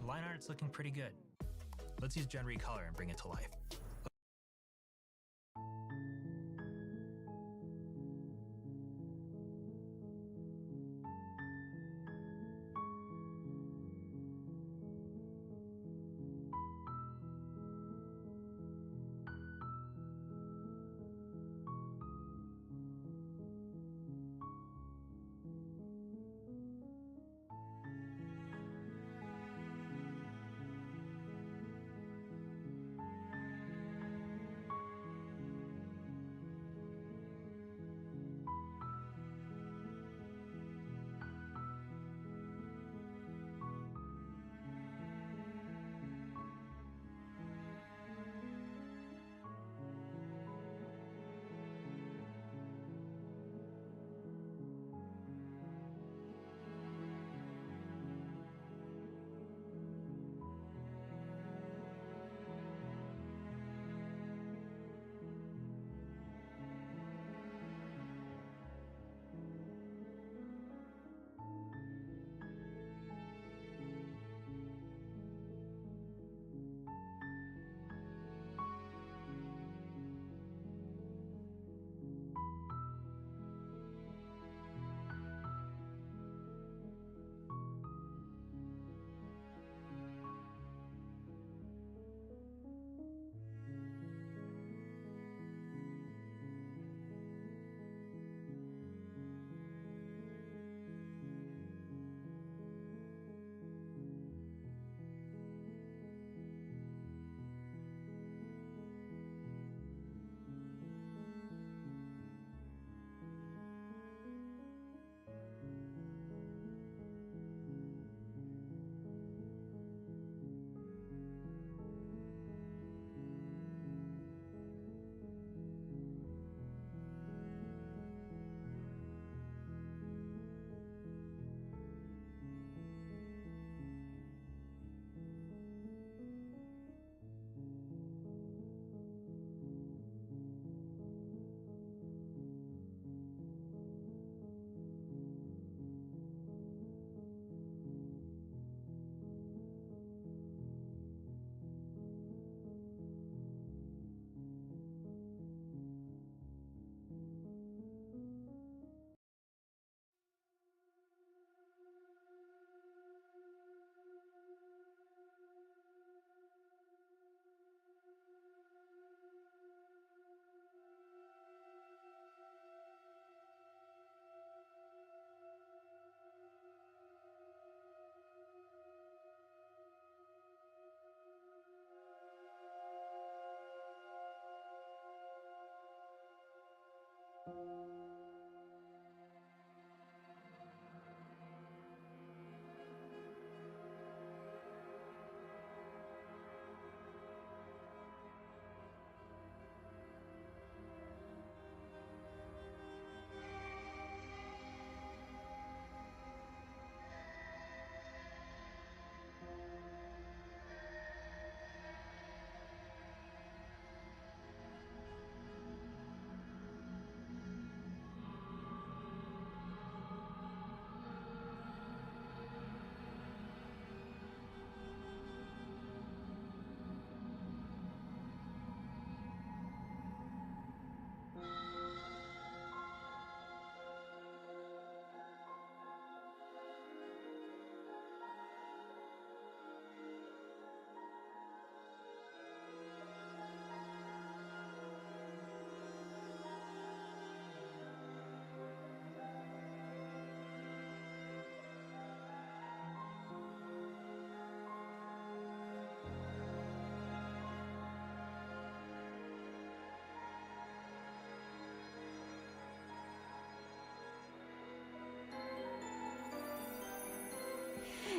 The line art's looking pretty good. Let's use Gen Recolor and bring it to life.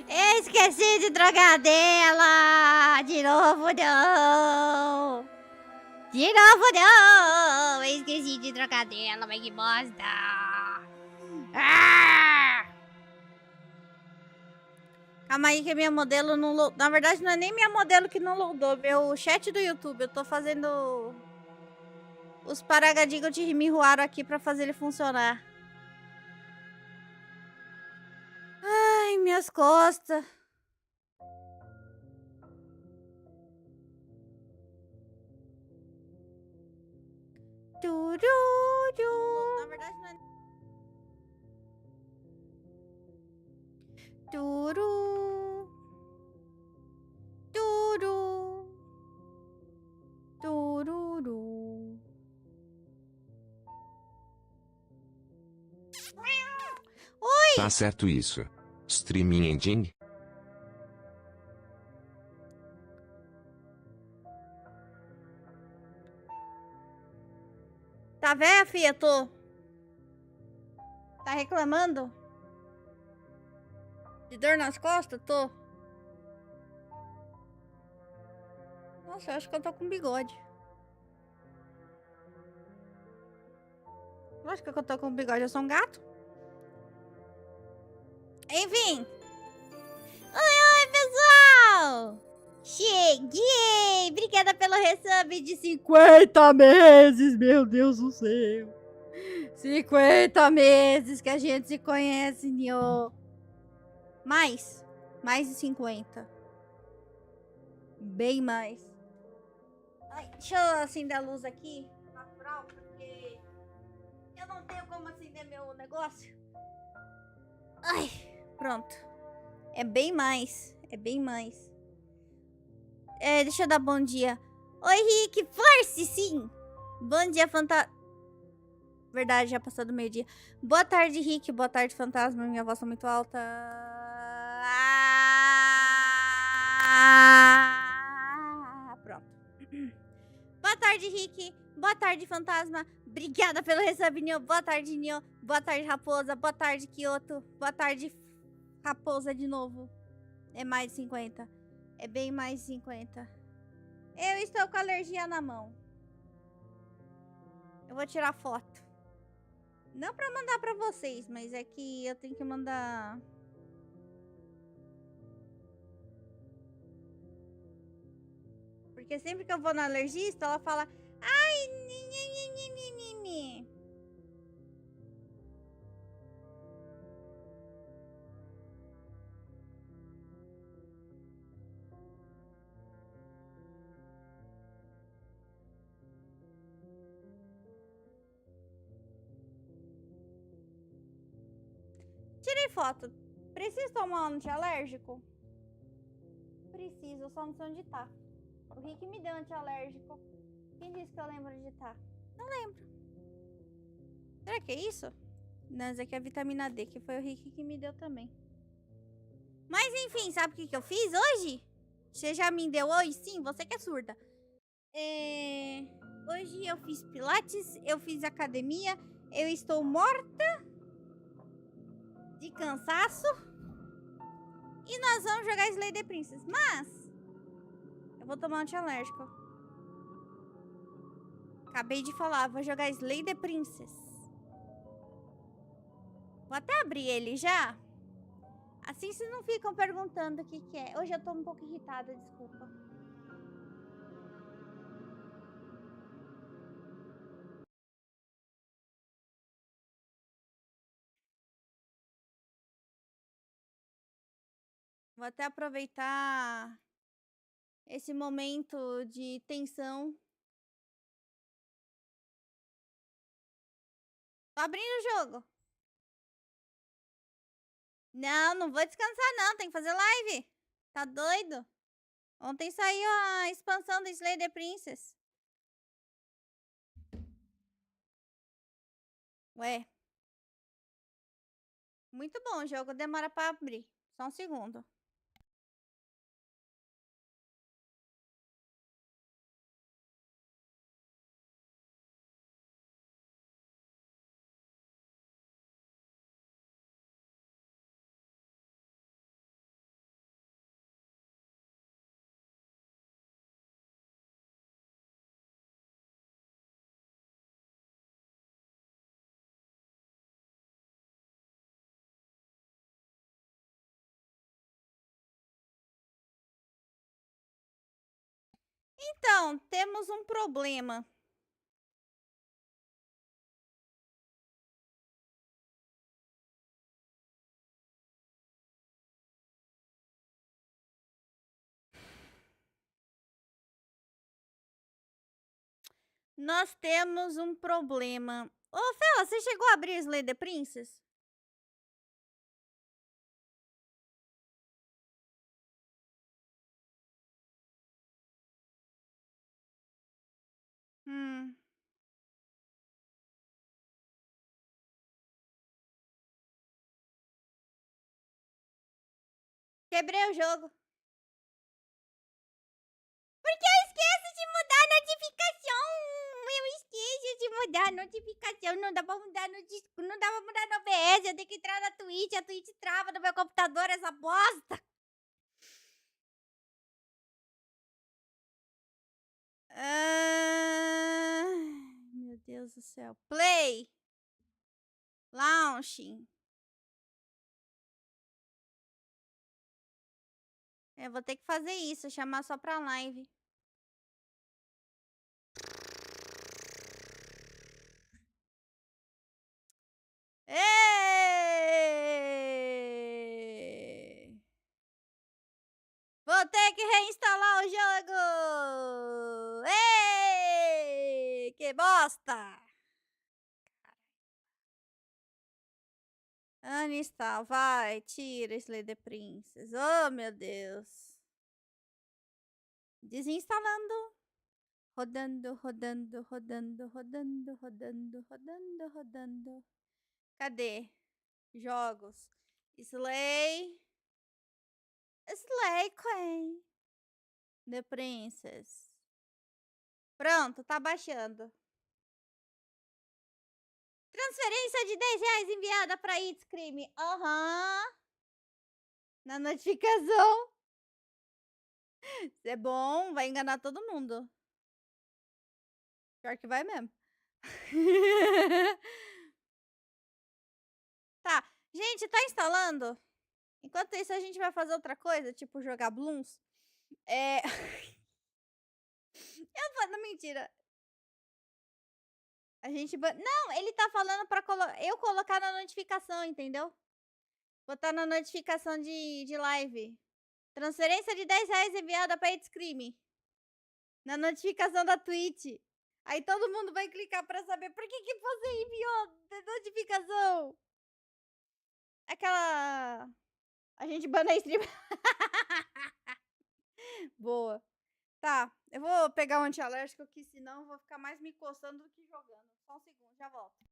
Esqueci de trocar dela! De novo não! De novo não! Esqueci de trocar dela, mas que bosta! Ah! Calma aí que a minha modelo não loadou. Na verdade não é nem minha modelo que não loadou, meu chat do YouTube. Eu tô fazendo os paragadinhos de Miruaro aqui pra fazer ele funcionar. Ai, minhas costas. Na verdade, não é. Turu. Turu. Tururu. Oi! Tá certo isso. Streaming Engine? Tá véia, fia? Tô. Tá reclamando? De dor nas costas? Tô. Nossa, eu acho que eu tô com bigode. Lógico que eu tô com bigode, eu sou um gato. Enfim. Oi, pessoal! Cheguei! Obrigada pelo resub de 50 meses, meu Deus do céu. 50 meses que a gente se conhece, Nio. Mais de 50. Bem mais. Ai, deixa eu acender a luz aqui, natural, porque eu não tenho como acender meu negócio. Ai, pronto. É bem mais. Deixa eu dar bom dia. Oi, Rick, force, sim. Bom dia, fantasma. Verdade, já passou do meio-dia. Boa tarde, Rick. Boa tarde, fantasma. Minha voz tá muito alta. Pronto. Boa tarde, Rick. Boa tarde, fantasma. Obrigada pelo resub, Nio. Boa tarde, Nio. Boa tarde, raposa. Boa tarde, Kyoto. Boa tarde, raposa de novo. É mais de 50. É bem mais de 50. Eu estou com alergia na mão. Eu vou tirar foto. Não pra mandar pra vocês, mas é que eu tenho que mandar... Porque sempre que eu vou na alergista, ela fala... Ai, Tirei foto. Preciso tomar um antialérgico? Preciso, só não sei onde tá. O Rick me deu antialérgico. Quem disse que eu lembro onde tá? Não lembro. Será que é isso? Não, isso aqui é vitamina D, que foi o Rick que me deu também. Mas enfim, sabe o que eu fiz hoje? Você já me deu hoje? Sim, você que é surda. Hoje eu fiz pilates, eu fiz academia, eu estou morta de cansaço. E nós vamos jogar Slay the Princess. Mas eu vou tomar um antialérgico. Acabei de falar, vou jogar Slay the Princess. Vou até abrir ele já. Assim vocês não ficam perguntando o que é. Hoje eu tô um pouco irritada, desculpa. Vou até aproveitar esse momento de tensão. Tô abrindo o jogo. Não, não vou descansar não, tem que fazer live. Tá doido? Ontem saiu a expansão do Slay the Princess. Ué. Muito bom, o jogo demora pra abrir. Só um segundo. Então, temos um problema. Nós temos um problema. Ô, Fela, você chegou a abrir Slay the Princess? Hum. Quebrei o jogo. Porque eu esqueço de mudar a notificação. Eu esqueço de mudar a notificação. Não dá pra mudar no disco, não dá pra mudar no OBS. Eu tenho que entrar na Twitch. A Twitch trava no meu computador, essa bosta. Meu Deus do céu. Play. Launching. Eu vou ter que fazer isso, chamar só pra live. Êêêê! Vou ter que reinstalar o jogo! Êêêê! Que bosta! Uninstall, vai, tira Slay the Princess. Oh, meu Deus. Desinstalando. Rodando, rodando, rodando, rodando, rodando, rodando, rodando. Cadê? Jogos. Slay. Slay Queen. The Princess. Pronto, tá baixando. Transferência de R$10 enviada pra It's Creammy. Aham. Na notificação. Isso é bom, vai enganar todo mundo. Pior que vai mesmo. Tá, gente, tá instalando? Enquanto isso, a gente vai fazer outra coisa, tipo jogar Blooms. Eu falo, mentira. A gente... Não, ele tá falando pra eu colocar na notificação, entendeu? Botar na notificação de live. Transferência de R$10 enviada pra It's Creammy. Na notificação da Twitch. Aí todo mundo vai clicar pra saber por que você enviou de notificação. Aquela... A gente bana a stream. Boa. Tá, eu vou pegar um antialérgico que senão eu vou ficar mais me coçando do que jogando. Só um segundo, já volto.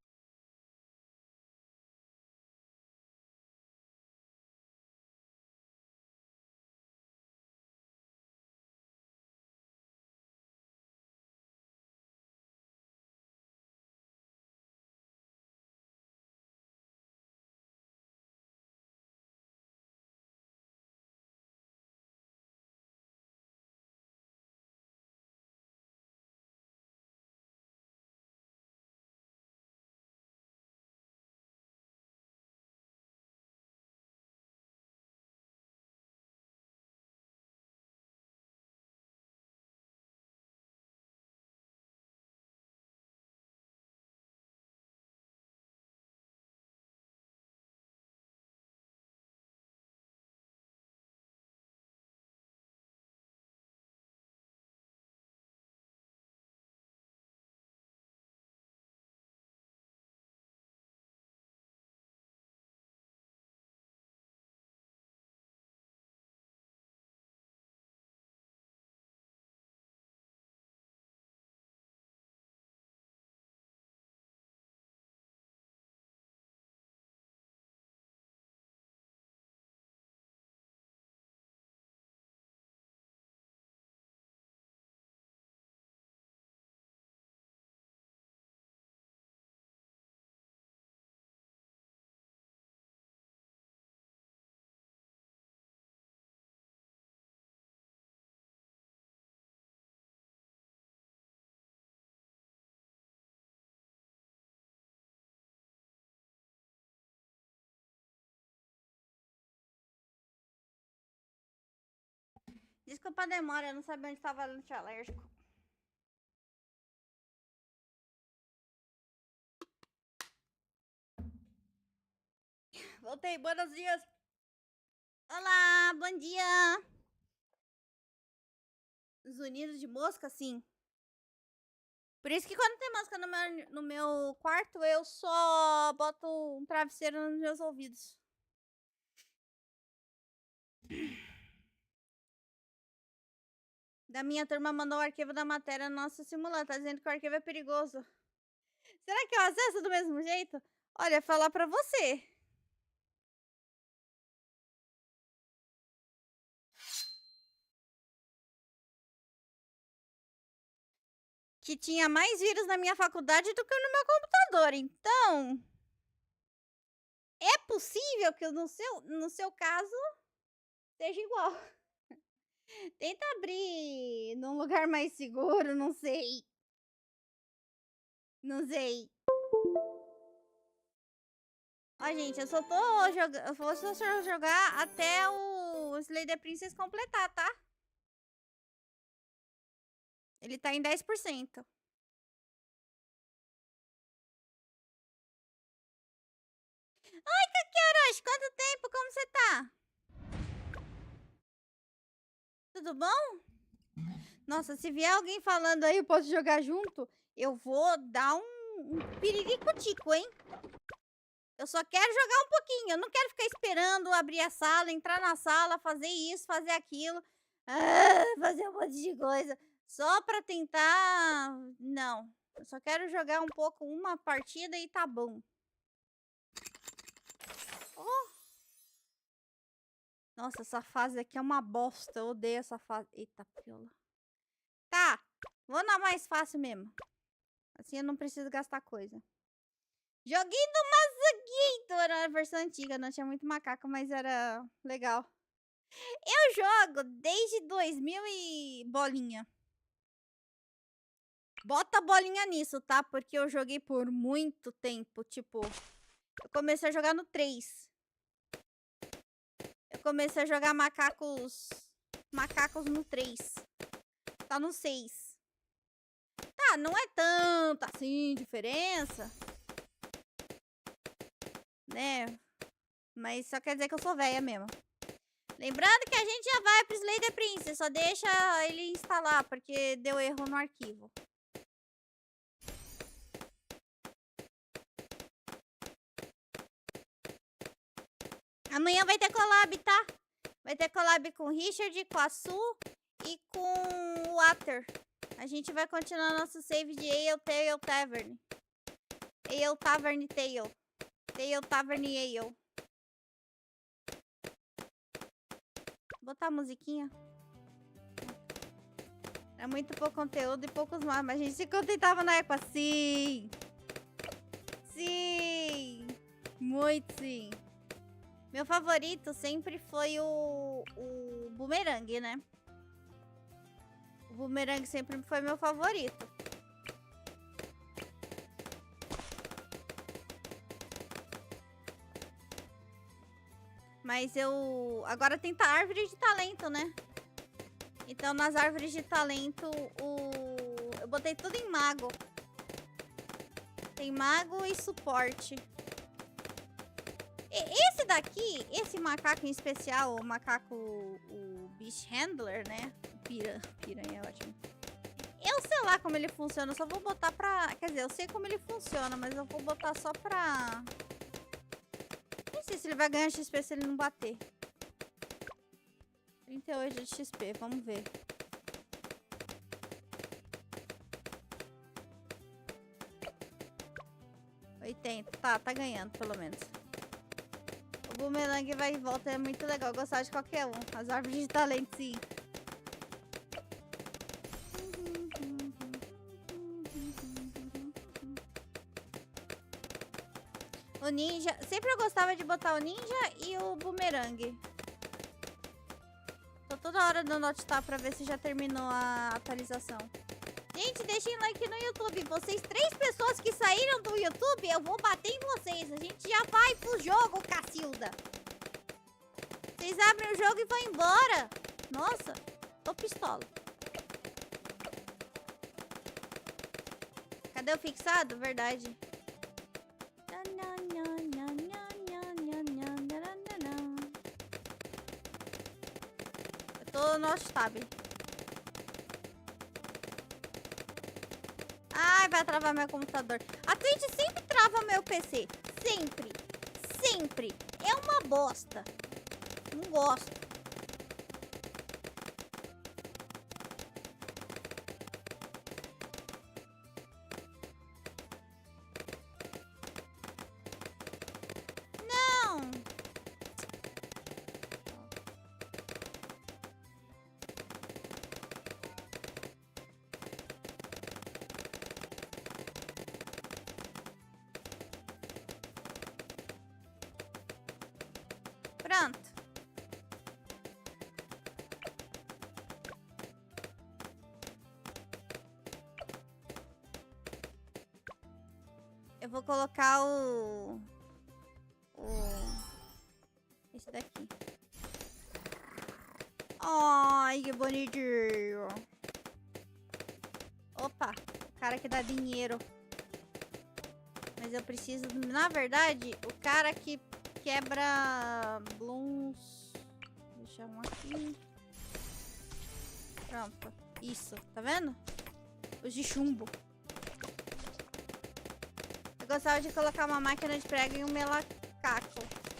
Desculpa a demora, eu não sabia onde estava o antialérgico. Voltei, buenos dias. Olá, bom dia. Zunidos de mosca, sim. Por isso que quando tem música no meu quarto, eu só boto um travesseiro nos meus ouvidos. Da minha turma mandou o arquivo da matéria no nosso simulado. Tá dizendo que o arquivo é perigoso. Será que eu acesso do mesmo jeito? Olha, falar pra você. Que tinha mais vírus na minha faculdade do que no meu computador. Então, é possível que no seu caso seja igual. Tenta abrir num lugar mais seguro, não sei. Não sei. Ó, gente, eu só tô jogando. Eu vou só jogar até o Slay Princess completar, tá? Ele tá em 10%. Oi, Kakioroshi, quanto tempo? Como você tá? Tudo bom? Nossa, se vier alguém falando aí, eu posso jogar junto, eu vou dar um piririco-tico, hein? Eu só quero jogar um pouquinho, eu não quero ficar esperando abrir a sala, entrar na sala, fazer isso, fazer aquilo. Fazer um monte de coisa. Só pra tentar... Não, eu só quero jogar um pouco, uma partida e tá bom. Oh. Nossa, essa fase aqui é uma bosta, eu odeio essa fase. Eita, piola. Tá, vou na mais fácil mesmo. Assim eu não preciso gastar coisa. Joguinho do Mazaguito. Era a versão antiga, não tinha muito macaco, mas era legal. Eu jogo desde 2000 e bolinha. Bota bolinha nisso, tá? Porque eu joguei por muito tempo. Tipo, eu comecei a jogar no 3. Eu comecei a jogar macacos no 3. Tá no 6. Tá, não é tanta assim diferença, né? Mas só quer dizer que eu sou velha mesmo. Lembrando que a gente já vai pro Slay Princess. Só deixa ele instalar, porque deu erro no arquivo. Amanhã vai ter collab, tá? Vai ter collab com o Richard, com a Su e com o Water. A gente vai continuar nosso save de Ale, Tail, Tavern. Ale, Tavern, Tail. Tail, Tavern e Ale. Vou botar a musiquinha. É muito pouco conteúdo e poucos mapas. Mas a gente se contentava na época. Sim! Sim! Muito sim! Meu favorito sempre foi o Boomerang, né? O Boomerang sempre foi meu favorito. Mas eu... Agora tem a árvore de talento, né? Então nas árvores de talento eu botei tudo em mago. Tem mago e suporte. Esse daqui, esse macaco em especial, o macaco, o Beast Handler, né? Piranha é ótimo. Eu sei lá como ele funciona, eu só vou botar pra... Quer dizer, eu sei como ele funciona, mas eu vou botar só pra... Nem sei se ele vai ganhar XP se ele não bater. 38 de XP, vamos ver. Tá ganhando pelo menos. O Boomerang vai e volta, é muito legal. Eu gostava de qualquer um. As árvores de talento, sim. O ninja... Sempre eu gostava de botar o ninja e o Boomerang. Tô toda hora dando alt tab pra ver se já terminou a atualização. Gente, deixem like no YouTube. Vocês 3 pessoas que saíram do YouTube, eu vou bater em vocês. A gente já vai pro jogo, Cacilda. Vocês abrem o jogo e vão embora. Nossa, tô pistola. Cadê o fixado? Verdade. Eu tô no alt tab. vai travar meu computador. A Twitch sempre trava meu PC. Sempre. Sempre. É uma bosta. Não gosto. Não. Pronto. Eu vou colocar esse daqui. Ai, que bonitinho. Opa, o cara que dá dinheiro. Mas eu preciso, na verdade, o cara que quebra blooms. Deixa um aqui. Pronto. Isso, tá vendo? Os de chumbo. Eu gostava de colocar uma máquina de prego e um melacaco.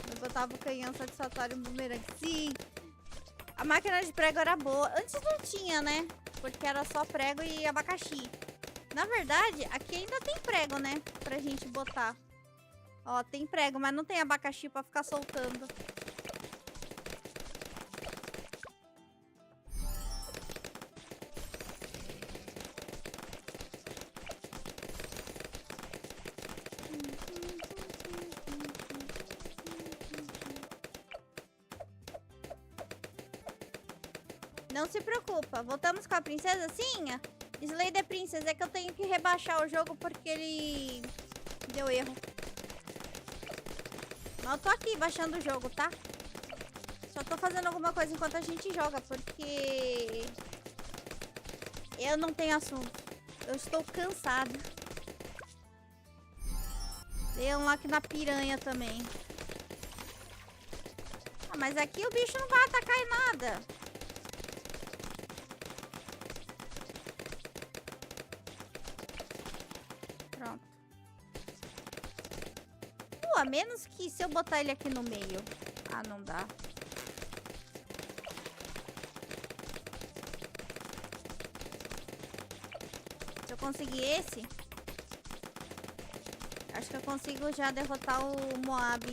Eu botava o canhão satisfatório no bumerangue. Sim! A máquina de prego era boa. Antes não tinha, né? Porque era só prego e abacaxi. Na verdade, aqui ainda tem prego, né? Pra gente botar. Ó, tem prego, mas não tem abacaxi pra ficar soltando. Não se preocupa. Voltamos com a princesa? Sim. Slay the Princess. É que eu tenho que rebaixar o jogo porque ele deu erro. Mas eu tô aqui baixando o jogo, tá? Só tô fazendo alguma coisa enquanto a gente joga, porque eu não tenho assunto. Eu estou cansada. Dei um lock na piranha também. Ah, mas aqui o bicho não vai atacar em nada. Pronto. A menos que se eu botar ele aqui no meio. Ah, não dá. Se eu conseguir esse, acho que eu consigo já derrotar o Moab.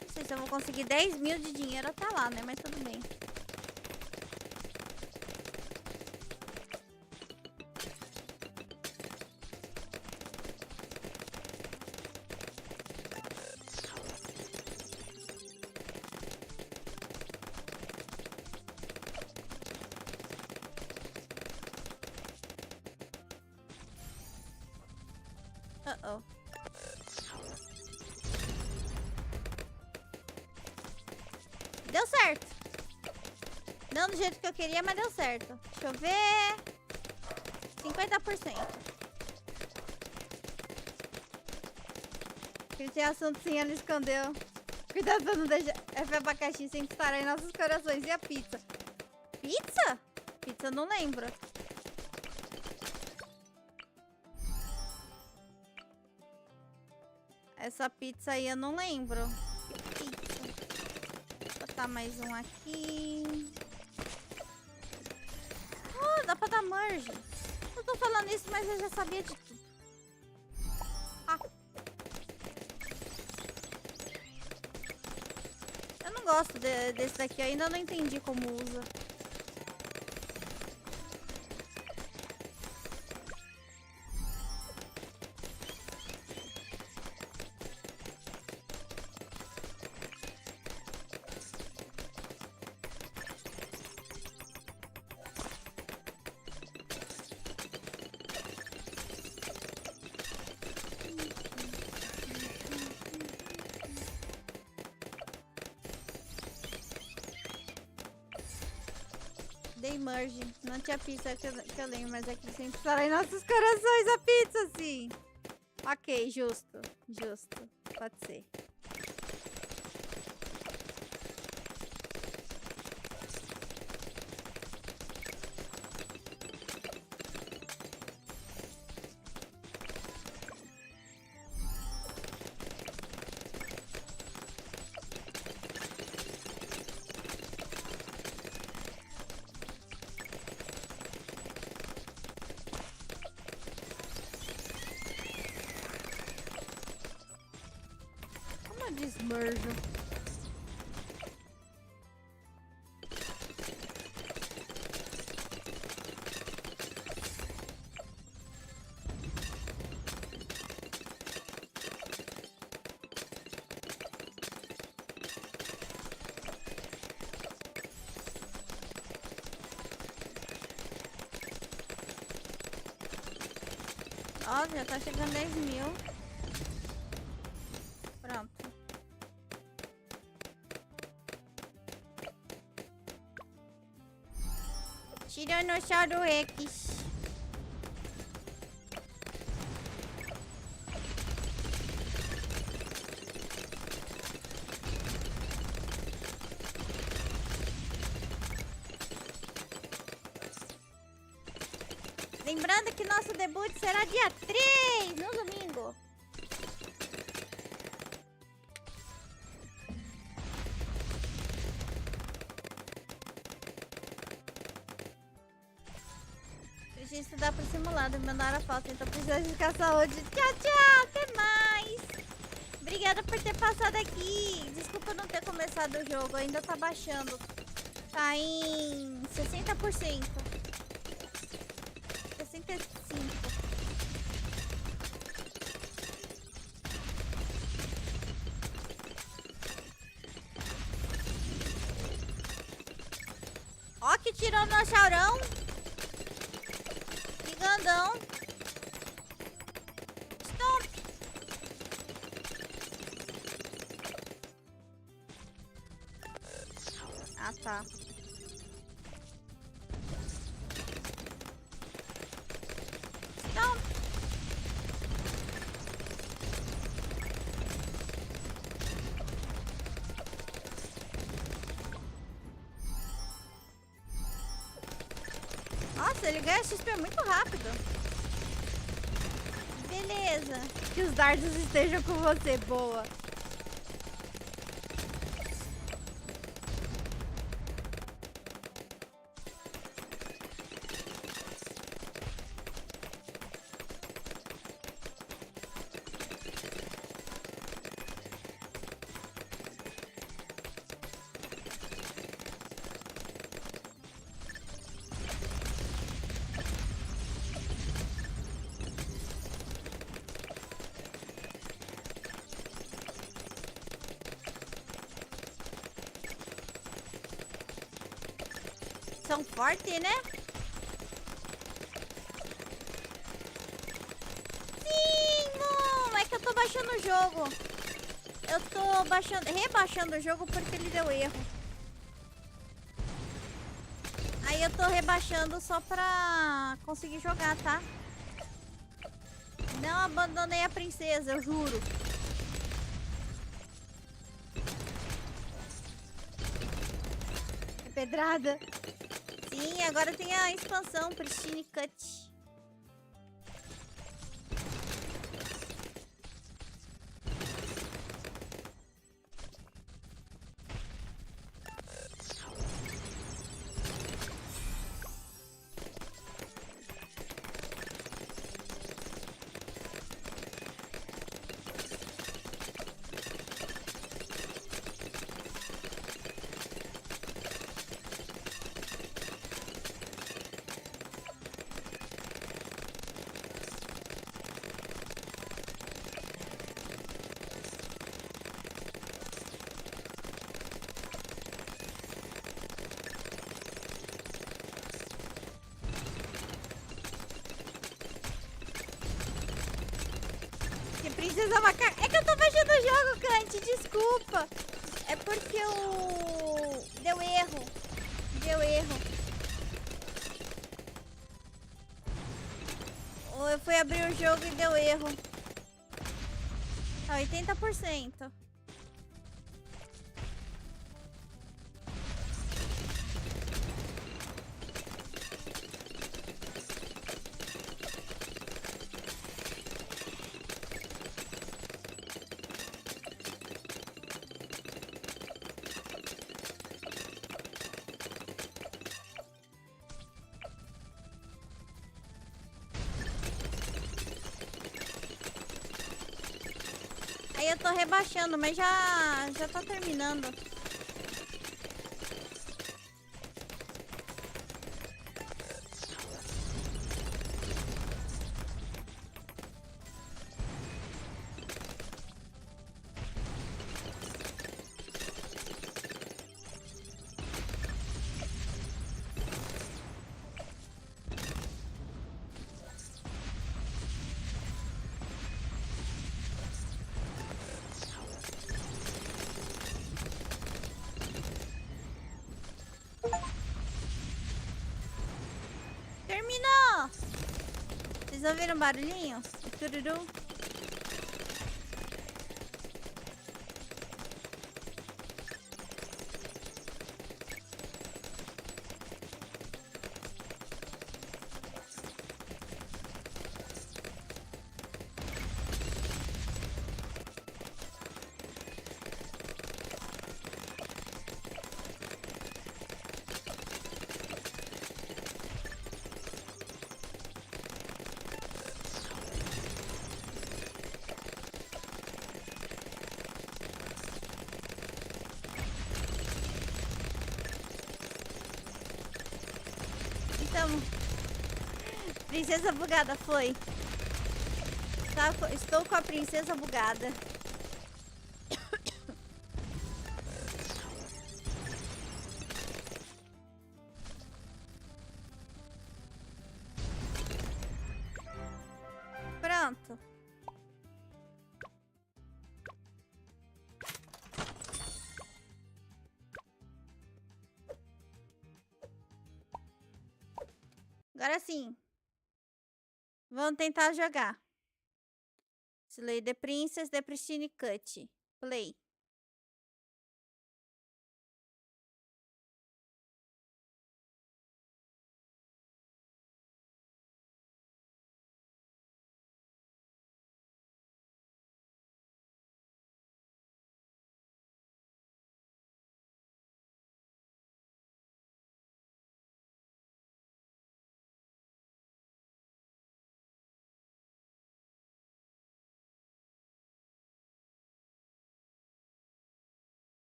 Não sei se eu vou conseguir 10 mil de dinheiro até lá, né? Mas tudo bem. Uh-oh. Deu certo. Não do jeito que eu queria, mas deu certo. Deixa eu ver. 50%. Ele tinha assunto sim, ela escondeu. Cuidado pra não deixar F abacaxi sem estar em nossos corações. E a pizza? Pizza? Pizza eu não lembro. Essa pizza aí eu não lembro. Pizza. Vou botar mais um aqui. Dá pra dar merge. Eu tô falando isso, mas eu já sabia de tudo. Ah. Eu não gosto desse daqui. Eu ainda não entendi como usa. Dei merge. Não tinha pizza que eu lembro, mas aqui sempre estará em nossos corações a pizza, sim. Ok, justo. Justo. Pode ser. de esmerjo. Ó, já tá chegando 10 mil. Pronto. Tiranossauro Rex. Lembrando que nosso debut será dia 3, no domingo. Preciso estudar pro simulado, me mandaram a foto, então preciso ficar saúde. Tchau, tchau, até mais. Obrigada por ter passado aqui. Desculpa não ter começado o jogo, ainda tá baixando. Tá em 60%. 65. Ó que tiranossaurão. Gigandão. Stop. Ah, tá. Nossa, ele ganha XP muito rápido. Beleza. Que os dardos estejam com você, boa. São fortes, né? Sim, Moon! É que eu tô baixando o jogo. Eu tô rebaixando o jogo porque ele deu erro. Aí eu tô rebaixando só pra conseguir jogar, tá? Não abandonei a princesa, eu juro. É pedrada. Sim, agora tem a expansão Pristine Cut. Princesa macaca. É que eu tô baixando o jogo, Kant. Desculpa. É porque eu... Deu erro. Deu erro. Ou eu fui abrir o jogo e deu erro. Tá 80%. tô rebaixando, mas já tá terminando. Terminou! Vocês ouviram um barulhinho? Tururu. Então, princesa bugada foi. Estou com a princesa bugada. Pronto. Agora sim. Vamos tentar jogar. Slay the Princess, the Pristine Cut. Play.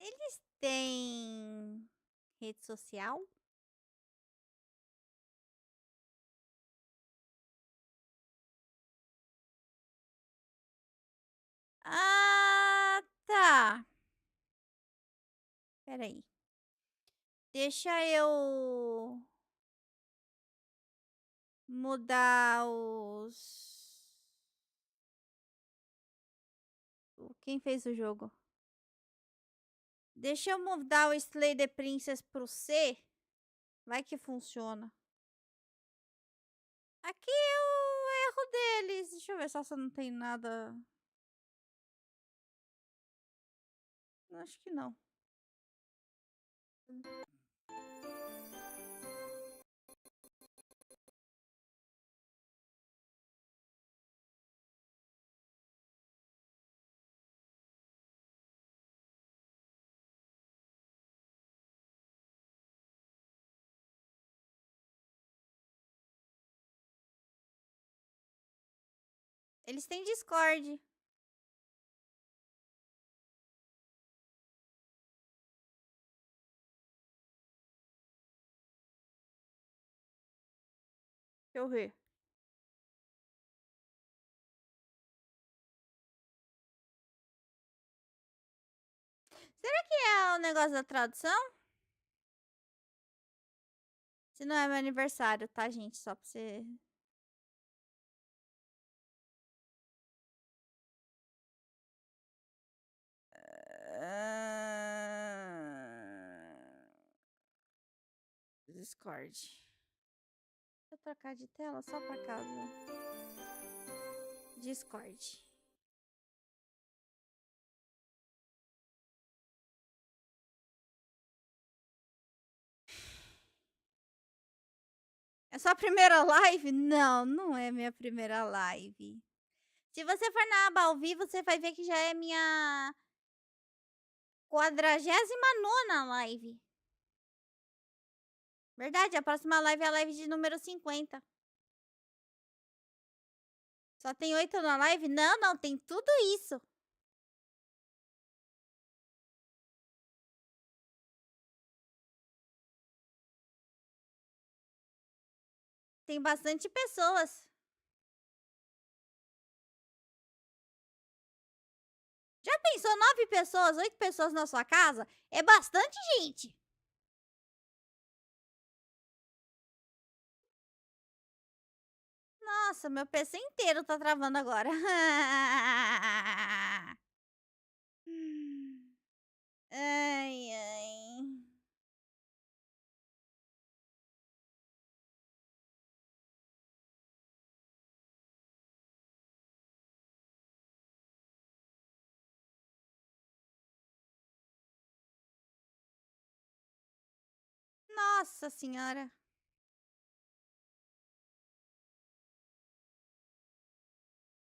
Eles têm rede social? Ah, tá. Pera aí. Deixa eu mudar os... Quem fez o jogo? Deixa eu mudar o Slay the Princess pro C. Vai que funciona. Aqui é o erro deles. Deixa eu ver só se não tem nada. Acho que não. Eles têm Discord. Deixa eu ver. Será que é o negócio da tradução? Se não é meu aniversário, tá, gente? Só pra você... Discord. Deixa eu trocar de tela só por causa. Discord. É sua primeira live? Não, não é minha primeira live. Se você for na aba ao vivo, você vai ver que já é minha 49ª live. Verdade, a próxima live é a live de número 50. Só tem 8 na live? Não, não, tem tudo isso. Tem bastante pessoas. Já pensou 9 pessoas, 8 pessoas na sua casa? É bastante gente. Nossa, meu PC inteiro tá travando agora. Ai, ai. Nossa senhora.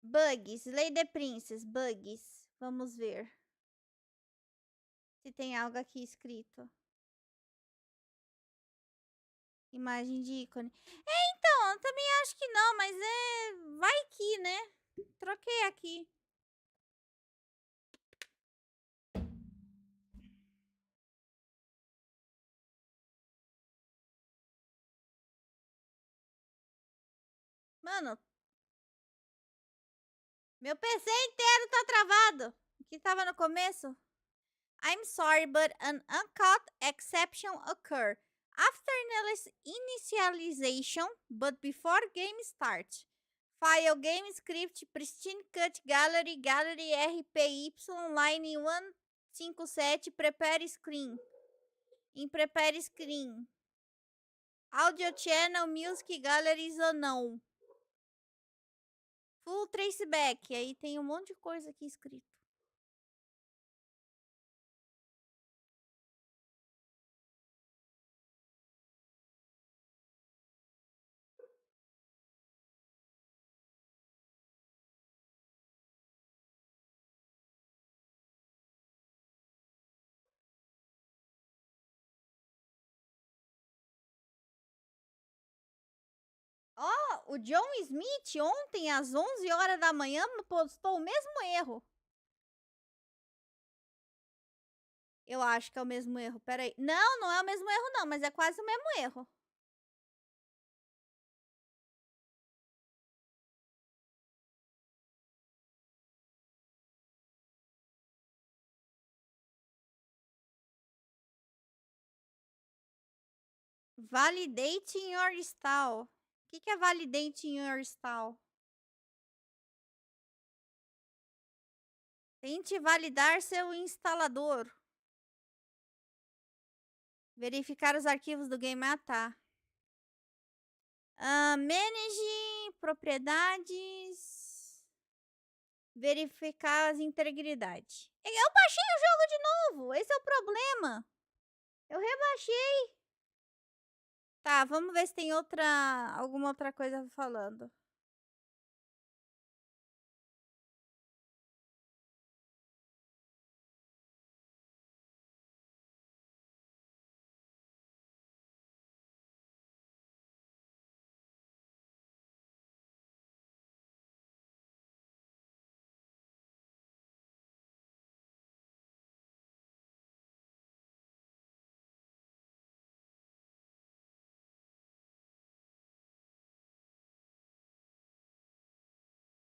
Bugs, Slay the Princess, bugs. Vamos ver se tem algo aqui escrito. Imagem de ícone. Então, eu também acho que não, mas vai que, né? Troquei aqui. Mano, meu PC inteiro tá travado. O que tava no começo? I'm sorry, but an uncaught exception occurred after initialization, but before game start. File game script Pristine cut gallery RPY line 157 prepare screen. Em prepare screen. Audio channel music galleries ou não. Full traceback. Aí tem um monte de coisa aqui escrito. Ó, o John Smith ontem às 11 horas da manhã postou o mesmo erro. Eu acho que é o mesmo erro. Peraí. Não, não é o mesmo erro não, mas é quase o mesmo erro. Validating your install. O que é validating your install? Tente validar seu instalador. Verificar os arquivos do game. Ah, tá. Manage propriedades. Verificar as integridades. Eu baixei o jogo de novo. Esse é o problema. Eu rebaixei. Tá, vamos ver se tem alguma outra coisa falando.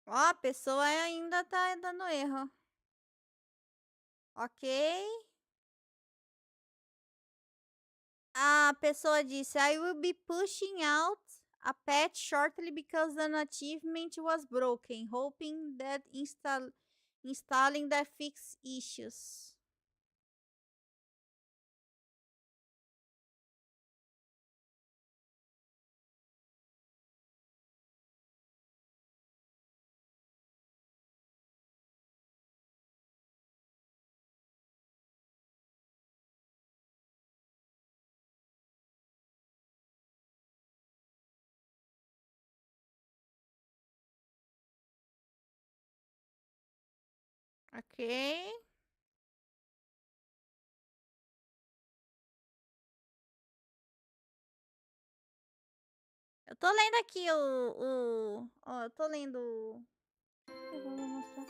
Ó, a pessoa ainda tá dando erro. Ok. A pessoa disse, I will be pushing out a patch shortly because an achievement was broken, hoping that installing that fix issues. Ok. Eu tô lendo aqui Ó, eu tô lendo... Eu vou mostrar.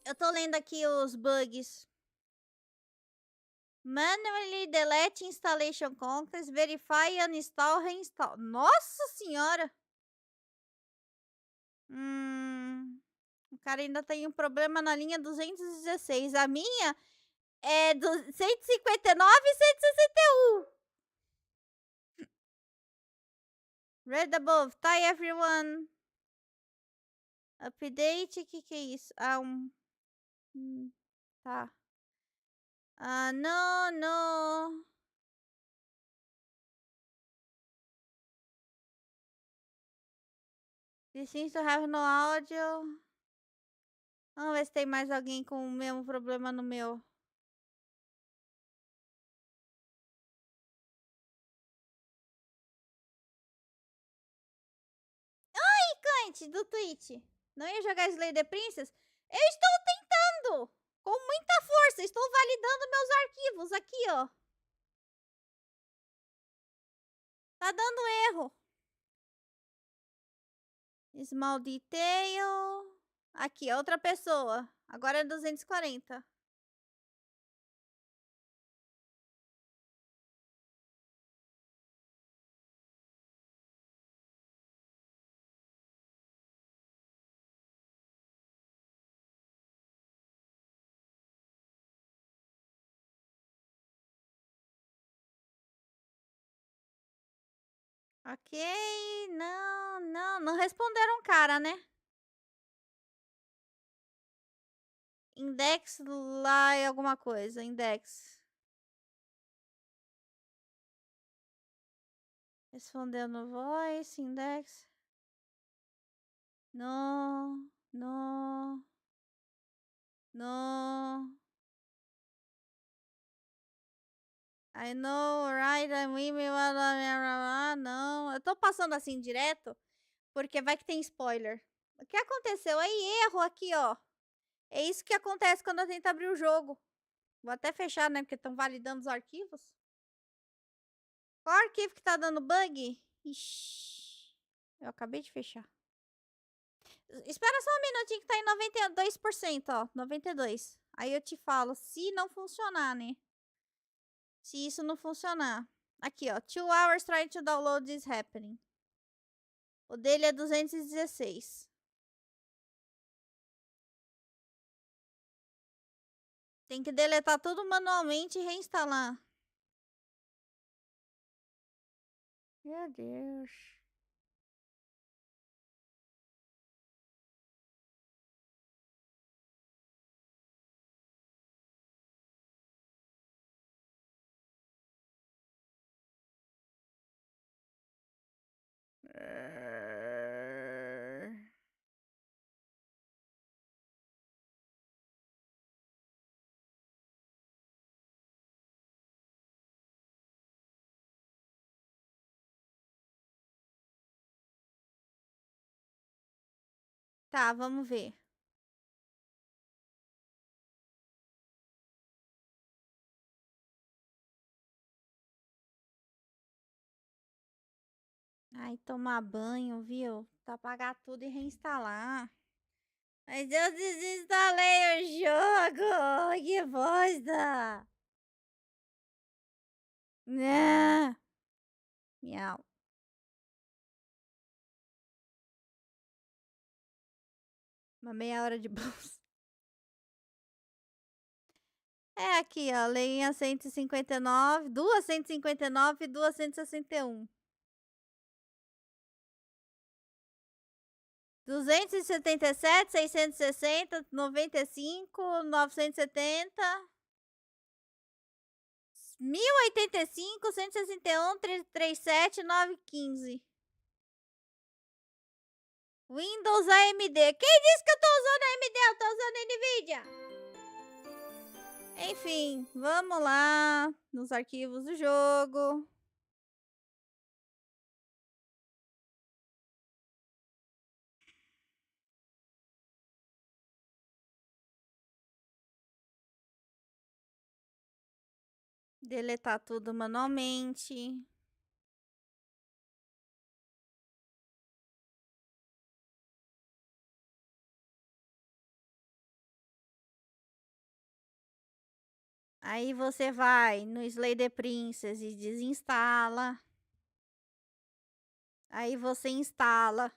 Eu tô lendo aqui os bugs. Manually delete installation context, verify, uninstall, reinstall. Nossa senhora! O cara ainda tem um problema na linha 216. A minha é do 159 e 161. Read above. Tie everyone. Update. Que é isso? Tá. No. This seems to have no audio. Vamos ver se tem mais alguém com o mesmo problema no meu. Cliente do Twitch. Não ia jogar Slay the Princess? Eu estou tentando! Com muita força. Estou validando meus arquivos aqui, ó. Tá dando erro. Small detail. Aqui, outra pessoa. Agora é 240. Ok, não responderam cara, né? Index lá é alguma coisa, index. Respondeu no voice, index. No. I know, right? I'm email. Não, eu tô passando assim direto, porque vai que tem spoiler. O que aconteceu? Aí, erro aqui, ó. É isso que acontece quando eu tento abrir o jogo. Vou até fechar, né? Porque estão validando os arquivos. Qual arquivo que tá dando bug? Ixi, eu acabei de fechar. Espera só um minutinho que tá em 92%, ó. 92%. Aí eu te falo, se não funcionar, né? Se isso não funcionar. Aqui, ó. 2 hours trying to download this happening. O dele é 216. Tem que deletar tudo manualmente e reinstalar. Meu Deus. Tá, vamos ver. Ai, tomar banho, viu? Tá, apagar tudo e reinstalar. Mas eu desinstalei o jogo! Que bosta! Né? Miau. Uma meia hora de bolsa. É aqui, ó. Leinha 159, duas 159 e duas 161. 277, 660, 95, 970, 1085, 161, 337, 915. Windows AMD. Quem disse que eu tô usando AMD? Eu tô usando NVIDIA. Enfim, vamos lá nos arquivos do jogo. Deletar tudo manualmente. Aí você vai no Slay the Princess e desinstala. Aí você instala.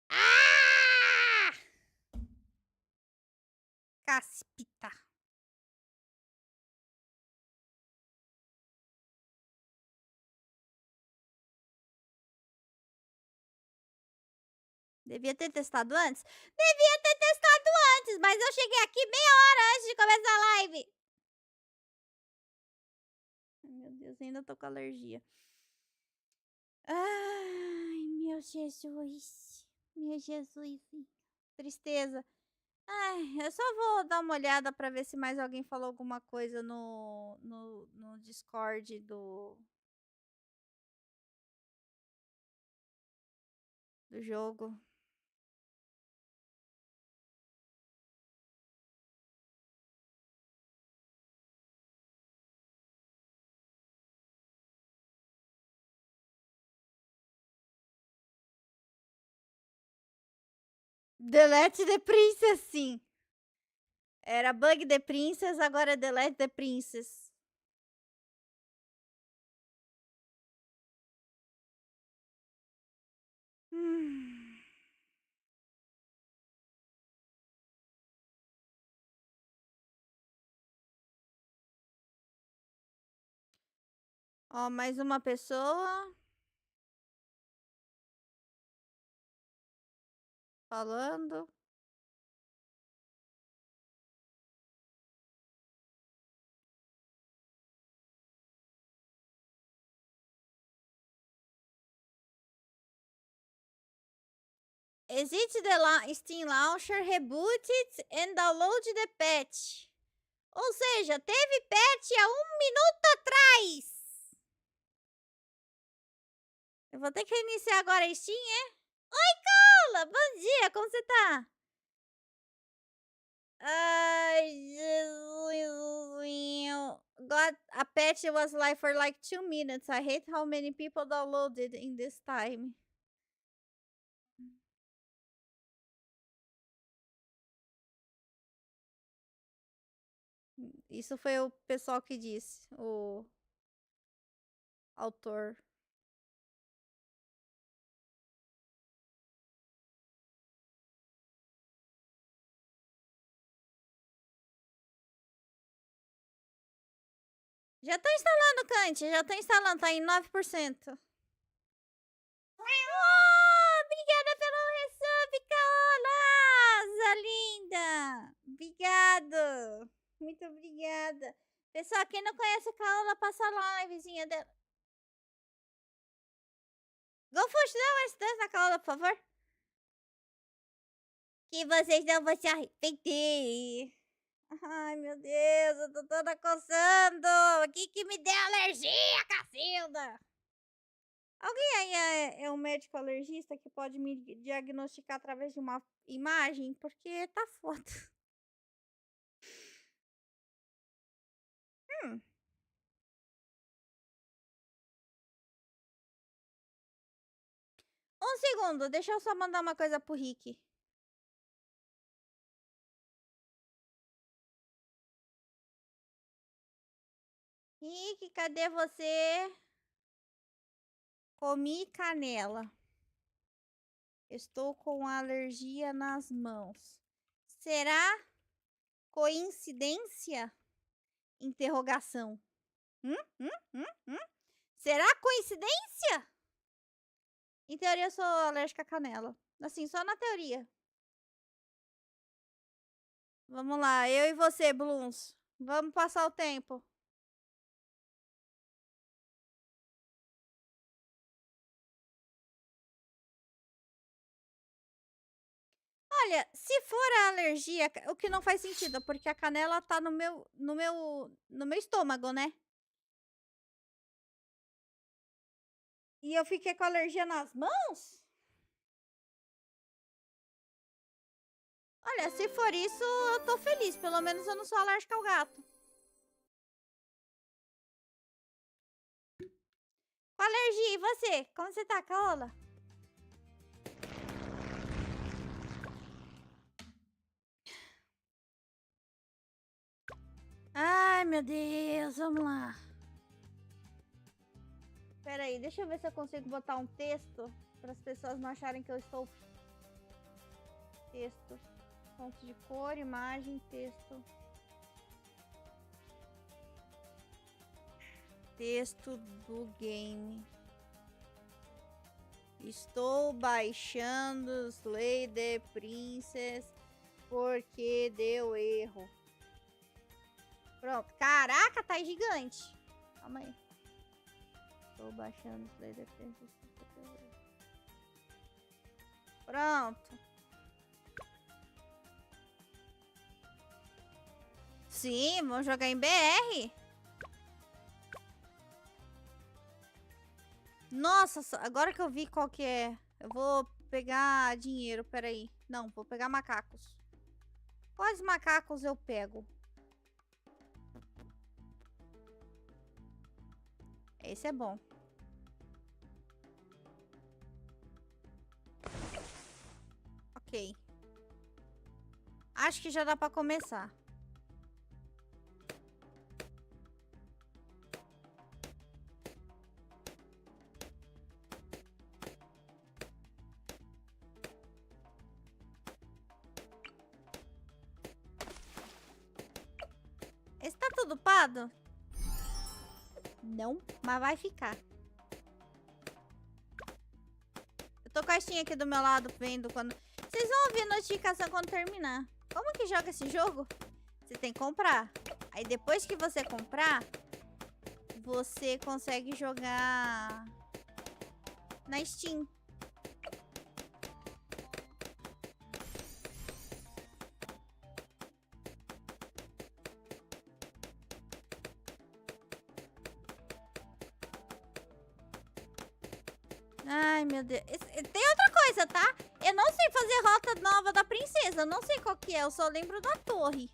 Ah! Caspita. Devia ter testado antes? Devia ter testado antes, mas eu cheguei aqui meia hora antes de começar a live. Ai, meu Deus, ainda tô com alergia. Ai, meu Jesus. Meu Jesus. Tristeza. Ai, eu só vou dar uma olhada pra ver se mais alguém falou alguma coisa no Discord do jogo. Delete the Princess, sim. Era Bug the Princess, agora é Delete the Princess. Ó, mais uma pessoa. Falando. Exit the Steam Launcher, reboot it and download the patch. Ou seja, teve patch há 1 minuto atrás. Eu vou ter que reiniciar agora a Steam, é? Oi, Carla! Bom dia, como você tá? Ai, Jesus. Got a patch was live for like 2 minutes. I hate how many people downloaded in this time. Isso foi o pessoal que disse, o autor. Já tô instalando, Kant. Já tô instalando. Tá em 9%. Oh, obrigada pelo resub, Caola! Linda! Obrigado. Muito obrigada. Pessoal, quem não conhece a Caola, passa lá na vizinha dela. Golfos, dá mais dance na Caola, por favor. Que vocês não vão se arrepender. Ai, meu Deus, eu tô toda coçando. O que me deu alergia, Cacilda? Alguém aí é um médico alergista que pode me diagnosticar através de uma imagem? Porque tá foda. Um segundo, deixa eu só mandar uma coisa pro Rick. Rick, cadê você? Comi canela. Estou com alergia nas mãos. Será coincidência? Interrogação. Será coincidência? Em teoria, eu sou alérgica à canela. Assim, só na teoria. Vamos lá, eu e você, Blooms. Vamos passar o tempo. Olha, se for a alergia, o que não faz sentido, porque a canela tá no meu estômago, né? E eu fiquei com alergia nas mãos? Olha, se for isso, eu tô feliz. Pelo menos eu não sou alérgica ao gato. Com alergia, e você? Como você tá, Caola? Ai, meu Deus, vamos lá. Pera aí, deixa eu ver se eu consigo botar um texto para as pessoas não acharem que eu estou... Texto. Fonte de cor, imagem, texto. Texto do game. Estou baixando Slay the Princess porque deu erro. Pronto. Caraca, tá gigante. Calma aí. Estou baixando Slay the Princess porque deu erro. Pronto. Sim, vamos jogar em BR. Nossa, agora que eu vi qual que é. Eu vou pegar dinheiro, peraí. Não, vou pegar macacos. Quais macacos eu pego? Esse é bom. Ok. Acho que já dá pra começar. Esse tá tudo upado? Não, mas vai ficar. Eu tô com a Steam aqui do meu lado, vendo quando... Vocês vão ouvir a notificação quando terminar. Como que joga esse jogo? Você tem que comprar. Aí depois que você comprar, você consegue jogar na Steam. Ai, meu Deus. Tem outra coisa, tá? Eu não sei fazer rota nova da princesa. Eu não sei qual que é. Eu só lembro da torre.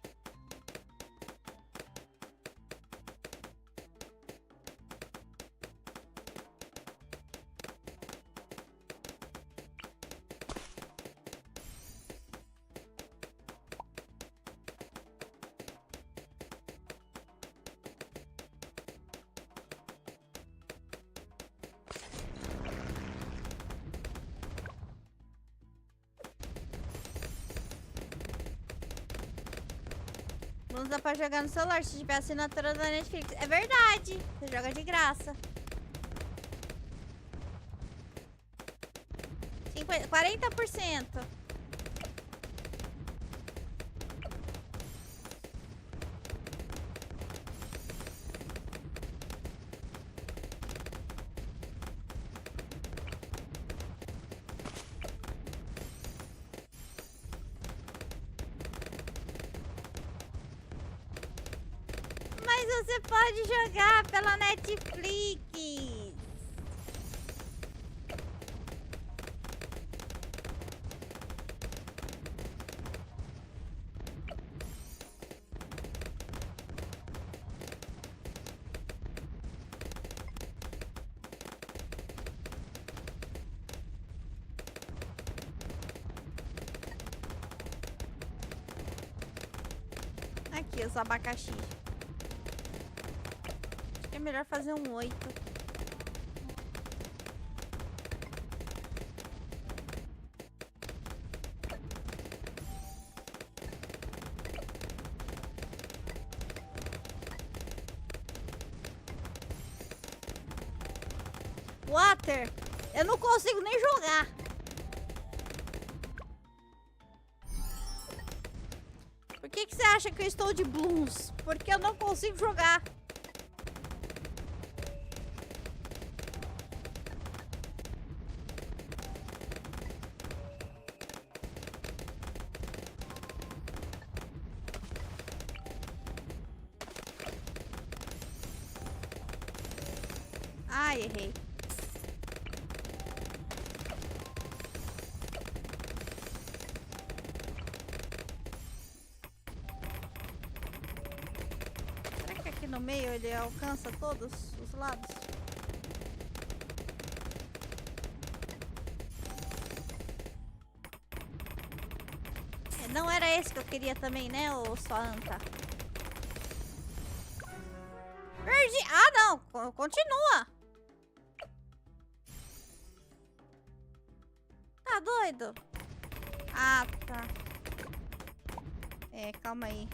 Não dá pra jogar no celular se tiver assinatura da Netflix. É verdade. Você joga de graça. 40%. Mas você pode jogar pela Netflix. Aqui, os abacaxi. Acho que é melhor fazer um 8. Water, eu não consigo nem jogar. Por que você acha que eu estou de blues? Porque eu não consigo jogar. Ai, errei. Será que aqui no meio ele alcança todos os lados? Não era esse que eu queria também, né? Ou só anta? Perdi. Ah, não. Continua. Tá doido? Ah, tá. É, calma aí.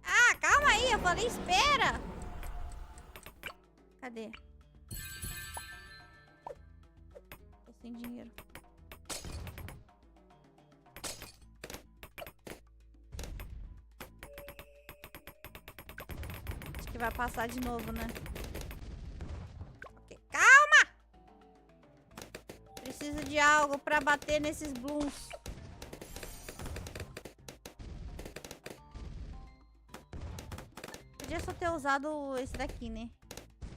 Ah, calma aí. Eu falei, espera. Cadê? Tô sem dinheiro. Acho que vai passar de novo, né? Ok, calma! Preciso de algo pra bater nesses blooms. Podia só ter usado esse daqui, né?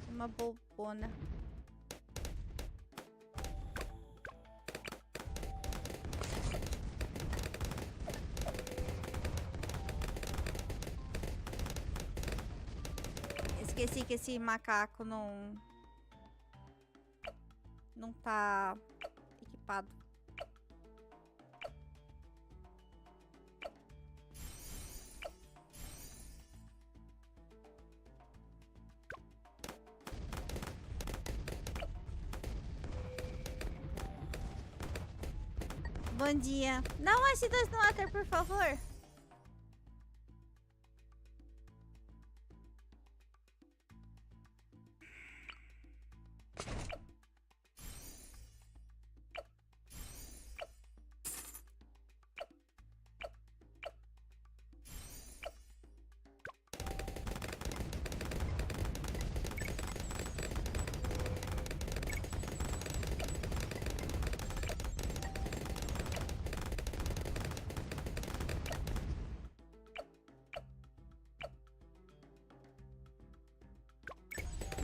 Uma bobona. Esqueci que esse macaco não tá equipado. Bom dia. Dá um S2 no water, por favor.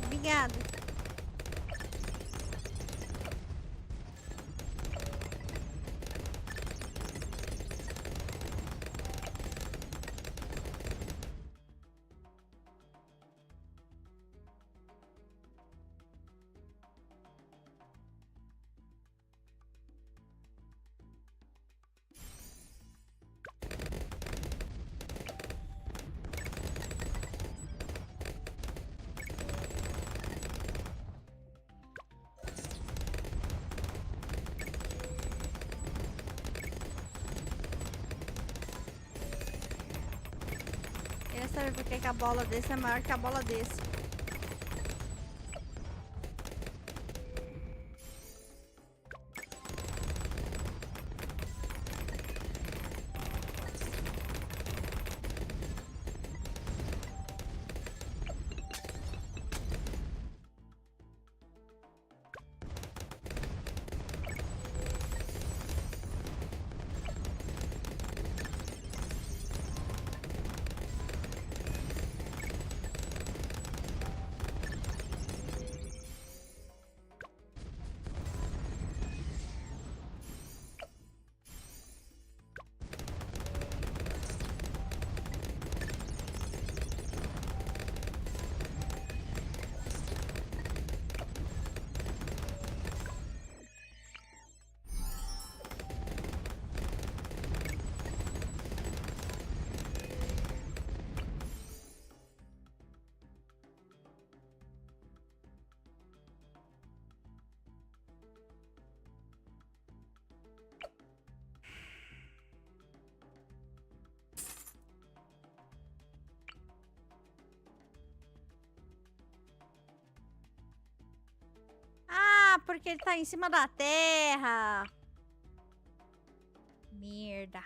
Obrigada. Queria saber por que a bola desse é maior que a bola desse. Porque ele tá em cima da terra. Merda.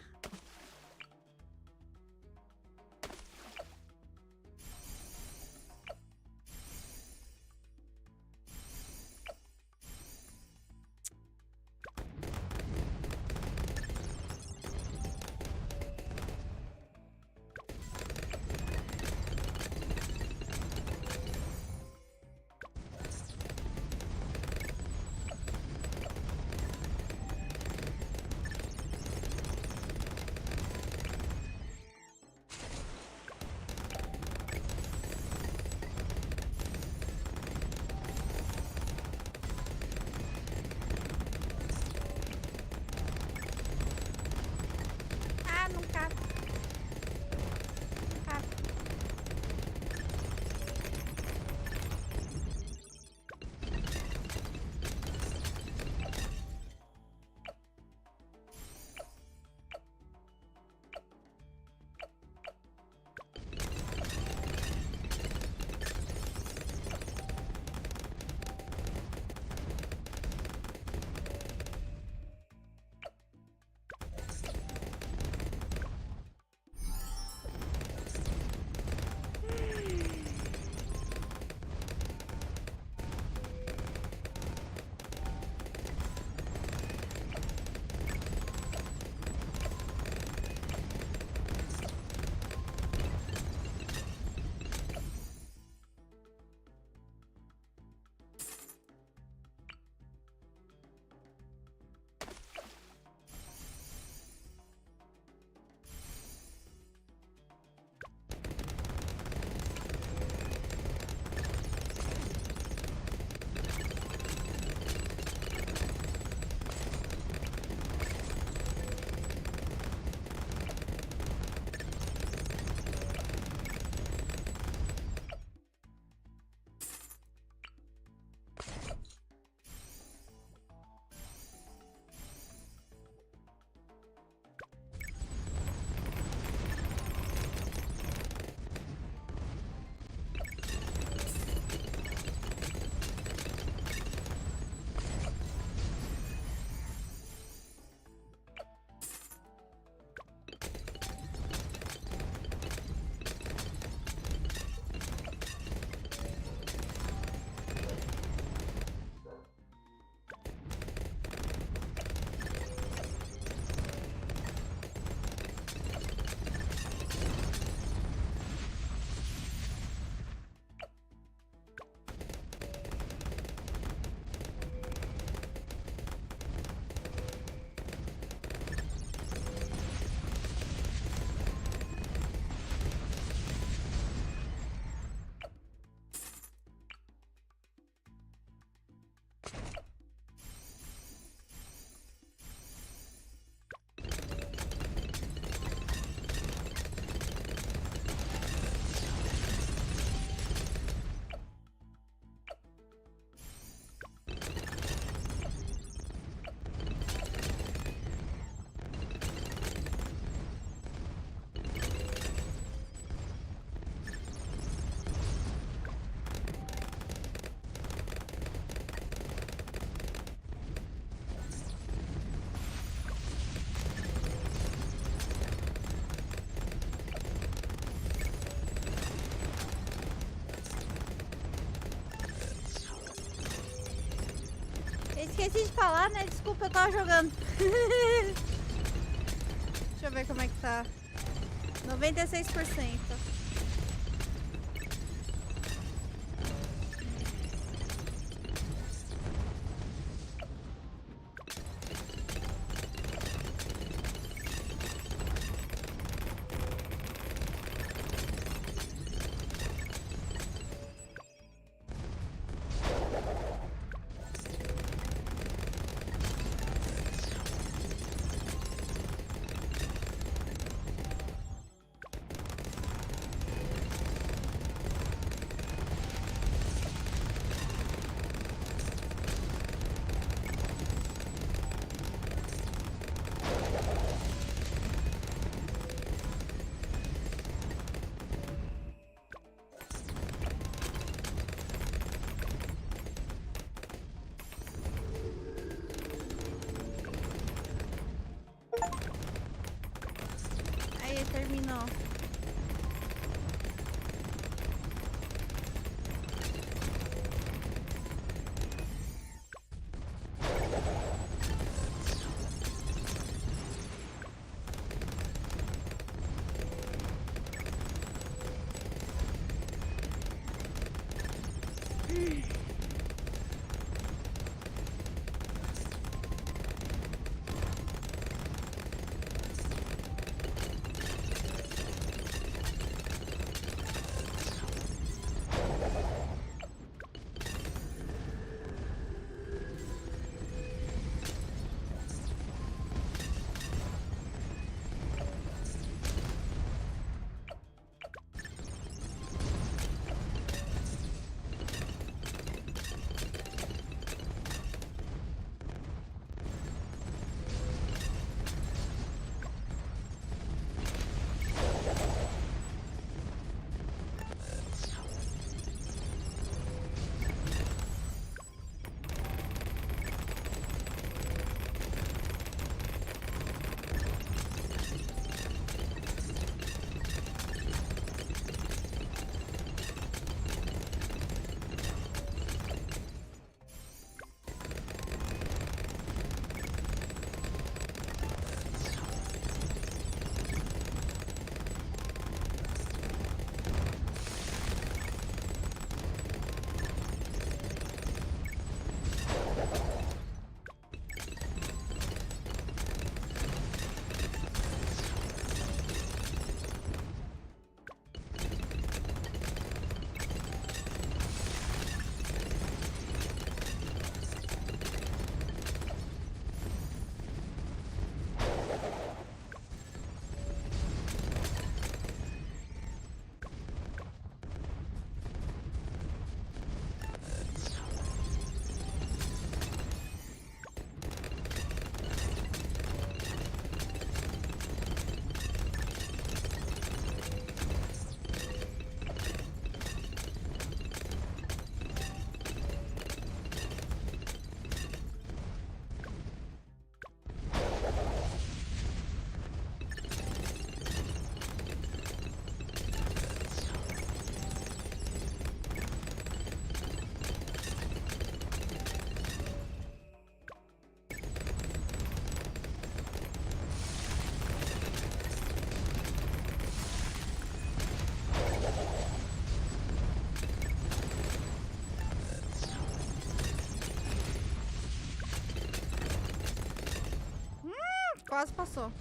esqueci de falar, né? Desculpa, eu tava jogando. Deixa eu ver como é que tá. 96%. Aí, terminou. Quase passou.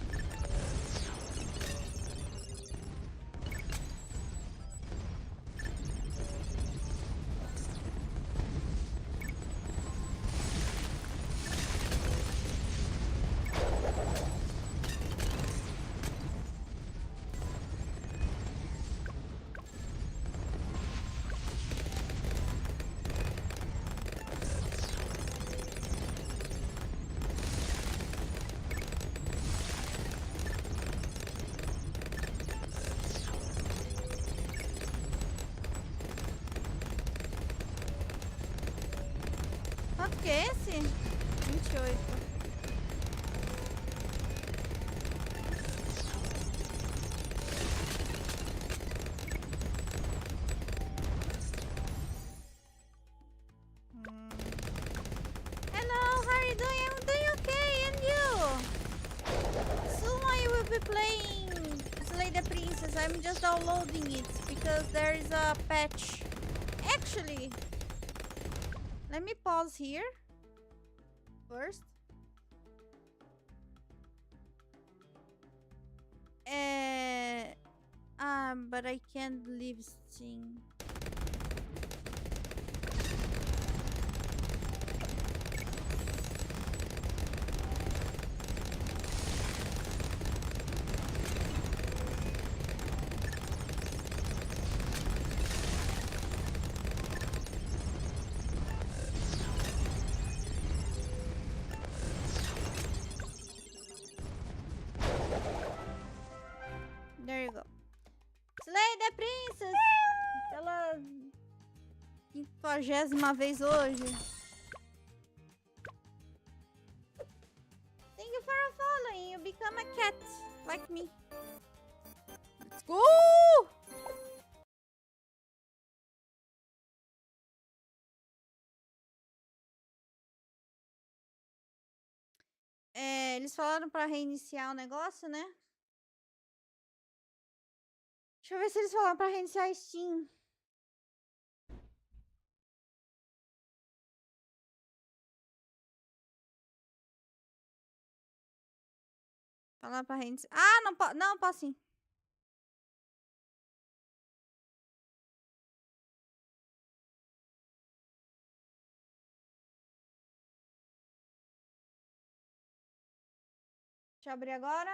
Quanto que é esse? 28. Hello, how are I'm just downloading it because there is a patch. Actually, let me pause here first. But I can't leave Steam. There you go. Slay the Princess! Pela 50ª vez hoje. Thank you for following. You become a cat like me. Let's go! Eles falaram pra reiniciar o negócio, né? Deixa eu ver se eles falaram pra reiniciar a Steam. Falaram pra reiniciar. Ah, não pode. Não, posso sim. Deixa eu abrir agora.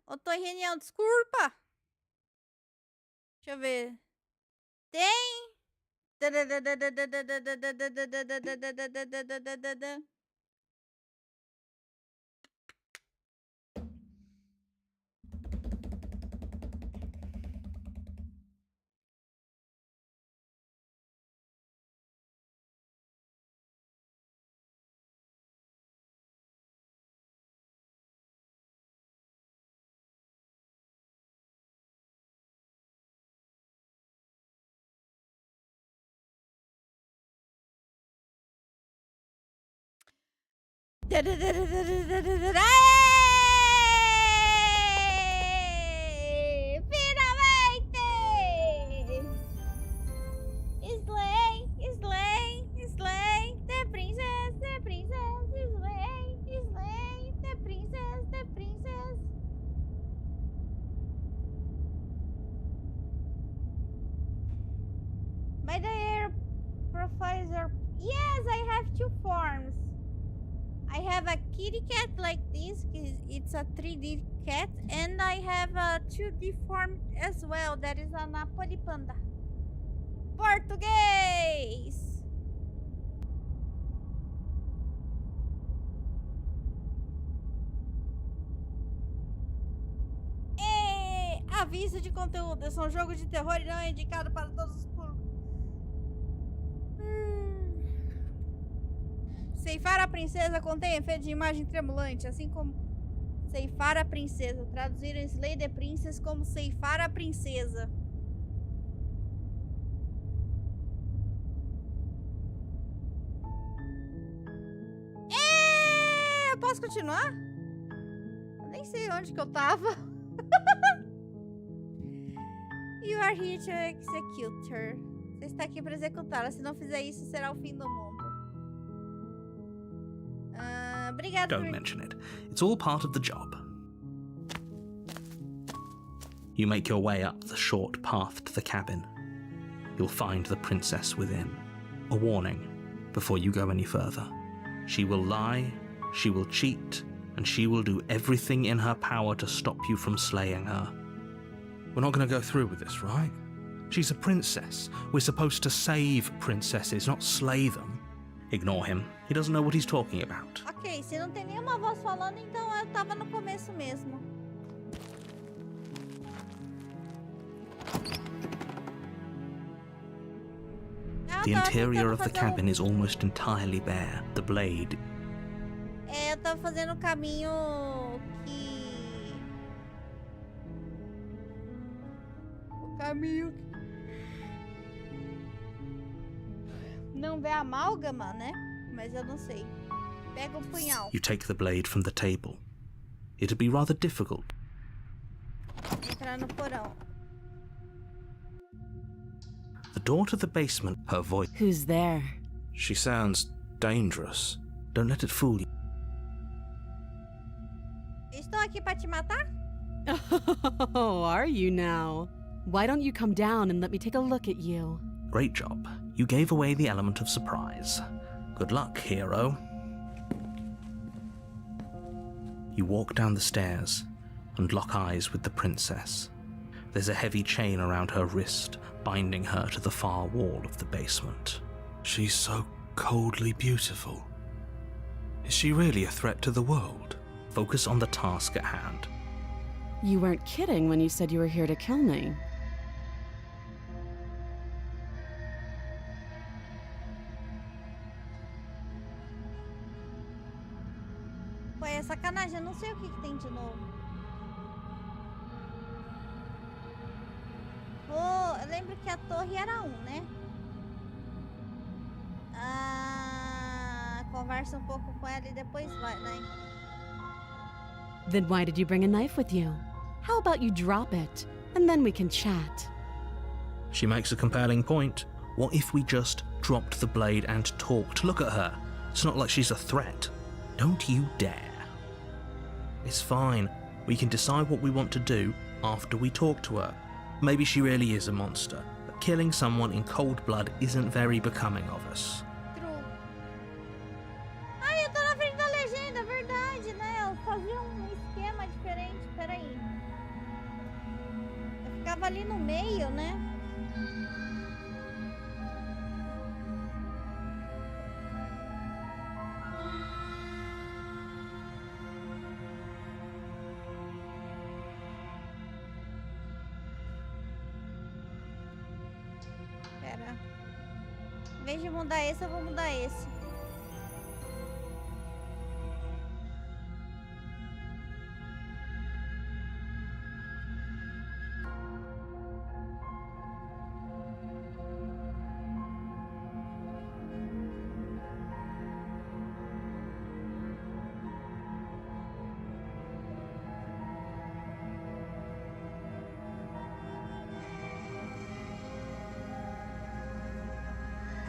Eu tô em reunião, desculpa. Deixa eu ver. Tem. Finalmente! Slay, slay, slay, the princess, the princess, slay, slay, the princess, the princess. By the air profiles are... Yes, I have 2 forms. I have a kitty cat like this, it's a 3D cat, and I have a 2D form as well, that is a Napoli Panda. Português! Aviso de conteúdo, esse é um jogo de terror e não é indicado para todos os públicos. Ceifar a princesa contém efeito de imagem tremulante, assim como ceifar a princesa. Traduziram Slay the Princess como ceifar a princesa. Eu posso continuar? Eu nem sei onde que eu tava. You are here to execute her. Você está aqui para executá-la. Se não fizer isso, será o fim do mundo. Obrigada Don't mention it. It's all part of the job. You make your way up the short path to the cabin. You'll find the princess within. A warning before you go any further. She will lie, she will cheat, and she will do everything in her power to stop you from slaying her. We're not going to go through with this, right? She's a princess. We're supposed to save princesses, not slay them. Ignore him. He doesn't know what he's talking about. Ok, se não tem nenhuma voz falando, então eu tava no começo mesmo. The interior of the cabin is almost entirely bare. The blade... Eu tava fazendo o caminho que... O caminho... Não vê a amálgama, né? Mas eu não sei. Pega o punhal. You take the blade from the table. It'd be rather difficult. Entrar no porão. The door to the basement, her voice... Who's there? She sounds dangerous. Don't let it fool you. Estou aqui pra te matar? Oh, are you now? Why don't you come down and let me take a look at you? Great job. You gave away the element of surprise. Good luck, hero. You walk down the stairs and lock eyes with the princess. There's a heavy chain around her wrist, binding her to the far wall of the basement. She's so coldly beautiful. Is she really a threat to the world? Focus on the task at hand. You weren't kidding when you said you were here to kill me. Pô, é sacanagem, eu não sei o que tem de novo. Pô, eu lembro que a torre era 1, né? Conversa um pouco com ela e depois vai, né? Then why did you bring a knife with you? How about you drop it, and then we can chat? She makes a compelling point. What if we just dropped the blade and talked? Look at her. It's not like she's a threat. Don't you dare. It's fine. We can decide what we want to do after we talk to her. Maybe she really is a monster, but killing someone in cold blood isn't very becoming of us. True. Ai, eu tô na frente da legenda, verdade, né? Eu fazia um esquema diferente, peraí. Eu ficava ali no meio, né? Pera. Em vez de mudar esse, eu vou mudar esse.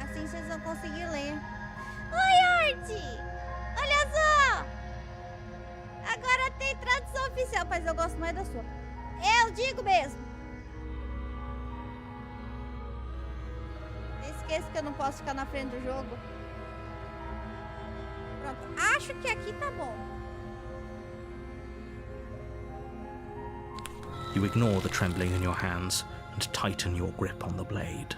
Assim vocês vão conseguir ler. Oi, Arte! Olha só! Agora tem tradução oficial, mas eu gosto mais da sua. Eu digo mesmo. Esqueço que eu não posso ficar na frente do jogo. Pronto, acho que aqui tá bom. You ignore the trembling in your hands and tighten your grip on the blade.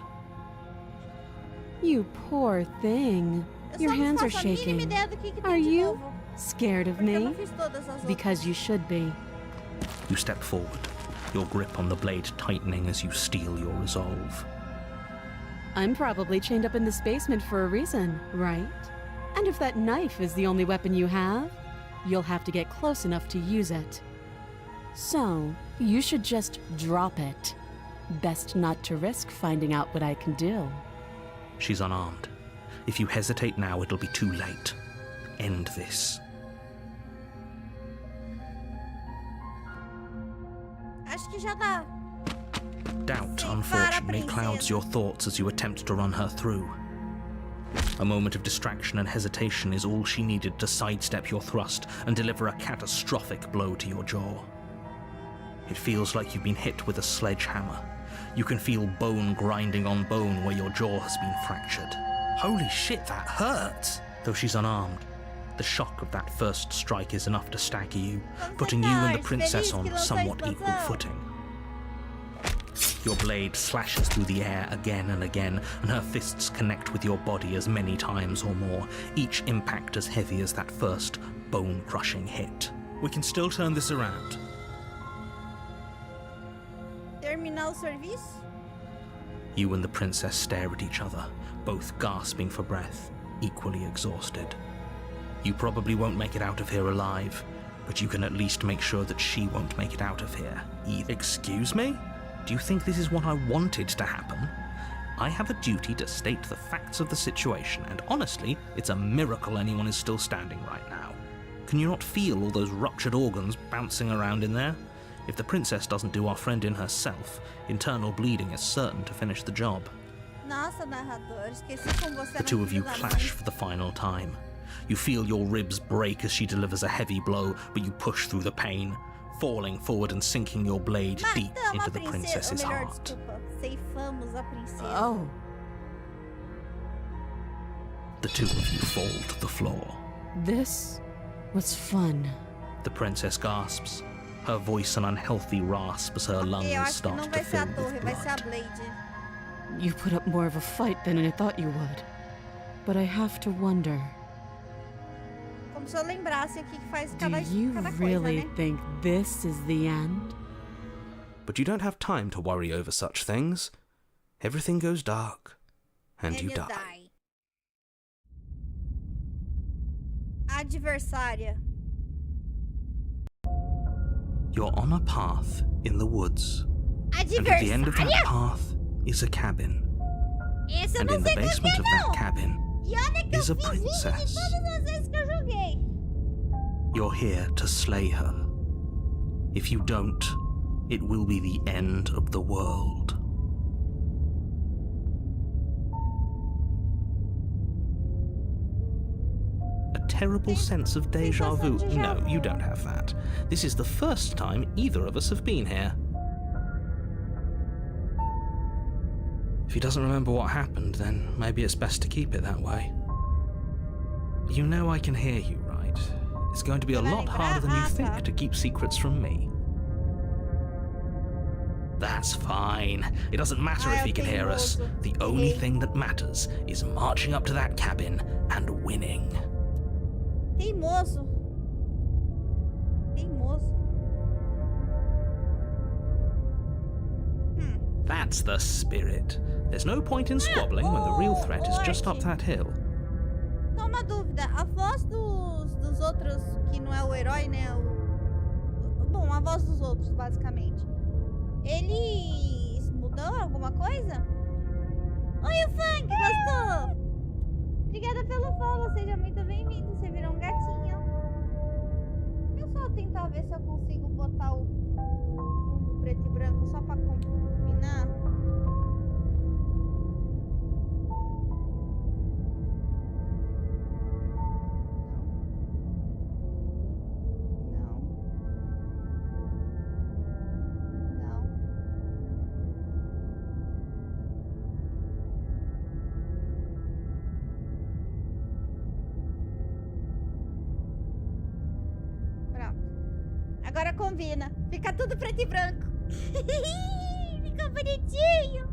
You poor thing. Eu Your só não hands are faço a mínima shaking. ideia do que Are tem de you novo. scared of Porque eu não me? fiz todas as outras. Because you should be. You step forward, your grip on the blade tightening as you steel your resolve. I'm probably chained up in this basement for a reason, right? And if that knife is the only weapon you have, you'll have to get close enough to use it. So, you should just drop it. Best not to risk finding out what I can do. She's unarmed. If you hesitate now, it'll be too late. End this. Acho que já dá. Doubt, Sim, unfortunately, para, clouds princesa. your thoughts as you attempt to run her through. A moment of distraction and hesitation is all she needed to sidestep your thrust and deliver a catastrophic blow to your jaw. It feels like you've been hit with a sledgehammer. You can feel bone grinding on bone where your jaw has been fractured. Holy shit, that hurts! Though she's unarmed, the shock of that first strike is enough to stagger you, putting you and the princess on somewhat equal footing. Your blade slashes through the air again and again, and her fists connect with your body as many times or more, each impact as heavy as that first bone-crushing hit. We can still turn this around. Terminar o serviço? You and the princess stare at each other, both gasping for breath, equally exhausted. You probably won't make it out of here alive, but you can at least make sure that she won't make it out of here either. Excuse me? Do you think this is what I wanted to happen? I have a duty to state the facts of the situation, and honestly, it's a miracle anyone is still standing right now. Can you not feel all those ruptured organs bouncing around in there? If the princess doesn't do our friend in herself, internal bleeding is certain to finish the job. Nossa, narrador, esqueci como você The two of you clash for the final time. You feel your ribs break as she delivers a heavy blow, but you push through the pain, falling forward and sinking your blade deep into the princess's heart. Ceifamos a princesa. Oh, The two of you fall to the floor. this was fun. The princess gasps, her voice an unhealthy rasp as her Eu lungs acho que start não to vai ser fill a torre, with vai ser a blood. Blade. You put up more of a fight than I thought you would. But I have to wonder, Como se eu lembrasse o que faz do cada you coisa, really né? think this is the end? But you don't have time to worry over such things. Everything goes dark, and you die. Adversária. You're on a path in the woods, and at the end of that Adversária? path is a cabin. Esse eu And não in the sei qual que basement é, of that não. cabin E olha que eu is a fiz vídeo de princess. todas as vezes que eu joguei. You're here to slay her. If you don't, it will be the end of the world. A terrible sense of deja vu. No, you don't have that. This is the first time either of us have been here. If he doesn't remember what happened, then maybe it's best to keep it that way. You know I can hear you, right? It's going to be a lot harder than you think to keep secrets from me. That's fine. It doesn't matter if he can hear us. The only thing that matters is marching up to that cabin and winning. Teimoso. Teimoso. That's the spirit. There's no point in squabbling when the real threat is just up that hill. Só uma dúvida. A voz dos outros, que não é o herói, né? Bom, a voz dos outros, basicamente. Eles mudou alguma coisa? Oi, o Fang, gostou? Obrigada pelo follow, seja muito bem-vindo. Você virou um gatinho. Deixa eu só tentar ver se eu consigo botar o fundo preto e branco só pra combinar. Agora combina. Fica tudo preto e branco. Ficou bonitinho.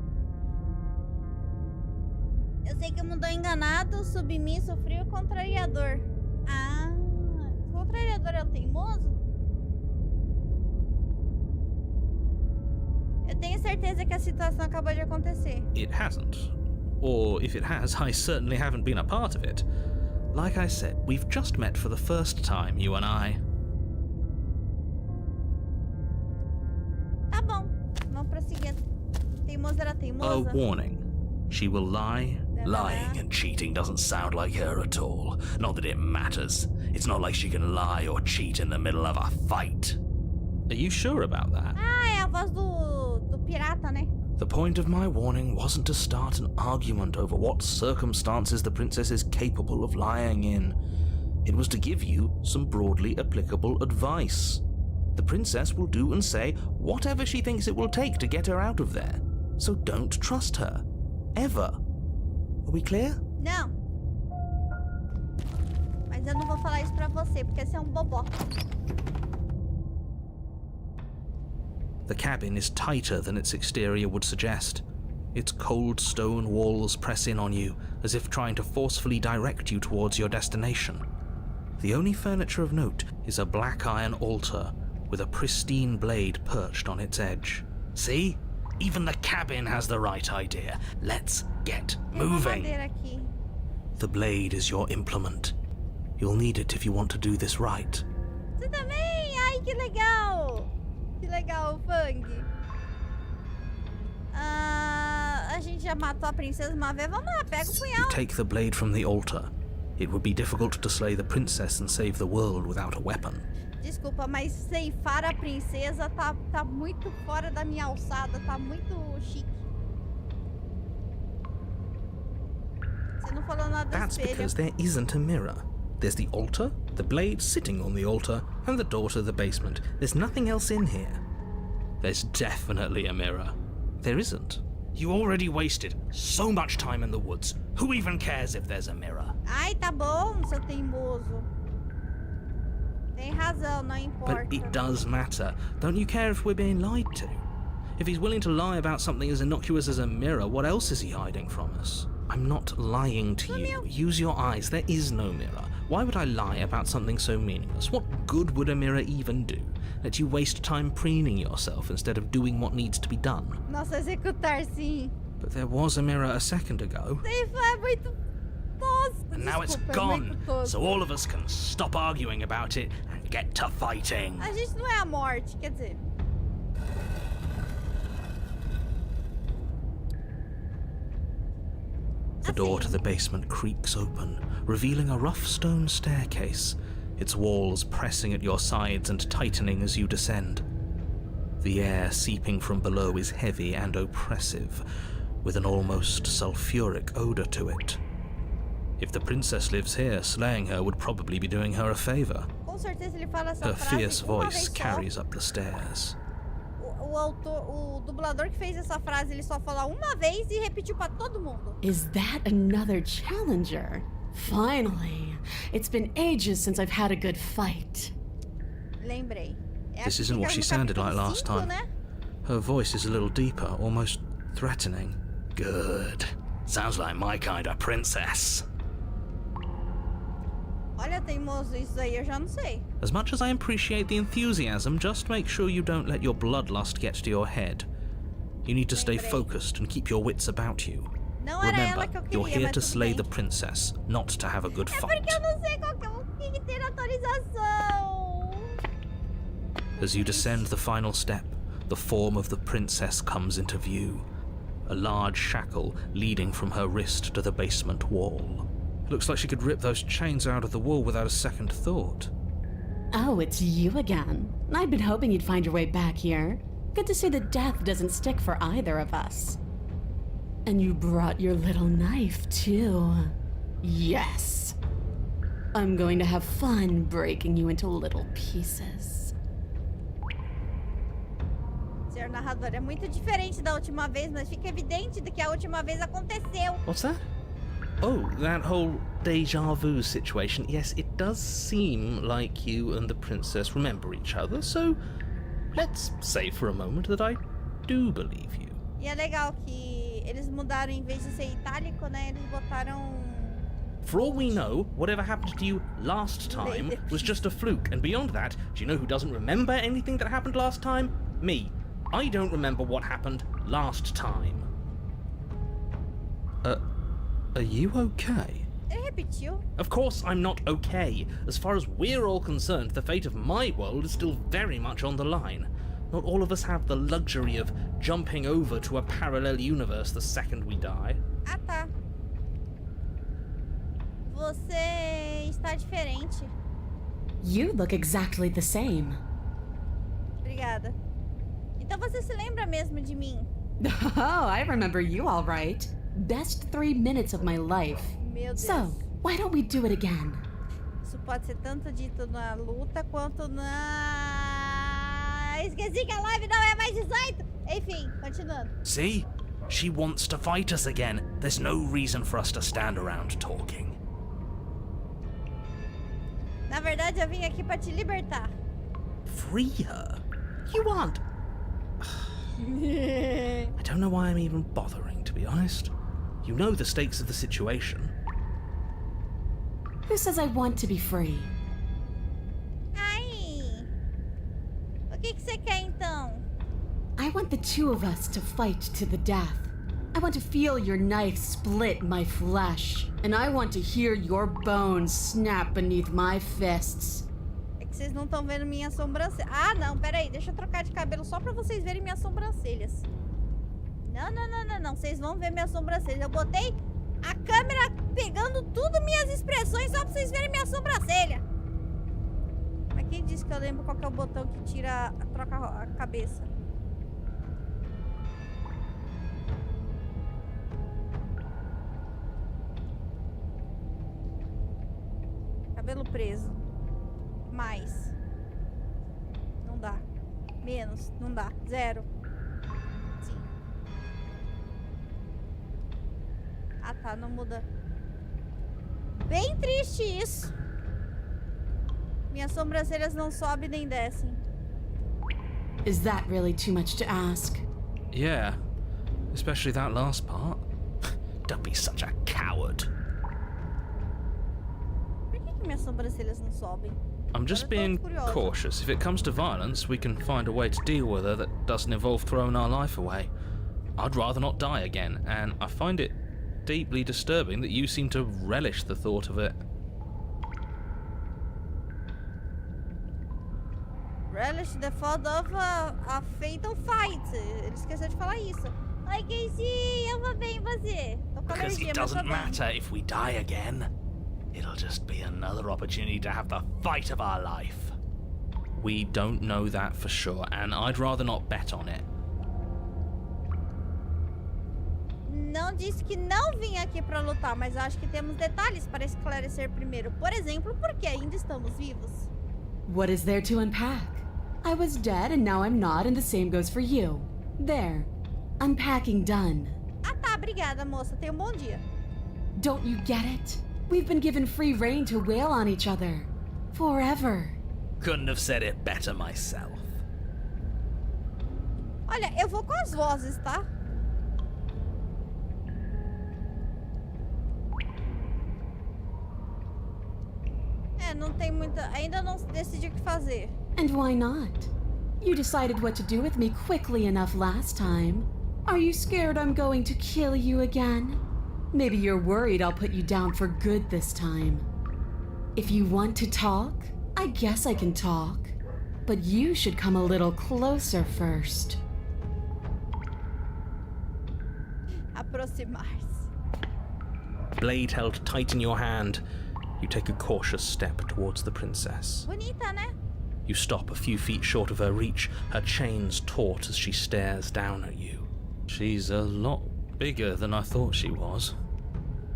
Eu sei que eu mudou enganado, submisso, frio, contrariador. Ah, contrariador é o teimoso? Eu tenho certeza que a situação acabou de acontecer. It hasn't. Or if it has, I certainly haven't been a part of it. Like I said, we've just met for the first time, you and I. Tá bom, vamos prosseguir. Teimosa era A teimosa? warning. She will lie. Lying and cheating doesn't sound like her at all. Not that it matters. It's not like she can lie or cheat in the middle of a fight. Are you sure about that? Ah, é a voz do pirata, né? The point of my warning wasn't to start an argument over what circumstances the princess is capable of lying in. It was to give you some broadly applicable advice. The princess will do and say whatever she thinks it will take to get her out of there. So don't trust her. Ever. Are we clear? Não. Mas eu não vou falar isso pra você, porque você é boboca. The cabin is tighter than its exterior would suggest. Its cold stone walls press in on you, as if trying to forcefully direct you towards your destination. The only furniture of note is a black iron altar with a pristine blade perched on its edge. See? Even the cabin has the right idea. Let's get moving. The blade is your implement. You'll need it if you want to do this right. Você também? Ai, que legal! Que legal, Fang. A gente já matou a princesa uma vez. Vamos lá, pega o punhal. You take the blade from the altar. It would be difficult to slay the princess and save the world without a weapon. Desculpa, mas ceifar a princesa tá muito fora da minha alçada. Tá muito chique. Você não falou nada do That's espelho. because there isn't a mirror. There's the altar, the blade sitting on the altar, and the door to the basement. There's nothing else in here. There's definitely a mirror. There isn't. You already wasted so much time in the woods. Who even cares if there's a mirror? Ai, tá bom, seu teimoso. Tem razão, não importa. But it does matter. Don't you care if we're being lied to? If he's willing to lie about something as innocuous as a mirror, what else is he hiding from us? I'm not lying to you. Use your eyes. There is no mirror. Why would I lie about something so meaningless? What good would a mirror even do? Let you waste time preening yourself instead of doing what needs to be done. Nossa, executar sim. But there was a mirror a second ago. Ceifar é muito tosco. And now it's gone, so all of us can stop arguing about it and get to fighting. A gente não é a morte, quer dizer. The door to the basement creaks open, revealing a rough stone staircase, its walls pressing at your sides and tightening as you descend. The air seeping from below is heavy and oppressive, with an almost sulfuric odor to it. If the princess lives here, slaying her would probably be doing her a favor. Com certeza ele fala essa Her frase fierce uma voice vez só. carries up the stairs. O dublador que fez essa frase, ele só falou uma vez e repetiu pra todo mundo. Is that another challenger? Finally. It's been ages since I've had a good fight. Lembrei. This isn't what she sounded like last time. Né? Her voice is a little deeper, almost threatening. Good. Sounds like my kind of princess. Olha, teimoso, isso aí eu já não sei. As much as I appreciate the enthusiasm, just make sure you don't let your bloodlust get to your head. You need to stay focused and keep your wits about you. Não era ela Remember, que eu queria, you're here mas to tudo slay bem. the princess, not to have a good É fight. porque eu não sei qual que tem na atualização. As you descend the final step, the form of the princess comes into view. A large shackle leading from her wrist to the basement wall. Looks like she could rip those chains out of the wall without a second thought. Oh, it's you again. I'd been hoping you'd find your way back here. Good to see that death doesn't stick for either of us. And you brought your little knife, too. Yes. I'm going to have fun breaking you into little pieces. Senhor narrador, é muito diferente da última vez, mas fica evidente de que a última vez aconteceu. What's that? Oh, that whole deja vu situation. Yes, it does seem like you and the princess remember each other, so let's say for a moment that I do believe you. E é legal que eles mudaram, em vez de ser itálico, né? Eles botaram... For all we know, whatever happened to you last time was just a fluke, and beyond that, do you know who doesn't remember anything that happened last time? Me. I don't remember what happened last time. Are you okay? Ele repetiu. Of course I'm not okay. As far as we're all concerned, the fate of my world is still very much on the line. Not all of us have the luxury of jumping over to a parallel universe the second we die. Ah, tá. Você está diferente. You look exactly the same. Obrigada. Então você se lembra mesmo de mim? Oh, I remember you all right. Best 3 minutes of my life. Meu Deus. So, why don't we do it again? Isso pode ser tanto dito na luta quanto na... Esqueci que a live não é mais 18. Enfim, continuando. See? She wants to fight us again. There's no reason for us to stand around talking. Na verdade, eu vim aqui pra te libertar. Free her? You aren't. I don't know why I'm even bothering, to be honest. You know the stakes of the situation. Who says I want to be free? Ai. O que você quer então? I want the two of us to fight to the death. I want to feel your knife split my flesh. And I want to hear your bones snap beneath my fists. É que vocês não estão vendo minha sobrancelha. Ah, não, peraí. Deixa eu trocar de cabelo só pra vocês verem minhas sobrancelhas. Não. Vocês vão ver minhas sobrancelhas. Eu botei a câmera pegando tudo minhas expressões só pra vocês verem minha sobrancelha. Mas quem disse que eu lembro qual que é o botão que troca a cabeça? Cabelo preso. Mais. Não dá. Menos. Não dá. 0. Sim. Ah, tá. Não muda. Bem triste isso. Minhas sobrancelhas não sobem nem descem. Is that really too much to ask? Yeah, especially that last part. Don't be such a coward. Por que minhas sobrancelhas não sobem? I'm just being cautious. If it comes to violence, we can find a way to deal with her that doesn't involve throwing our life away. I'd rather not die again, and I find it deeply disturbing that you seem to relish the thought of it. Relish the thought of a fatal fight. Ele esqueceu de falar isso. Oi, Casey, eu vou bem, você? Tô com Because alergia, it mas tô doesn't bem. matter if we die again. It'll just be another opportunity to have the fight of our life. We don't know that for sure, and I'd rather not bet on it. Não disse que não vim aqui pra lutar, mas acho que temos detalhes para esclarecer primeiro. Por exemplo, por que ainda estamos vivos? What is there to unpack? I was dead and now I'm not, and the same goes for you. There. Unpacking done. Ah tá, obrigada moça, tenha um bom dia. Don't you get it? We've been given free rein to wail on each other. Forever. Couldn't have said it better myself. Olha, eu vou com as vozes, tá? Não tem muita... Ainda não decidi o que fazer. And why not? You decided what to do with me quickly enough last time. Are you scared I'm going to kill you again? Maybe you're worried I'll put you down for good this time. If you want to talk, I guess I can talk. But you should come a little closer first. Aproximar-se. Blade held tight in your hand, you take a cautious step towards the princess. Bonita, né? You stop a few feet short of her reach, her chains taut as she stares down at you. She's a lot bigger than I thought she was.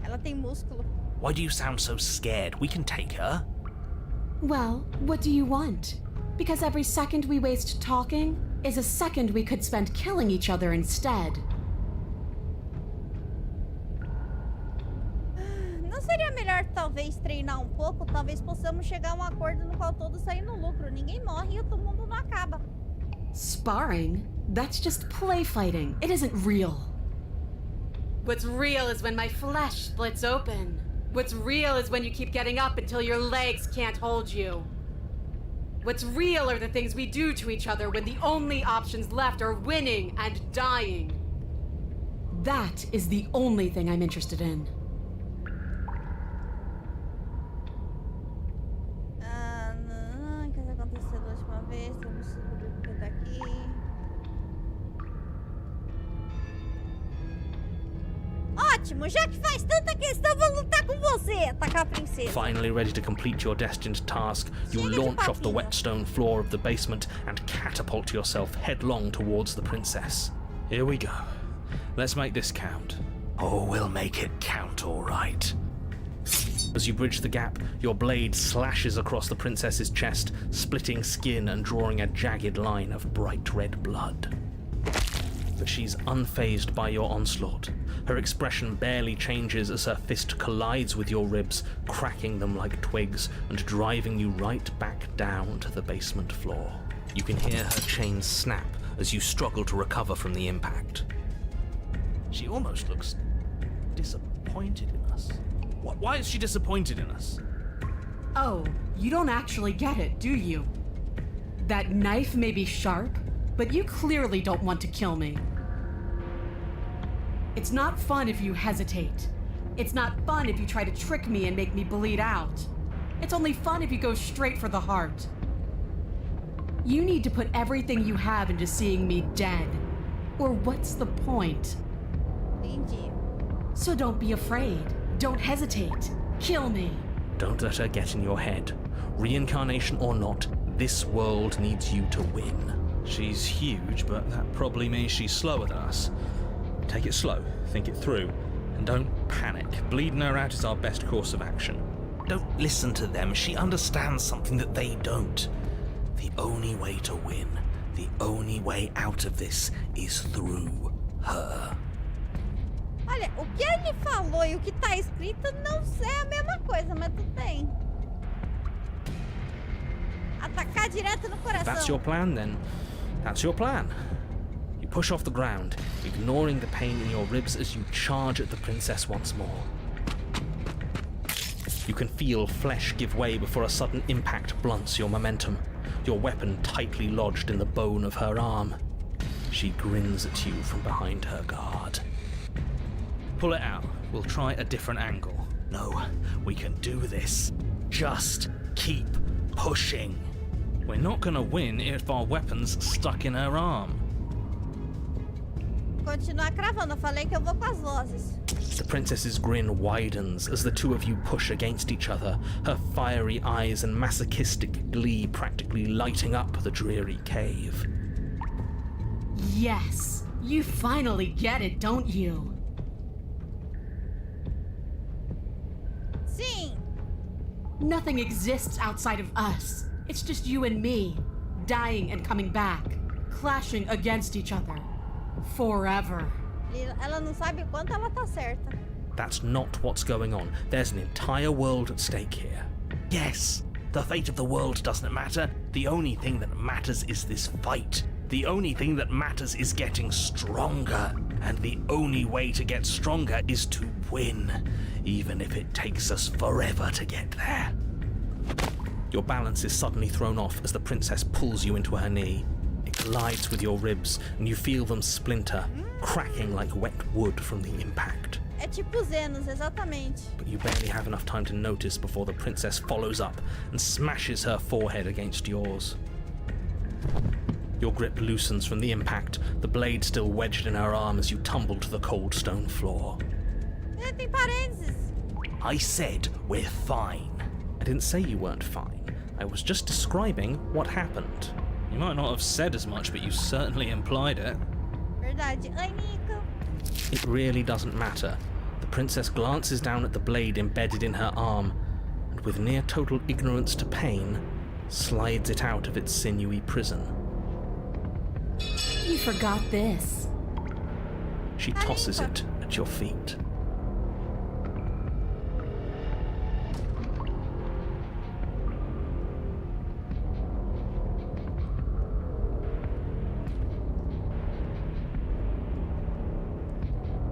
Ela tem músculo. Why do you sound so scared? We can take her. Well, what do you want? Because every second we waste talking is a second we could spend killing each other instead. Não seria melhor talvez treinar um pouco? Talvez possamos chegar a um acordo no qual todos saem no lucro. Ninguém morre e o mundo não acaba. Sparring? That's just play fighting. It isn't real. What's real is when my flesh splits open. What's real is when you keep getting up until your legs can't hold you. What's real are the things we do to each other when the only options left are winning and dying. That is the only thing I'm interested in. O que aconteceu da última vez? Vamos descobrir o que tá aqui. Ótimo, já que faz tanta questão, vou lutar com você, atacar a princesa. Finally ready to complete your destined task, you launch off the wet stone floor of the basement and catapult yourself headlong towards the princess. Here we go. Let's make this count. Oh, we'll make it count, all right. As you bridge the gap, your blade slashes across the princess's chest, splitting skin and drawing a jagged line of bright red blood. But she's unfazed by your onslaught. Her expression barely changes as her fist collides with your ribs, cracking them like twigs and driving you right back down to the basement floor. You can hear her chains snap as you struggle to recover from the impact. She almost looks disappointed in us. Why is she disappointed in us? Oh, you don't actually get it, do you? That knife may be sharp, but you clearly don't want to kill me. It's not fun if you hesitate. It's not fun if you try to trick me and make me bleed out. It's only fun if you go straight for the heart. You need to put everything you have into seeing me dead. Or what's the point? Entendi. So don't be afraid. Don't hesitate. Kill me. Don't let her get in your head. Reincarnation or not, this world needs you to win. She's huge, but that probably means she's slower than us. Take it slow, think it through, and don't panic. Bleeding her out is our best course of action. Don't listen to them. She understands something that they don't. The only way to win, the only way out of this is through her. Olha, o que ele falou e o que tá escrito não é a mesma coisa, mas tudo bem. Atacar direto no coração. If that's your plan, then that's your plan. You push off the ground, ignoring the pain in your ribs as you charge at the princess once more. You can feel flesh give way before a sudden impact blunts your momentum, your weapon tightly lodged in the bone of her arm. She grins at you from behind her guard. Pull it out. We'll try a different angle. No, we can do this. Just keep pushing. We're not gonna win if our weapon's stuck in her arm. Continuar cravando, eu falei que eu vou com as vozes. The princess's grin widens as the two of you push against each other, her fiery eyes and masochistic glee practically lighting up the dreary cave. Yes, you finally get it, don't you? Sim. Nothing exists outside of us. It's just you and me, dying and coming back, clashing against each other. Forever. Ela não sabe o quanto ela tá certa. That's not what's going on. There's an entire world at stake here. Yes, the fate of the world doesn't matter. The only thing that matters is this fight. The only thing that matters is getting stronger. And the only way to get stronger is to win, even if it takes us forever to get there. Your balance is suddenly thrown off as the princess pulls you into her knee. It collides with your ribs, and you feel them splinter, cracking like wet wood from the impact. É tipo Zenos, exatamente. But you barely have enough time to notice before the princess follows up and smashes her forehead against yours. Your grip loosens from the impact, the blade still wedged in her arm as you tumble to the cold stone floor. Tem parênteses. I said we're fine. I didn't say you weren't fine. I was just describing what happened. You might not have said as much, but you certainly implied it. Verdade. Oi, Nico. It really doesn't matter. The princess glances down at the blade embedded in her arm, and with near total ignorance to pain, slides it out of its sinewy prison. You forgot this. She tosses it at your feet.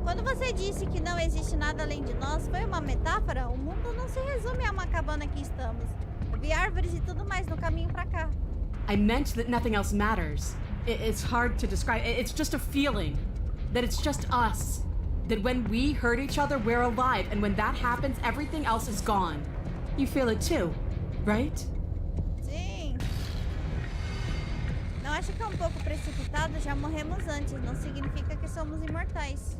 Quando você disse que não existe nada além de nós, foi uma metáfora? O mundo não se resume a uma cabana que estamos. Eu vi árvores e tudo mais no caminho pra cá. I meant that nothing else matters. It's hard to describe. It's just a feeling. That it's just us. That when we hurt each other, we're alive. And when that happens, everything else is gone. You feel it too, right? Sim. Não acho que é um pouco precipitado? Já morremos antes. Não significa que somos imortais.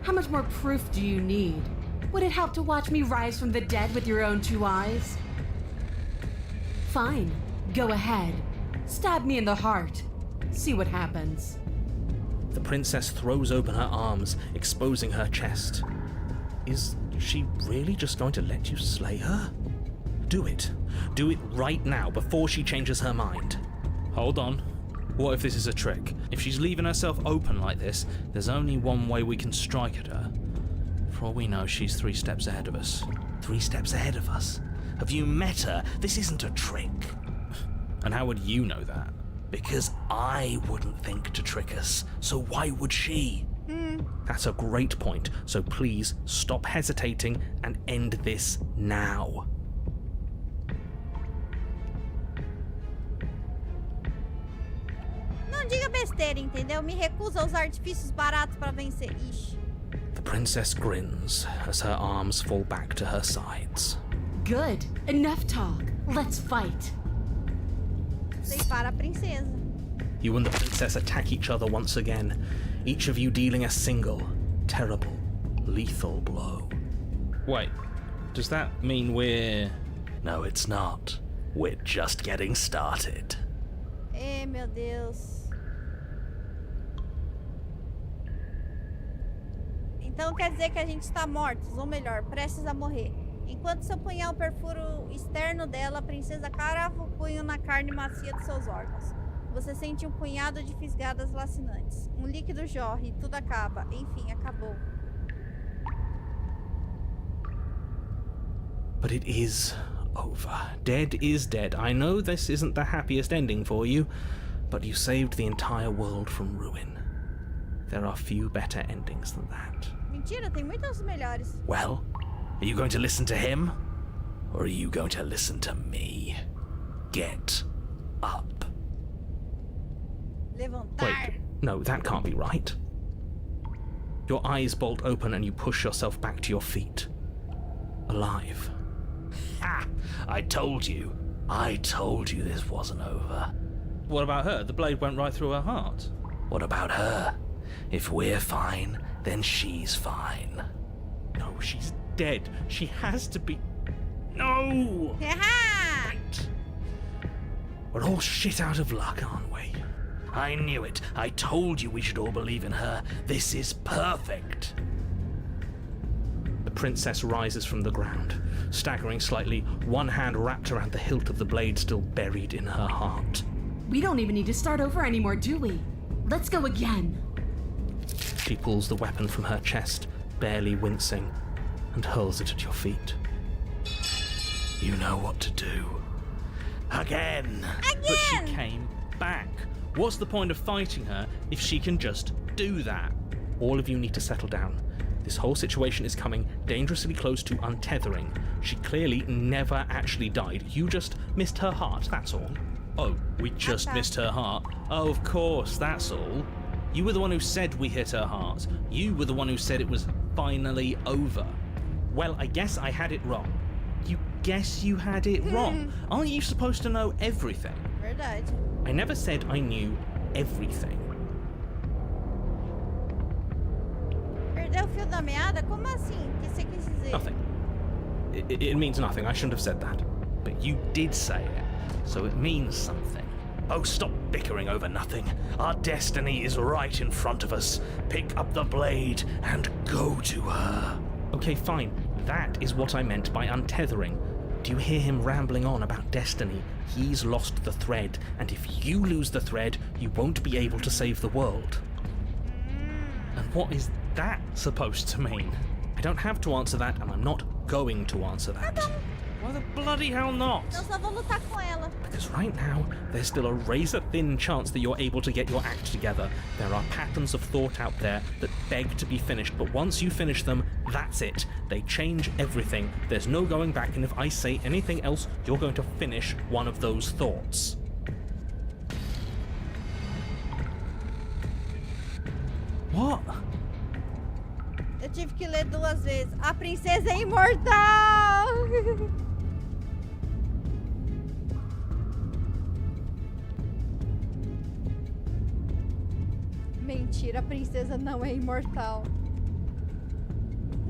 How much more proof do you need? Would it help to watch me rise from the dead with your own two eyes? Fine. Go ahead. Stab me in the heart. See what happens. The princess throws open her arms, exposing her chest. Is she really just going to let you slay her? Do it. Do it right now, before she changes her mind. Hold on. What if this is a trick? If she's leaving herself open like this, there's only one way we can strike at her. For all we know, she's 3 steps ahead of us. 3 steps ahead of us? Have you met her? This isn't a trick. And how would you know that? Because I wouldn't think to trick us, so why would she? That's a great point, so please stop hesitating and end this now. Não diga besteira, entendeu? Me recuso a usar artifícios baratos pra vencer. Ixi. The princess grins as her arms fall back to her sides. Good. Enough talk. Let's fight. Sei para a princesa. You and the princess attack each other once again, each of you dealing a single, terrible, lethal blow. Wait, does that mean we're... No, it's not. We're just getting started. Meu Deus. Então quer dizer que a gente está mortos, ou melhor, prestes a morrer. Enquanto seu punhal perfura o externo dela, a princesa crava o punho na carne macia dos seus órgãos. Você sente um punhado de fisgadas lacinantes. Um líquido jorre e tudo acaba. Enfim, acabou. But it is over. Dead is dead. I know this isn't the happiest ending for you, but you saved the entire world from ruin. There are few better endings than that. Mentira, tem muitas melhores. Well, are you going to listen to him? Or are you going to listen to me? Get up. Levantar. Wait, no, that can't be right. Your eyes bolt open and you push yourself back to your feet. Alive. Ha! I told you. I told you this wasn't over. What about her? The blade went right through her heart. What about her? If we're fine, then she's fine. No, she's dead. She has to be... No! Haha! Right. We're all shit out of luck, aren't we? I knew it. I told you we should all believe in her. This is perfect. The princess rises from the ground, staggering slightly, one hand wrapped around the hilt of the blade still buried in her heart. We don't even need to start over anymore, do we? Let's go again. She pulls the weapon from her chest, barely wincing, and hurls it at your feet. You know what to do. Again! But she came back. What's the point of fighting her if she can just do that? All of you need to settle down. This whole situation is coming dangerously close to untethering. She clearly never actually died. You just missed her heart, that's all. Oh, we just missed her heart. Oh, of course, that's all. You were the one who said we hit her heart. You were the one who said it was finally over. Well, I guess I had it wrong. You guess you had it wrong. Aren't you supposed to know everything? Verdade. I never said I knew everything. Perdeu o fio da meada? Como assim? O que você quis dizer? Nothing. It means nothing. I shouldn't have said that. But you did say it, so it means something. Oh, stop bickering over nothing. Our destiny is right in front of us. Pick up the blade and go to her. Okay, fine. That is what I meant by untethering. Do you hear him rambling on about destiny? He's lost the thread, and if you lose the thread, you won't be able to save the world. And what is that supposed to mean? I don't have to answer that, and I'm not going to answer that. Why the bloody hell not? Então só vou lutar com ela. Because right now, there's still a razor-thin chance that you're able to get your act together. There are patterns of thought out there that beg to be finished, but once you finish them, that's it. They change everything. There's no going back, and if I say anything else, you're going to finish one of those thoughts. What? Eu tive que ler 2 vezes. A princesa é imortal! Mentira, a princesa não é imortal.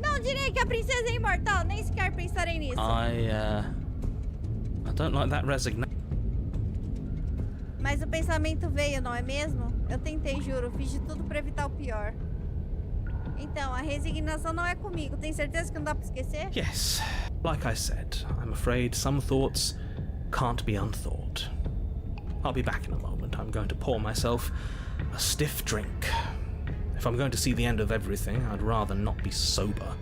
Não direi que a princesa é imortal, nem sequer pensarei nisso. I don't like that resignation. Mas o pensamento veio, não é mesmo? Eu tentei, juro. Fiz de tudo pra evitar o pior. Então, a resignação não é comigo. Tem certeza que não dá pra esquecer? Yes, like I said, I'm afraid some thoughts can't be unthought. I'll be back in a moment. I'm going to pour myself a stiff drink. If I'm going to see the end of everything, I'd rather not be sober.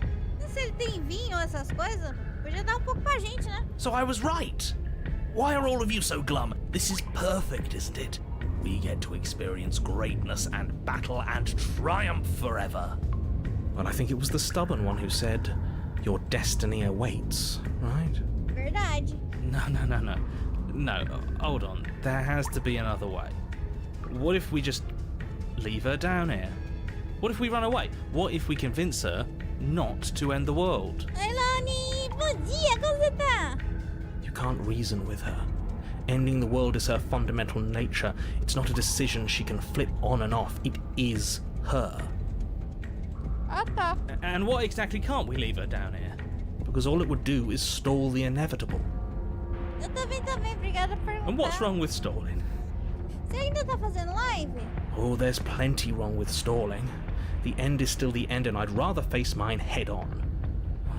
Se ele tem vinho, essas coisas, podia dar pouco pra gente, né? So I was right. Why are all of you so glum? This is perfect, isn't it? We get to experience greatness and battle and triumph forever. Well, I think it was the stubborn one who said, your destiny awaits, right? Verdade. No, hold on. There has to be another way. What if we just leave her down here? What if we run away? What if we convince her not to end the world? Elani, bom dia, como você tá? You can't reason with her. Ending the world is her fundamental nature. It's not a decision she can flip on and off. It is her. Ah, tá. And what exactly can't we leave her down here? Because all it would do is stall the inevitable. Eu também, obrigada por perguntar. And what's wrong with stalling? Você ainda tá fazendo live? Oh, there's plenty wrong with stalling. The end is still the end, and I'd rather face mine head on.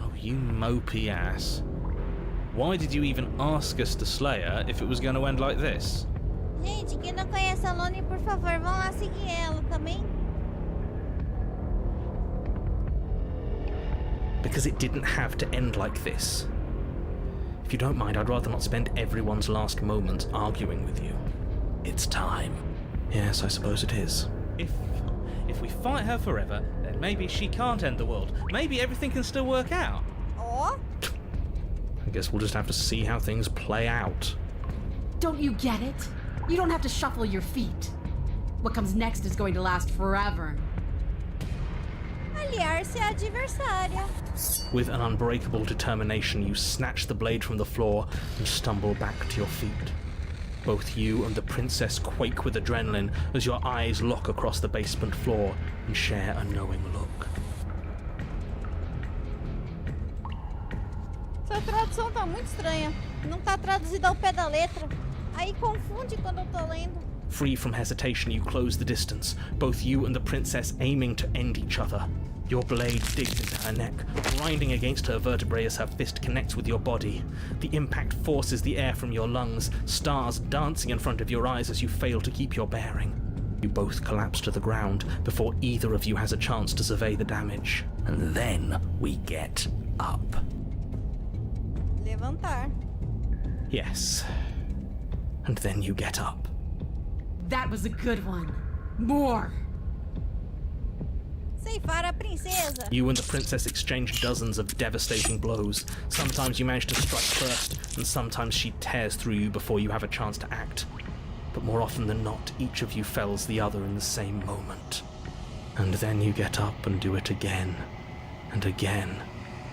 Oh, you mopey ass. Why did you even ask us to slay her if it was going to end like this? Gente, quem não conhece a Loni, por favor, vão lá seguir ela também. Because it didn't have to end like this. If you don't mind, I'd rather not spend everyone's last moments arguing with you. It's time. Yes, I suppose it is. If we fight her forever, then maybe she can't end the world. Maybe everything can still work out. Ó. I guess we'll just have to see how things play out. Don't you get it? You don't have to shuffle your feet. What comes next is going to last forever. Aliar-se à adversária. With an unbreakable determination, you snatch the blade from the floor and stumble back to your feet. Both you and the princess quake with adrenaline as your eyes lock across the basement floor and share a knowing look. Essa tradução tá muito estranha. Não tá traduzida ao pé da letra. Aí confunde quando eu tô lendo. Free from hesitation, you close the distance, both you and the princess aiming to end each other. Your blade digs into her neck, grinding against her vertebrae as her fist connects with your body. The impact forces the air from your lungs, stars dancing in front of your eyes as you fail to keep your bearing. You both collapse to the ground before either of you has a chance to survey the damage. And then we get up. Levantar. Yes. And then you get up. That was a good one. More. Ceifar a princesa. You and the princess exchange dozens of devastating blows. Sometimes you manage to strike first, and sometimes she tears through you before you have a chance to act. But more often than not, each of you fells the other in the same moment. And then you get up and do it again, and again,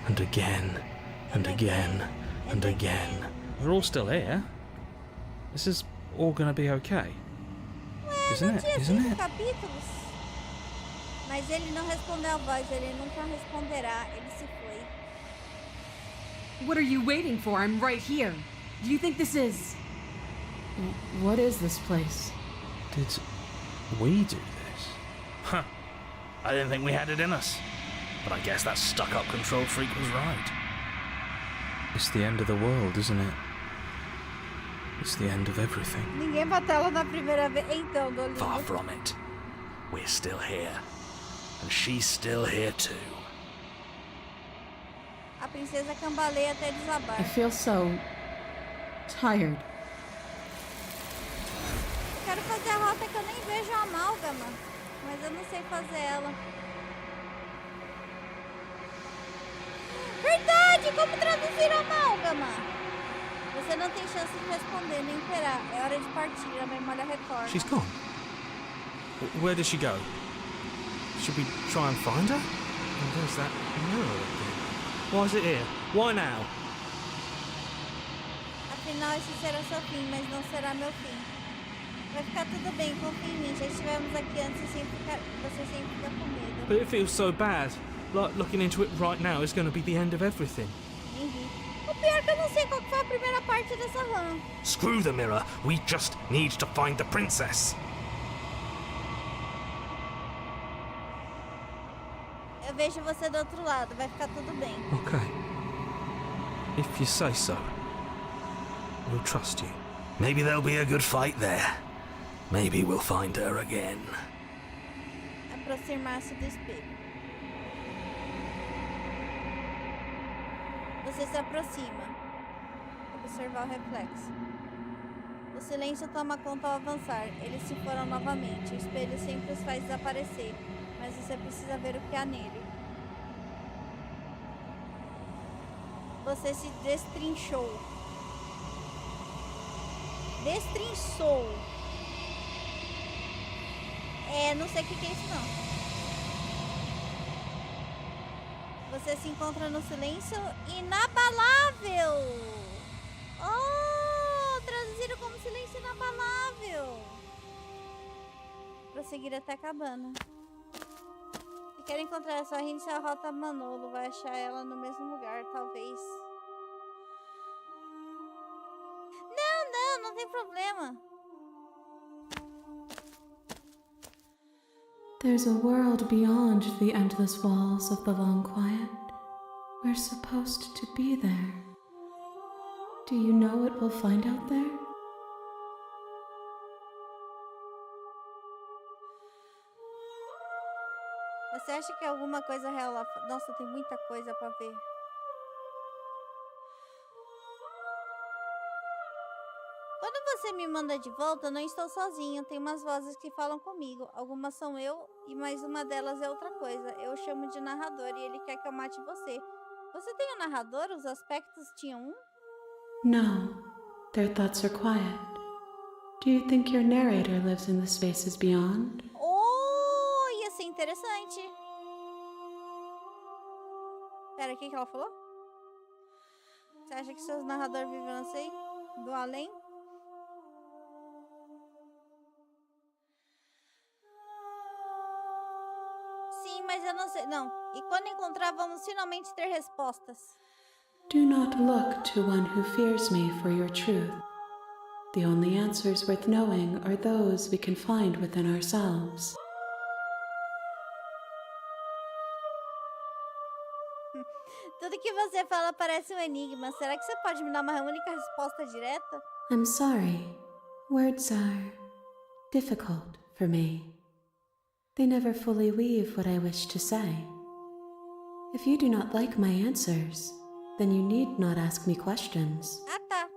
and again, and again, and again. We're all still here. This is all gonna be okay. Isn't it? Isn't it? Capítulos. Mas ele não respondeu a voz, ele nunca responderá, ele se foi. What are you waiting for? I'm right here. Do you think this is... What is this place? Did we do this? Huh. I didn't think we had it in us. But I guess that stuck-up control freak was right. It's the end of the world, isn't it? It's the end of everything. Ninguém bateu ela na primeira vez. Então, Dolinho. Far from it. We're still here. And she's still here too. A princesa cambaleia até desabar. I feel so... tired. Quero fazer a rota que eu nem vejo a amálgama. Mas eu não sei fazer ela. Verdade! Como traduzir a amálgama? Você não tem chance de responder nem esperar. É hora de partir. A memória retorna. She's gone. Where did she go? Should we try and find her? And there's that mirror again. Why is it here? Why now? Afinal, esse será seu fim, mas não será meu fim. Vai ficar tudo bem, confia em mim. Já estivemos aqui antes e você sempre fica com medo. But it feels so bad. Like looking into it right now is going to be the end of everything. Nem vi. O Pior que eu não sei qual que foi a primeira parte dessa run. Screw the mirror, we just need to find the princess. Eu vejo você do outro lado, vai ficar tudo bem. Okay. If you say so, we'll trust you. Maybe there'll be a good fight there. Maybe we'll find her again. Aproximar-se do espelho. Você se aproxima. Observar o reflexo. O silêncio toma conta ao avançar. Eles se foram novamente. O espelho sempre os faz desaparecer. Mas você precisa ver o que há nele. Você se destrinchou. Destrinçou. Não sei o que é isso não. Você se encontra no silêncio inabalável. Oh, traduziram como silêncio inabalável. Prosseguir até a cabana. Se quer encontrar a sua reinicia a rota Manolo, vai achar ela no mesmo lugar, talvez. Não tem problema. There's a world beyond the endless walls of the long quiet. We're supposed to be there. Do you know what we'll find out there? Você acha que é alguma coisa real lá fora? Nossa, tem muita coisa pra ver. Quando você me manda de volta, eu não estou sozinho. Tem umas vozes que falam comigo. Algumas são eu e mais uma delas é outra coisa. Eu chamo de narrador e ele quer que eu mate você. Você tem um narrador? Os aspectos tinham um? No, their thoughts are quiet. Do you think your narrator lives in the spaces beyond? Oh, ia ser interessante. Pera, o que ela falou? Você acha que seus narradores vivem, não sei, do além? Sim, mas eu não sei. Não. E quando encontrar, vamos finalmente ter respostas. Do not look to one who fears me for your truth. The only answers worth knowing are those we can find within ourselves. Tudo que você fala parece um enigma. Será que você pode me dar uma única resposta direta? I'm sorry. Words are difficult for me. They never fully weave what I wish to say. If you do not like my answers, then you need not ask me questions. Ah, tá.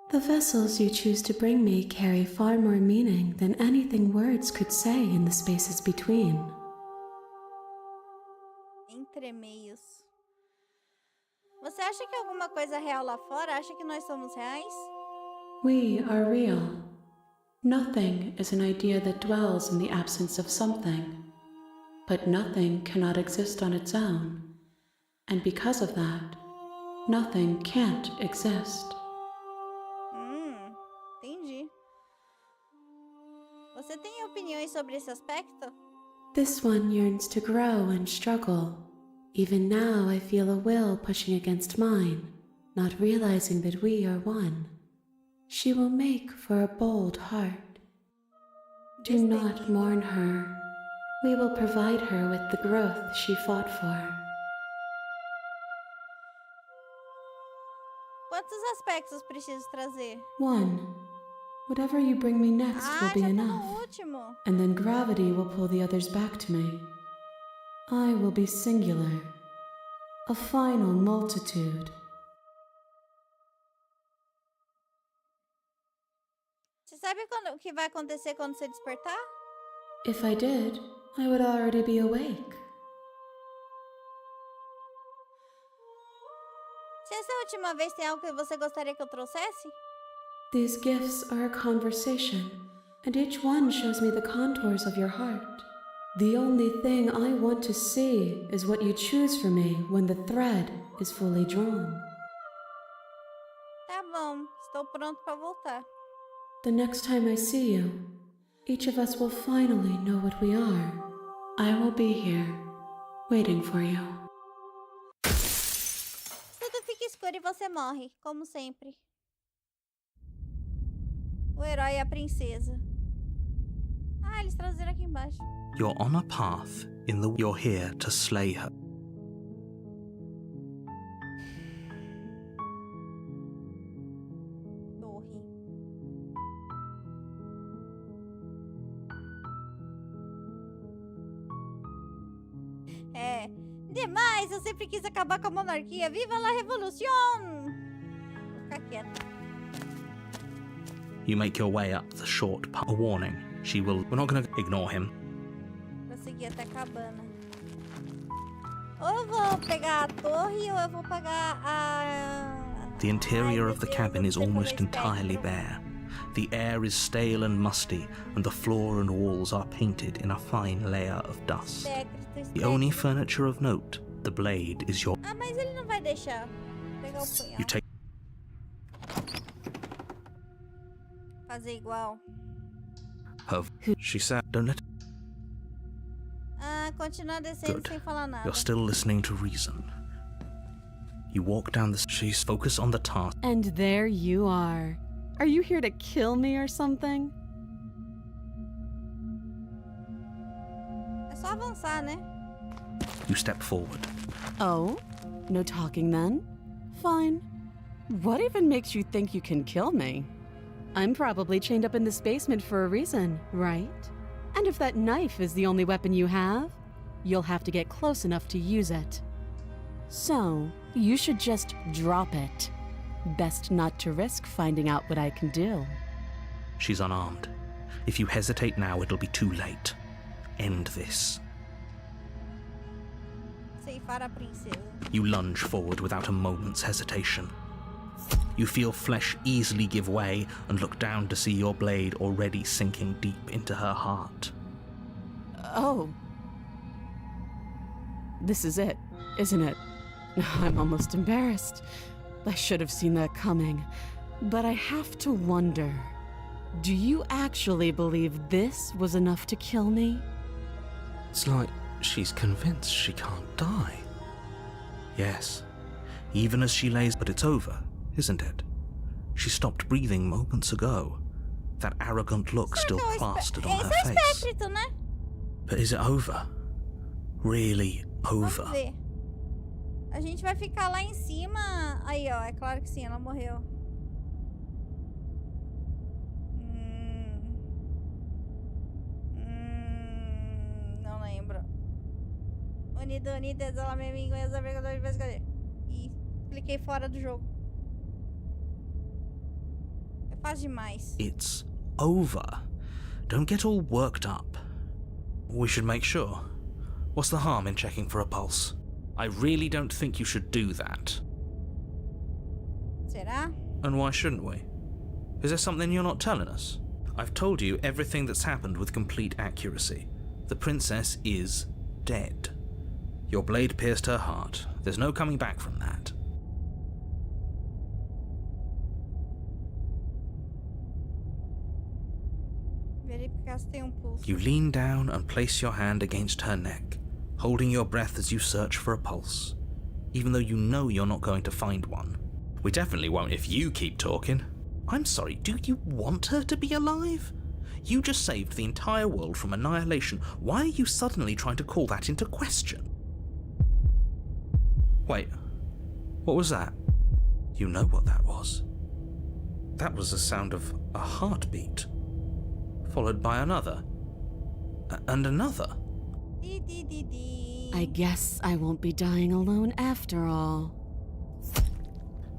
The vessels you choose to bring me carry far more meaning than anything words could say in the spaces between. Entre meios. Você acha que alguma coisa é real lá fora? Acha que nós somos reais? We are real. Nothing is an idea that dwells in the absence of something. But nothing cannot exist on its own. And because of that, nothing can't exist. Entendi. Você tem opiniões sobre esse aspecto? This one yearns to grow and struggle. Even now I feel a will pushing against mine, not realizing that we are one. She will make for a bold heart. Do not mourn her. We will provide her with the growth she fought for. Quantos aspectos preciso trazer? One. Whatever you bring me next will be já tá no enough. último. And then gravity will pull the others back to me. I will be singular. A final multitude. Você sabe o que vai acontecer quando você despertar? If I did, I would already be awake. Se essa é a última vez, tem algo que você gostaria que eu trouxesse? These gifts are a conversation, and each one shows me the contours of your heart. The only thing I want to see is what you choose for me when the thread is fully drawn. Tá bom, estou pronto para voltar. The next time I see you, each of us will finally know what we are. I will be here, waiting for you. Tudo fica escuro e você morre, como sempre. O herói e a princesa. Ah, eles traduziram aqui embaixo. You're on a path in the... You're here to slay her. Torre. É. Demais, eu sempre quis acabar com a monarquia. Viva la revolução! Vou ficar quieta. You make your way up the short path. A warning. She will... We're not going to ignore him. Vou seguir até a cabana. Ou eu vou pegar a torre ou eu vou pegar a... The interior Ai, of the meu Deus, cabin eu is vou ter que almost fazer entirely espectro. bare. The air is stale and musty, and the floor and walls are painted in a fine layer of dust. Espectro, The only espectro. furniture of note, the blade, is your... Ah, mas ele não vai deixar. Vou pegar o punhal. You take... Fazer igual. her... She said, don't let... Ah, continuar descendo Good. sem falar nada. You're still listening to reason. You walk down the... She's focused on the task. And there you are. Are you here to kill me or something? É só avançar, né? You step forward. Oh? No talking then? Fine. What even makes you think you can kill me? I'm probably chained up in this basement for a reason, right? And if that knife is the only weapon you have, you'll have to get close enough to use it. So, you should just drop it. Best not to risk finding out what I can do. She's unarmed. If you hesitate now, it'll be too late. End this. Ceifar a princesa. You lunge forward without a moment's hesitation. You feel flesh easily give way and look down to see your blade already sinking deep into her heart. Oh. This is it, isn't it? I'm almost embarrassed. I should have seen that coming. But I have to wonder, do you actually believe this was enough to kill me? It's like she's convinced she can't die. Yes, even as she lays, but it's over, isn't it? She stopped breathing moments ago. That arrogant look still plastered on her Esse é o face. espectro, né? But is it over? Really over? Vamos ver. A gente vai ficar lá em cima. Aí, ó. É claro que sim, ela morreu. Não lembro. Unidas, ela me amigo, essa vergonha de vez. E cliquei fora do jogo. É fácil demais. It's over. Don't get all worked up. We should make sure. What's the harm in checking for a pulse? I really don't think you should do that. Será? And why shouldn't we? Is there something you're not telling us? I've told you everything that's happened with complete accuracy. The princess is dead. Your blade pierced her heart. There's no coming back from that. Verificar se tem pulso. You lean down and place your hand against her neck, holding your breath as you search for a pulse, even though you know you're not going to find one. We definitely won't if you keep talking. I'm sorry, do you want her to be alive? You just saved the entire world from annihilation. Why are you suddenly trying to call that into question? Wait, what was that? You know what that was. That was the sound of a heartbeat, followed by another, and another. I guess I won't be dying alone after all.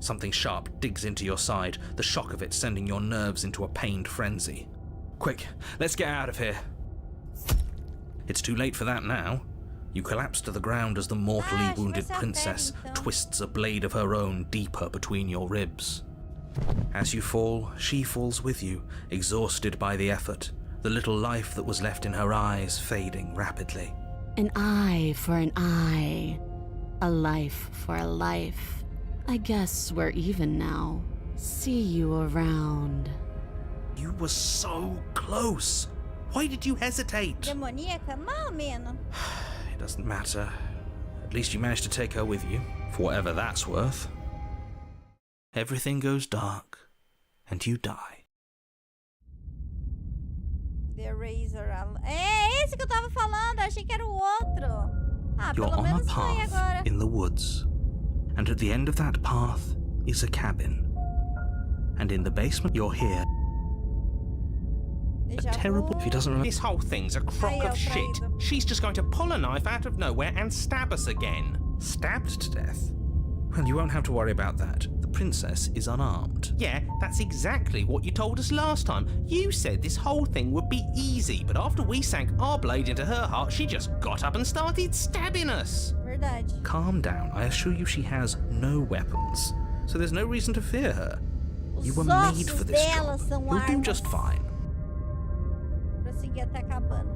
Something sharp digs into your side, the shock of it sending your nerves into a pained frenzy. Quick, let's get out of here. It's too late for that now. You collapse to the ground as the mortally wounded princess twists a blade of her own deeper between your ribs. As you fall, she falls with you, exhausted by the effort, the little life that was left in her eyes fading rapidly. An eye for an eye. A life for a life. I guess we're even now. See you around. You were so close. Why did you hesitate? Demoníaca? Mais ou menos. It doesn't matter. At least you managed to take her with you, for whatever that's worth. Everything goes dark, and you die. The Razor. É esse que eu tava falando. Achei que era o outro. Ah, You're pelo on a menos foi agora. path in the woods, and at the end of that path is a cabin. And in the basement, you're here. A terrible... If he doesn't remember... This whole thing's a crock of shit. She's just going to pull a knife out of nowhere and stab us again. Stabbed to death? Well, you won't have to worry about that. The princess is unarmed. Yeah, that's exactly what you told us last time. You said this whole thing would be easy, but after we sank our blade into her heart, she just got up and started stabbing us. Verdade. Calm down. I assure you she has no weapons, so there's no reason to fear her. You were made for this job. You'll do just fine. Prosseguir até a cabana.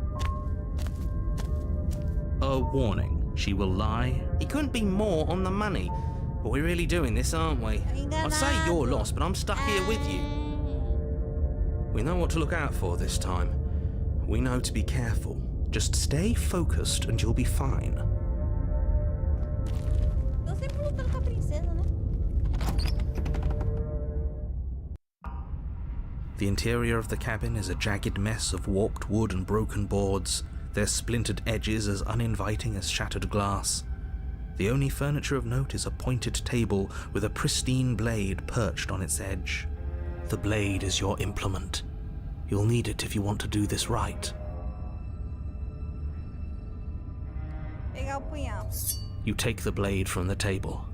A warning. She will lie. It couldn't be more on the money. But we're really doing this, aren't we? I'd say you're lost, but I'm stuck here with you. We know what to look out for this time. We know to be careful. Just stay focused and you'll be fine. Tô sempre lutando com a princesa, né? The interior of the cabin is a jagged mess of warped wood and broken boards, their splintered edges as uninviting as shattered glass. The only furniture of note is a pointed table with a pristine blade perched on its edge. The blade is your implement. You'll need it if you want to do this right. Pegar o punhal. You take the blade from the table.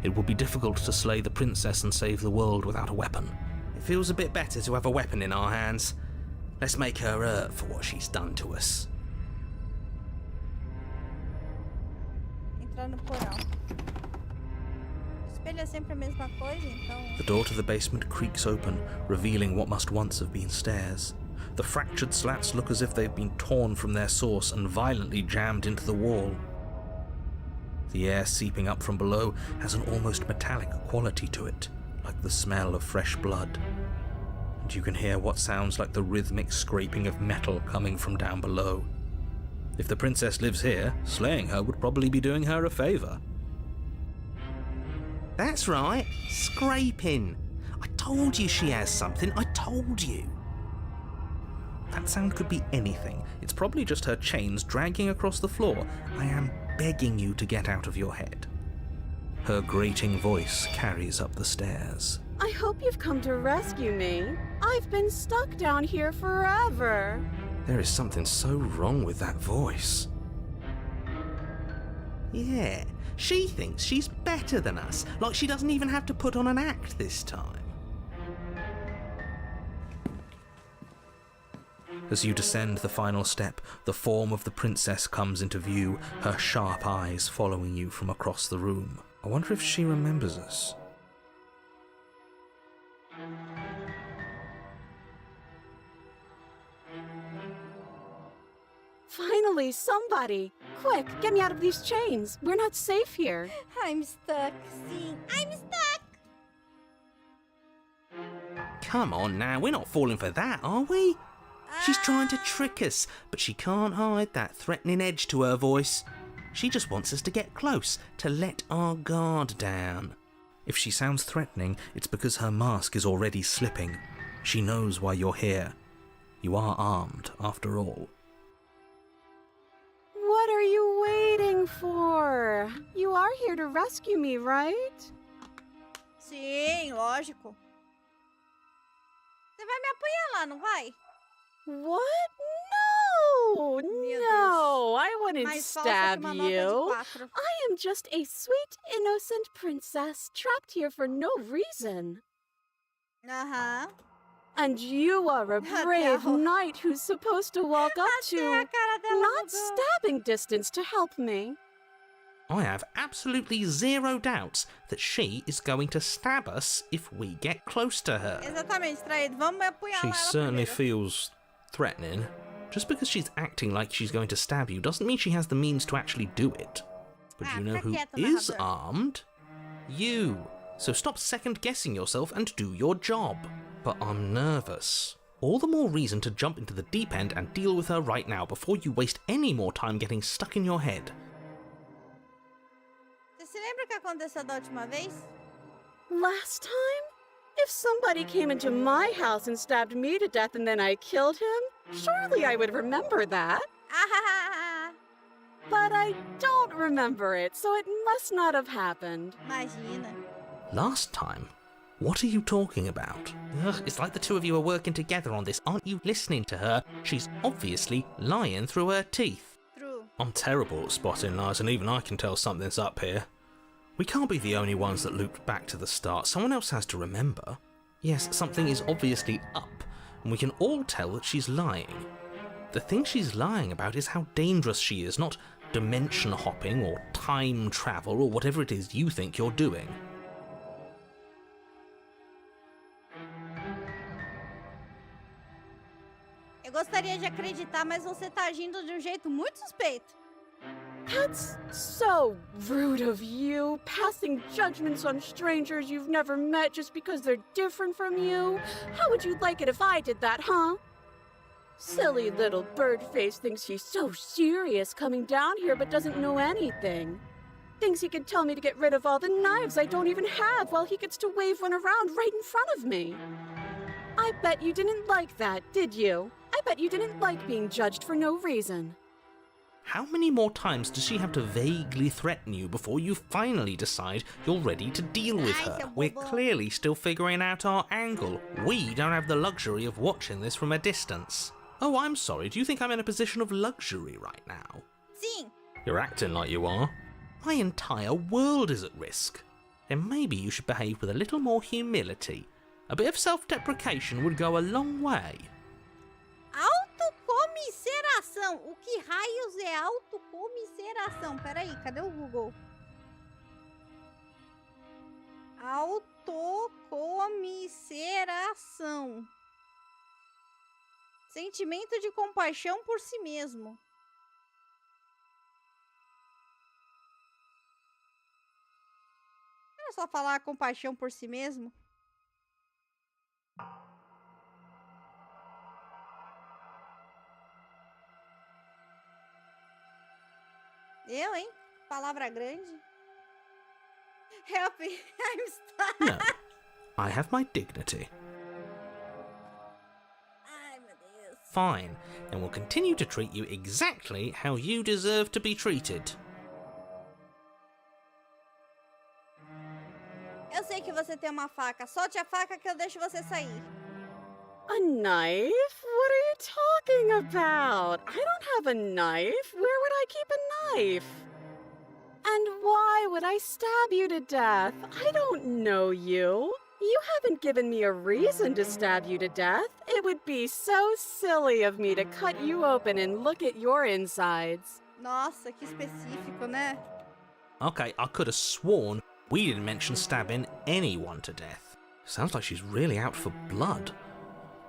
It will be difficult to slay the princess and save the world without a weapon. It feels a bit better to have a weapon in our hands. Let's make her hurt for what she's done to us. Entrar no porão. O espelho é sempre a mesma coisa, então... The door to the basement creaks open, revealing what must once have been stairs. The fractured slats look as if they've been torn from their source and violently jammed into the wall. The air seeping up from below has an almost metallic quality to it, like the smell of fresh blood. And you can hear what sounds like the rhythmic scraping of metal coming from down below. If the princess lives here, slaying her would probably be doing her a favour. That's right, scraping. I told you she has something, I told you. That sound could be anything. It's probably just her chains dragging across the floor. I am begging you to get out of your head. Her grating voice carries up the stairs. I hope you've come to rescue me. I've been stuck down here forever. There is something so wrong with that voice. Yeah, she thinks she's better than us, like she doesn't even have to put on an act this time. As you descend the final step, the form of the princess comes into view, her sharp eyes following you from across the room. I wonder if she remembers us. Finally, somebody! Quick, get me out of these chains. We're not safe here. I'm stuck. Sim, I'm stuck! Come on now, we're not falling for that, are we? She's trying to trick us, but she can't hide that threatening edge to her voice. She just wants us to get close, to let our guard down. If she sounds threatening, it's because her mask is already slipping. She knows why you're here. You are armed, after all. What are you waiting for? You are here to rescue me, right? Sim, lógico. Você vai me apunhalar, não vai? What? No! Meu No! Deus. I wouldn't Mais falsa stab que uma nota de you. 4. I am just a sweet, innocent princess trapped here for no reason. Aham. And you are a brave knight who's supposed to walk up Até to, a cara dela not mudou. stabbing distance to help me. I have absolutely zero doubts that she is going to stab us if we get close to her. Exatamente, traído. Vamos apunhalar She ela certainly primeiro. feels threatening. Just because she's acting like she's going to stab you doesn't mean she has the means to actually do it. But you know fica who quieta, is narrador. armed? You. So stop second-guessing yourself and do your job. But I'm nervous. All the more reason to jump into the deep end and deal with her right now before you waste any more time getting stuck in your head. Você se lembra o que aconteceu da última vez? Last time? If somebody came into my house and stabbed me to death and then I killed him, surely I would remember that. Ah, But I don't remember it, so it must not have happened. imagina. Last time? What are you talking about? Ugh, it's like the two of you are working together on this. Aren't you listening to her? She's obviously lying through her teeth. True. I'm terrible at spotting lies, and even I can tell something's up here. We can't be the only ones that looped back to the start. Someone else has to remember. Yes, something is obviously up, and we can all tell that she's lying. The thing she's lying about is how dangerous she is, not dimension hopping or time travel or whatever it is you think you're doing. Eu gostaria de acreditar, mas você tá agindo de um jeito muito suspeito. That's so rude of you, passing judgments on strangers you've never met just because they're different from you. How would you like it if I did that, huh? Silly little bird-face thinks he's so serious coming down here but doesn't know anything. Thinks he can tell me to get rid of all the knives I don't even have while he gets to wave one around right in front of me. I bet you didn't like that, did you? I bet you didn't like being judged for no reason. How many more times does she have to vaguely threaten you before you finally decide you're ready to deal with her? We're clearly still figuring out our angle. We don't have the luxury of watching this from a distance. Oh, I'm sorry, do you think I'm in a position of luxury right now? Sim. You're acting like you are. My entire world is at risk. Then maybe you should behave with a little more humility. A bit of self-deprecation would go a long way. Autocomisseração. O que raios é autocomisseração? Peraí, cadê o Google? Autocomisseração. Sentimento de compaixão por si mesmo. Não é só falar compaixão por si mesmo? Eu, hein? Palavra grande. Help me, I'm stuck. No, I have my dignity. Ai, meu Deus. Fine, and we'll continue to treat you exactly how you deserve to be treated. Eu sei que você tem uma faca. Solte a faca que eu deixo você sair. A knife? What are you talking about? I don't have a knife. Where would I keep a knife? And why would I stab you to death? I don't know you. You haven't given me a reason to stab you to death. It would be so silly of me to cut you open and look at your insides. Nossa, que específico, né? Okay, I could have sworn we didn't mention stabbing anyone to death. Sounds like she's really out for blood.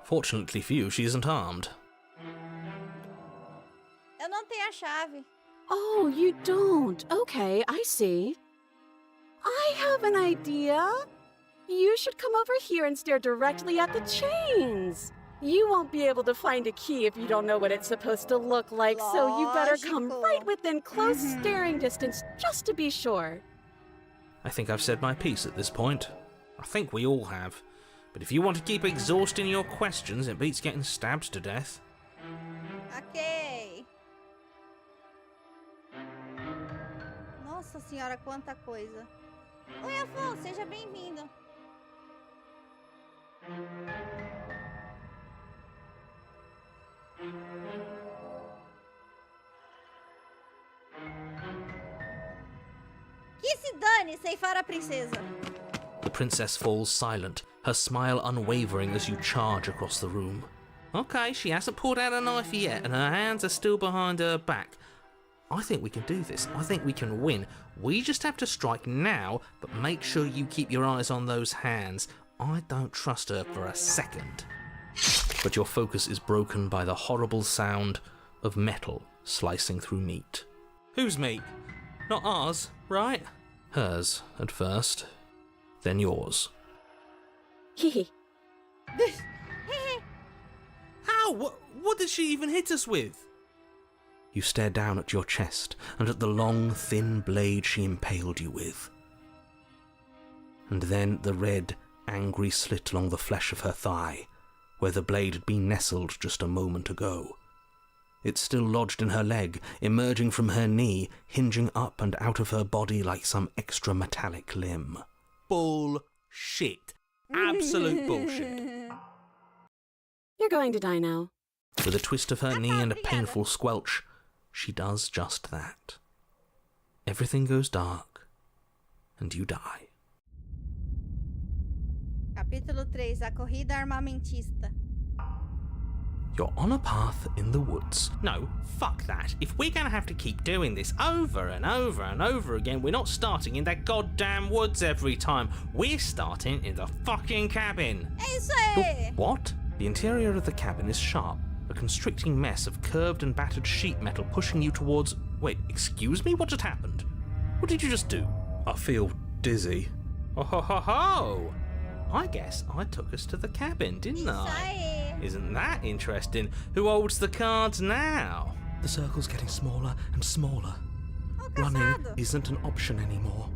Fortunately for you, she isn't armed. Eu não tenho a chave. Oh, you don't? Okay, I see. I have an idea. You should come over here and stare directly at the chains. You won't be able to find a key if you don't know what it's supposed to look like, so you better come right within close staring distance just to be sure. I think I've said my piece at this point. I think we all have. But if you want to keep exhausting your questions, it beats getting stabbed to death. Ok. Nossa senhora, quanta coisa. Oi, Afonso, seja bem-vindo. Que se dane, ceifar a princesa. The princess falls silent, her smile unwavering as you charge across the room. Okay, she hasn't pulled out a knife yet, and her hands are still behind her back. I think we can do this. I think we can win. We just have to strike now, but make sure you keep your eyes on those hands. I don't trust her for a second. But your focus is broken by the horrible sound of metal slicing through meat. Whose meat? Not ours, right? Hers, at first. Then yours. Hehe. How? What did she even hit us with? You stare down at your chest and at the long, thin blade she impaled you with. and then the red, angry slit along the flesh of her thigh, where the blade had been nestled just a moment ago. It still lodged in her leg, emerging from her knee, hinging up and out of her body like some extra metallic limb. Bullshit. Absolute bullshit. You're going to die now. With a twist of her knee and a painful squelch, she does just that. Everything goes dark, and you die. Capítulo 3, a corrida armamentista. You're on a path in the woods. No, fuck that. If we're gonna have to keep doing this over and over and over again, we're not starting in that goddamn woods every time. We're starting in the fucking cabin. É isso aí! What? The interior of the cabin is sharp, a constricting mess of curved and battered sheet metal pushing you towards... Wait, excuse me? What just happened? What did you just do? I feel dizzy. Oh ho ho ho! I guess I took us to the cabin, didn't Isso I? aí! Isn't that interesting? Who holds the cards now? The circle's getting smaller and smaller. Ó, Running caçado! isn't an option anymore.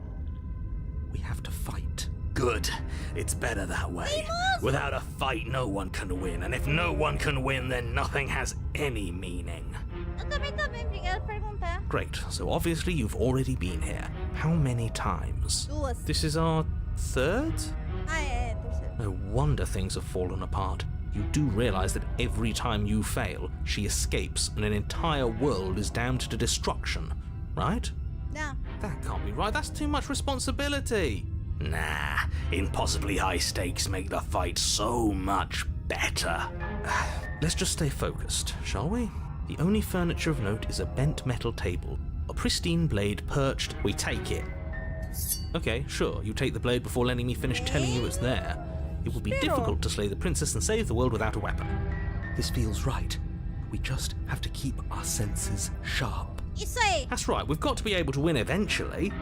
We have to fight. Good. It's better that way. Without a fight, no one can win. And if no one can win, then nothing has any meaning. Eu também tô bem, obrigada por perguntar. Great, so obviously you've already been here. How many times? Duas. This is our third? Ah, é, terceiro. No wonder things have fallen apart. You do realize that every time you fail, she escapes and an entire world is damned to destruction, right? Não. That can't be right, that's too much responsibility. Nah, impossibly high stakes make the fight so much better. Let's just stay focused, shall we? The only furniture of note is a bent metal table, a pristine blade perched. We take it. Okay, sure, you take the blade before letting me finish telling you it's there. It would be difficult to slay the princess and save the world without a weapon. This feels right. We just have to keep our senses sharp. Isso aí! That's right, we've got to be able to win eventually.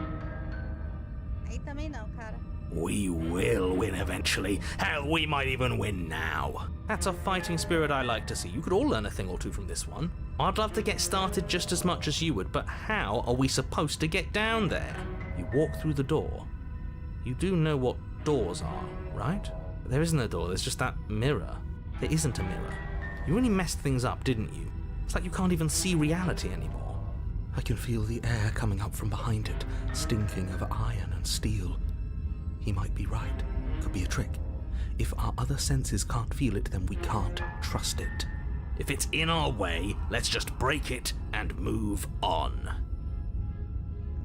Aí também não, cara. We will win eventually. Hell, we might even win now. That's a fighting spirit I like to see. You could all learn a thing or two from this one. I'd love to get started just as much as you would, but how are we supposed to get down there? You walk through the door. You do know what doors are, right? There isn't a door, there's just that mirror. There isn't a mirror. You really messed things up, didn't you? It's like you can't even see reality anymore. I can feel the air coming up from behind it, stinking of iron and steel. He might be right. Could be a trick. If our other senses can't feel it, then we can't trust it. If it's in our way, let's just break it and move on.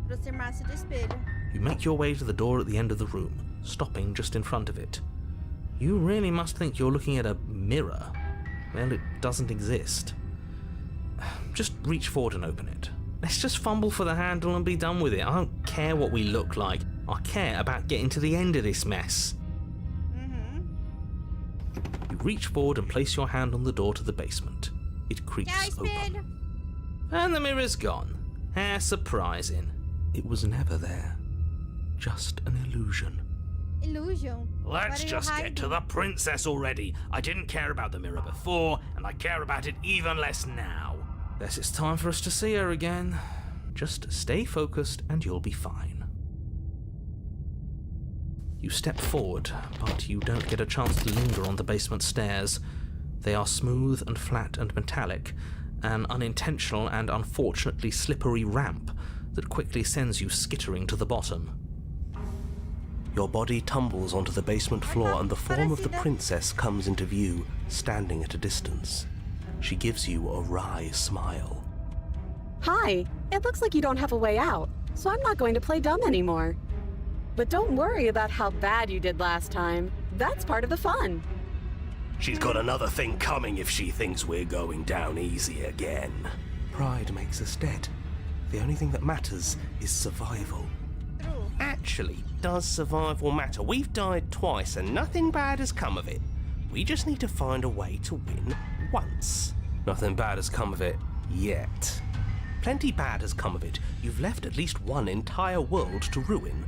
Aproximar-se do espelho. You make your way to the door at the end of the room, stopping just in front of it. You really must think you're looking at a mirror. Well, it doesn't exist. Just reach forward and open it. Let's just fumble for the handle and be done with it. I don't care what we look like. I care about getting to the end of this mess. You reach forward and place your hand on the door to the basement. It creaks Tchau, espelho. open. And the mirror's gone. How surprising. It was never there. Just an illusion. Illusion. Let's Agora eu just get to the princess already. I didn't care about the mirror before, and I care about it even less now. Guess it's time for us to see her again. Just stay focused and you'll be fine. You step forward, but you don't get a chance to linger on the basement stairs. They are smooth and flat and metallic, an unintentional and unfortunately slippery ramp that quickly sends you skittering to the bottom. Your body tumbles onto the basement floor and the form of the princess comes into view, standing at a distance. She gives you a wry smile. Hi, it looks like you don't have a way out, so I'm not going to play dumb anymore. But don't worry about how bad you did last time. That's part of the fun. She's got another thing coming if she thinks we're going down easy again. Pride makes us dead. The only thing that matters is survival. True. Actually, does survival matter? We've died twice and nothing bad has come of it. We just need to find a way to win once. Nothing bad has come of it yet. Plenty bad has come of it. You've left at least one entire world to ruin.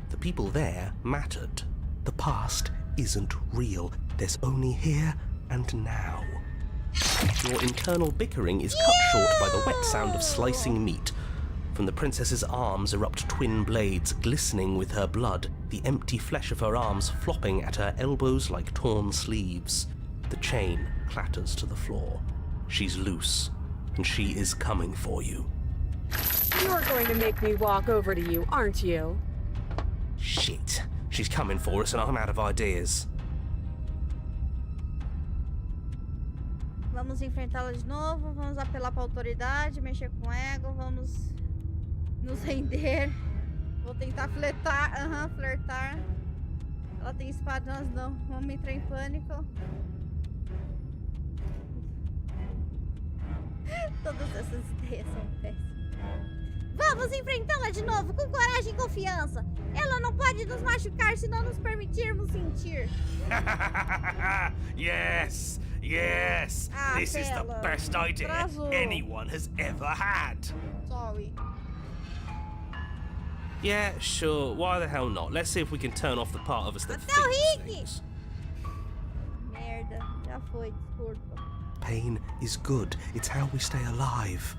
The people there mattered. The past isn't real. There's only here and now. Your internal bickering is cut short by the wet sound of slicing meat. From the princess's arms erupt twin blades glistening with her blood, the empty flesh of her arms flopping at her elbows like torn sleeves. The chain clatters to the floor. She's loose, and she is coming for you. You're going to make me walk over to you, aren't you? Shit. She's coming for us and I'm out of ideas. Vamos enfrentá-la de novo, vamos apelar pra autoridade, mexer com o ego, vamos nos render. Vou tentar flertar, flertar. Ela tem espada, nós não. Vamos entrar em pânico. Todas essas ideias são péssimas. Vamos enfrentá-la de novo, com coragem e confiança. Ela não pode nos machucar se não nos permitirmos sentir. Yes! Yes! This is the Bella. best idea Trazou. anyone has ever had. Sorry. Yeah, sure. Why the hell not? Let's see if we can turn off the part of us that Até o thinks Rick! things. Merda, já foi, desculpa. Pain is good. It's how we stay alive.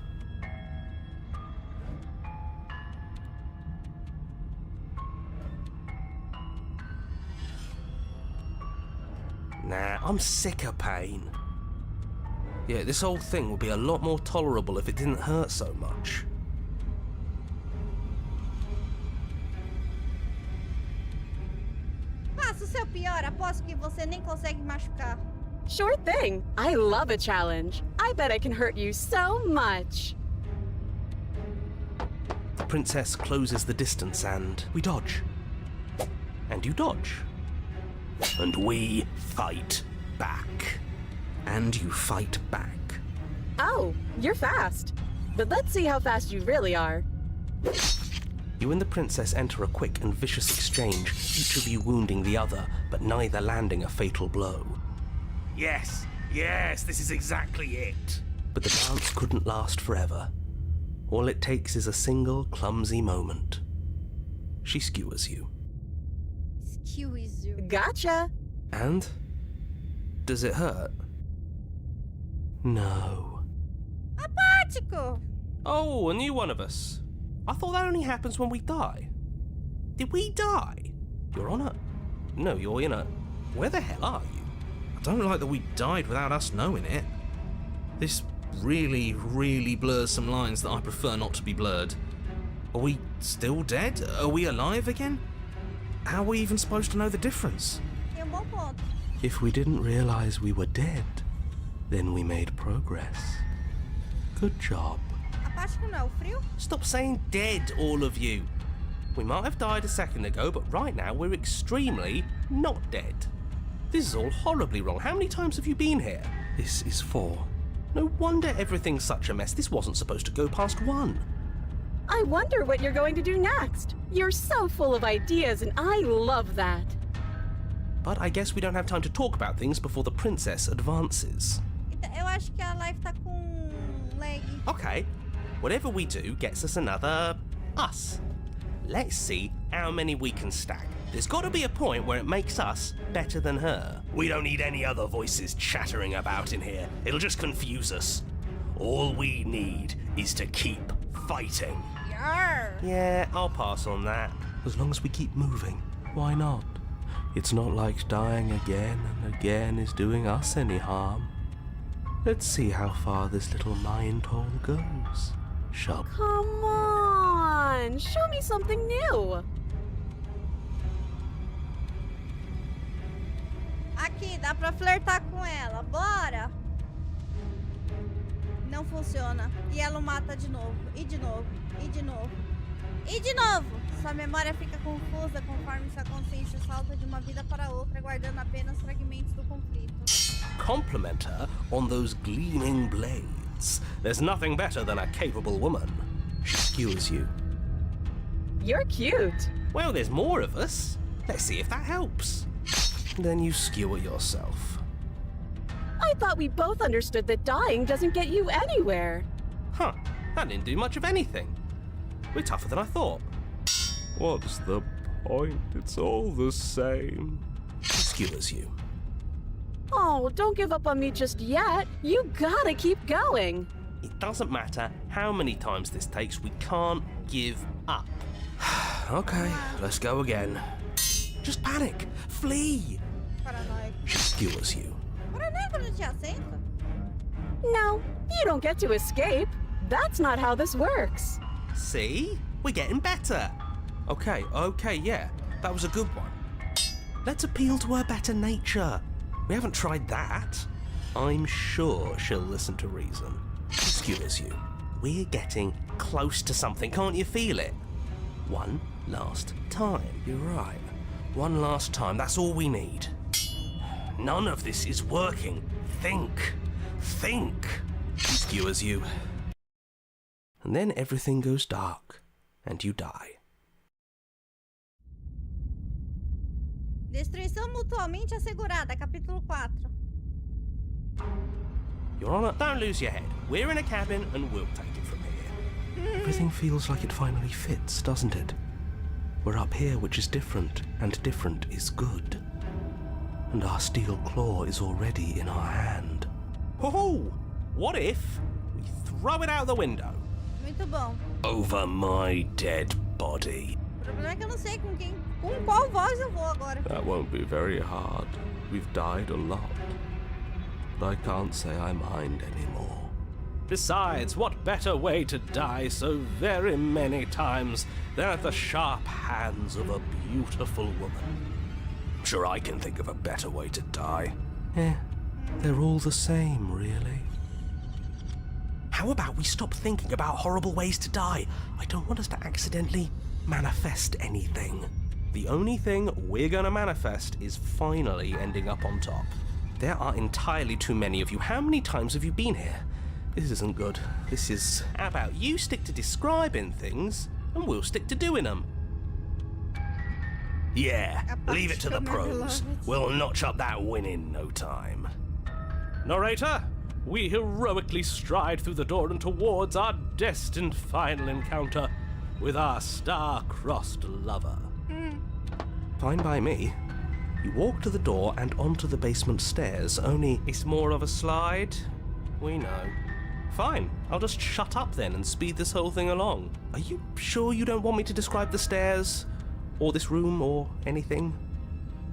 Nah, I'm sick of pain. Yeah, this whole thing would be a lot more tolerable if it didn't hurt so much. Faça o seu pior, aposto que você nem consegue machucar. Sure thing. I love a challenge. I bet I can hurt you so much. The princess closes the distance and we dodge. And you dodge. And we fight back. And you fight back. Oh, you're fast. But let's see how fast you really are. You and the princess enter a quick and vicious exchange, each of you wounding the other, but neither landing a fatal blow. Yes, this is exactly it. But the dance couldn't last forever. All it takes is a single clumsy moment. She skewers you. Excuse you. Gotcha. And? Does it hurt? No. Apático! Oh, a new one of us. I thought that only happens when we die. Did we die? Your Honor? No, Your Honor. Where the hell are you? I don't like that we died without us knowing it. This really, really blurs some lines that I prefer not to be blurred. Are we still dead? Are we alive again? How are we even supposed to know the difference? Tem bom ponto. If we didn't realize we were dead, then we made progress. Good job. Apático não, frio? Stop saying dead, all of you. We might have died a second ago, but right now we're extremely not dead. This is all horribly wrong. How many times have you been here? This is 4. No wonder everything's such a mess. This wasn't supposed to go past 1. I wonder what you're going to do next. You're so full of ideas, and I love that. But I guess we don't have time to talk about things before the princess advances. Então, eu acho que a live tá com lag. Okay, whatever we do gets us another us. Let's see how many we can stack. There's got to be a point where it makes us better than her. We don't need any other voices chattering about in here. It'll just confuse us. All we need is to keep fighting. Yarr. Yeah, I'll pass on that. As long as we keep moving, why not? It's not like dying again and again is doing us any harm. Let's see how far this little mind hole goes. Shall Come on, show me something new. Aqui, dá pra flertar com ela. Bora! Não funciona. E ela o mata de novo. E de novo. E de novo. E de novo! Sua memória fica confusa conforme sua consciência salta de uma vida para outra, guardando apenas fragmentos do conflito. compliment her on those gleaming blades. There's nothing better than a capable woman. She skewers you. You're cute. Well, there's more of us. Let's see if that helps. Then you skewer yourself. I thought we both understood that dying doesn't get you anywhere. Huh, that didn't do much of anything. We're tougher than I thought. What's the point? It's all the same. She skewers you. Oh, don't give up on me just yet. You gotta keep going. It doesn't matter how many times this takes, we can't give up. Okay, let's go again. Just panic! Flee! Paranoico. She skewers you. Paranoico não tinha acento? No, you don't get to escape. That's not how this works. See? We're getting better. Okay, yeah. That was a good one. Let's appeal to her better nature. We haven't tried that. I'm sure she'll listen to reason. She skewers you. We're getting close to something, can't you feel it? One last time. You're right. One last time, that's all we need. None of this is working. Think. She skewers you. And then everything goes dark, and you die. Destruição mutuamente assegurada, capítulo 4. Your Honor, don't lose your head. We're in a cabin, and we'll take it from here. Everything feels like it finally fits, doesn't it? We're up here, which is different, and different is good. And our steel claw is already in our hand. Oh, what if we throw it out the window? Muito bom. Over my dead body. O problema é que eu não sei com qual voz eu vou agora. That won't be very hard. We've died a lot. But I can't say I mind anymore. Besides, what better way to die so very many times than at the sharp hands of a beautiful woman? I'm sure I can think of a better way to die. They're all the same, really. How about we stop thinking about horrible ways to die? I don't want us to accidentally manifest anything. The only thing we're gonna manifest is finally ending up on top. There are entirely too many of you. How many times have you been here? This isn't good. This is... How about you stick to describing things, and we'll stick to doing them? Yeah, leave it to the pros. We'll notch up that win in no time. Narrator, we heroically stride through the door and towards our destined final encounter with our star-crossed lover. Fine by me. You walk to the door and onto the basement stairs, only it's more of a slide. We know. Fine, I'll just shut up then and speed this whole thing along. Are you sure you don't want me to describe the stairs? Or this room, or anything?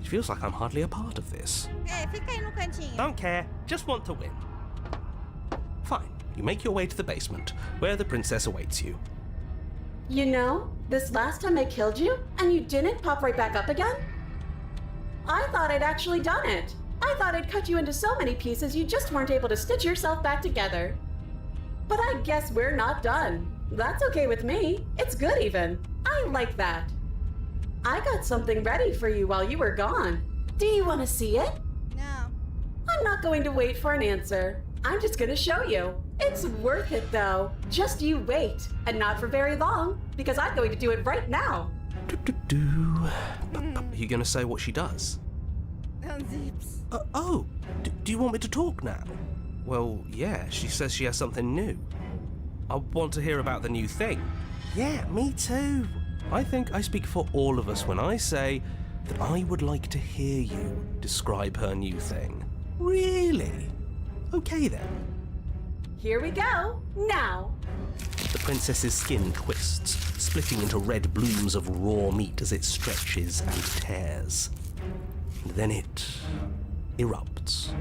It feels like I'm hardly a part of this. Fica aí no cantinho. Don't care, just want to win. Fine, you make your way to the basement, where the princess awaits you. You know, this last time I killed you, and you didn't pop right back up again? I thought I'd actually done it. I thought I'd cut you into so many pieces you just weren't able to stitch yourself back together. But I guess we're not done. That's okay with me. It's good even. I like that. I got something ready for you while you were gone. Do you want to see it? No. I'm not going to wait for an answer. I'm just going to show you. It's worth it though. Just you wait. And not for very long, because I'm going to do it right now. Are you going to say what she does? Zips. Do you want me to talk now? Well, yeah, she says she has something new. I want to hear about the new thing. Yeah, me too. I think I speak for all of us when I say that I would like to hear you describe her new thing. Really? Okay then. Here we go. Now. The princess's skin twists, splitting into red blooms of raw meat as it stretches and tears. And then it erupts.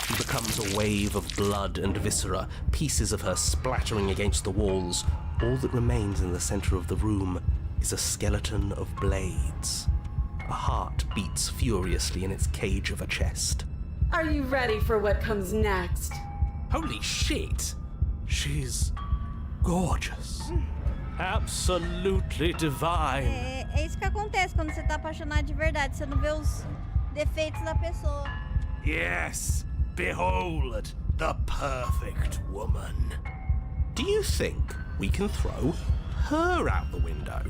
She becomes a wave of blood and viscera, pieces of her splattering against the walls. All that remains in the center of the room is a skeleton of blades. A heart beats furiously in its cage of a chest. Are you ready for what comes next? Holy shit! She's gorgeous. Absolutely divine. É isso que acontece quando você tá apaixonado de verdade. Você não vê os defeitos da pessoa. Yes, behold, the perfect woman. Do you think we can throw her out the window?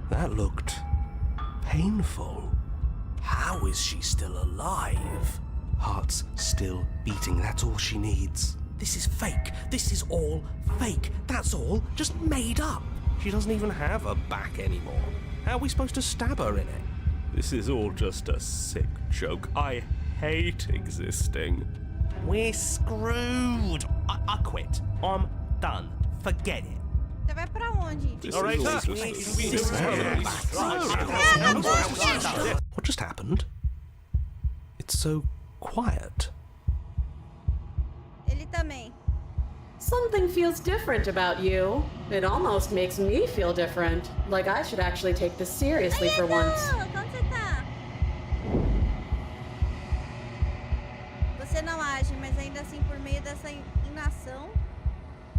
That looked painful. How is she still alive? Heart's still beating, that's all she needs. This is fake. This is all fake. That's all just made up. She doesn't even have a back anymore. How are we supposed to stab her in it? This is all just a sick joke. I hate existing. We're screwed. I quit. I'm done. Forget it. Você vai pra onde? Alright, What just happened? It's so quiet. Ele também. Something feels different about you. It almost makes me feel different. Like I should actually take this seriously for once. Onde você tá? Você não age, mas ainda assim, por meio dessa inação,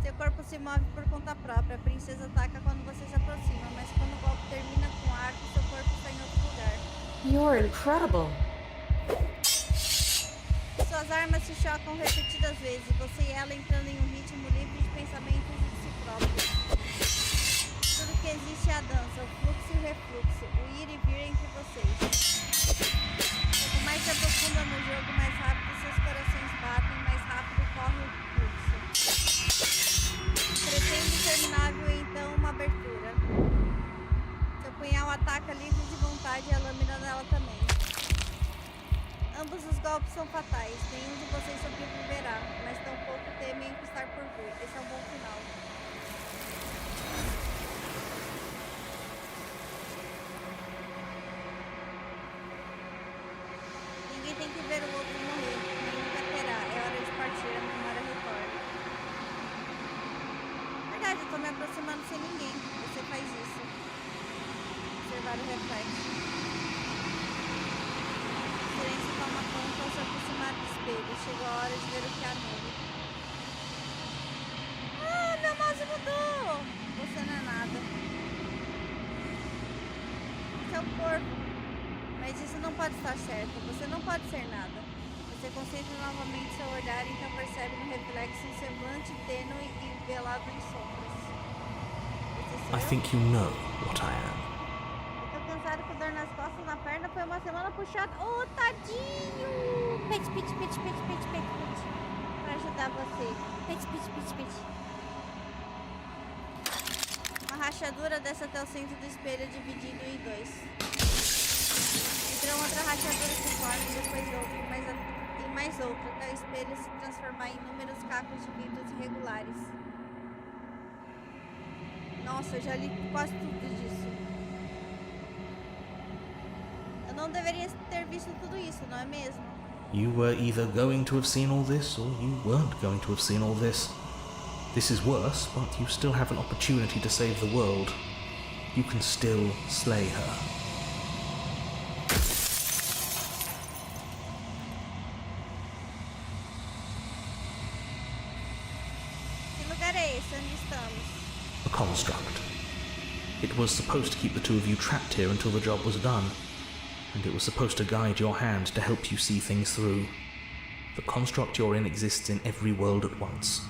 seu corpo se move por conta própria. A princesa ataca quando você se aproxima, mas quando o golpe termina com arco, seu corpo está em outro lugar. You're incredible. Suas armas se chocam repetidas vezes, você e ela entrando em um ritmo livre de pensamentos de si próprio. Tudo que existe é a dança, o fluxo e o refluxo, o ir e vir entre vocês. Quanto mais se aprofunda no jogo, mais rápido seus corações batem, mais rápido corre o fluxo. Crescendo interminável e então uma abertura. Seu punhal ataca livre de vontade e a lâmina dela também. Ambos os golpes são fatais, nenhum de vocês sobreviverá, mas tampouco temem o que está por vir. Esse é um bom final. Ninguém tem que ver o outro morrer, nem nunca terá. É hora de partir, a memória retorna. Verdade, eu tô me aproximando sem ninguém. Você faz isso. Observar o reflexo. Toma conta ao se aproximar do espelho. Chegou a hora de ver o que há nele. Ah, meu mouse mudou! Você não é nada. Isso é o corpo. Mas isso não pode estar certo. Você não pode ser nada. Você concentra novamente seu olhar e então percebe no reflexo um semblante tênue e velado em sombras. I think you know what I am. Cansado com dor nas costas, na perna, foi uma semana puxada. Oh, tadinho! Pet. Pra ajudar você. Pet. Uma rachadura desce até o centro do espelho, dividido em dois. Então outra rachadura se forma, depois outra, e mais outra, até o espelho se transformar em inúmeros cacos de vidros irregulares. Nossa, eu já li quase tudo disso. Não deveria ter visto tudo isso, não é mesmo? You were either going to have seen all this, or you weren't going to have seen all this. This is worse, but you still have an opportunity to save the world. You can still slay her. Que lugar é esse? Onde estamos? A construct. It was supposed to keep the two of you trapped here until the job was done. And it was supposed to guide your hand to help you see things through. The construct you're in exists in every world at once.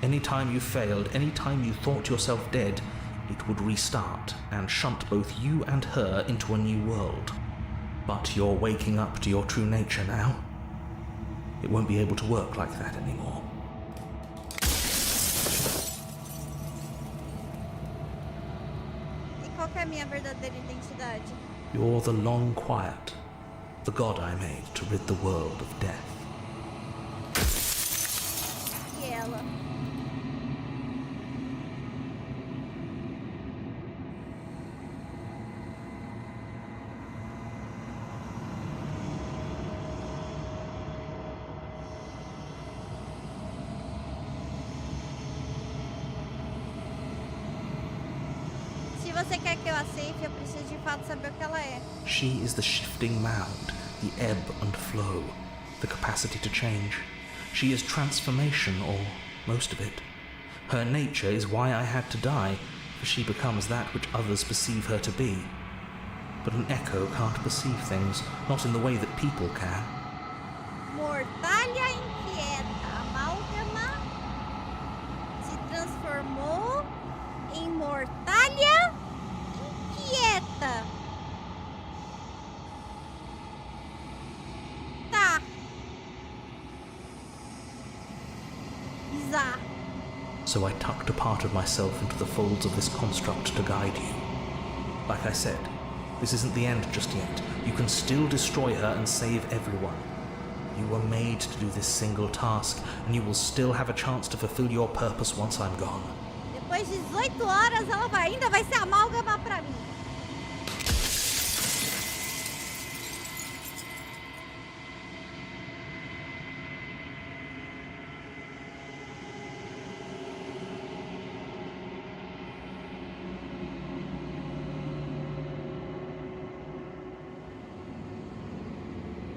Any time you failed, any time you thought yourself dead, it would restart and shunt both you and her into a new world. But you're waking up to your true nature now. It won't be able to work like that anymore. E qual que é a minha verdadeira identidade? You're the long quiet, the god I made to rid the world of death. E ela? Se você quer que eu aceite, eu preciso de fato saber o que ela é. She is the shifting mound, the ebb and flow, the capacity to change. She is transformation, or most of it. Her nature is why I had to die, for she becomes that which others perceive her to be. But an echo can't perceive things, not in the way that people can. Mortalha inquieta, amálgama se transformou em mortalha inquieta. Tá. Bizarro. So I tucked a part of myself into the folds of this construct to guide you. Like I said, this isn't the end just yet. You can still destroy her and save everyone. You were made to do this single task, and you will still have a chance to fulfill your purpose once I'm gone. Depois de 18 horas, ela ainda vai se amálgama pra mim.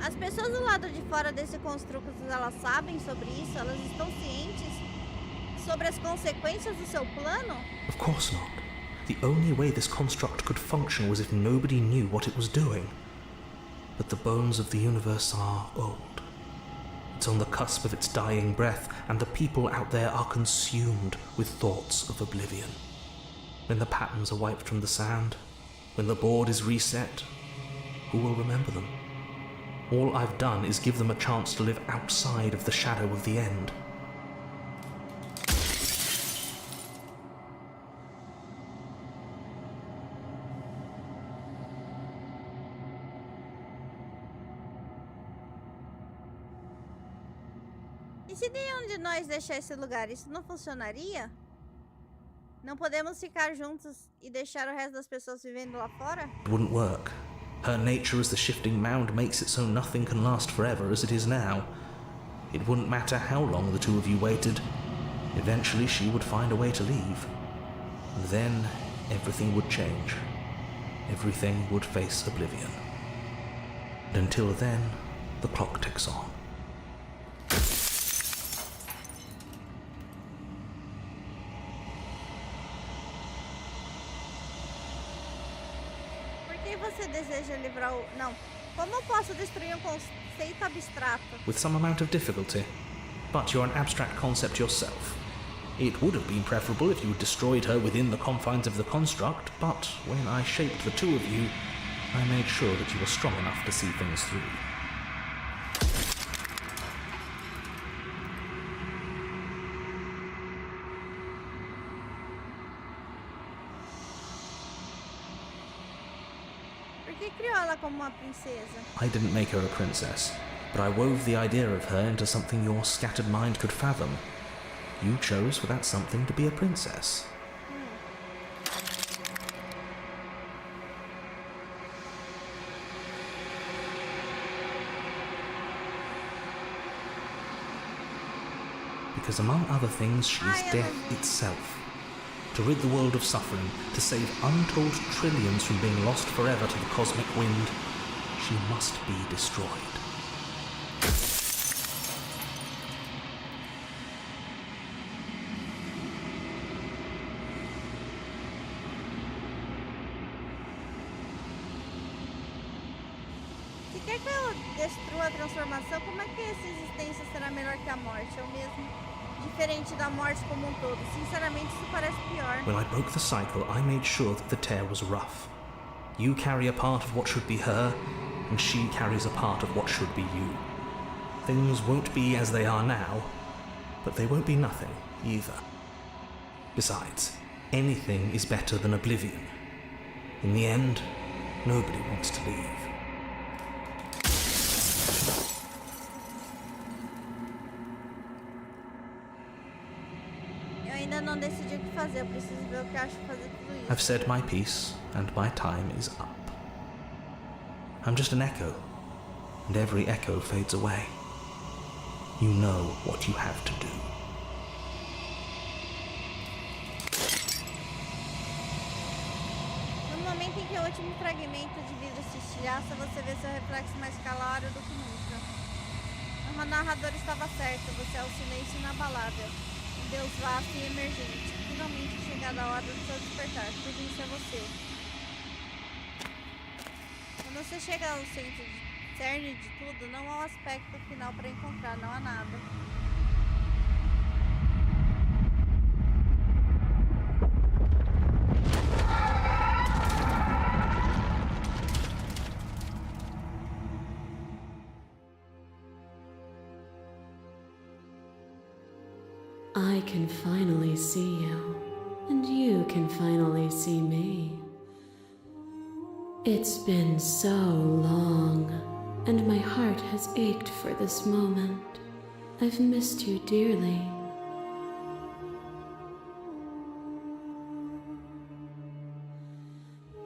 As pessoas do lado de fora desse construto, elas sabem sobre isso? Elas estão cientes sobre as consequências do seu plano? Of course not. The only way this construct could function was if nobody knew what it was doing. But the bones of the universe are old. It's on the cusp of its dying breath, and the people out there are consumed with thoughts of oblivion. When the patterns are wiped from the sand, when the board is reset, who will remember them? All I've done is give them a chance to live outside of the shadow of the end. E se nenhum de nós deixar esse lugar, isso não funcionaria? Não podemos ficar juntos e deixar o resto das pessoas vivendo lá fora? It wouldn't work. Her nature as the shifting mound makes it so nothing can last forever as it is now. It wouldn't matter how long the two of you waited. Eventually she would find a way to leave. And then everything would change. Everything would face oblivion. And until then, the clock ticks on. Você deseja livrar o... Não. Como eu posso destruir um conceito abstrato? With some amount of difficulty. But you're an abstract concept yourself. It would have been preferable if you had destroyed her within the confines of the construct, but when I shaped the two of you, I made sure that you were strong enough to see things through. Criou ela como uma princesa. I didn't make her a princess, but I wove the idea of her into something your scattered mind could fathom. You chose for that something to be a princess. Because among other things, she is death itself. To rid the world of suffering, to save untold trillions from being lost forever to the cosmic wind, she must be destroyed. Se quer que eu destrua a transformação, como é que essa existência será melhor que a morte? É o mesmo? Diferente da morte como um todo. Sinceramente, isso parece pior. When I broke the cycle, I made sure that the tear was rough. You carry a part of what should be her, and she carries a part of what should be you. Things won't be as they are now, but they won't be nothing either. Besides, anything is better than oblivion. In the end, nobody wants to leave. Ainda não decidi o que fazer, eu preciso ver o que acho de fazer tudo isso. I've said my piece, and my time is up. I'm just an echo, and every echo fades away. You know what you have to do. No momento em que o último fragmento de vidro se estilhaça, você vê seu reflexo mais claro do que nunca. O narrador estava certo, você é o silêncio inabalável. Deus vasto e emergente. Finalmente chegada a hora do seu despertar. Tudo isso é você. Quando você chega ao centro de cerne de tudo, não há um aspecto final para encontrar, não há nada. I can finally see you, and you can finally see me. It's been so long, and my heart has ached for this moment. I've missed you dearly.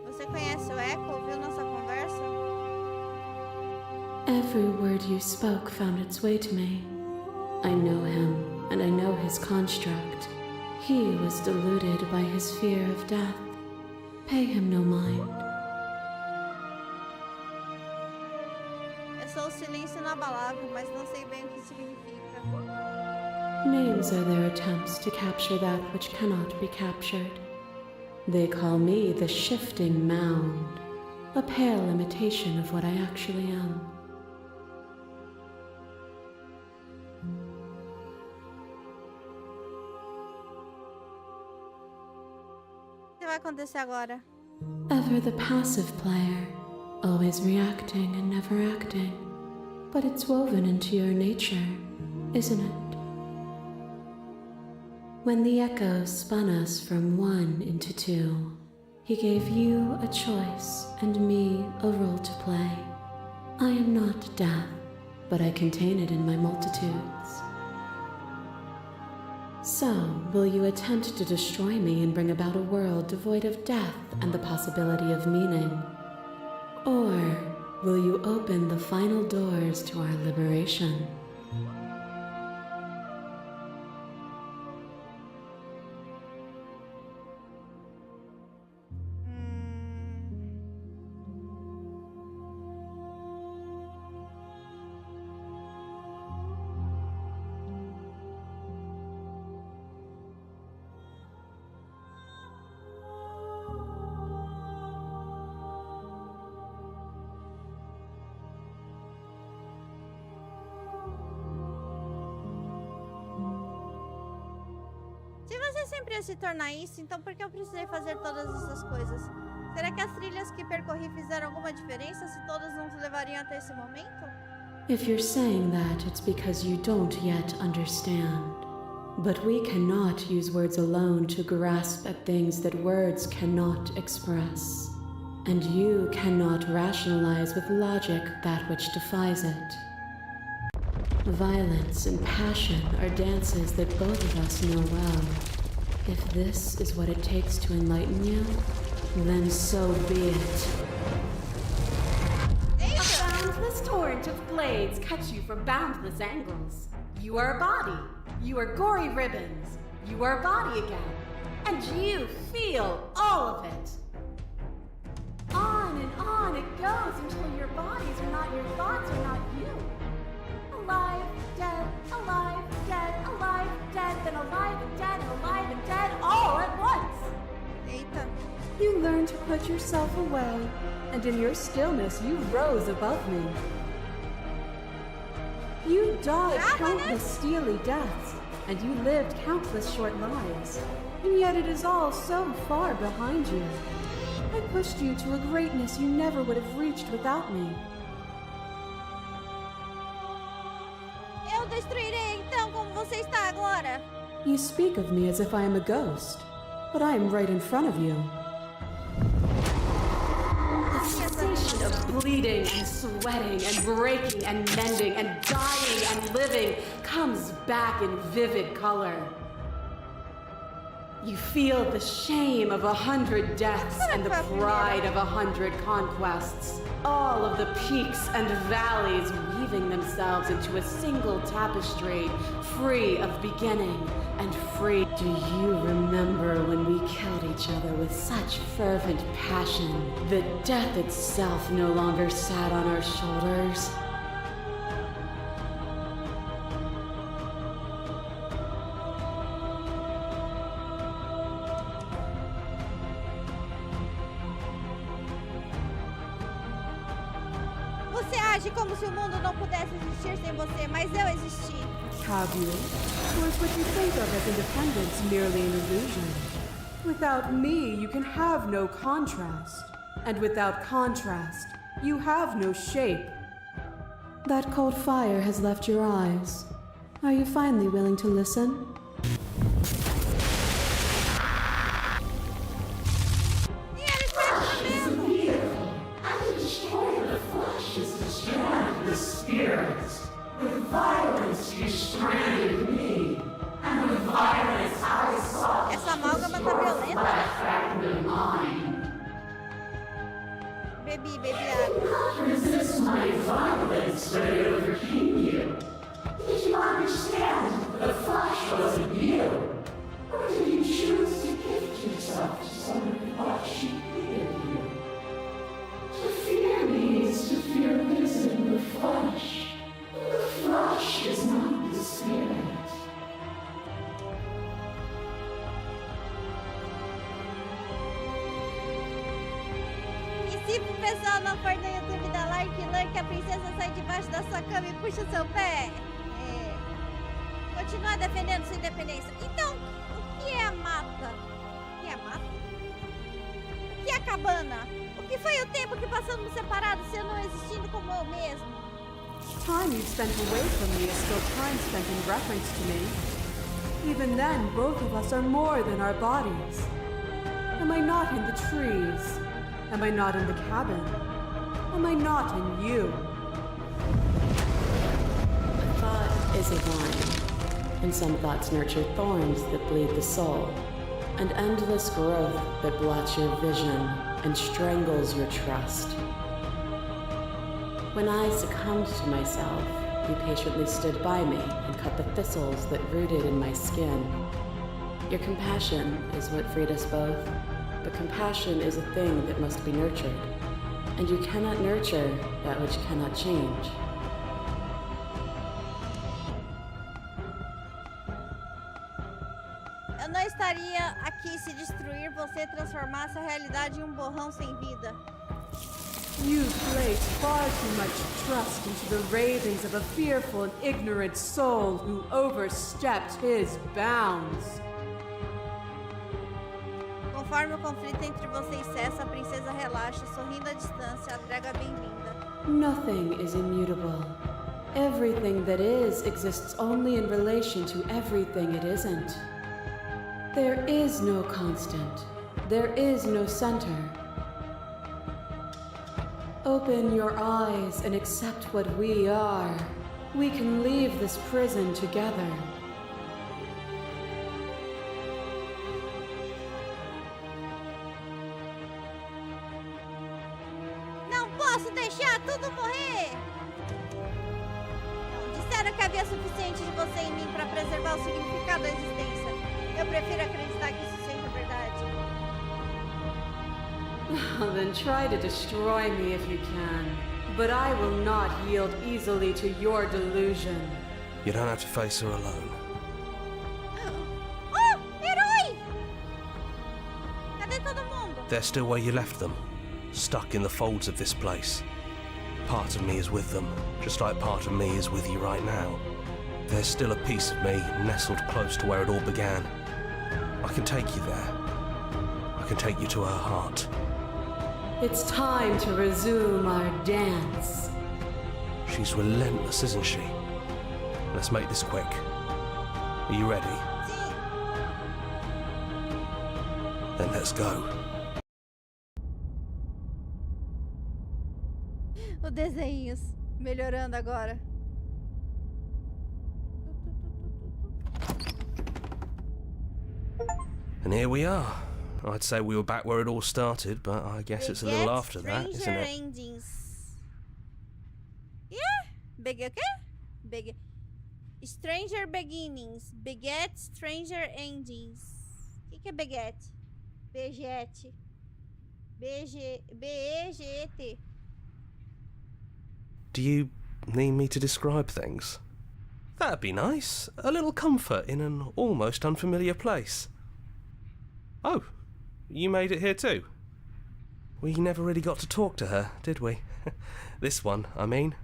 Você conhece o Echo? Ouviu nossa conversa? Every word you spoke found its way to me. I know him, and I know his construct. He was deluded by his fear of death. Pay him no mind. Eu sou o silêncio inabalável, mas não sei bem o que significa. Names are their attempts to capture that which cannot be captured. They call me the shifting mound, a pale imitation of what I actually am. O que vai acontecer agora? Ever the passive player, always reacting and never acting. But it's woven into your nature, isn't it? When the echoes spun us from one into two, he gave you a choice and me a role to play. I am not death, but I contain it in my multitudes. So, will you attempt to destroy me and bring about a world devoid of death and the possibility of meaning? Or will you open the final doors to our liberation? Se você sempre ia se tornar isso, então por que eu precisei fazer todas essas coisas? Será que as trilhas que percorri fizeram alguma diferença se todas nos levariam até esse momento? If you're saying that, it's because you don't yet understand. But we cannot use words alone to grasp at things that words cannot express. And you cannot rationalize with logic that which defies it. Violence and passion are dances that both of us know well. If this is what it takes to enlighten you, then so be it. A boundless torrent of blades cut you from boundless angles. You are a body. You are gory ribbons. You are a body again. And you feel all of it. On and on it goes until your bodies are not your thoughts, are not you. Alive, dead, alive, dead, alive, dead, then alive and dead, and alive and dead, all at once. Eita. You learn to put yourself away, and in your stillness you rose above me. You died countless steely deaths, and you lived countless short lives, and yet it is all so far behind you. I pushed you to a greatness you never would have reached without me. Eu destruirei então como você está agora. You speak of me as if I am a ghost, but I am right in front of you. The sensation of bleeding and sweating and breaking and mending and dying and living comes back in vivid color. You feel the shame of 100 deaths and the pride of 100 conquests. All of the peaks and valleys weaving themselves into a single tapestry, free of beginning and free. Do you remember when we killed each other with such fervent passion that death itself no longer sat on our shoulders? Você age como se o mundo não pudesse existir sem você, mas eu existi. Have you? Or is what you think of as independence merely an illusion? Without me, you can have no contrast. And without contrast, you have no shape. That cold fire has left your eyes. Are you finally willing to listen? E ele está comendo. And the destroyer of flesh is destroyed. my violence when I overcame you? Did you understand the flesh wasn't you? Or did you choose to gift yourself to someone who thought she needed you? To fear me is to fear losing the flesh. The flesh is not the spirit. E se o pessoal não for no YouTube da like, a princesa sai debaixo da sua cama e puxa o seu pé. Continua defendendo sua independência. Então, o que é a mata? O que é a mata? O que é a cabana? O que foi o tempo que passamos separados, se eu não existindo como eu mesmo? Time you spent away from me is still time spent in reference to me. Even then, both of us are more than our bodies. Am I not in the trees? Am I not in the cabin? Am I not in you? A thought is a vine, and some thoughts nurture thorns that bleed the soul, and endless growth that blots your vision and strangles your trust. When I succumbed to myself, you patiently stood by me and cut the thistles that rooted in my skin. Your compassion is what freed us both, but compassion is a thing that must be nurtured, and you cannot nurture that which cannot change. Eu não estaria aqui se destruir você transformasse a realidade em borrão sem vida. You placed far too much trust into the ravings of a fearful and ignorant soul who overstepped his bounds. Conforme o conflito entre vocês cessa, a princesa relaxa, sorrindo à distância, a draga é bem-vinda. Nothing is immutable. Everything that is exists only in relation to everything it isn't. There is no constant. There is no center. Open your eyes and accept what we are. We can leave this prison together. Não posso deixar tudo morrer! Não, disseram que havia suficiente de você em mim para preservar o significado da existência. Eu prefiro acreditar que isso seja verdade. Then try to destroy me if you can. But I will not yield easily to your delusion. You don't have to face her alone. Oh, herói! Cadê todo mundo? They're still where you left them, stuck in the folds of this place. Part of me is with them, just like part of me is with you right now. There's still a piece of me nestled close to where it all began. I can take you there. I can take you to her heart. It's time to resume our dance. She's relentless, isn't she? Let's make this quick. Are you ready? Sim. Then let's go. Os desenhos melhorando agora. And here we are. I'd say we were back where it all started, but I guess it's a little after that, isn't Stranger it? Endings. Yeah? Big o quê? Big. Stranger Beginnings. Beget Stranger Endings. O que é beget? Beget. B-E-G-E-T. Do you need me to describe things? That'd be nice. A little comfort in an almost unfamiliar place. Oh, you made it here too? We never really got to talk to her, did we? This one, I mean.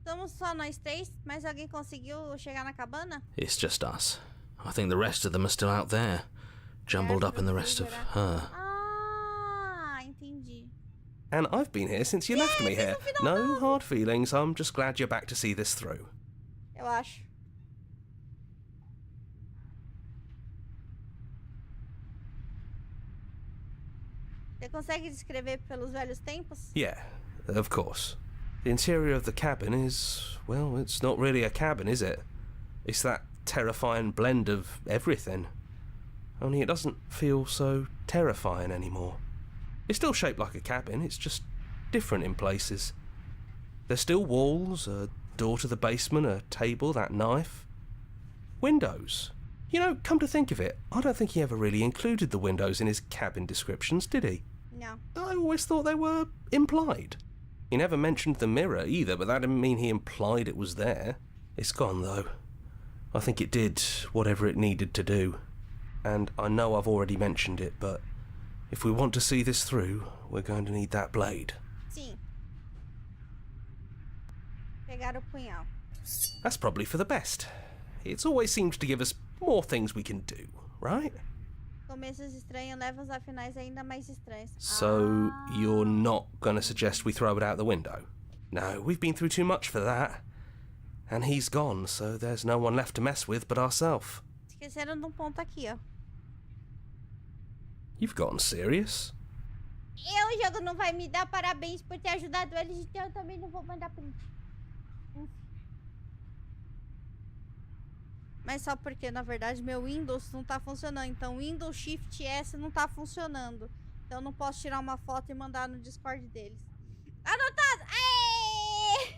Somos só nós três, mas alguém conseguiu chegar na cabana? It's just us. I think the rest of them are still out there, jumbled up in the rest of her. Ah, entendi. And I've been here since you left me here. no No hard feelings, I'm just glad you're back to see this through. Eu acho. Você consegue descrever pelos velhos tempos? Yeah, of course. The interior of the cabin is, well, it's not really a cabin, is it? It's that terrifying blend of everything. only it doesn't feel so terrifying anymore. It's still shaped like a cabin, it's just different in places. There's still walls, a door to the basement, a table, that knife. Windows. You know, come to think of it, I don't think he ever really included the windows in his cabin descriptions, did he? No. I always thought they were implied. He never mentioned the mirror either, but that didn't mean he implied it was there. It's gone though. I think it did whatever it needed to do. And I know I've already mentioned it, but if we want to see this through, we're going to need that blade. Sim. Pegar o punhal. That's probably for the best. It's always seems to give us more things we can do, right? Começos estranhos levam a finais ainda mais estranhos. So, you're not going to suggest we throw it out the window? No, we've been through too much for that. And he's gone, so there's no one left to mess with but ourselves. Esqueceram de ponto aqui, ó. You've gotten serious? O jogo não vai me dar parabéns por ter ajudado eles, então eu também não vou mandar print. Mas só porque, na verdade, meu Windows não tá funcionando. Então, Windows Shift S não tá funcionando. Então, eu não posso tirar uma foto e mandar no Discord deles. Anotado! Aê!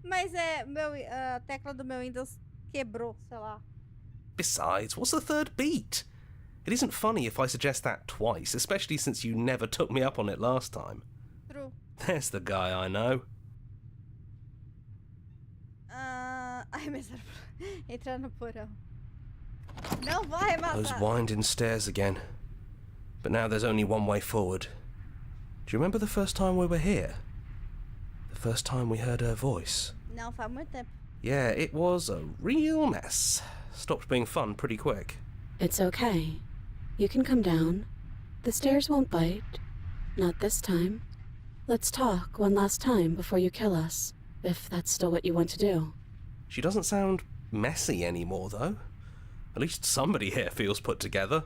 Mas a tecla do meu Windows quebrou, sei lá. Besides, what's the third beat? It isn't funny if I suggest that twice, especially since you never took me up on it last time. True. There's the guy I know. Ai, mas entrar no porão. Não vou arrematar. Those winding stairs again. But now there's only one way forward. Do you remember the first time we were here? The first time we heard her voice? Não, faz muito tempo. Yeah, it was a real mess. Stopped being fun pretty quick. It's okay. You can come down. The stairs won't bite. Not this time. Let's talk one last time before you kill us, if that's still what you want to do. She doesn't sound messy anymore, though. At least somebody here feels put together.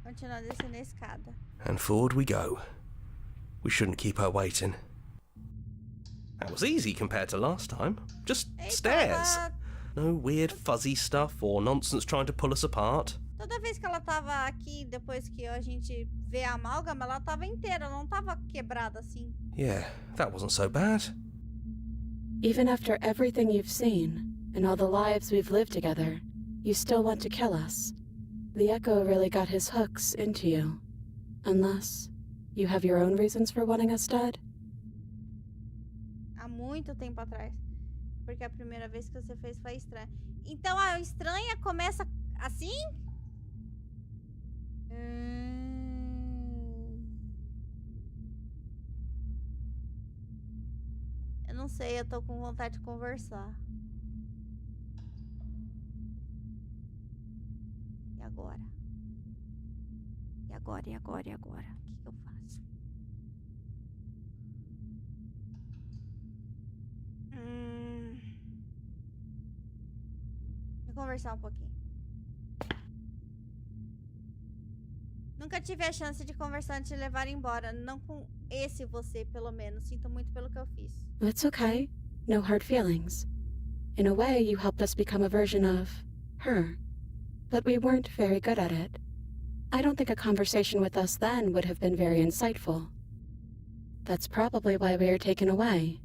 Continuar descendo a escada. And forward we go. We shouldn't keep her waiting. That was easy compared to last time. Just stairs. No weird fuzzy stuff or nonsense trying to pull us apart. Toda vez que ela tava aqui, depois que a gente vê a amálgama, ela tava inteira, não tava quebrada assim. Yeah, that wasn't so bad. Even after everything you've seen, and all the lives we've lived together, you still want to kill us. The Echo really got his hooks into you. Unless you have your own reasons for wanting us dead? Há muito tempo atrás. Porque a primeira vez que você fez foi estranha. Então a estranha começa assim? Eu não sei, eu tô com vontade de conversar. E agora? E agora, e agora, e agora? O que eu faço? Vou conversar um pouquinho. Nunca tive a chance de conversar antes de levar embora. Não com esse você, pelo menos. Sinto muito pelo que eu fiz. It's okay. No hard feelings. In a way, you helped us become a version of her. But we weren't very good at it. I don't think a conversation with us then would have been very insightful. That's probably why we were taken away.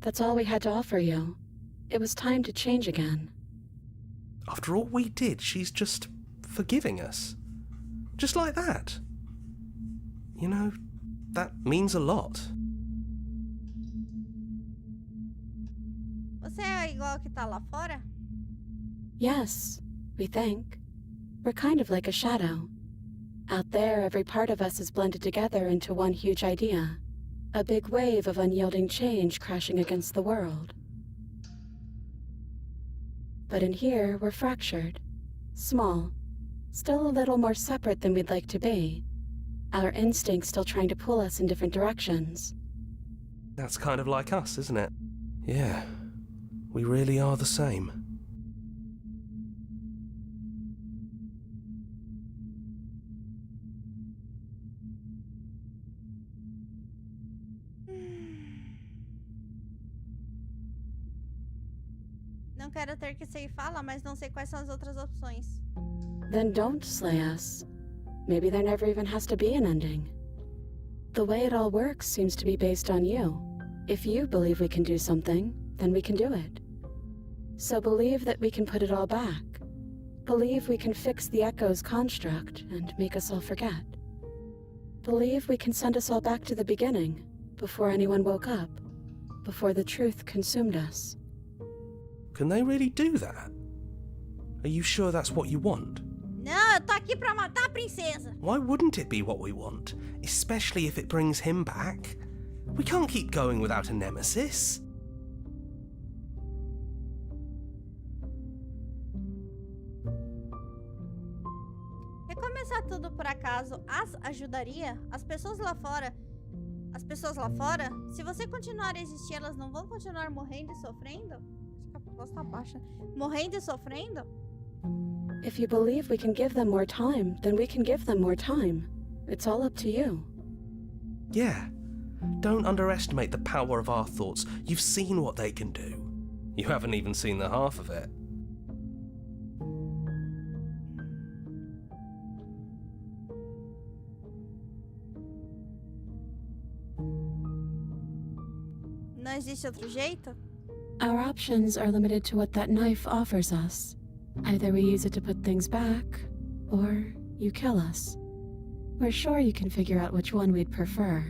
That's all we had to offer you. It was time to change again. After all we did, she's just forgiving us. Just like that. You know, that means a lot. Você é igual ao que tá lá fora? Yes, we think. We're kind of like a shadow. Out there, every part of us is blended together into one huge idea. A big wave of unyielding change crashing against the world. But in here, we're fractured. Small. Still a little more separate than we'd like to be. Our instincts still trying to pull us in different directions. That's kind of like us, isn't it? Yeah, we really are the same. Não quero ter que ceifá-la, mas não sei quais são as outras opções. Then don't slay us. Maybe there never even has to be an ending. The way it all works seems to be based on you. If you believe we can do something, then we can do it. So believe that we can put it all back. Believe we can fix the Echo's construct and make us all forget. Believe we can send us all back to the beginning, before anyone woke up, before the truth consumed us. Can they really do that? Are you sure that's what you want? Não, eu tô aqui pra matar a princesa. Why wouldn't it be what we want? Especially if it brings him back. We can't keep going without a nemesis. Recomeçar tudo por acaso as ajudaria? As pessoas lá fora... Se você continuar a existir, elas não vão continuar morrendo e sofrendo? Acho que a voz tá baixa. Morrendo e sofrendo? If you believe we can give them more time, then we can give them more time. It's all up to you. Yeah. Don't underestimate the power of our thoughts. You've seen what they can do. You haven't even seen the half of it. Não existe outro jeito? Our options are limited to what that knife offers us. Either we use it to put things back, or you kill us. We're sure you can figure out which one we'd prefer.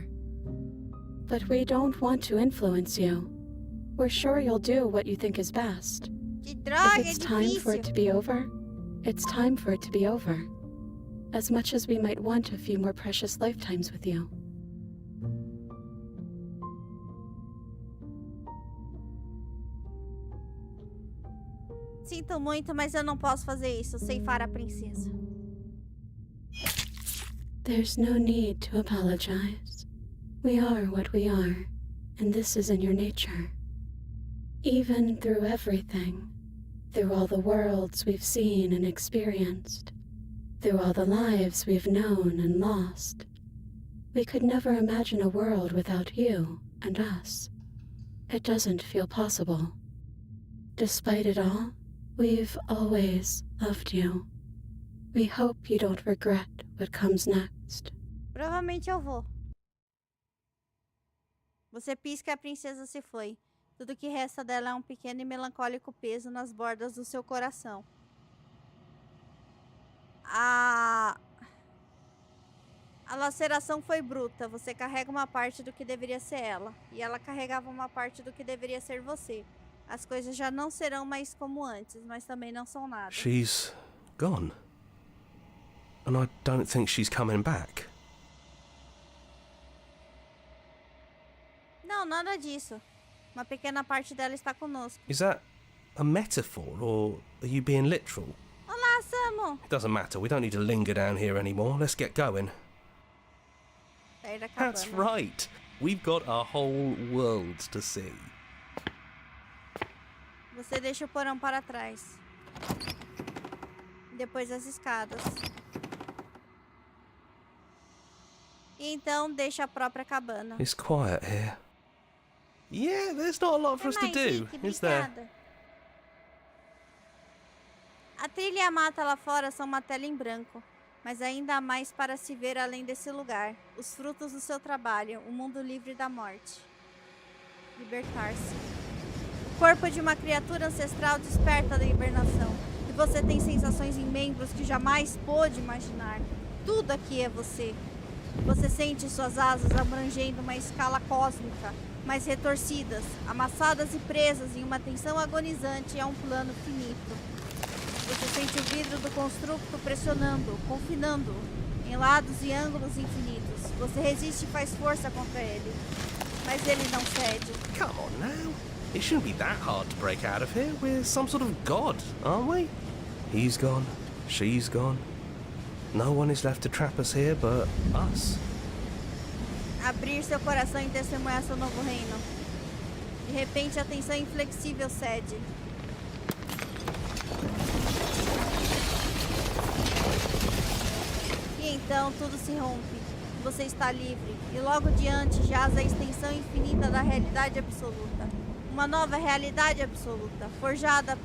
But we don't want to influence you. We're sure you'll do what you think is best. Que droga, If it's time for it to be over, it's time for it to be over. As much as we might want a few more precious lifetimes with you. Sinto muito, mas eu não posso fazer isso. Ceifar a princesa. There's no need to apologize. We are what we are, and this is in your nature. Even through everything, through all the worlds we've seen and experienced, through all the lives we've known and lost, we could never imagine a world without you and us. It doesn't feel possible. Despite it all, we've always loved you. We hope you don't regret what comes next. Provavelmente eu vou. Você pisca e a princesa se foi. Tudo que resta dela é um pequeno e melancólico peso nas bordas do seu coração. A laceração foi bruta. Você carrega uma parte do que deveria ser ela. E ela carregava uma parte do que deveria ser você. As coisas já não serão mais como antes, mas também não são nada. She's gone. And I don't think she's coming back. Não, nada disso. Uma pequena parte dela está conosco. Is that a metaphor, or are you being literal? Olá, Samu! It doesn't matter, we don't need to linger down here anymore. Let's get going. Sair da cabana. That's right. We've got our whole world to see. Você deixa o porão para trás. Depois as escadas. E então deixa a própria cabana. It's quiet here. Yeah, there's not a lot for us to do, is there? A trilha e a mata lá fora são uma tela em branco. Mas ainda há mais para se ver além desse lugar. Os frutos do seu trabalho. O mundo livre da morte. Libertar-se. O corpo de uma criatura ancestral desperta da hibernação. E você tem sensações em membros que jamais pôde imaginar. Tudo aqui é você. Você sente suas asas abrangendo uma escala cósmica, mas retorcidas, amassadas e presas em uma tensão agonizante a um plano finito. Você sente o vidro do construto pressionando, confinando-o em lados e ângulos infinitos. Você resiste e faz força contra ele, mas ele não cede. Come on now. It shouldn't be that hard to break out of here. We're some sort of god, aren't we? He's gone. She's gone. No one is left to trap us here but us. Abrir seu coração e testemunhar seu novo reino. De repente, a tensão inflexível cede. E então tudo se rompe. Você está livre. E logo diante jaz a extensão infinita da realidade absoluta. Uma nova realidade absoluta, forjada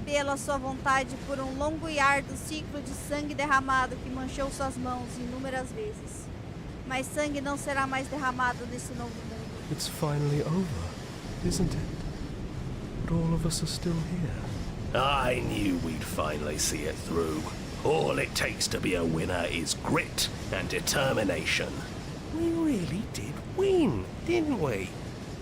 pela sua vontade por um longo e árduo ciclo de sangue derramado que manchou suas mãos inúmeras vezes. Mas sangue não será mais derramado nesse novo mundo. It's finally over, isn't it? But all of us are still here. I knew we'd finally see it through. All it takes to be a winner is grit and determination. We really did win, didn't we?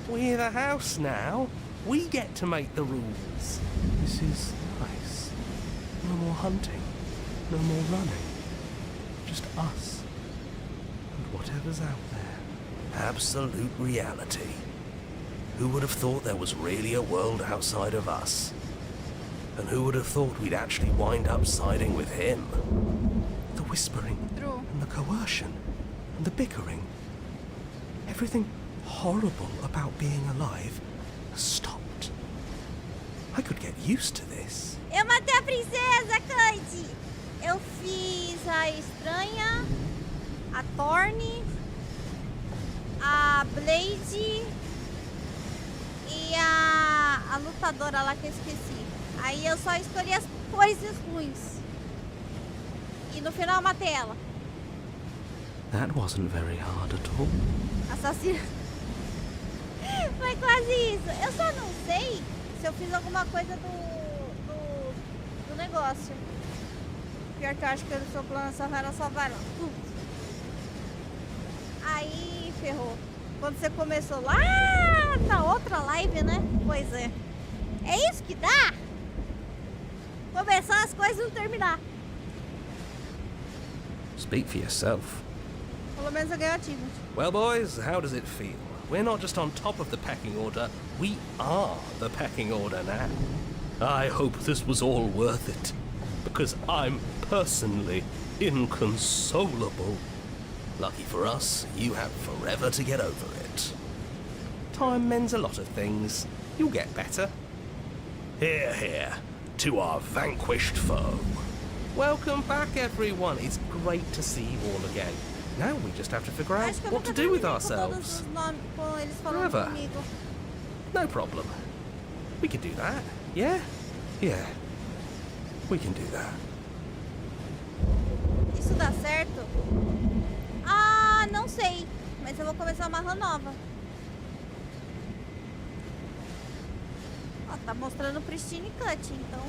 We're the house now. We get to make the rules. This is nice. No more hunting. No more running. Just us. And whatever's out there. Absolute reality. Who would have thought there was really a world outside of us? And who would have thought we'd actually wind up siding with him? The whispering. True. And the coercion. And the bickering. Everything horrible about being alive has stopped. I could get used to this. Eu matei a princesa, Cante! Eu fiz a estranha, a Thorne, a Blade e a lutadora lá que eu esqueci. Aí eu só escolhi as coisas ruins. E no final eu matei ela. That wasn't very hard at all. Assassina. Foi quase isso. Eu só não sei se eu fiz alguma coisa do negócio. Pior que eu acho que o seu plano era só vai lá. Aí ferrou. Quando você começou lá na outra live, né? Pois é. É isso que dá? Começar as coisas e não terminar. Speak for yourself. Pelo menos eu ganhei o achievement. Well, boys, how does it feel? We're not just on top of the pecking order, we are the pecking order now. I hope this was all worth it, because I'm personally inconsolable. Lucky for us, you have forever to get over it. Time mends a lot of things. You'll get better. Hear, hear, to our vanquished foe. Welcome back, everyone. It's great to see you all again. Now we just have to figure out Acho que eu what to nunca do with terminei ourselves. com todos os nomes, com eles falando Forever. comigo. No problem. We can do that. Yeah? Yeah. We can do that. Isso dá certo? Ah, não sei. Mas eu vou começar uma run nova. Ó, tá mostrando Pristine Cut, então...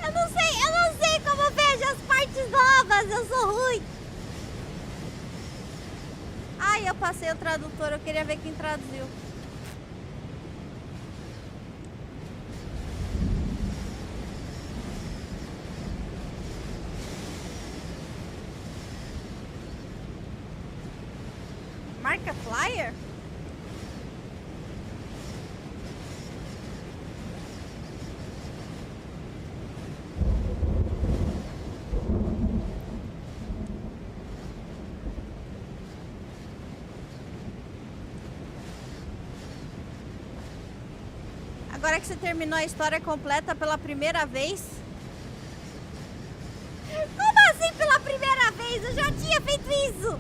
Eu não sei como vejo as partes novas, eu sou ruim. Ai, eu passei o tradutor, eu queria ver quem traduziu. Marca flyer? Agora que você terminou a história completa pela primeira vez? Como assim pela primeira vez? Eu já tinha feito isso!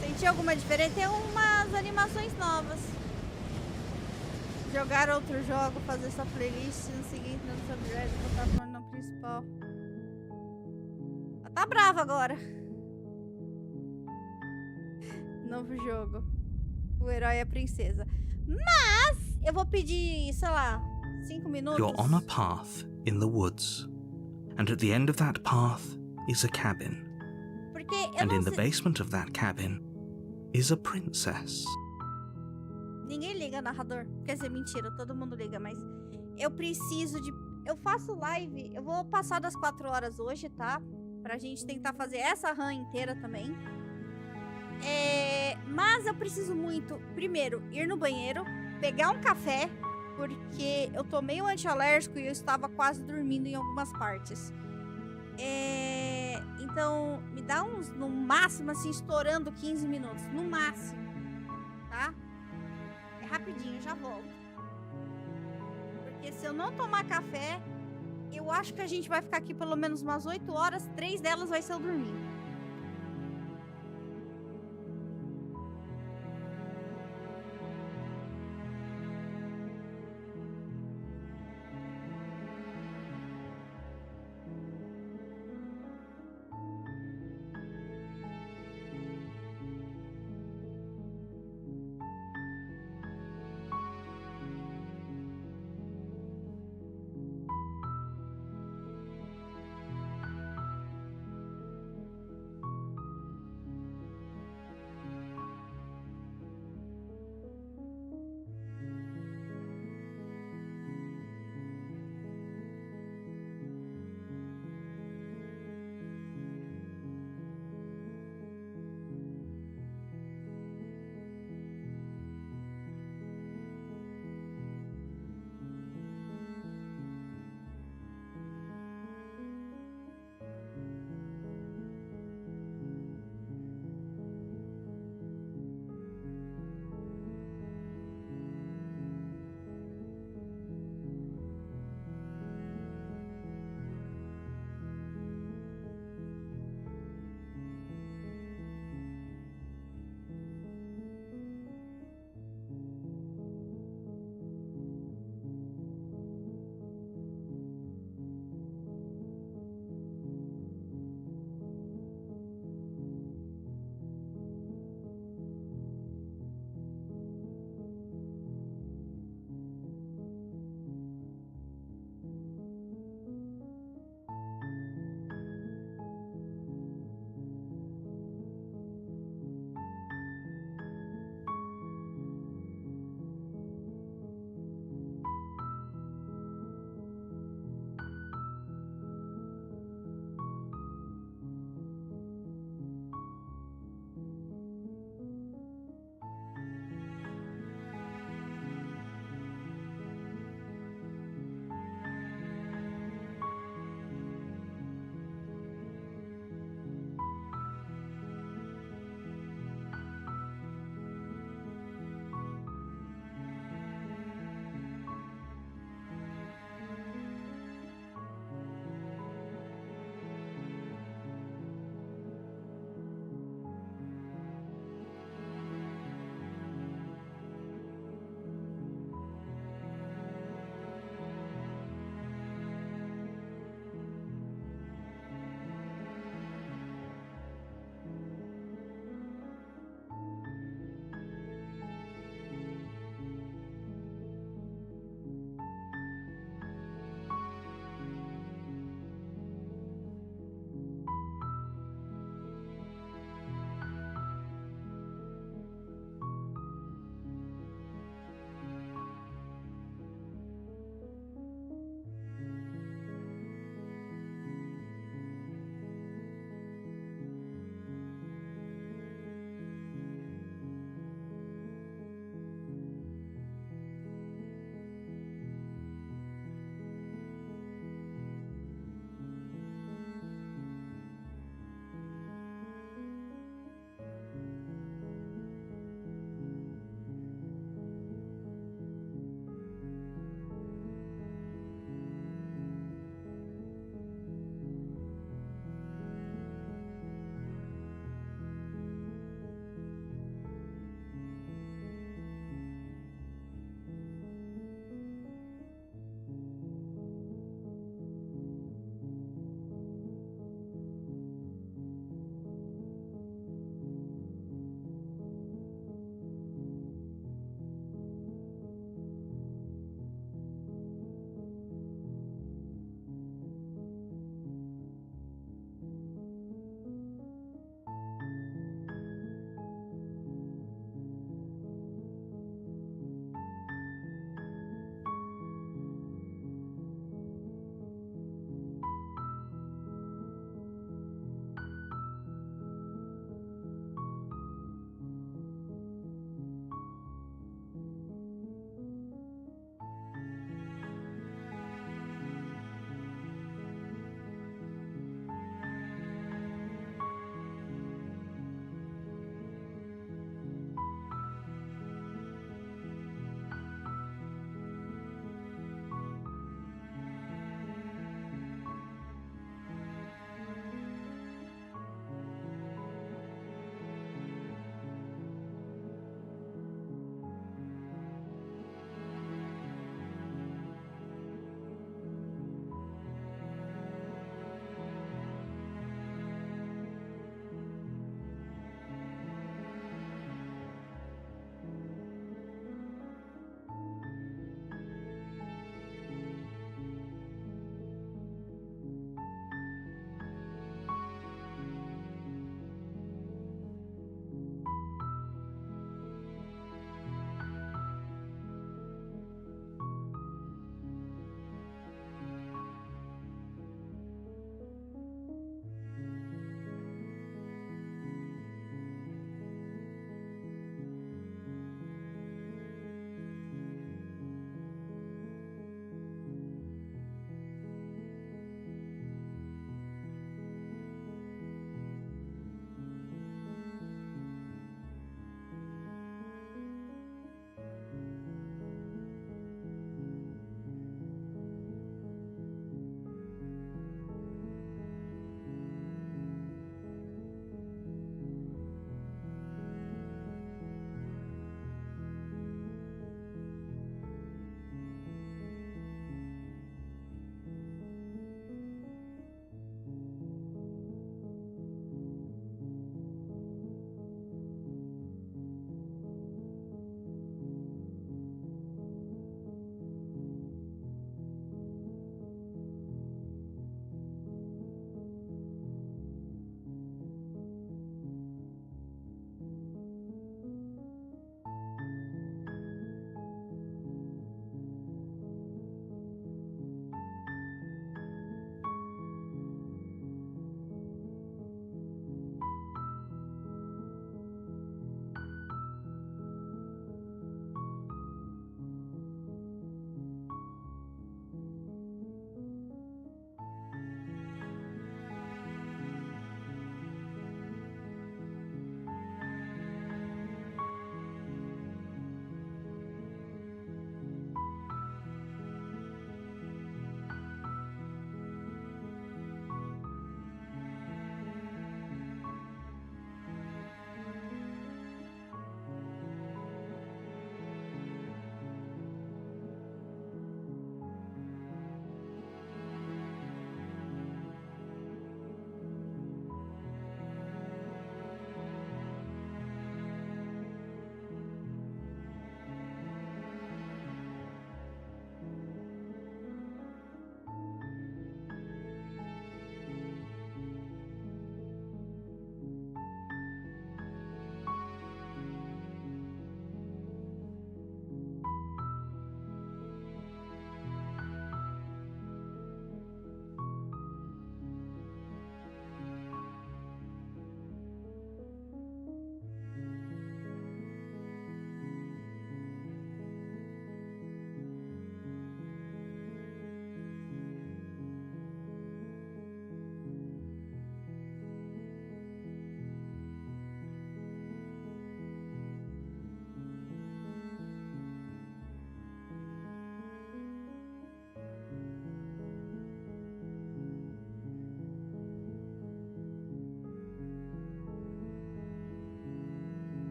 Senti alguma diferença? Tem umas animações novas. Jogar outro jogo, fazer sua playlist no seguinte, no subreddit, botar pro no principal. Ela tá brava agora. Novo jogo. O herói e a princesa. Mas eu vou pedir, sei lá, 5 minutos. You're on a path in the woods, and at the end of that path is a cabin. Porque eu And não in the sei. basement of that cabin is a princess. Ninguém liga, narrador. Quer dizer, mentira, todo mundo liga, mas eu preciso de... Eu faço live, eu vou passar das 4 horas hoje, tá? Pra gente tentar fazer essa run inteira também. Mas eu preciso muito, primeiro, ir no banheiro, pegar um café, porque eu tô meio antialérgico e eu estava quase dormindo em algumas partes. Então, me dá uns, no máximo, assim, estourando 15 minutos. No máximo, tá? É rapidinho, já volto. Porque se eu não tomar café, eu acho que a gente vai ficar aqui pelo menos umas 8 horas. 3 delas vai ser eu dormindo.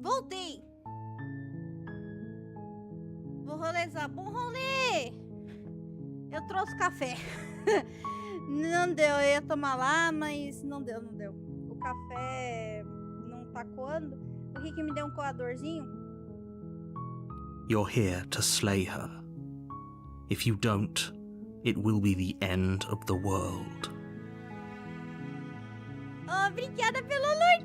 Voltei. Vou rolezar. Bom rolê. Eu trouxe café. Não deu. Eu ia tomar lá, mas não deu. O café não tá coando. O Rick me deu um coadorzinho. You're here to slay her. If you don't, it will be the end of the world. Obrigada pelo like!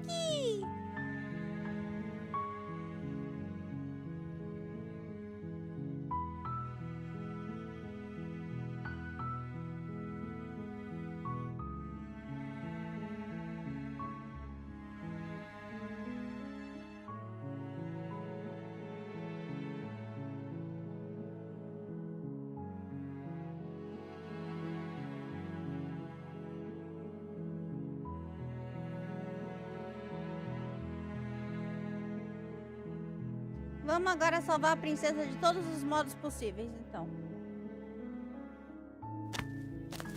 Vamos agora salvar a princesa de todos os modos possíveis, então.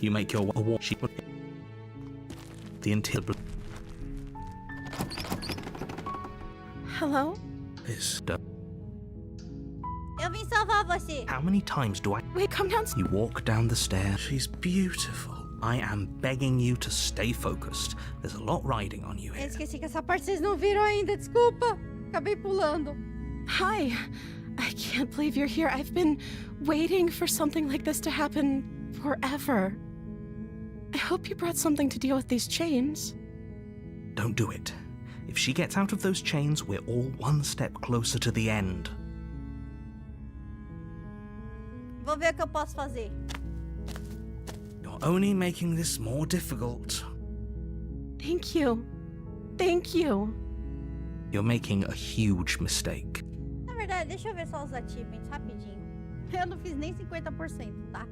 You make your the interior Hello? is Eu vim salvar você. How many times do I Wait, come down. You walk down the stairs. She's beautiful. I am begging you to stay focused. There's a lot riding on you Eu here. esqueci que essa parte vocês não viram ainda, desculpa. Acabei pulando. Hi. I can't believe you're here. I've been waiting for something like this to happen forever. I hope you brought something to deal with these chains. Don't do it. If she gets out of those chains, we're all one step closer to the end. Vou ver o que eu posso fazer. You're only making this more difficult. Thank you. Thank you. You're making a huge mistake. Na verdade, deixa eu ver só os achievements rapidinho. Eu não fiz nem 50%, tá?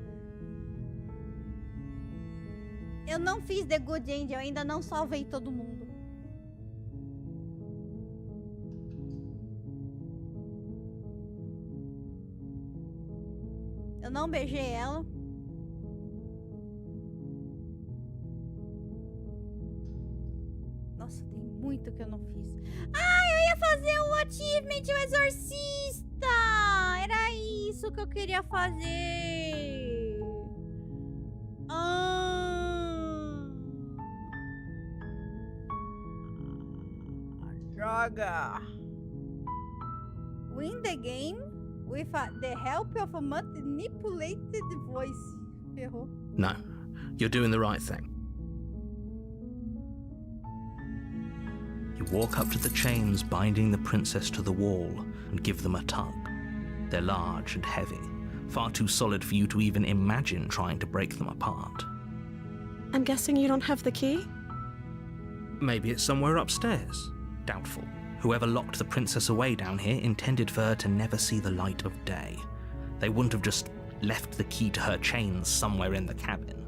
Eu não fiz The Good End, eu ainda não salvei todo mundo. Eu não beijei ela. Nossa, tem muito que eu não fiz. Ah, eu ia fazer o achievement, o exorcista! Era isso que eu queria fazer. Droga. Win the game with the help of a manipulated voice. Ferrou. No, you're doing the right thing. You walk up to the chains binding the princess to the wall and give them a tug. They're large and heavy, far too solid for you to even imagine trying to break them apart. I'm guessing you don't have the key? Maybe it's somewhere upstairs. Doubtful. Whoever locked the princess away down here intended for her to never see the light of day. They wouldn't have just left the key to her chains somewhere in the cabin.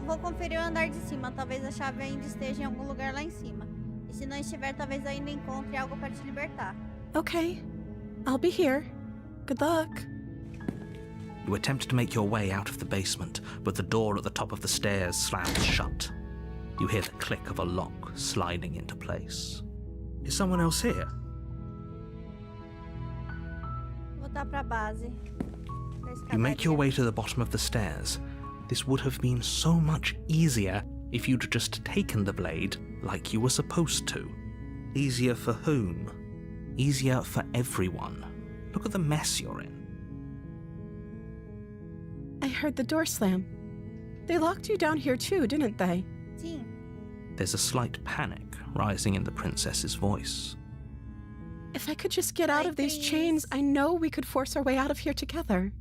Vou conferir o andar de cima. Talvez a chave ainda esteja em algum lugar lá em cima. E se não estiver, talvez ainda encontre algo para te libertar. Okay. I'll be here. Good luck. You attempt to make your way out of the basement, but the door at the top of the stairs slams shut. You hear the click of a lock sliding into place. Is someone else here? Voltar pra base. You make your way to the bottom of the stairs. This would have been so much easier if you'd just taken the blade like you were supposed to. Easier for whom? Easier for everyone. Look at the mess you're in. I heard the door slam. They locked you down here too, didn't they? Sim. There's a slight panic rising in the princess's voice. If I could just get out of these chains, I know we could force our way out of here together.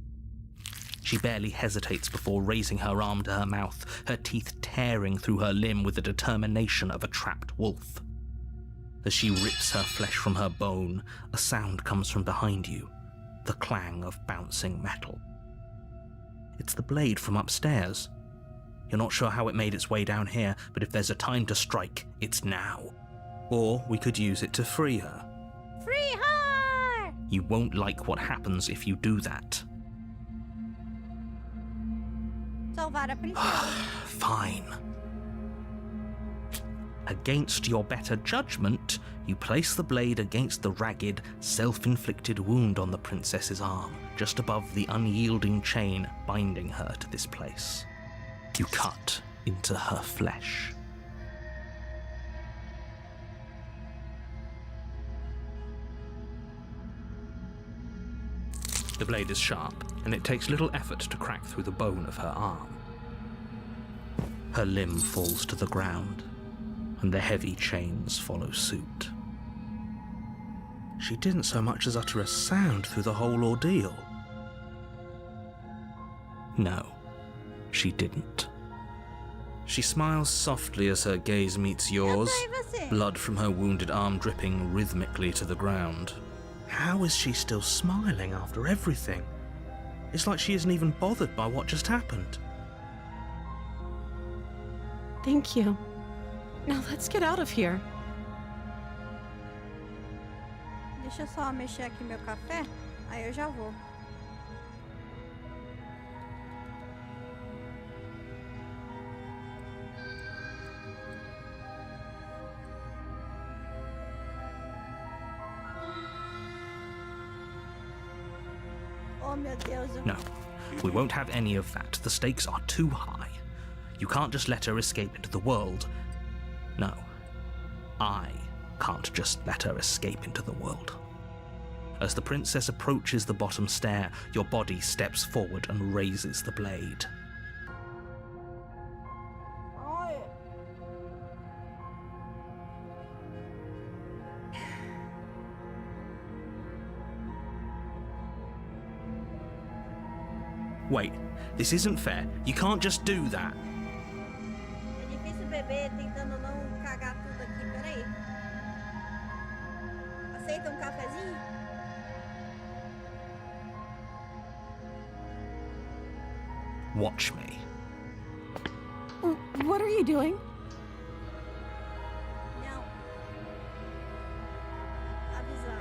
She barely hesitates before raising her arm to her mouth, her teeth tearing through her limb with the determination of a trapped wolf. As she rips her flesh from her bone, a sound comes from behind you, the clang of bouncing metal. It's the blade from upstairs. You're not sure how it made its way down here, but if there's a time to strike, it's now. Or we could use it to free her. Free her! You won't like what happens if you do that. Só salvar a princesa. Fine. Against your better judgment, you place the blade against the ragged, self-inflicted wound on the princess's arm, just above the unyielding chain binding her to this place. You cut into her flesh. The blade is sharp, and it takes little effort to crack through the bone of her arm. Her limb falls to the ground, and the heavy chains follow suit. She didn't so much as utter a sound through the whole ordeal. No, she didn't. She smiles softly as her gaze meets yours, blood from her wounded arm dripping rhythmically to the ground. How is she still smiling after everything? It's like she isn't even bothered by what just happened. Thank you. Now let's get out of here. Deixa eu só mexer aqui meu café, aí eu já vou. Oh, meu Deus. No, we won't have any of that. The stakes are too high. You can't just let her escape into the world. No, I can't just let her escape into the world. As the princess approaches the bottom stair, your body steps forward and raises the blade. Wait, this isn't fair. You can't just do that. É difícil beber tentando não cagar tudo aqui, peraí. Aceita um cafezinho? Watch me. What are you doing? Não. Avisar.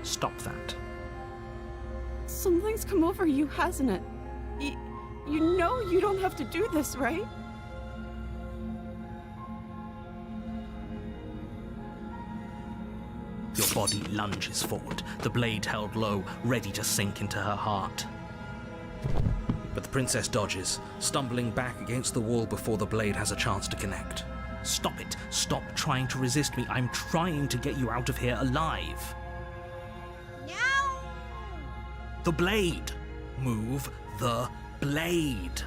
Stop that. Something's come over you, hasn't it? You know you don't have to do this, right? Your body lunges forward, the blade held low, ready to sink into her heart. But the princess dodges, stumbling back against the wall before the blade has a chance to connect. Stop it! Stop trying to resist me. I'm trying to get you out of here alive. Não! The blade! Move the blade!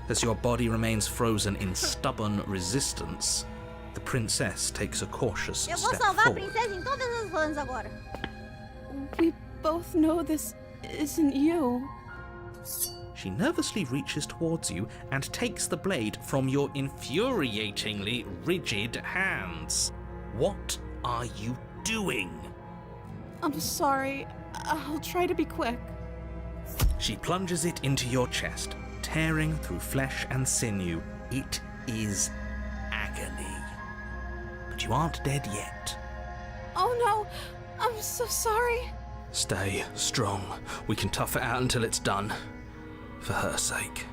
As your body remains frozen in stubborn resistance, the princess takes a cautious Eu vou step salvar a forward. princesa em todas as runs agora. We both know this isn't you. She nervously reaches towards you and takes the blade from your infuriatingly rigid hands. What are you doing? I'm sorry. I'll try to be quick. She plunges it into your chest, tearing through flesh and sinew. It is agony. But you aren't dead yet. Oh no! I'm so sorry. Stay strong. We can tough it out until it's done. For her sake.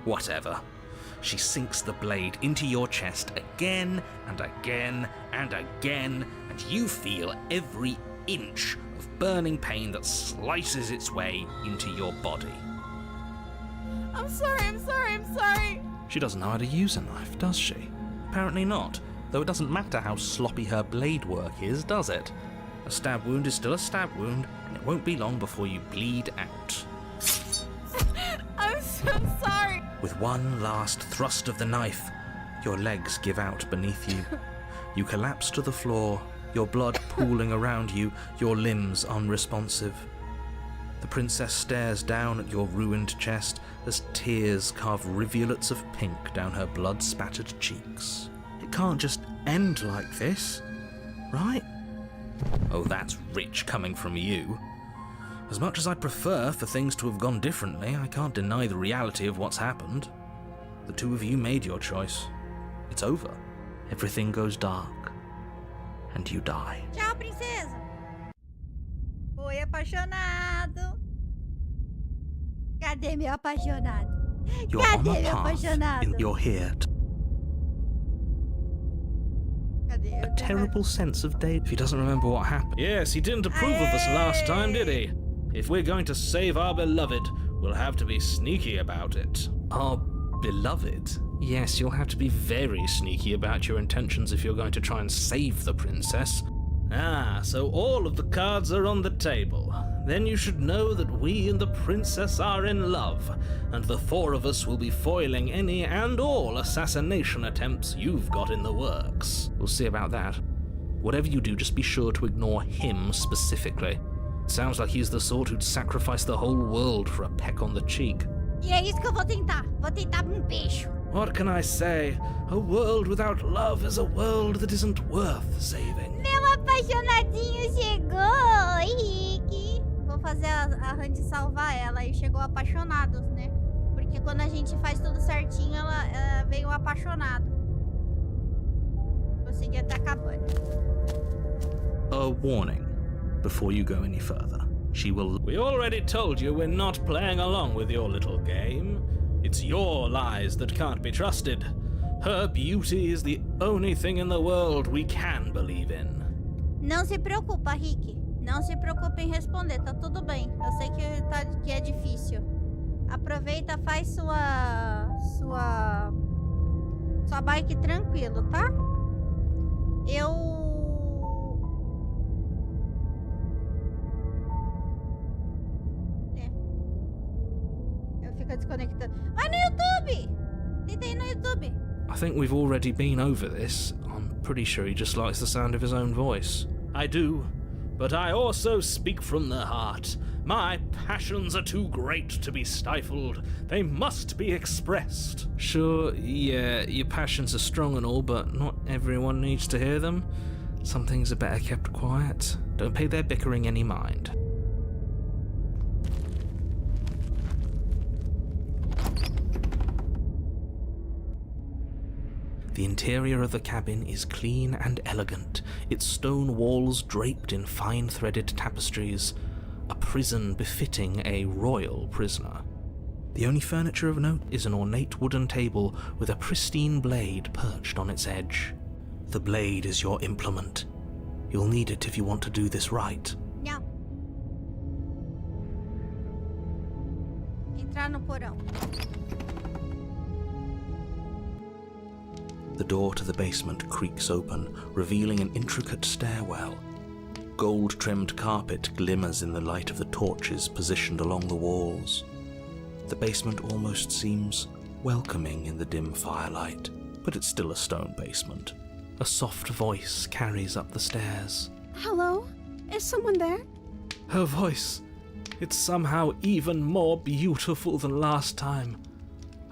Whatever. She sinks the blade into your chest again and again and again, and you feel every inch of burning pain that slices its way into your body. I'm sorry. She doesn't know how to use a knife, does she? Apparently not, though it doesn't matter how sloppy her blade work is, does it? A stab wound is still a stab wound, and it won't be long before you bleed out. I'm so sorry. With one last thrust of the knife, your legs give out beneath you. You collapse to the floor, your blood pooling around you, your limbs unresponsive. The princess stares down at your ruined chest as tears carve rivulets of pink down her blood-spattered cheeks. It can't just end like this, right? Oh, that's rich coming from you. As much as I'd prefer for things to have gone differently, I can't deny the reality of what's happened. The two of you made your choice. It's over. Everything goes dark. And you die. Tchau, princesa. Foi apaixonado. Cadê meu apaixonado? You're on Cadê a meu path. apaixonado? You're here. Cadê? A terrible sense of day. If he doesn't remember what happened. Yes, he didn't approve of us last time, did he? If we're going to save our beloved, we'll have to be sneaky about it. Our beloved? Yes, you'll have to be very sneaky about your intentions if you're going to try and save the princess. Ah, so all of the cards are on the table. Then you should know that we and the princess are in love, and the four of us will be foiling any and all assassination attempts you've got in the works. We'll see about that. Whatever you do, just be sure to ignore him specifically. It sounds like he's the sort who'd sacrifice the whole world for a peck on the cheek. E é isso que eu vou tentar. Vou tentar um beijo. What can I say? A world without love is a world that isn't worth saving. Meu apaixonadinho chegou, Rick. Vou fazer a Randy salvar ela e chegou apaixonados, né? Porque quando a gente faz tudo certinho, ela veio apaixonado. Consegui até acabando. A warning before you go any further. She will. We already told you we're not playing along with your little game. It's your lies that can't be trusted. Her beauty is the only thing in the world we can believe in. Não se preocupa, Rick. Não se preocupe em responder, tá tudo bem. Eu sei que é difícil. Aproveita, faz sua bike tranquilo, tá? Eu fico desconectando. Vai no YouTube! Tenta ir no YouTube. I think we've already been over this. I'm pretty sure he just likes the sound of his own voice. I do, but I also speak from the heart. My passions are too great to be stifled. They must be expressed. Sure, yeah, your passions are strong and all, but not everyone needs to hear them. Some things are better kept quiet. Don't pay their bickering any mind. The interior of the cabin is clean and elegant, its stone walls draped in fine-threaded tapestries, a prison befitting a royal prisoner. The only furniture of note is an ornate wooden table with a pristine blade perched on its edge. The blade is your implement. You'll need it if you want to do this right. Não. Entrar no porão. The door to the basement creaks open, revealing an intricate stairwell. Gold-trimmed carpet glimmers in the light of the torches positioned along the walls. The basement almost seems welcoming in the dim firelight, but it's still a stone basement. A soft voice carries up the stairs. Hello? Is someone there? Her voice, it's somehow even more beautiful than last time.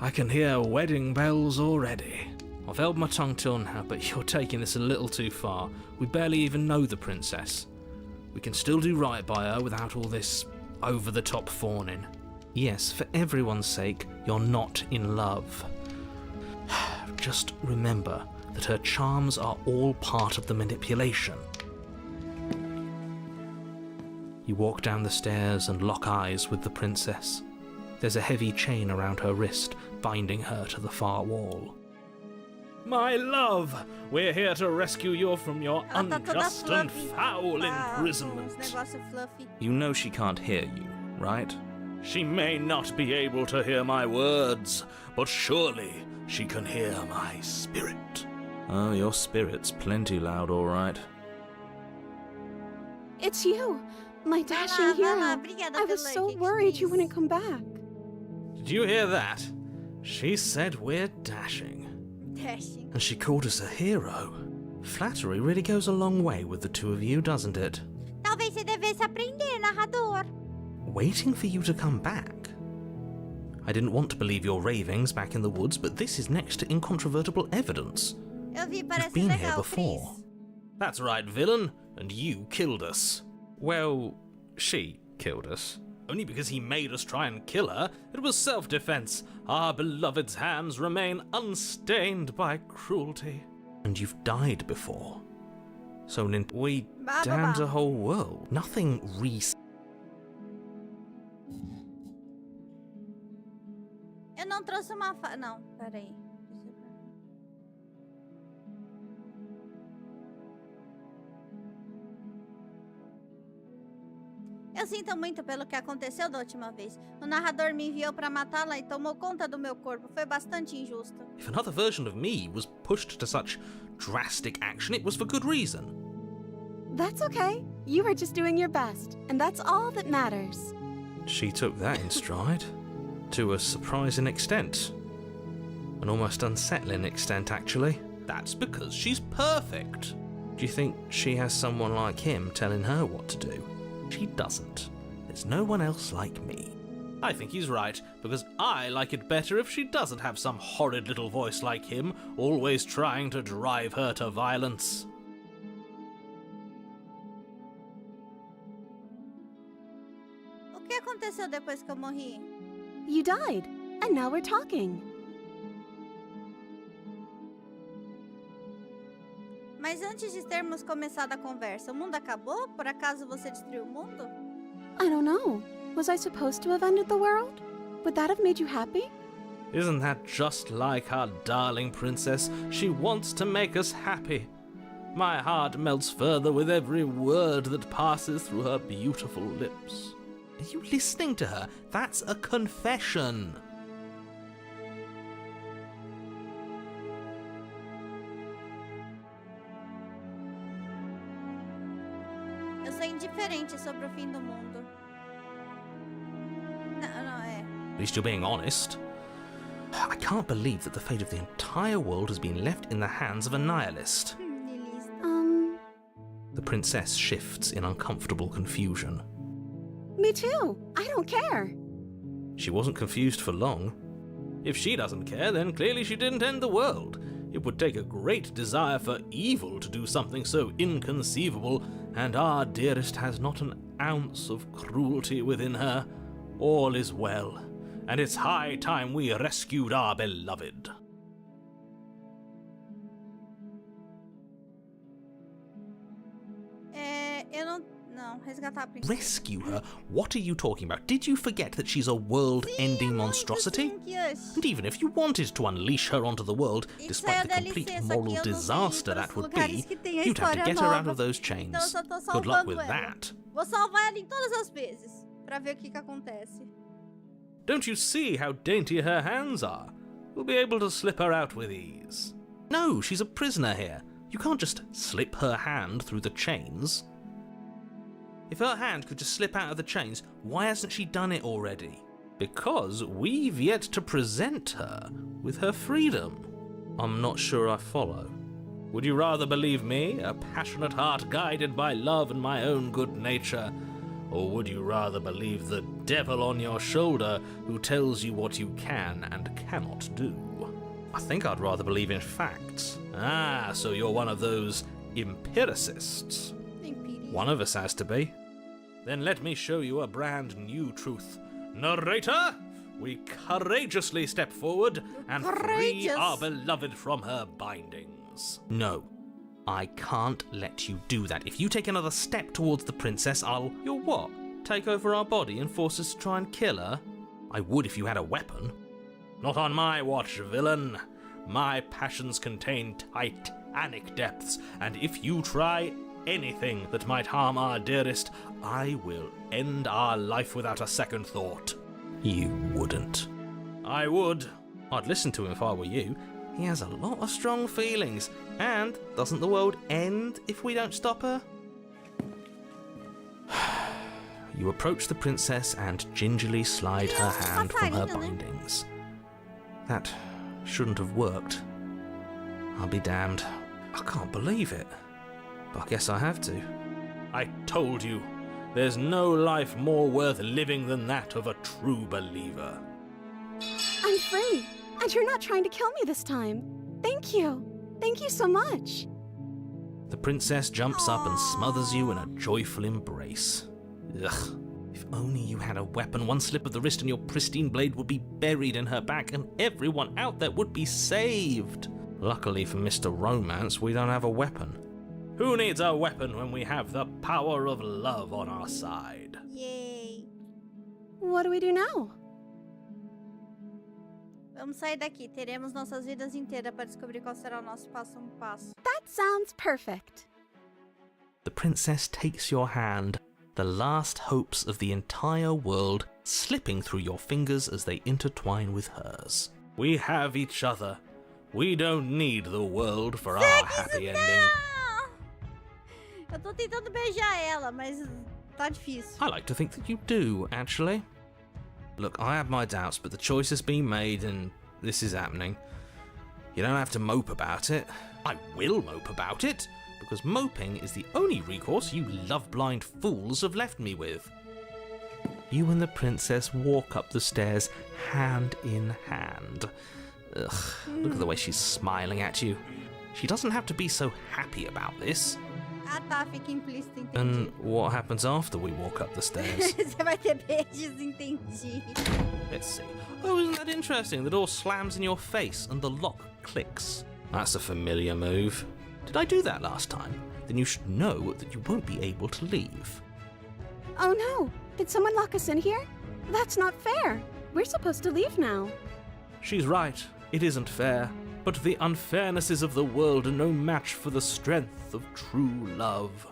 I can hear wedding bells already. I've held my tongue till now, but you're taking this a little too far. We barely even know the princess. We can still do right by her without all this over-the-top fawning. Yes, for everyone's sake, you're not in love. Just remember that her charms are all part of the manipulation. You walk down the stairs and lock eyes with the princess. There's a heavy chain around her wrist, binding her to the far wall. My love, we're here to rescue you from your Ela tá toda unjust and fluffy. foul Uns imprisonment. negócio fluffy. You know she can't hear you, right? She may not be able to hear my words, but surely she can hear my spirit. Oh, your spirit's plenty loud, all right. It's you, my dashing hero. Obrigada I was pelo so like, worried you please. wouldn't come back. Did you hear that? She said we're dashing. Dashing. And she called us a hero. Flattery really goes a long way with the two of you, doesn't it? Talvez você devesse aprender, narrador. Waiting for you to come back. I didn't want to believe your ravings back in the woods, but this is next to incontrovertible evidence. Eu vi, You've parece been here legal, before. Cris. That's right, villain, and you killed us. Well, she killed us. Only because he made us try and kill her. It was self-defense. Our beloved's hands remain unstained by cruelty. And you've died before. So we Ba, ba, damned ba. a whole world. Nothing Eu não trouxe uma Não, peraí. Eu sinto muito pelo que aconteceu da última vez. O narrador me enviou pra matá-la e tomou conta do meu corpo. Foi bastante injusto. If another version of me was pushed to such drastic action, it was for good reason. That's okay. You were just doing your best, and that's all that matters. She took that in stride. To a surprising extent. An almost unsettling extent, actually. That's because she's perfect. Do you think she has someone like him telling her what to do? She doesn't. There's no one else like me. I think he's right, because I like it better if she doesn't have some horrid little voice like him, always trying to drive her to violence. O que aconteceu depois que eu morri? You died, and now we're talking. Mas antes de termos começado a conversa, o mundo acabou? Por acaso você destruiu o mundo? I don't know. Was I supposed to have ended the world? Would that have made you happy? Isn't that just like our darling princess? She wants to make us happy. My heart melts further with every word that passes through her beautiful lips. Are you listening to her? That's a confession. Eu sou indiferente sobre o fim do mundo. Não, é. At least you're being honest. I can't believe that the fate of the entire world has been left in the hands of a nihilist. Nihilista. The princess shifts in uncomfortable confusion. Me too. I don't care. She wasn't confused for long. If she doesn't care, then clearly she didn't end the world. It would take a great desire for evil to do something so inconceivable, and our dearest has not an ounce of cruelty within her. All is well, and it's high time we rescued our beloved. Eu não, resgatar a princesa. Rescue her? What are you talking about? Did you forget that she's a world-ending monstrosity? And even if you wanted to unleash her onto the world, despite the complete moral disaster that would be, you'd have to get her out of those chains. Good luck with that. Vou salvar ela em todas as vezes, pra ver o que acontece. Don't you see how dainty her hands are? We'll be able to slip her out with ease. No, she's a prisoner here. You can't just slip her hand through the chains. If her hand could just slip out of the chains, why hasn't she done it already? Because we've yet to present her with her freedom. I'm not sure I follow. Would you rather believe me, a passionate heart guided by love and my own good nature? Or would you rather believe the devil on your shoulder who tells you what you can and cannot do? I think I'd rather believe in facts. Ah, so you're one of those empiricists. One of us has to be. Then let me show you a brand new truth. Narrator, we courageously step forward and free our beloved from her bindings. No, I can't let you do that. If you take another step towards the princess, I'll... You'll what? Take over our body and force us to try and kill her? I would if you had a weapon. Not on my watch, villain. My passions contain titanic depths, and if you try anything that might harm our dearest, I will end our life without a second thought. You wouldn't. I would. I'd listen to him if I were you. He has a lot of strong feelings. And doesn't the world end if we don't stop her? You approach the princess and gingerly slide her hand from her bindings. That shouldn't have worked. I'll be damned. I can't believe it. But I guess I have to. I told you, there's no life more worth living than that of a true believer. I'm free, and you're not trying to kill me this time. Thank you. Thank you so much. The princess jumps up and smothers you in a joyful embrace. Ugh. If only you had a weapon, one slip of the wrist and your pristine blade would be buried in her back and everyone out there would be saved. Luckily for Mr. Romance, we don't have a weapon. Who needs a weapon when we have the power of love on our side? Yay. What do we do now? Vamos sair daqui. Teremos nossas vidas inteiras para descobrir qual será o nosso passo a passo. That sounds perfect. The princess takes your hand, the last hopes of the entire world slipping through your fingers as they intertwine with hers. We have each other. We don't need the world for our happy ending. Eu tô tentando beijar ela, mas tá difícil. I like to think that you do, actually. Look, I have my doubts, but the choice has been made and this is happening. You don't have to mope about it. I will mope about it, because moping is the only recourse you love-blind fools have left me with. You and the princess walk up the stairs hand in hand. Ugh, look at the way she's smiling at you. She doesn't have to be so happy about this. Ah tá, fica implícito, entendi. And what happens after we walk up the stairs? Você vai ter beijos, entendi. Let's see. Oh, isn't that interesting? The door slams in your face and the lock clicks. That's a familiar move. Did I do that last time? Then you should know that you won't be able to leave. Oh no! Did someone lock us in here? That's not fair. We're supposed to leave now. She's right. It isn't fair. But the unfairnesses of the world are no match for the strength of true love.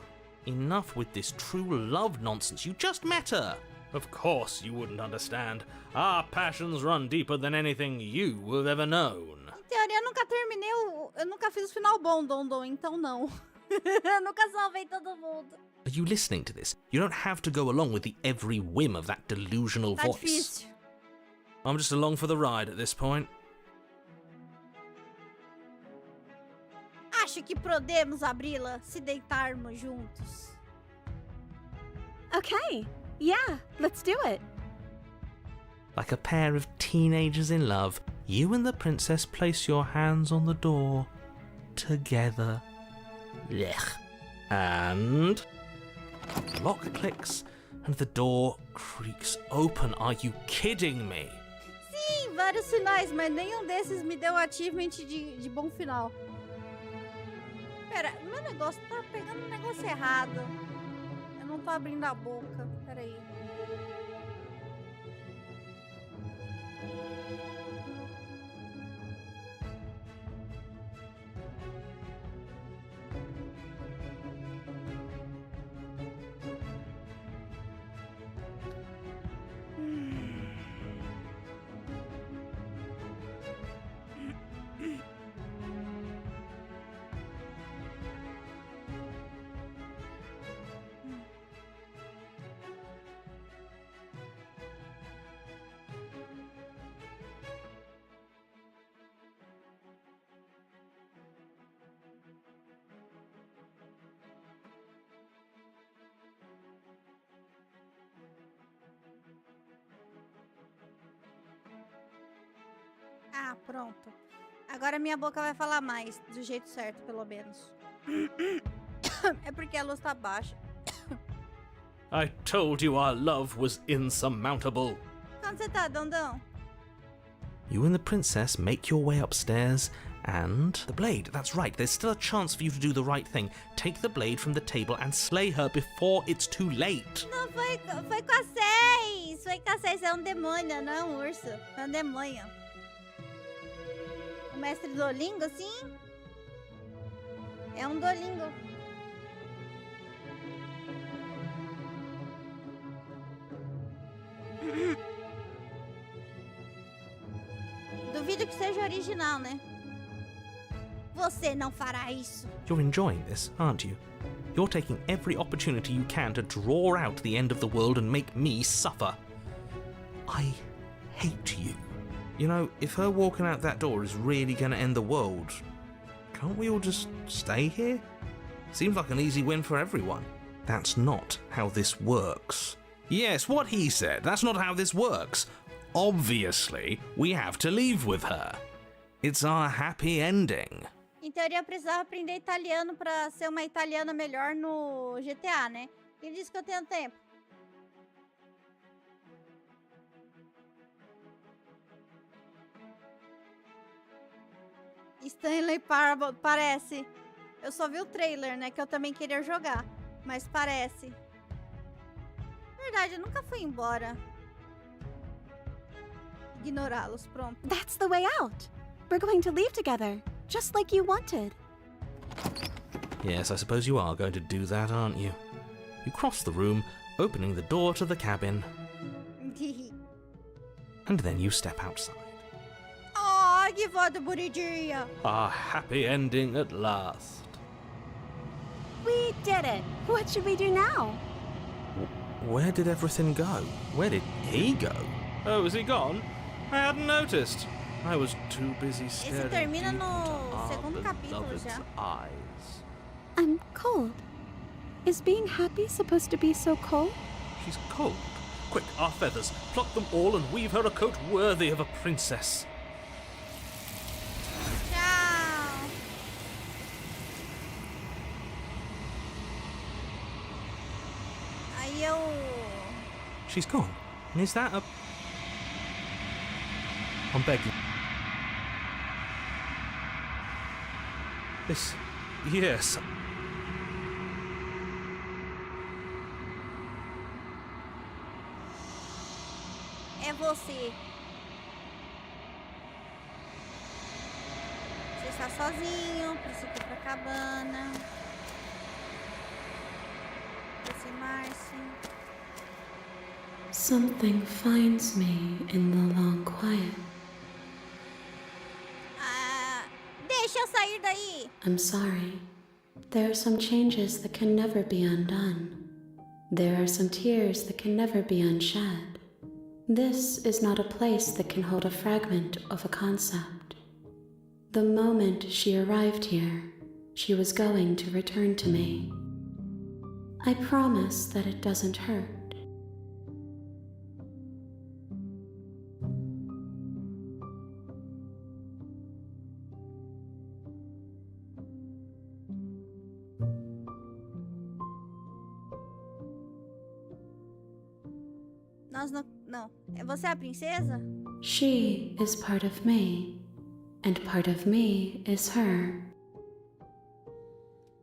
Enough with this true love nonsense. You just met her. Of course you wouldn't understand. Our passions run deeper than anything you have ever known. Em teoria, eu nunca terminei eu nunca fiz o final bom, então não. Eu nunca salvei todo mundo. Are you listening to this? You don't have to go along with the every whim of that delusional Tá voice. difícil. I'm just along for the ride at this point. Acho que podemos abri-la se deitarmos juntos. Okay. Yeah, let's do it. Like a pair of teenagers in love, you and the princess place your hands on the door together. Blech. And the lock clicks and the door creaks open. Are you kidding me? Sim, vários finais, mas nenhum desses me deu achievement de bom final. Pera, meu negócio tá pegando um negócio errado. Eu não tô abrindo a boca. Pera aí. Ah, pronto. Agora minha boca vai falar mais, do jeito certo, pelo menos. É porque a luz tá baixa. I told you our love was insurmountable. Onde você tá, Dondão? You and the princess make your way upstairs and... The blade, that's right, there's still a chance for you to do the right thing. Take the blade from the table and slay her before it's too late. Não, foi com a 6. Foi com a 6, é um demônio, não é um urso. É um demônio. O mestre Dolingo, sim? É um Dolingo. Duvido que seja original, né? Você não fará isso. You're enjoying this, aren't you? You're taking every opportunity you can to draw out the end of the world and make me suffer. I hate you. You know, if her walking out that door is really going to end the world, can't we all just stay here? Seems like an easy win for everyone. That's not how this works. Yes, what he said. That's not how this works. Obviously, we have to leave with her. It's our happy ending. Em teoria, eu precisava aprender italiano pra ser uma italiana melhor no GTA, né? Quem disse que eu tenho tempo? Stanley Parable, parece. Eu só vi o trailer, né? Que eu também queria jogar. Mas parece. Verdade, eu nunca fui embora. ignorá-los, pronto. That's the way out. We're going to leave together, just like you wanted. Yes, I suppose you are going to do that, aren't you? You cross the room, opening the door to the cabin, and then you step outside. Oh, que foto bonitinha. A happy ending at last. We did it. What should we do now? Where did everything go? Where did he go? Oh, is he gone? I hadn't noticed. I was too busy staring termina deep no into our segundo capítulo beloved's já. eyes. I'm cold. Is being happy supposed to be so cold? She's cold. Quick, our feathers. Pluck them all and weave her a coat worthy of a princess. Tchau. Aí eu... She's gone. And is that a... I'm begging. This... Yes. É você. Você está sozinho, precisa ir pra cabana. Aproximar-se. Something finds me in the long quiet. Deixa eu sair daí. I'm sorry. There are some changes that can never be undone. There are some tears that can never be unshed. This is not a place that can hold a fragment of a concept. The moment she arrived here, she was going to return to me. I promise that it doesn't hurt. Nós não... Você é a princesa? She is part of me, and part of me is her.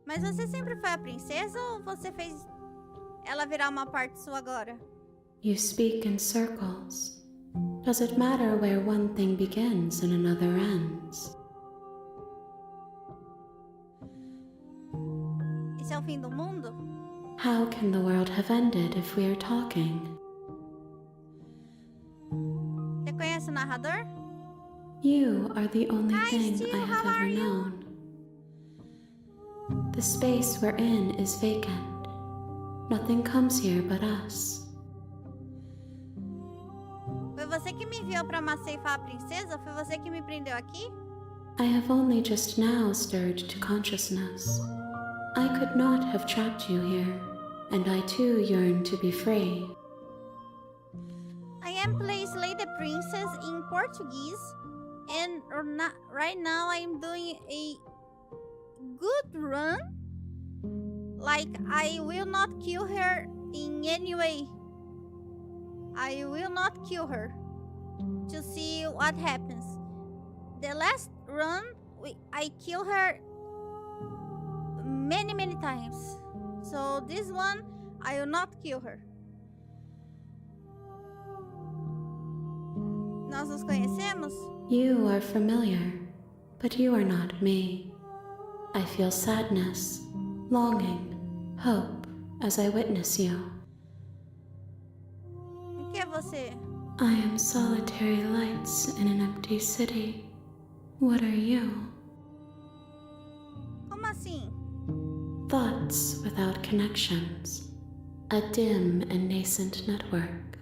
Mas você sempre foi a princesa ou você fez ela virar uma parte sua agora? You speak in circles. Does it matter where one thing begins and another ends? Esse é o fim do mundo? How can the world have ended if we are talking? Você conhece o narrador? You are the only thing Stu, I have how are ever you? known. The space we're in is vacant. Nothing comes here but us. Foi você que me enviou pra maceifar a princesa? Foi você que me prendeu aqui? I have only just now stirred to consciousness. I could not have trapped you here, and I too yearn to be free. I am Slay the Princess in Portuguese, and right now I'm doing a good run. Like, I will not kill her in any way. I will not kill her to see what happens. The last run, I kill her many times. So this one, I will not kill her. Nós nos conhecemos? You are familiar, but you are not me. I feel sadness, longing, hope as I witness you. O que é você? I am solitary lights in an empty city. What are you? Como assim? Thoughts without connections. A dim and nascent network.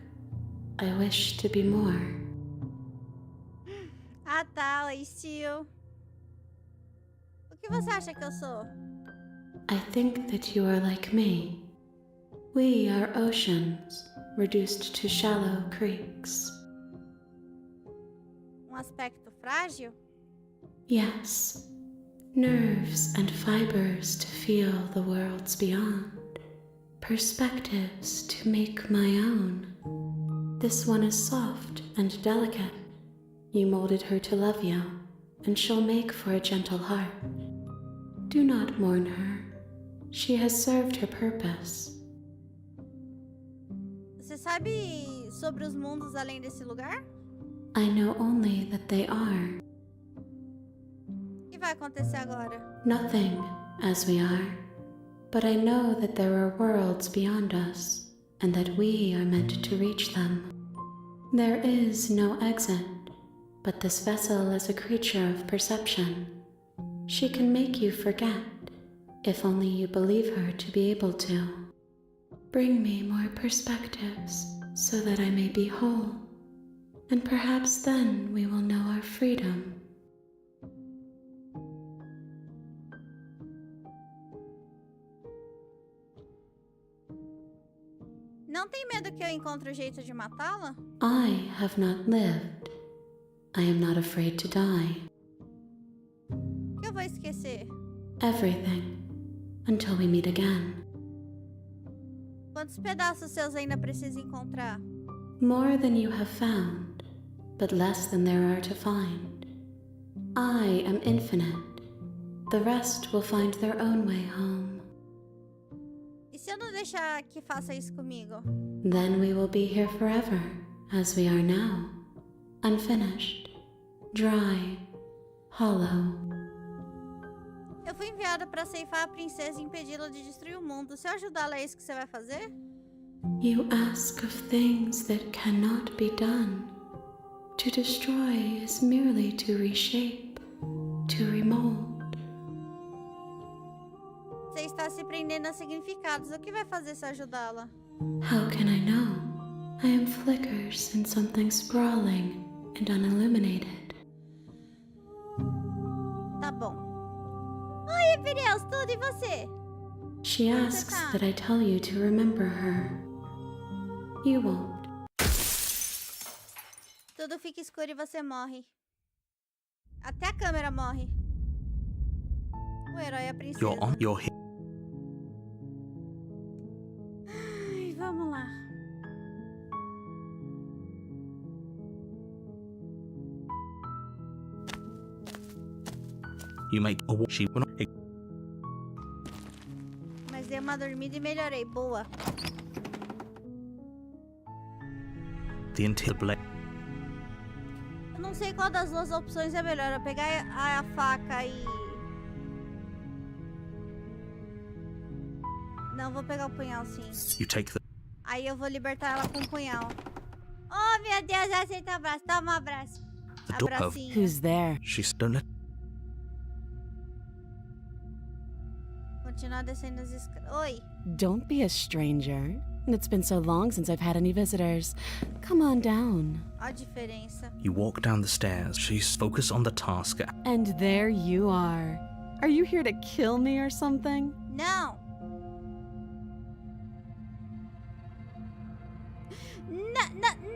I wish to be more. Ah tá, Stu. O que você acha que eu sou? I think that you are like me. We are oceans, reduced to shallow creeks. Aspecto frágil? Yes, nerves and fibers to feel the worlds beyond, perspectives to make my own. This one is soft and delicate. You molded her to love you, and she'll make for a gentle heart. Do not mourn her. She has served her purpose. Você sabe sobre os mundos além desse lugar? I know only that they are. O que vai acontecer agora? Nothing, as we are. But I know that there are worlds beyond us, and that we are meant to reach them. There is no exit, but this vessel is a creature of perception. She can make you forget, if only you believe her to be able to. Bring me more perspectives, so that I may be whole, and perhaps then we will know our freedom. Não tem medo que eu encontre o jeito de matá-la? I have not lived. I am not afraid to die. O que eu vou esquecer? Everything, until we meet again. Quantos pedaços seus ainda precisa encontrar? More than you have found, but less than there are to find. I am infinite. The rest will find their own way home. E se eu não deixar que faça isso comigo? Then we will be here forever, as we are now. Unfinished, dry, hollow. Eu fui enviada para ceifar a princesa e impedi-la de destruir o mundo. Se eu ajudá-la, é isso que você vai fazer? You ask of things that cannot be done. To destroy is merely to reshape, to remold. Você está se prendendo a significados. O que vai fazer se ajudá-la? How can I know? I am flickers in something sprawling and unilluminated. Tá bom. Oi, Epireus, tudo e você? She asks that I tell you to remember her. You won't. Tudo fica escuro e você morre. Até a câmera morre. O herói é a princesa. You're here. Ai, vamos lá. You make a she will not. Mas dei uma dormida e melhorei. Boa. The entire blade. Eu não sei qual das duas opções é melhor. Eu pegar a faca e... Não, vou pegar o punhal sim. You take the. Aí eu vou libertar ela com o punhal. Oh, meu Deus, aceita o abraço. Toma um abraço. The door. Abracinho. Who's there? She's don't let. Continuar descendo as escadas. Oi. Don't be a stranger. It's been so long since I've had any visitors. Come on down. Ó a diferença. You walk down the stairs. She's focused on the task. And there you are. Are you here to kill me or something? Não.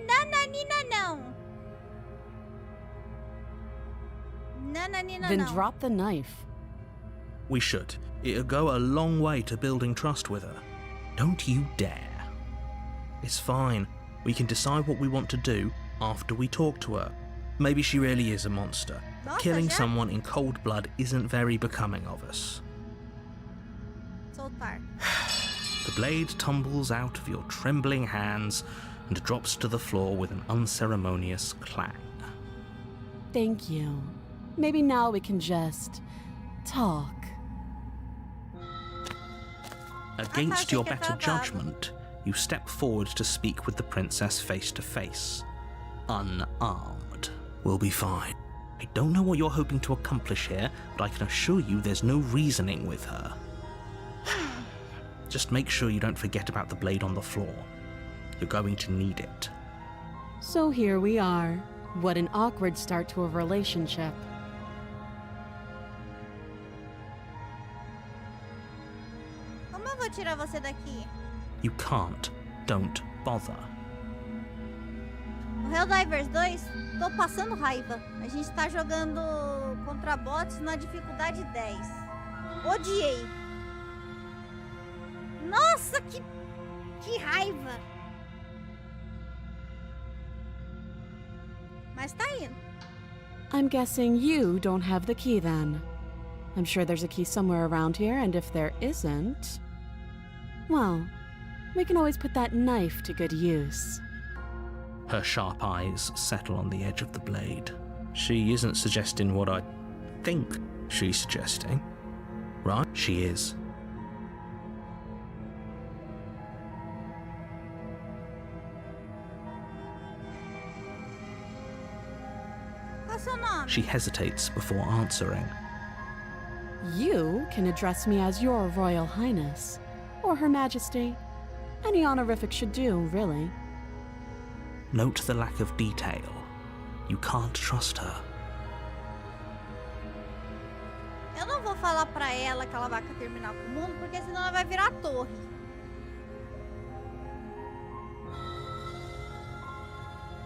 Nananina não. Nananina Then não. drop the knife. We should. It'll go a long way to building trust with her. Don't you dare. It's fine. We can decide what we want to do after we talk to her. Maybe she really is a monster. Nossa, Killing já? someone in cold blood isn't very becoming of us. Soltar. The blade tumbles out of your trembling hands and drops to the floor with an unceremonious clang. Thank you. Maybe now we can just talk. Against your better judgment, you step forward to speak with the princess face to face. Unarmed. We'll be fine. I don't know what you're hoping to accomplish here, but I can assure you there's no reasoning with her. Just make sure you don't forget about the blade on the floor. You're going to need it. So here we are. What an awkward start to a relationship. Como eu vou tirar você daqui? You can't. Don't bother. O Helldivers 2, tô passando raiva. A gente tá jogando contra bots na dificuldade 10. Odiei. Nossa, que raiva. Mas tá indo. I'm guessing you don't have the key then. I'm sure there's a key somewhere around here, and if there isn't... Well, we can always put that knife to good use. Her sharp eyes settle on the edge of the blade. She isn't suggesting what I think she's suggesting, right? She is. Qual é o seu nome? She hesitates before answering. You can address me as Your Royal Highness, or Her Majesty. Any honorific should do, really. Note the lack of detail. You can't trust her. Eu não vou falar pra ela que ela vai terminar com o mundo, porque senão ela vai virar a torre.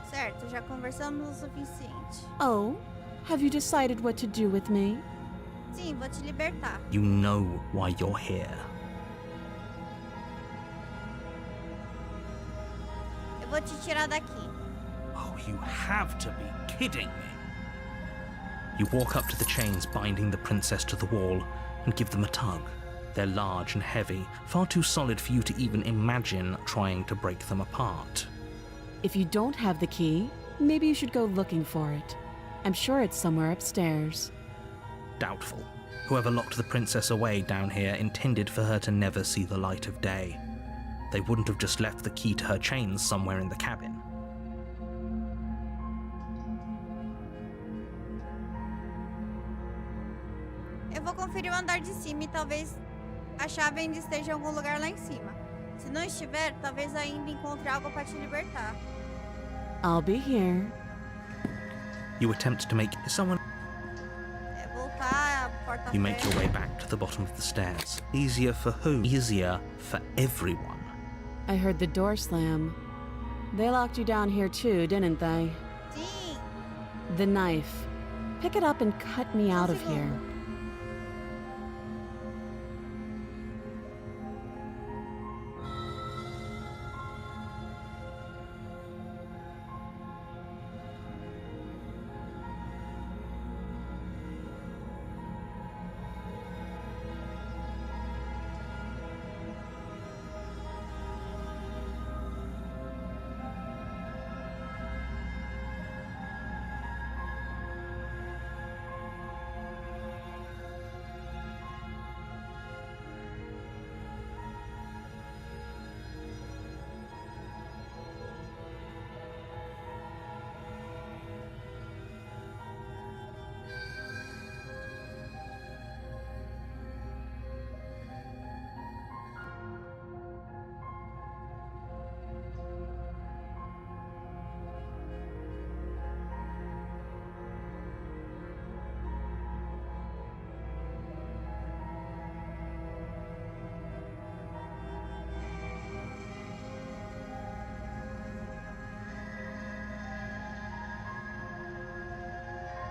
Certo, já conversamos o suficiente. Oh, have you decided what to do with me? Sim, vou te libertar. You know why you're here. Eu vou te tirar daqui. Oh, you have to be kidding me. You walk up to the chains binding the princess to the wall and give them a tug. They're large and heavy, far too solid for you to even imagine trying to break them apart. If you don't have the key, maybe you should go looking for it. I'm sure it's somewhere upstairs. Doubtful. Whoever locked the princess away down here intended for her to never see the light of day. They wouldn't have just left the key to her chains somewhere in the cabin. Eu vou conferir o andar de cima e talvez a chave ainda esteja em algum lugar lá em cima. Se não estiver, talvez ainda encontre algo para te libertar. I'll be here. You attempt to make someone. É voltar a porta You make your aberta. way back to the bottom of the stairs. Easier for who? Easier for everyone. I heard the door slam. They locked you down here too, didn't they? Sim. The knife. Pick it up and cut me out of here.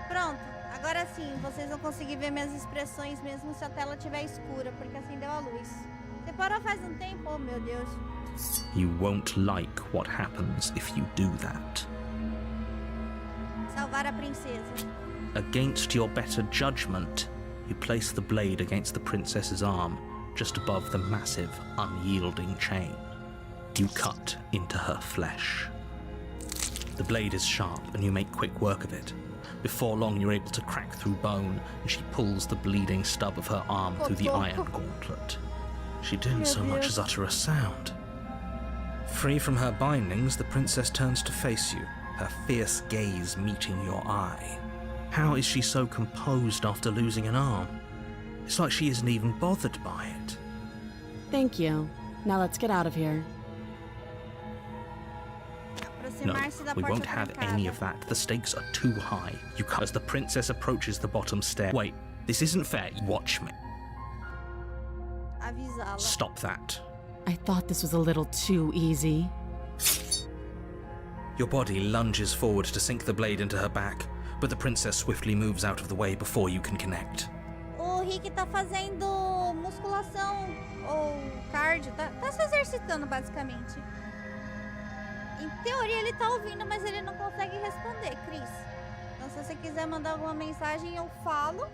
Pronto, agora sim, vocês vão conseguir ver minhas expressões mesmo se a tela estiver escura, porque acendeu a luz. Você parou faz um tempo? Oh, meu Deus. You won't like what happens if you do that. Salvar a princesa. Against your better judgment, you place the blade against the princess's arm, just above the massive, unyielding chain. You cut into her flesh. The blade is sharp, and you make quick work of it. Before long, you're able to crack through bone, and she pulls the bleeding stub of her arm through the iron gauntlet. She didn't so much as utter a sound. Free from her bindings, the princess turns to face you, her fierce gaze meeting your eye. How is she so composed after losing an arm? It's like she isn't even bothered by it. Thank you. Now let's get out of here. No, Aproximar-se da we porta won't have any trancada. of that. The stakes are too high. You cut as the princess approaches the bottom stair. Wait, this isn't fair. Watch me. Avisá-la. Stop that. I thought this was a little too easy. Your body lunges forward to sink the blade into her back, but the princess swiftly moves out of the way before you can connect. O Rick tá fazendo musculação ou cardio, tá se exercitando basicamente. Em teoria ele tá ouvindo, mas ele não consegue responder, Cris. Então se você quiser mandar alguma mensagem eu falo,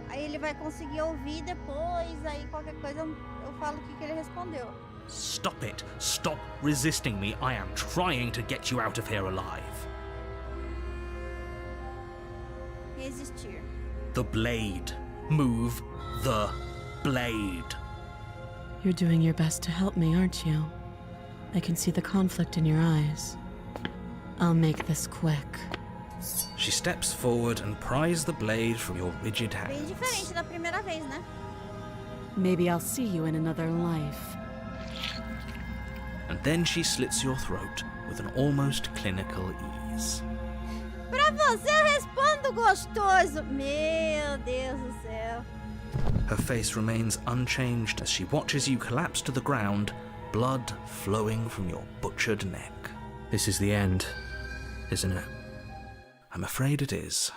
aí ele vai conseguir ouvir depois, aí qualquer coisa eu falo o que ele respondeu. Stop it. Stop resisting me. I am trying to get you out of here alive. Resistir. The blade. Move the blade. You're doing your best to help me, aren't you? I can see the conflict in your eyes. I'll make this quick. She steps forward and pries the blade from your rigid Bem hands. diferente da primeira vez, né? Maybe I'll see you in another life. And then she slits your throat with an almost clinical ease. Pra você eu respondo gostoso. Meu Deus do céu. Her face remains unchanged as she watches you collapse to the ground, blood flowing from your butchered neck. This is the end, isn't it? I'm afraid it is.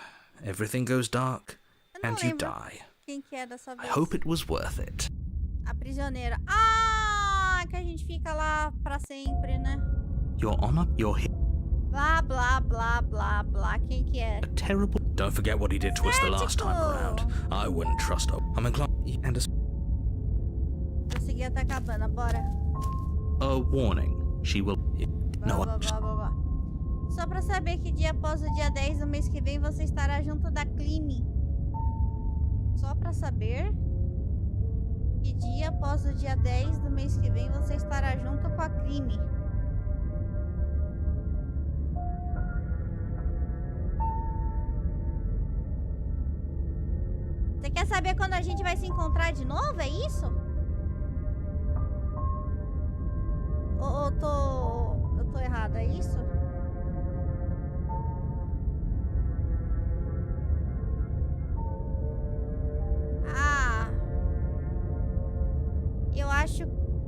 Everything goes dark, and you die. Quem que é dessa I vez? hope it was worth it. A prisioneira. Ah, que a gente fica lá pra sempre, né? Your honor, your hit. Blá, blá, blá, blá, blá. Quem que é? A terrible. Don't forget what he did to us the last time around. I wouldn't trust her. I'm inclined. And Prosseguir até a cabana, bora. a warning. She will. No, Blá, blá, blá, blá. Só pra saber que dia após o dia 10 do mês que vem você estará junto da Creammy. Só pra saber que dia após o dia 10 do mês que vem você estará junto com a Creammy. Você quer saber quando a gente vai se encontrar de novo? É isso? Ou eu tô errada, é isso? Ah, eu acho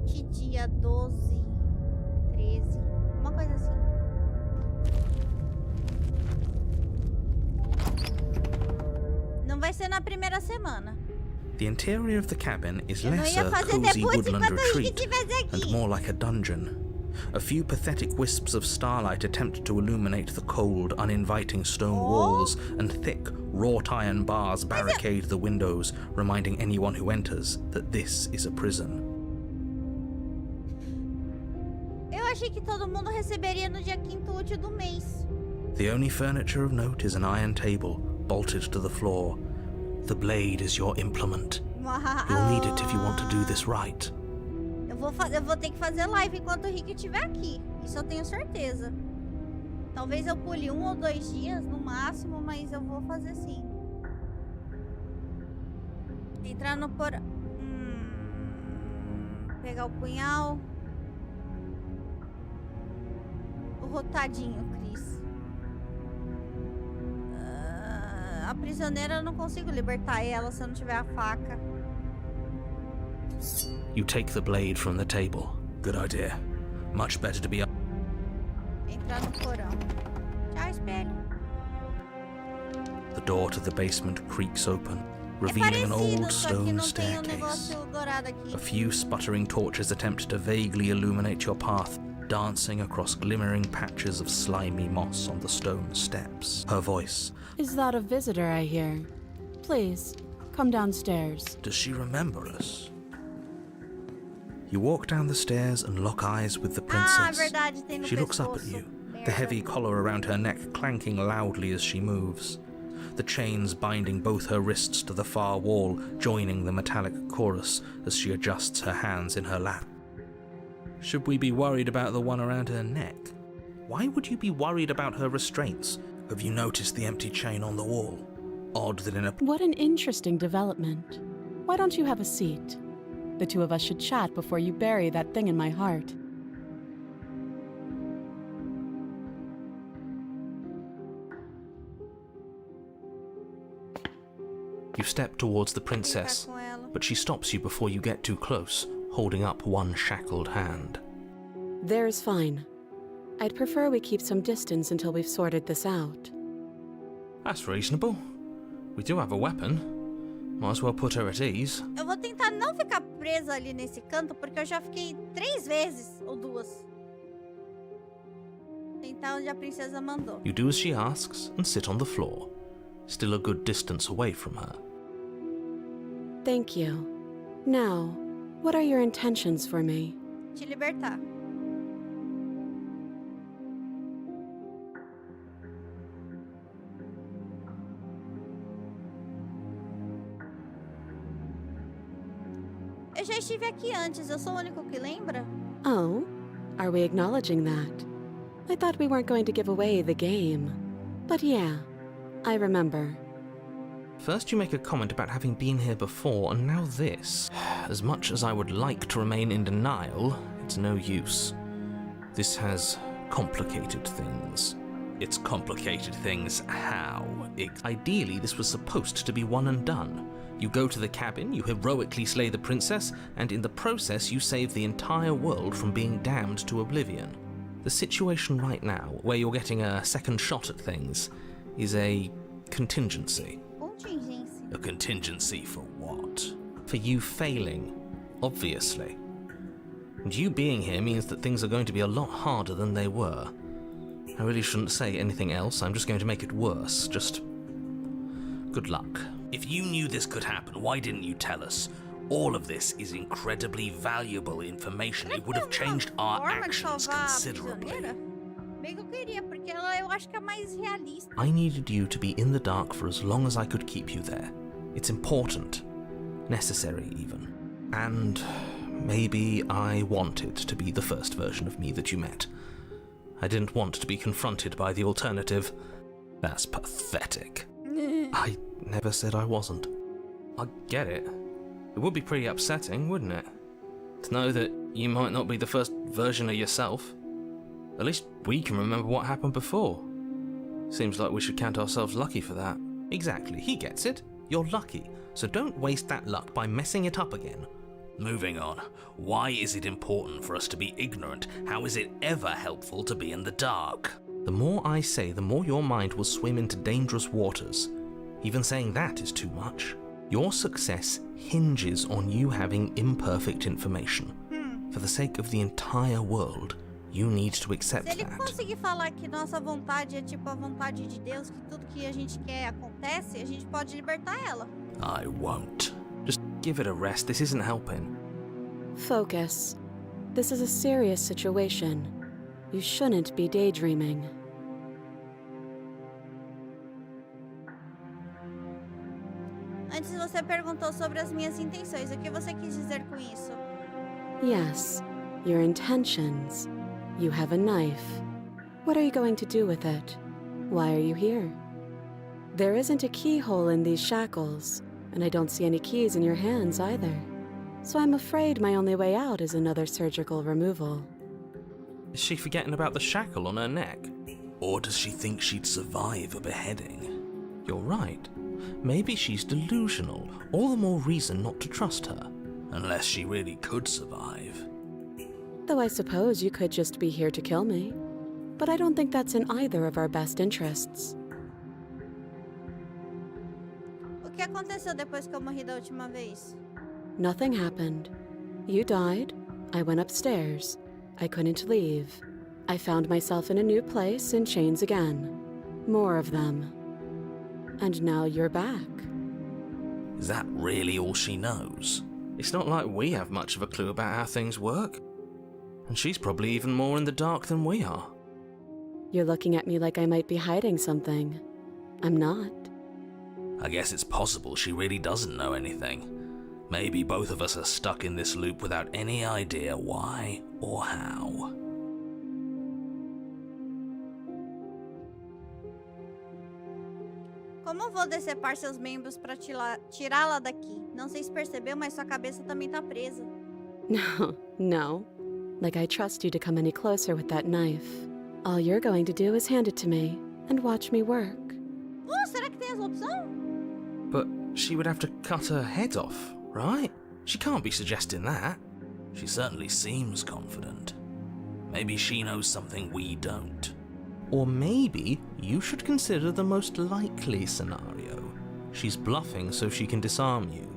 que dia 12, 13, uma coisa assim. Não vai ser na primeira semana. The interior of the cabin is Eu não less ia a fazer cozy depois woodland enquanto a gente retreat estivesse aqui. and more like a dungeon. A few pathetic wisps of starlight attempt to illuminate the cold, uninviting stone walls, and thick, wrought iron bars barricade the windows, reminding anyone who enters that this is a prison. Eu achei que todo mundo receberia no dia 5º útil do mês. The only furniture of note is an iron table, bolted to the floor. The blade is your implement. You'll need it if you want to do this right. Eu vou ter que fazer live enquanto o Rick estiver aqui. Isso eu tenho certeza. Talvez eu pule 1 ou 2 dias no máximo, mas eu vou fazer sim. Entrar no porão. Pegar o punhal. O rotadinho, Cris. A prisioneira eu não consigo libertar ela se eu não tiver a faca. You take the blade from the table. Good idea. Much better to be up. Entrar no porão. Tchau, espelho. The door to the basement creaks open, revealing an old só que stone não tem um staircase. negócio dourado aqui. A few sputtering torches attempt to vaguely illuminate your path, dancing across glimmering patches of slimy moss on the stone steps. Her voice. Is that a visitor I hear? Please, come downstairs. Does she remember us? You walk down the stairs and lock eyes with the princess. Verdade, tem no She looks up at pescoço. you, Merda. the heavy collar around her neck clanking loudly as she moves. The chains binding both her wrists to the far wall, joining the metallic chorus as she adjusts her hands in her lap. Should we be worried about the one around her neck? Why would you be worried about her restraints? Have you noticed the empty chain on the wall? Odd that in a... What an interesting development. Why don't you have a seat? The two of us should chat before you bury that thing in my heart. You step towards the princess, Com ela. but she stops you before you get too close, holding up one shackled hand. There's fine. I'd prefer we keep some distance until we've sorted this out. That's reasonable. We do have a weapon. Might as well put her at ease. Eu vou tentar não ficar presa ali nesse canto, porque eu já fiquei 3 vezes ou 2. Tentar onde a princesa mandou. You do as she asks and sit on the floor, still a good distance away from her. Thank you. Now, what are your intentions for me? te libertar. Eu já estive aqui antes, eu sou o único que lembra? Oh, are we acknowledging that? I thought we weren't going to give away the game. But yeah, I remember. First you make a comment about having been here before, and now this. As much as I would like to remain in denial, it's no use. This has complicated things. It's complicated things how? Ideally, this was supposed to be one and done. You go to the cabin, you heroically slay the princess, and in the process you save the entire world from being damned to oblivion. The situation right now, where you're getting a second shot at things, is a contingency. A contingency for what? For you failing, obviously. And you being here means that things are going to be a lot harder than they were. I really shouldn't say anything else, I'm just going to make it worse. Just good luck. If you knew this could happen, why didn't you tell us? All of this is incredibly valuable information. It would have changed our actions considerably. Bem que eu queria, porque ela eu acho que é mais realista. I needed you to be in the dark for as long as I could keep you there. It's important. Necessary, even. And maybe I wanted to be the first version of me that you met. I didn't want to be confronted by the alternative. That's pathetic. I never said I wasn't. I get it. It would be pretty upsetting, wouldn't it? To know that you might not be the first version of yourself. At least we can remember what happened before. Seems like we should count ourselves lucky for that. Exactly, he gets it. You're lucky, so don't waste that luck by messing it up again. Moving on. Why is it important for us to be ignorant? How is it ever helpful to be in the dark? The more I say, the more your mind will swim into dangerous waters. Even saying that is too much. Your success hinges on you having imperfect information. For the sake of the entire world, you need to accept that. Se ele that. conseguir falar que nossa vontade é tipo a vontade de Deus, que tudo que a gente quer acontece, a gente pode libertar ela. I won't. Just give it a rest, this isn't helping. Focus. This is a serious situation. You shouldn't be daydreaming. Antes você perguntou sobre as minhas intenções. O que você quis dizer com isso? Yes, your intentions. You have a knife. What are you going to do with it? Why are you here? There isn't a keyhole in these shackles, and I don't see any keys in your hands either. So I'm afraid my only way out is another surgical removal. Is she forgetting about the shackle on her neck? Or does she think she'd survive a beheading? You're right. Maybe she's delusional. All the more reason not to trust her. Unless she really could survive. Though I suppose you could just be here to kill me. But I don't think that's in either of our best interests. O que aconteceu depois que eu morri da última vez? Nothing happened. You died. I went upstairs. I couldn't leave. I found myself in a new place in chains again. More of them. And now you're back. Is that really all she knows? It's not like we have much of a clue about how things work. And she's probably even more in the dark than we are. You're looking at me like I might be hiding something. I'm not. I guess it's possible she really doesn't know anything. Maybe both of us are stuck in this loop without any idea why or how. Como vou decepar seus membros para tirá-la daqui? Não sei se percebeu, mas sua cabeça também tá presa. No. Like I trust you to come any closer with that knife. All you're going to do is hand it to me and watch me work. Será que tem essa opção? But she would have to cut her head off, right? She can't be suggesting that. She certainly seems confident. Maybe she knows something we don't. Or maybe you should consider the most likely scenario. She's bluffing so she can disarm you.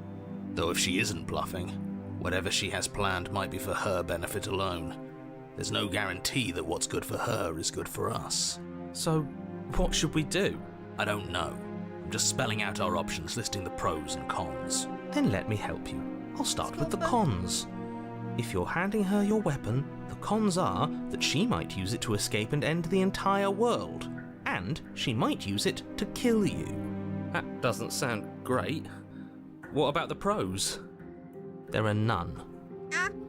Though if she isn't bluffing, whatever she has planned might be for her benefit alone. There's no guarantee that what's good for her is good for us. So, what should we do? I don't know. I'm just spelling out our options, listing the pros and cons. Then let me help you. I'll start with the cons. If you're handing her your weapon, the cons are that she might use it to escape and end the entire world. And she might use it to kill you. That doesn't sound great. What about the pros? There are none.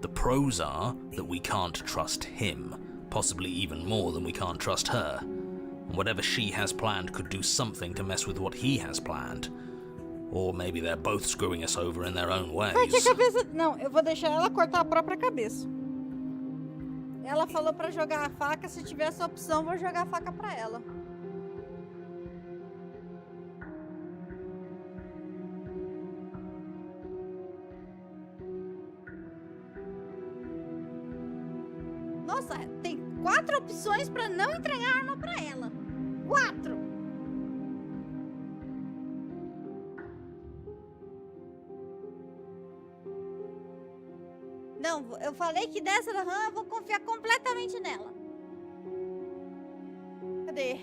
The pros are that we can't trust him, possibly even more than we can't trust her. And whatever she has planned could do something to mess with what he has planned. Or maybe they're both screwing us over in their own ways. Corte a cabeça. Não, eu vou deixar ela cortar a própria cabeça. Ela falou pra jogar a faca. Se tiver essa opção, vou jogar a faca pra ela. Nossa, tem 4 opções pra não entregar a arma pra ela. 4! Não, eu falei que dessa da RAM eu vou confiar completamente nela. Cadê?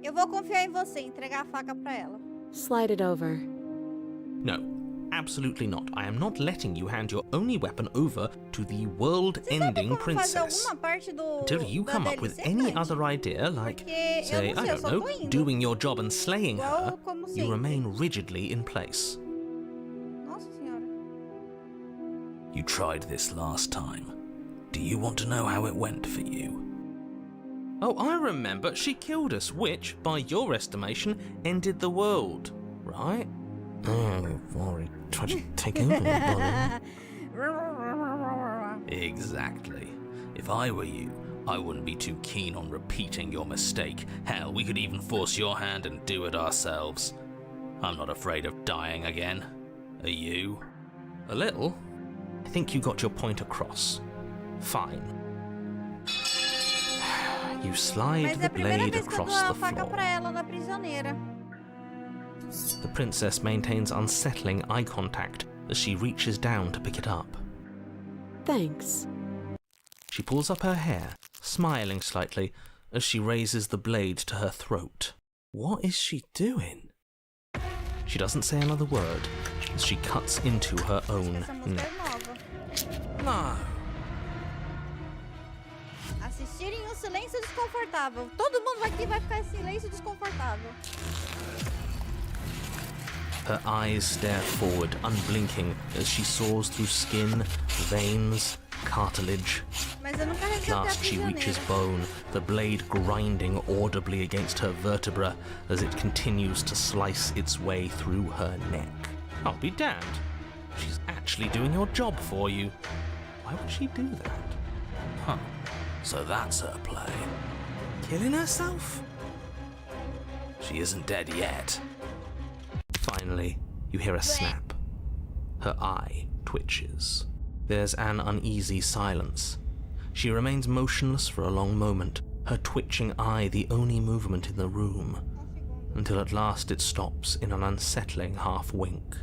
Eu vou confiar em você, entregar a faca pra ela. Slide it over. No. Absolutely not. I am not letting you hand your only weapon over to the world-ending princess. Until you come up with any other idea, like, say, I don't know, doing your job and slaying her, you remain rigidly in place. Nossa senhora. You tried this last time. Do you want to know how it went for you? Oh, I remember. She killed us, which, by your estimation, ended the world, right? Oh, you've already tried to take over the body. Exactly. If I were you, I wouldn't be too keen on repeating your mistake. Hell, we could even force your hand and do it ourselves. I'm not afraid of dying again. Are you? A little. I think you got your point across. Fine. You slide the blade across the floor. The princess maintains unsettling eye contact as she reaches down to pick it up. Thanks. She pulls up her hair, smiling slightly as she raises the blade to her throat. What is she doing? She doesn't say another word as she cuts into her own neck. No. Assistirem um silêncio desconfortável. Todo mundo aqui vai ficar em silêncio desconfortável. Her eyes stare forward, unblinking, as she saws through skin, veins, cartilage. At last she reaches bone, the blade grinding audibly against her vertebra as it continues to slice its way through her neck. I'll be damned. She's actually doing your job for you. Why would she do that? Huh. So that's her play. Killing herself? She isn't dead yet. Finally, you hear a snap. Her eye twitches. There's an uneasy silence. She remains motionless for a long moment, her twitching eye the only movement in the room, until at last it stops in an unsettling half-wink.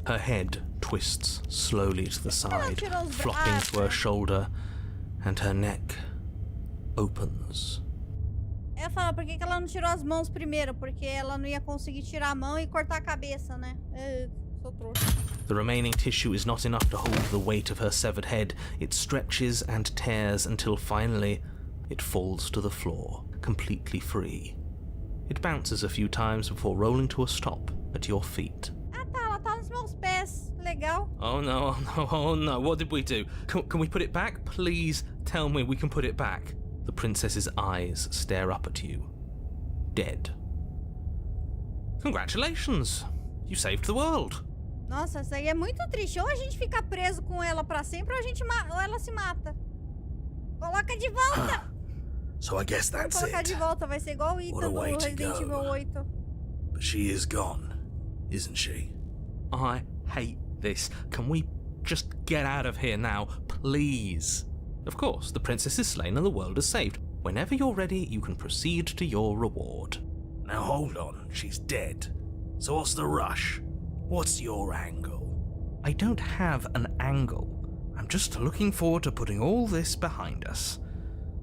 Her head twists slowly to the side, flopping to her shoulder, and her neck opens. Eu falo, por que ela não tirou as mãos primeiro? Porque ela não ia conseguir tirar a mão e cortar a cabeça, né? Sou trouxa. The remaining tissue is not enough to hold the weight of her severed head. It stretches and tears until finally it falls to the floor, completely free. It bounces a few times before rolling to a stop at your feet. Ah tá, ela tá nos meus pés. Legal. Oh no, oh no, oh no, what did we do? Can we put it back? Please tell me we can put it back. The princess's eyes stare up at you. Dead. Congratulations! You saved the world. Nossa, isso aí é muito triste. Ou a gente fica preso com ela pra sempre, ou ela se mata. Coloca de volta! So I guess that's colocar it. de volta, vai ser igual o Ethan do Resident Evil 8. But she is gone, isn't she? I hate this. Can we just get out of here now, please? Of course, the princess is slain and the world is saved. Whenever you're ready, you can proceed to your reward. Now hold on, she's dead. So what's the rush? What's your angle? I don't have an angle. I'm just looking forward to putting all this behind us.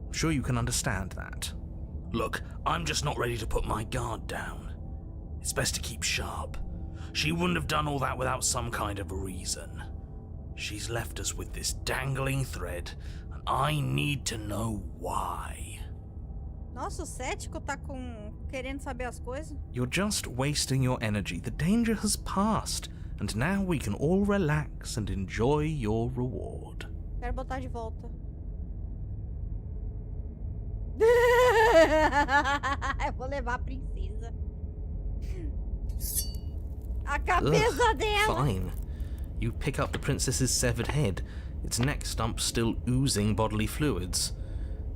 I'm sure you can understand that. Look, I'm just not ready to put my guard down. It's best to keep sharp. She wouldn't have done all that without some kind of a reason. She's left us with this dangling thread, and I need to know why. Nossa, o cético tá querendo saber as coisas. You're just wasting your energy. The danger has passed, and now we can all relax and enjoy your reward. Quero botar de volta. Eu vou levar a princesa. A cabeça dela. Fine. You pick up the princess's severed head, its neck stump still oozing bodily fluids.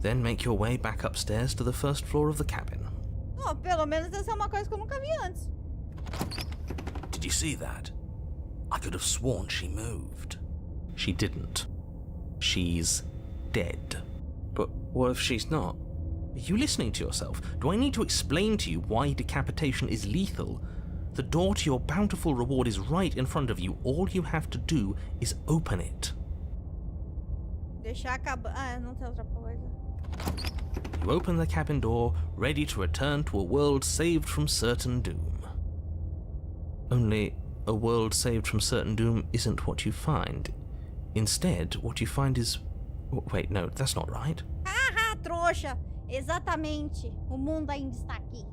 Then make your way back upstairs to the first floor of the cabin. Oh, pelo menos essa é uma coisa que eu nunca vi antes. Did you see that? I could have sworn she moved. She didn't. She's dead. But what if she's not? Are you listening to yourself? Do I need to explain to you why decapitation is lethal? The door to your bountiful reward is right in front of you. All you have to do is open it. Deixar acabar. Ah, não tem outra coisa. You open the cabin door, ready to return to a world saved from certain doom. Only, a world saved from certain doom isn't what you find. Instead, what you find is... Wait, no, that's not right. Haha, trouxa! Exatamente. O mundo ainda está aqui.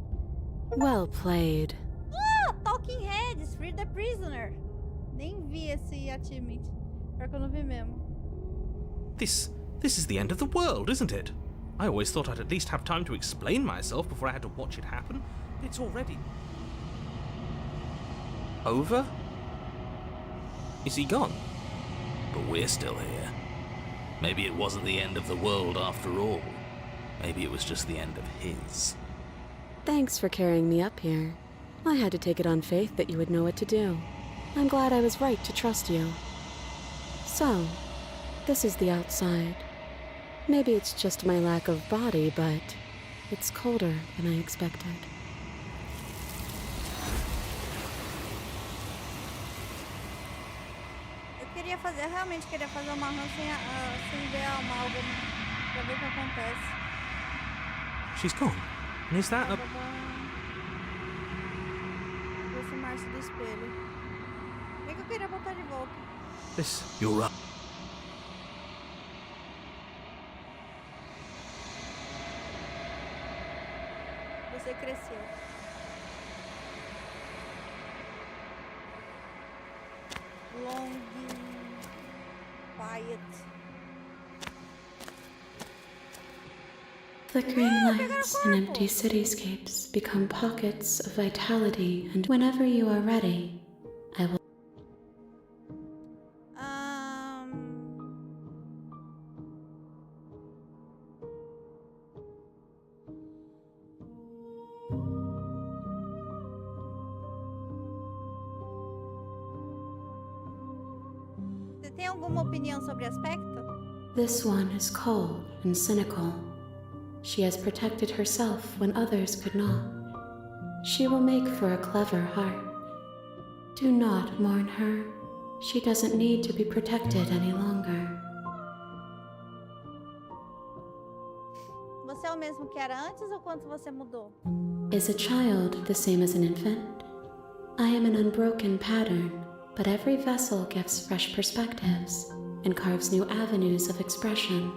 Well played. Ah, Talking Heads, Free the Prisoner. Nem vi esse achievement. Pior que eu não vi mesmo. This is the end of the world, isn't it? I always thought I'd at least have time to explain myself before I had to watch it happen. It's already... over? Is he gone? But we're still here. Maybe it wasn't the end of the world after all. Maybe it was just the end of his. Thanks for carrying me up here. I had to take it on faith that you would know what to do. I'm glad I was right to trust you. So, this is the outside. Maybe it's just my lack of body, but it's colder than I expected. Eu realmente queria fazer uma run sem ver a amálgama, pra ver o que acontece. She's gone. And is that a... Aproximar-se do espelho. Bem que eu queria botar de volta. This... You're right. Você cresceu. Long, quiet. Flickering lights and empty cityscapes become pockets of vitality, and whenever you are ready, I will... Você tem alguma opinião sobre aspecto? This one is cold and cynical. She has protected herself when others could not. She will make for a clever heart. Do not mourn her. She doesn't need to be protected any longer. Você é o mesmo que era antes ou quanto você mudou? Is a child the same as an infant? I am an unbroken pattern, but every vessel gives fresh perspectives and carves new avenues of expression.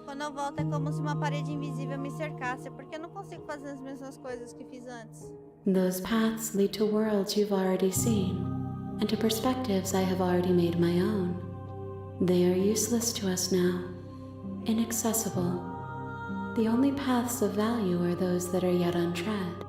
Quando eu volto é como se uma parede invisível me cercasse, porque eu não consigo fazer as mesmas coisas que fiz antes. Those paths lead to worlds you've already seen, and to perspectives I have already made my own. They are useless to us now, inaccessible. The only paths of value are those that are yet untread.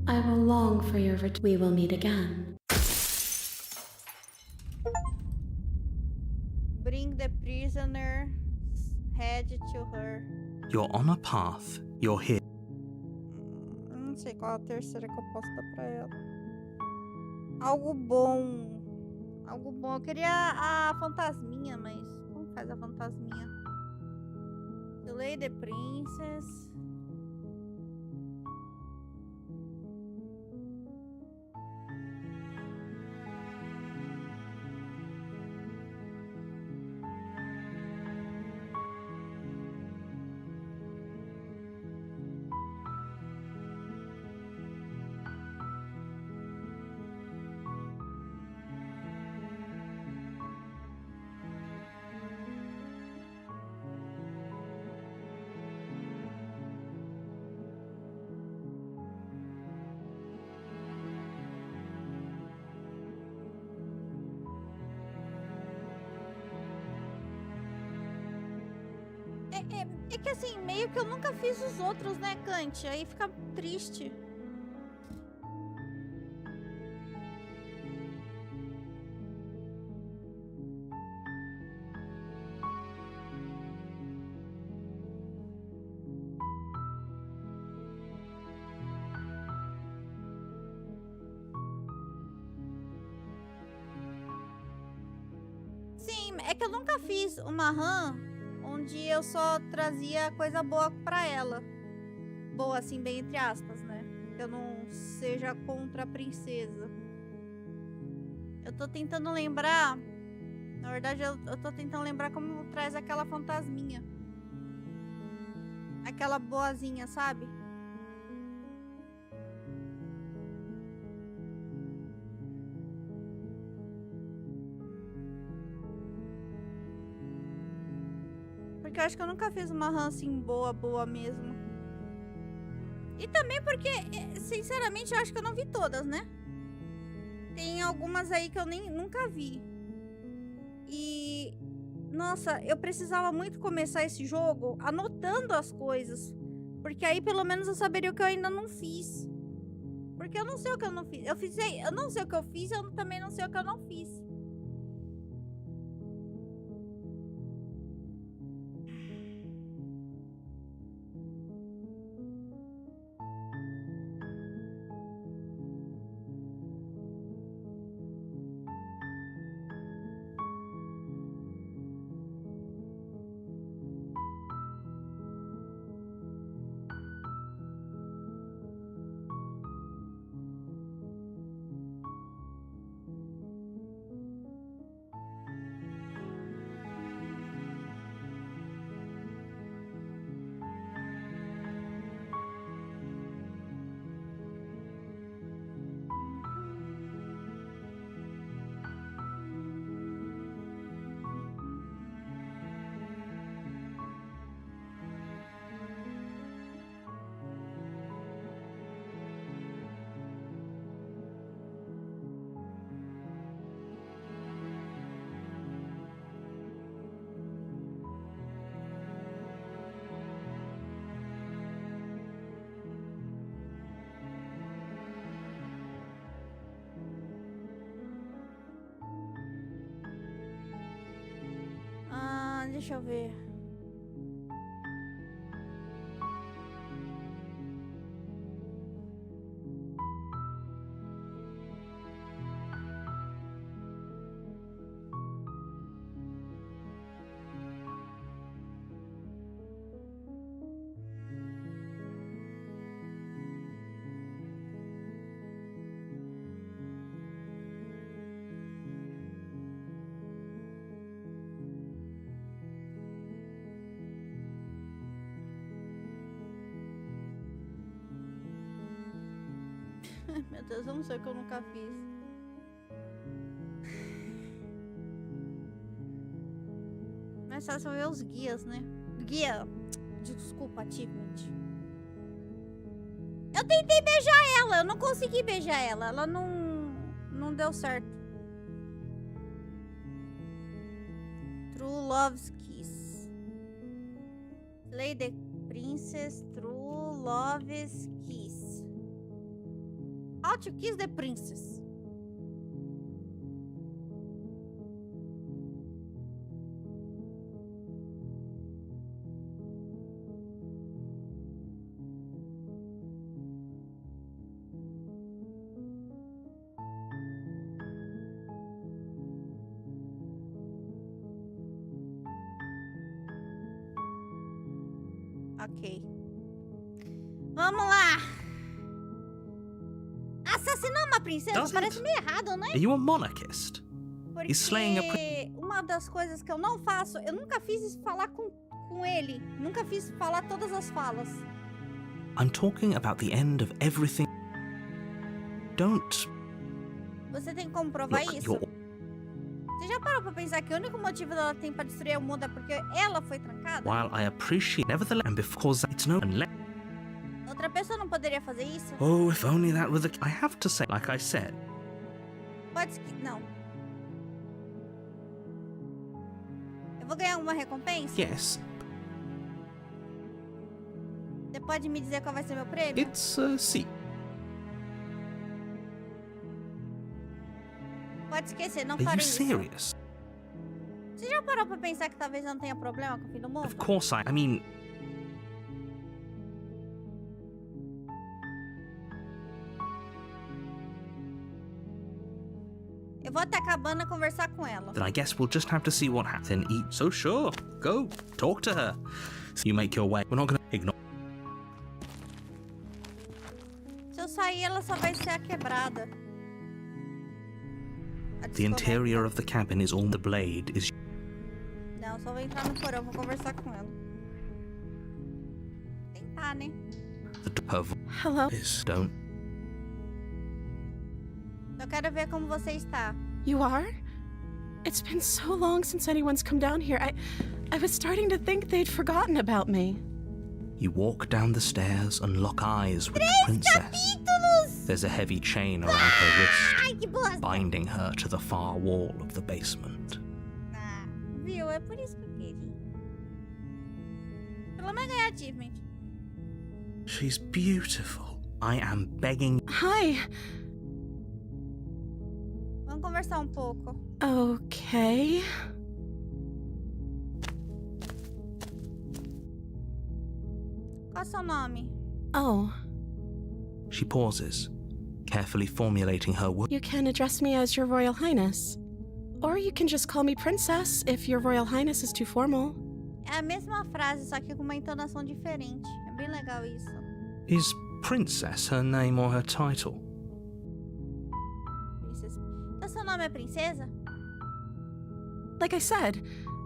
I will long for your return. We will meet again. Bring the prisoner's head to her. You're on a path. You're here. Não sei qual é a terceira que eu posso dar pra ela. Algo bom. Algo bom. Eu queria a fantasminha, mas como faz a fantasminha? Delay the Princess. É que assim, meio que eu nunca fiz os outros, né, Kant? Aí fica triste. Sim, é que eu nunca fiz uma run onde eu só trazia coisa boa pra ela. Boa, assim, bem entre aspas, né? Que eu não seja contra a princesa. Eu tô tentando lembrar... Na verdade, eu tô tentando lembrar como traz aquela fantasminha. Aquela boazinha, sabe? Porque eu acho que eu nunca fiz uma run assim boa mesmo. E também porque, sinceramente, eu acho que eu não vi todas, né? Tem algumas aí que eu nunca vi. E... Nossa, eu precisava muito começar esse jogo anotando as coisas. Porque aí pelo menos eu saberia o que eu ainda não fiz. Porque eu não sei o que eu não fiz. Eu não sei o que eu fiz, eu também não sei o que eu não fiz. Deixa eu ver. Meu Deus, eu não sei o que eu nunca fiz. Mas só se eu ver os guias, né? Guia. Desculpa, achievement. Eu tentei beijar ela, eu não consegui beijar ela. Ela não deu certo. True Love's Kiss. Slay the Princess, True Love's Kiss. How to Kiss the Princess. Ok. Vamos lá. Assassinar uma princesa Does parece it? meio errado, né? Are you a monarchist? Porque slaying a uma das coisas que eu não faço, eu nunca fiz isso falar com ele. Nunca fiz falar todas as falas. I'm talking about the end of everything. Don't Você tem como provar look. isso? Você já parou pra pensar que o único motivo dela tem pra destruir o mundo é porque ela foi trancada? While I appreciate, nevertheless, and because it's no unless. Outra pessoa não poderia fazer isso? Oh, if only that were the. I have to say, like I said, Pode ser que não. Eu vou ganhar uma recompensa? Yes, Você pode me dizer qual vai ser meu prêmio? it's see. Pode esquecer, não are farei you isso. serious? Você já parou pra pensar que talvez eu não tenha problema com o fim do mundo? Of course I mean, Eu vou até a cabana conversar com ela. then I guess we'll just have to see what happens and eat. So sure, go talk to her. You make your way. We're not gonna ignore. Se eu sair, ela só vai ser a quebrada. A The interior of the cabin is all the blade is. Não, só vou entrar no porão, vou conversar com ela. Tentar, né? Her Hello? voice. Don't. Eu quero ver como você está. You are? It's been so long since anyone's come down here. I was starting to think they'd forgotten about me. You walk down the stairs and lock eyes with the princess. Capítulos! There's a heavy chain around her wrist, Ai, que bosta! binding her to the far wall of the basement. Ah, viu? É por isso que eu queria. Pelo menos ganhar achievement. She's beautiful. I am begging. Hi. Vamos conversar um pouco. Okay. Qual é o seu nome? Oh, She pauses, carefully formulating her words. you can address me as Your Royal Highness. Or you can just call me Princess if Your Royal Highness is too formal. É a mesma frase, só que com uma entonação diferente. É bem legal isso. Is Princess her name or her title? Princesa. Então seu nome é Princesa? Like I said,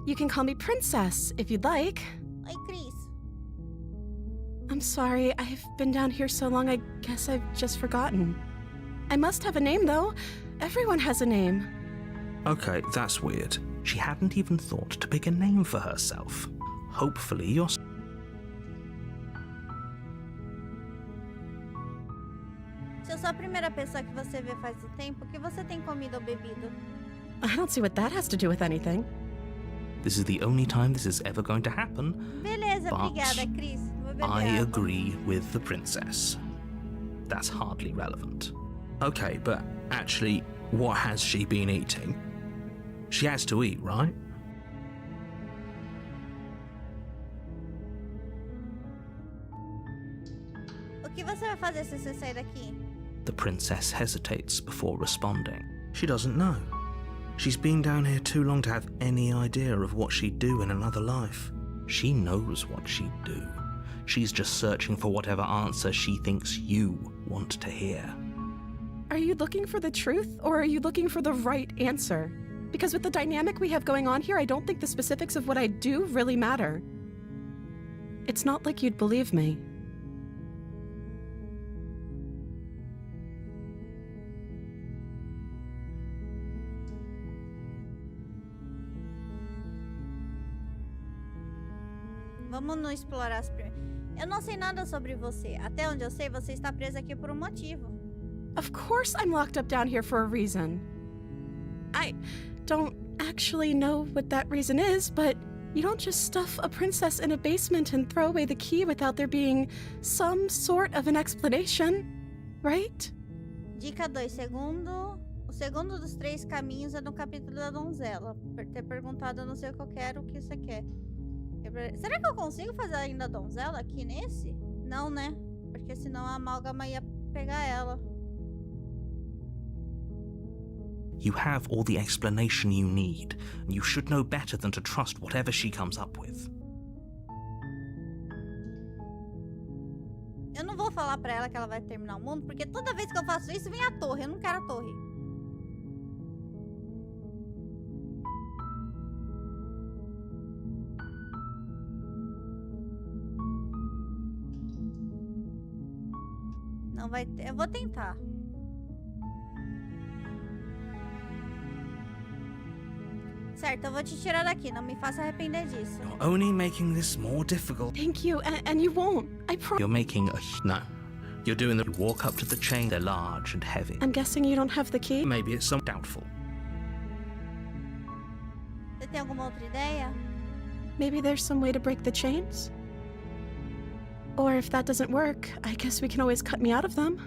you can call me Princess if you'd like. Oi, Cris. I'm sorry, I've been down here so long, I guess I've just forgotten. I must have a name, though. Everyone has a name. Okay, that's weird. She hadn't even thought to pick a name for herself. Hopefully you're. Se eu sou a primeira pessoa que você vê faz um tempo, o que você tem comido ou bebido? I don't see what that has to do with anything. This is the only time this is ever going to happen. Beleza, But obrigada, Cris. Vou beber I água. agree with the princess. That's hardly relevant. Okay, but actually, what has she been eating? She has to eat, right? O que você vai fazer se você sair daqui? The princess hesitates before responding. She doesn't know. She's been down here too long to have any idea of what she'd do in another life. She knows what she'd do. She's just searching for whatever answer she thinks you want to hear. Are you looking for the truth, or are you looking for the right answer? Because with the dynamic we have going on here, I don't think the specifics of what I do really matter. It's not like you'd believe me. Vamos não explorar as primeiras. Eu não sei nada sobre você. Até onde eu sei, você está presa aqui por um motivo. Of course I'm locked up down here for a reason. I don't actually know what that reason is, but you don't just stuff a princess in a basement and throw away the key without there being some sort of an explanation, right? Dica 2. O segundo dos 3 caminhos é no capítulo da donzela. Por ter perguntado, eu não sei o que eu quero, o que você quer. Será que eu consigo fazer ainda a donzela aqui nesse? Não, né? Porque senão a amálgama ia pegar ela. You have all the explanation you need, and you should know better than to trust whatever she comes up with. Eu não vou falar pra ela que ela vai terminar o mundo, porque toda vez que eu faço isso, vem a torre. Eu não quero a torre. Não vai ter. Eu vou tentar. Certo, eu vou te tirar daqui. Não me faça arrepender disso. You're only making this more difficult. Thank you, and you won't. I promise. You're making a... No. You're doing the... You walk up to the chain. They're large and heavy. I'm guessing you don't have the key? Maybe it's some doubtful. Você tem alguma outra ideia? Maybe there's some way to break the chains? Or if that doesn't work, I guess we can always cut me out of them.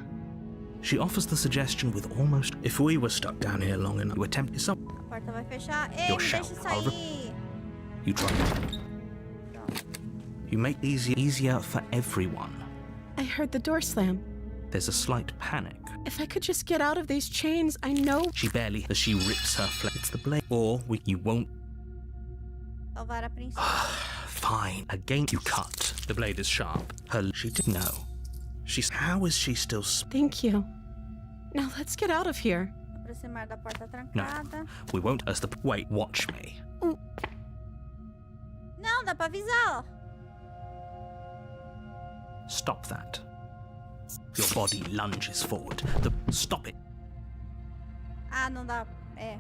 She offers the suggestion with almost... If we were stuck down here long enough, you attempt some... A porta vai fechar. Ei, Your me shell. deixa I'll sair. You try. You make it easier for everyone. I heard the door slam. There's a slight panic. If I could just get out of these chains, I know... She barely... As she rips her flesh. It's the blade. Or you won't... Salvar a princesa. Fine. Again, you cut. The blade is sharp. She didn't know. She's... How is she still... Thank you. Now let's get out of here. Aproximar da porta No. trancada. We won't as the... Wait, watch me. Não, dá pra avisar, ó. Stop that. Your body lunges forward. Stop it. Ah, não dá. É.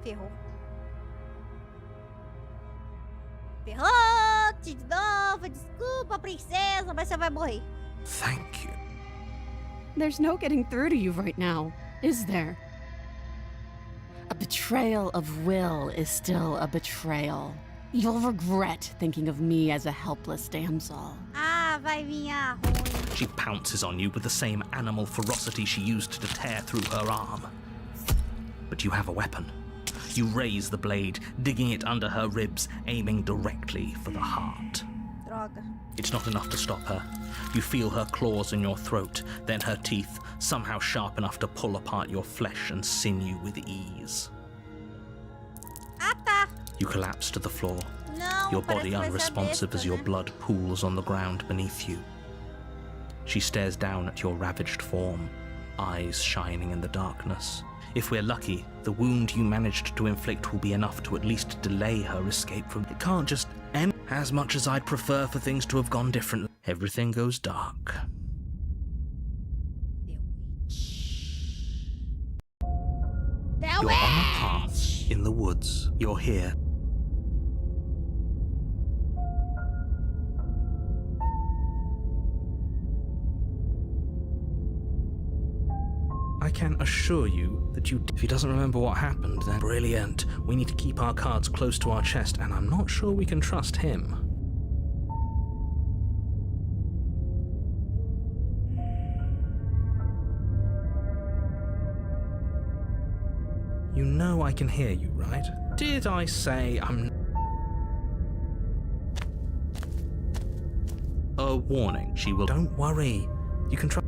Ferrou. Ferrou! De novo, desculpa, princesa, mas você vai morrer. Thank you. There's no getting through to you right now, is there? A betrayal of will is still a betrayal. You'll regret thinking of me as a helpless damsel. Ah, vai vir a ruim. She pounces on you with the same animal ferocity she used to tear through her arm. But you have a weapon. You raise the blade, digging it under her ribs, aiming directly for the heart. Droga. It's not enough to stop her. You feel her claws in your throat, then her teeth, somehow sharp enough to pull apart your flesh and sinew with ease. Ah, tá. You collapse to the floor, Não, your parece body que vai ser a unresponsive besta, as your né? blood pools on the ground beneath you. She stares down at your ravaged form, eyes shining in the darkness. If we're lucky, the wound you managed to inflict will be enough to at least delay her escape from... It can't just end. As much as I'd prefer for things to have gone differently, everything goes dark. The You're on a path in the woods. You're here. I can assure you that if he doesn't remember what happened, then brilliant. We need to keep our cards close to our chest, and I'm not sure we can trust him. You know I can hear you, right? Did I say I'm... A warning. She will... Don't worry. You can try...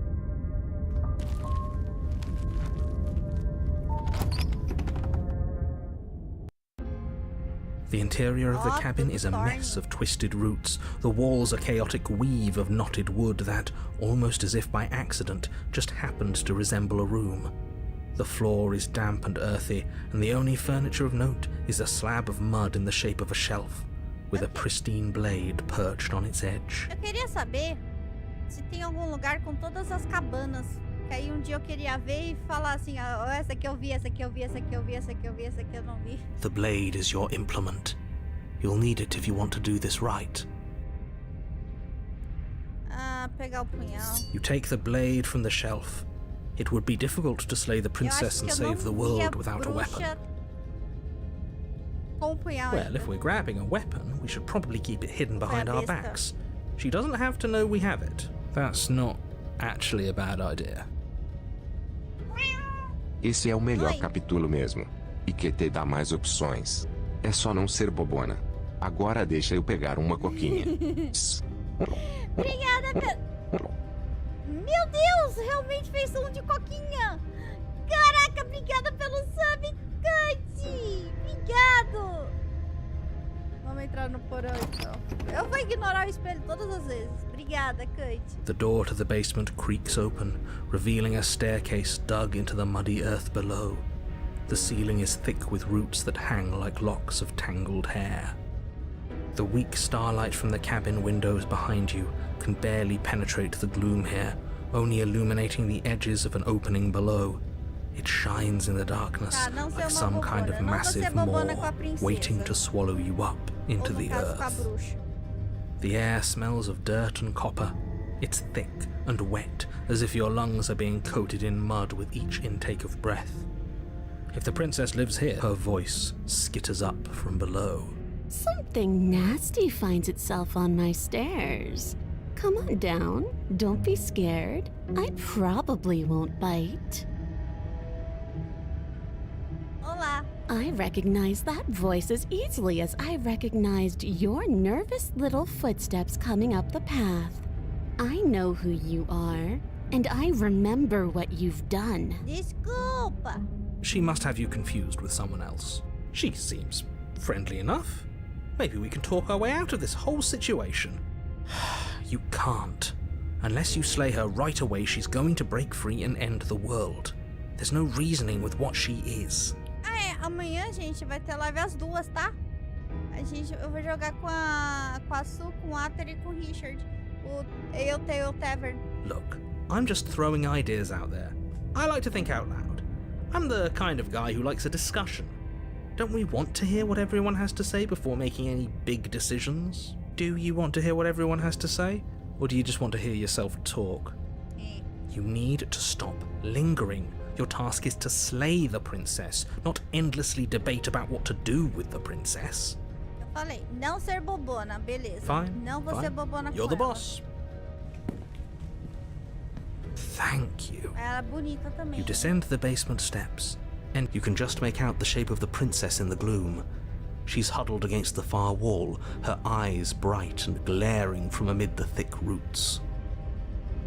The interior of the cabin is a mess of twisted roots. The walls a chaotic weave of knotted wood that, almost as if by accident, just happened to resemble a room. The floor is damp and earthy, and the only furniture of note is a slab of mud in the shape of a shelf, with a pristine blade perched on its edge. Eu queria saber se tem algum lugar com todas as cabanas. Que aí dia eu queria ver e falar assim, ó, essa aqui eu vi, essa aqui eu vi, essa aqui eu vi, essa aqui eu vi, essa aqui eu não vi. The blade is your implement. You'll need it if you want to do this right. Ah, pegar o punhal. You take the blade from the shelf. It would be difficult to slay the princess and save the world without a weapon. Com o punhal. Well, if we're grabbing a weapon, we should probably keep it hidden behind our backs. She doesn't have to know we have it. That's not actually a bad idea. Esse é o melhor capítulo mesmo. E que te dá mais opções. É só não ser bobona. Agora deixa eu pegar uma coquinha. Obrigada, Meu Deus, realmente fez som de coquinha. Caraca, obrigada pelo sub, Cante. Obrigado. Vamos entrar no porão, então. Eu vou ignorar o espelho todas as vezes. Obrigada, Kate. The door to the basement creaks open, revealing a staircase dug into the muddy earth below. The ceiling is thick with roots that hang like locks of tangled hair. The weak starlight from the cabin windows behind you can barely penetrate the gloom here, only illuminating the edges of an opening below. It shines in the darkness like some kind of massive maw waiting to swallow you up into the earth. The air smells of dirt and copper. It's thick and wet, as if your lungs are being coated in mud with each intake of breath. If the princess lives here, her voice skitters up from below. Something nasty finds itself on my stairs. Come on down. Don't be scared. I probably won't bite. Olá. I recognize that voice as easily as I recognized your nervous little footsteps coming up the path. I know who you are, and I remember what you've done. Desculpa. She must have you confused with someone else. She seems friendly enough. Maybe we can talk our way out of this whole situation. You can't. Unless you slay her right away, she's going to break free and end the world. There's no reasoning with what she is. Amanhã a gente vai ter live às 2, tá? Eu vou jogar com a Su, com o Ater e com o Richard. O Tail Tavern. Look, I'm just throwing ideas out there. I like to think out loud. I'm the kind of guy who likes a discussion. Don't we want to hear what everyone has to say before making any big decisions? Do you want to hear what everyone has to say? Or do you just want to hear yourself talk? You need to stop lingering. Your task is to slay the princess, not endlessly debate about what to do with the princess. Eu falei, não ser bobona, beleza. Fine. Não vou ser bobona. You're com the ela. boss. Thank you. Ela é bonita também. You descend the basement steps, and you can just make out the shape of the princess in the gloom. She's huddled against the far wall, her eyes bright and glaring from amid the thick roots.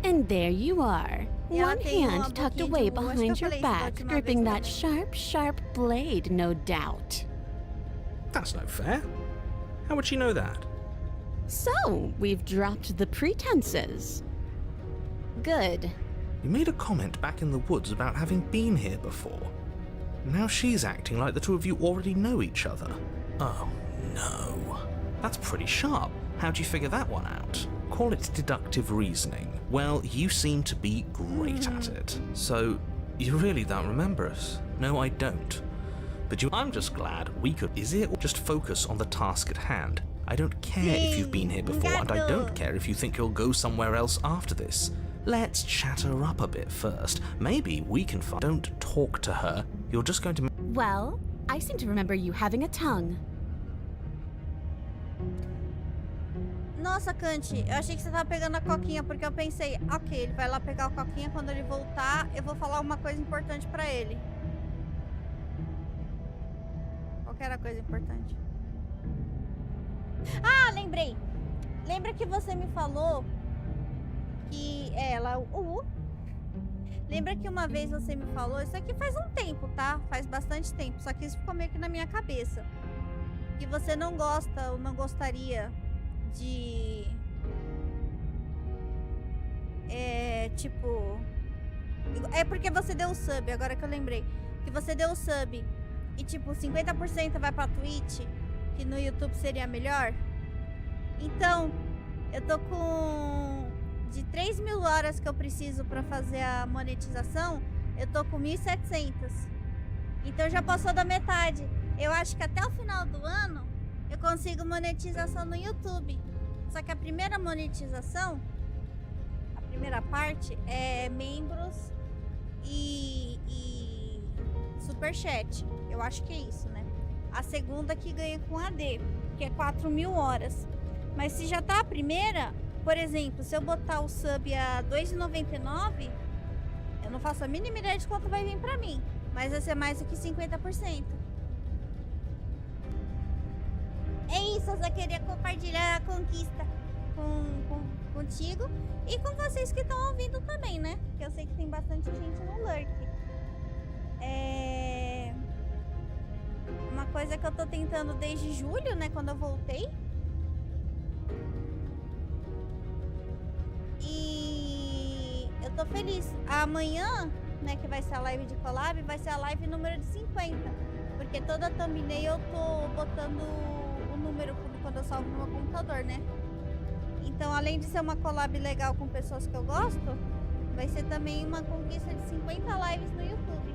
And there you are, one hand tucked away behind your back, gripping that sharp, sharp blade, no doubt. That's no fair. How would she know that? So, we've dropped the pretenses. Good. You made a comment back in the woods about having been here before. Now she's acting like the two of you already know each other. Oh, no. That's pretty sharp. How'd you figure that one out? Call it deductive reasoning. Well, you seem to be great at it. So, you really don't remember us? No, I don't. But I'm just glad we could. Is it? Or just focus on the task at hand. I don't care if you've been here before, and I don't care if you think you'll go somewhere else after this. Let's chat her up a bit first. Maybe we can find. Don't talk to her. You're just going to. Well, I seem to remember you having a tongue. Nossa, Kanti, eu achei que você tava pegando a coquinha, porque eu pensei, ok, ele vai lá pegar a coquinha, quando ele voltar, eu vou falar uma coisa importante pra ele. Qual que era a coisa importante? Ah, lembrei! Lembra que você me falou que ela... Lembra que uma vez você me falou, isso aqui faz um tempo, tá? Faz bastante tempo, só que isso ficou meio que na minha cabeça. Que você não gosta ou não gostaria de... tipo... É porque você deu o sub, agora que eu lembrei. Que você deu o sub e tipo 50% vai pra Twitch, que no YouTube seria melhor. Então, eu tô com... de 3.000 horas que eu preciso pra fazer a monetização, eu tô com 1.700. Então já passou da metade. Eu acho que até o final do ano eu consigo monetização no YouTube. Só que a primeira monetização, a primeira parte é membros e superchat. Eu acho que é isso, né? A segunda que ganha com AD, que é 4.000 horas. Mas se já tá a primeira, por exemplo, se eu botar o sub a R$2,99, eu não faço a mínima ideia de quanto vai vir pra mim. Mas vai ser mais do que 50%. É isso, eu só queria compartilhar a conquista contigo e com vocês que estão ouvindo também, né? Porque eu sei que tem bastante gente no Lurk. Uma coisa que eu tô tentando desde julho, né? Quando eu voltei. E eu tô feliz. Amanhã, né, que vai ser a live de collab, vai ser a live número de 50. Porque toda thumbnail eu tô botando o número quando eu salvo no meu computador, né? Então, além de ser uma collab legal com pessoas que eu gosto, vai ser também uma conquista de 50 lives no YouTube.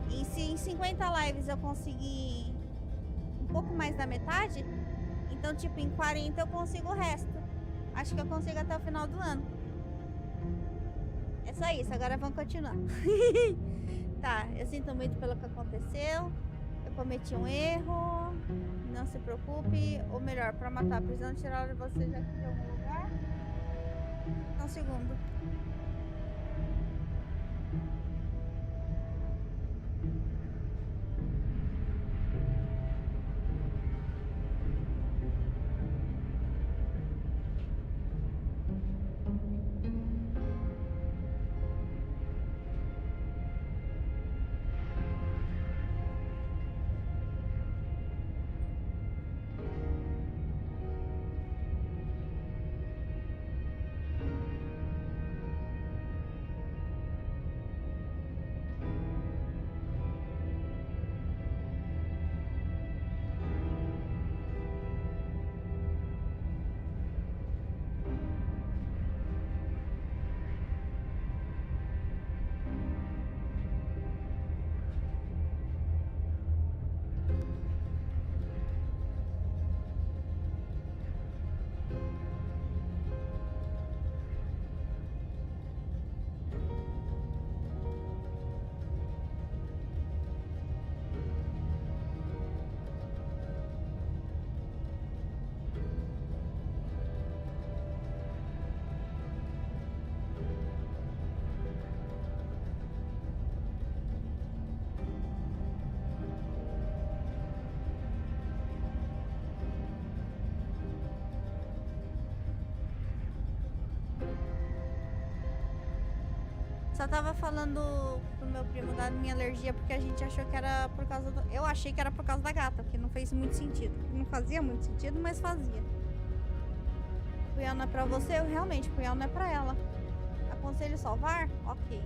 E se em 50 lives eu conseguir um pouco mais da metade, então, tipo, em 40 eu consigo o resto. Acho que eu consigo até o final do ano. É só isso, agora vamos continuar. Tá, eu sinto muito pelo que aconteceu. Eu cometi um erro. Não se preocupe. Ou melhor, pra matar, precisamos tirar você daqui de algum lugar. Só um segundo. Só tava falando pro meu primo da minha alergia porque a gente achou que era por causa do... Eu achei que era por causa da gata, porque não fez muito sentido. Não fazia muito sentido, mas fazia. Punhal não é pra você? Realmente, punhal não é pra ela. Aconselho salvar? Ok.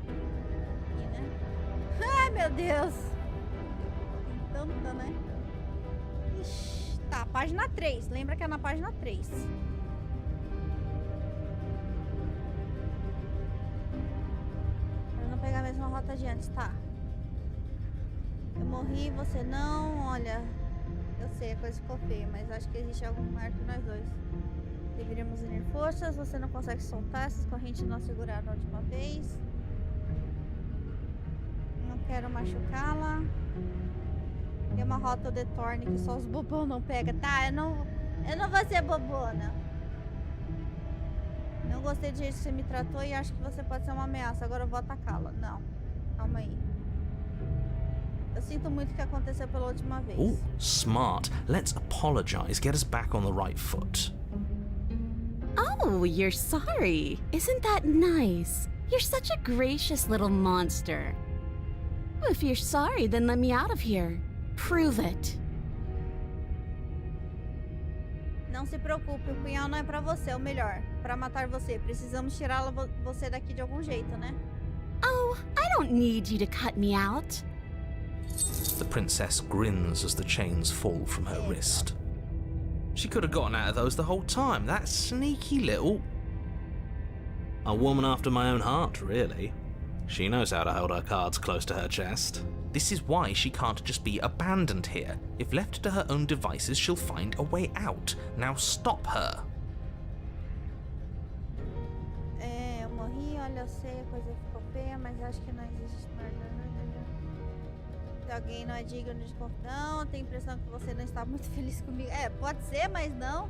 Aqui, né? Ai, meu Deus! Tem tanta, né? Ixi, tá, página 3. Lembra que é na página 3. Pegar a mesma rota de antes, tá? Eu morri, você não. Olha, eu sei, a coisa ficou feia, mas acho que existe algo maior que nós dois. Deveríamos unir forças. Você não consegue soltar, essas correntes não seguraram a última vez. Não quero machucá-la. Tem uma rota de Thorn que só os bobão não pega. Tá, eu não vou ser bobona. Não gostei do jeito que você me tratou e acho que você pode ser uma ameaça. Agora eu vou atacá-la. Não. Calma aí. Eu sinto muito o que aconteceu pela última vez. Oh, smart. Let's apologize. Get us back on the right foot. Oh, you're sorry. Isn't that nice? You're such a gracious little monster. If you're sorry, then let me out of here. Prove it. Não se preocupe, o punhal não é pra você, é o melhor. Pra matar você, precisamos tirá-la você daqui de algum jeito, né? Oh, I don't need you to cut me out. The princess grins as the chains fall from her wrist. She could have gotten out of those the whole time. That sneaky little... A woman after my own heart, really. She knows how to hold her cards close to her chest. This is why she can't just be abandoned here. If left to her own devices, she'll find a way out. Now stop her. Eu morri, olha, eu sei, a coisa ficou feia, mas acho que não existe mais. Se alguém não é digno de confiança, tenho a impressão que você não está muito feliz comigo. Pode ser, mas não.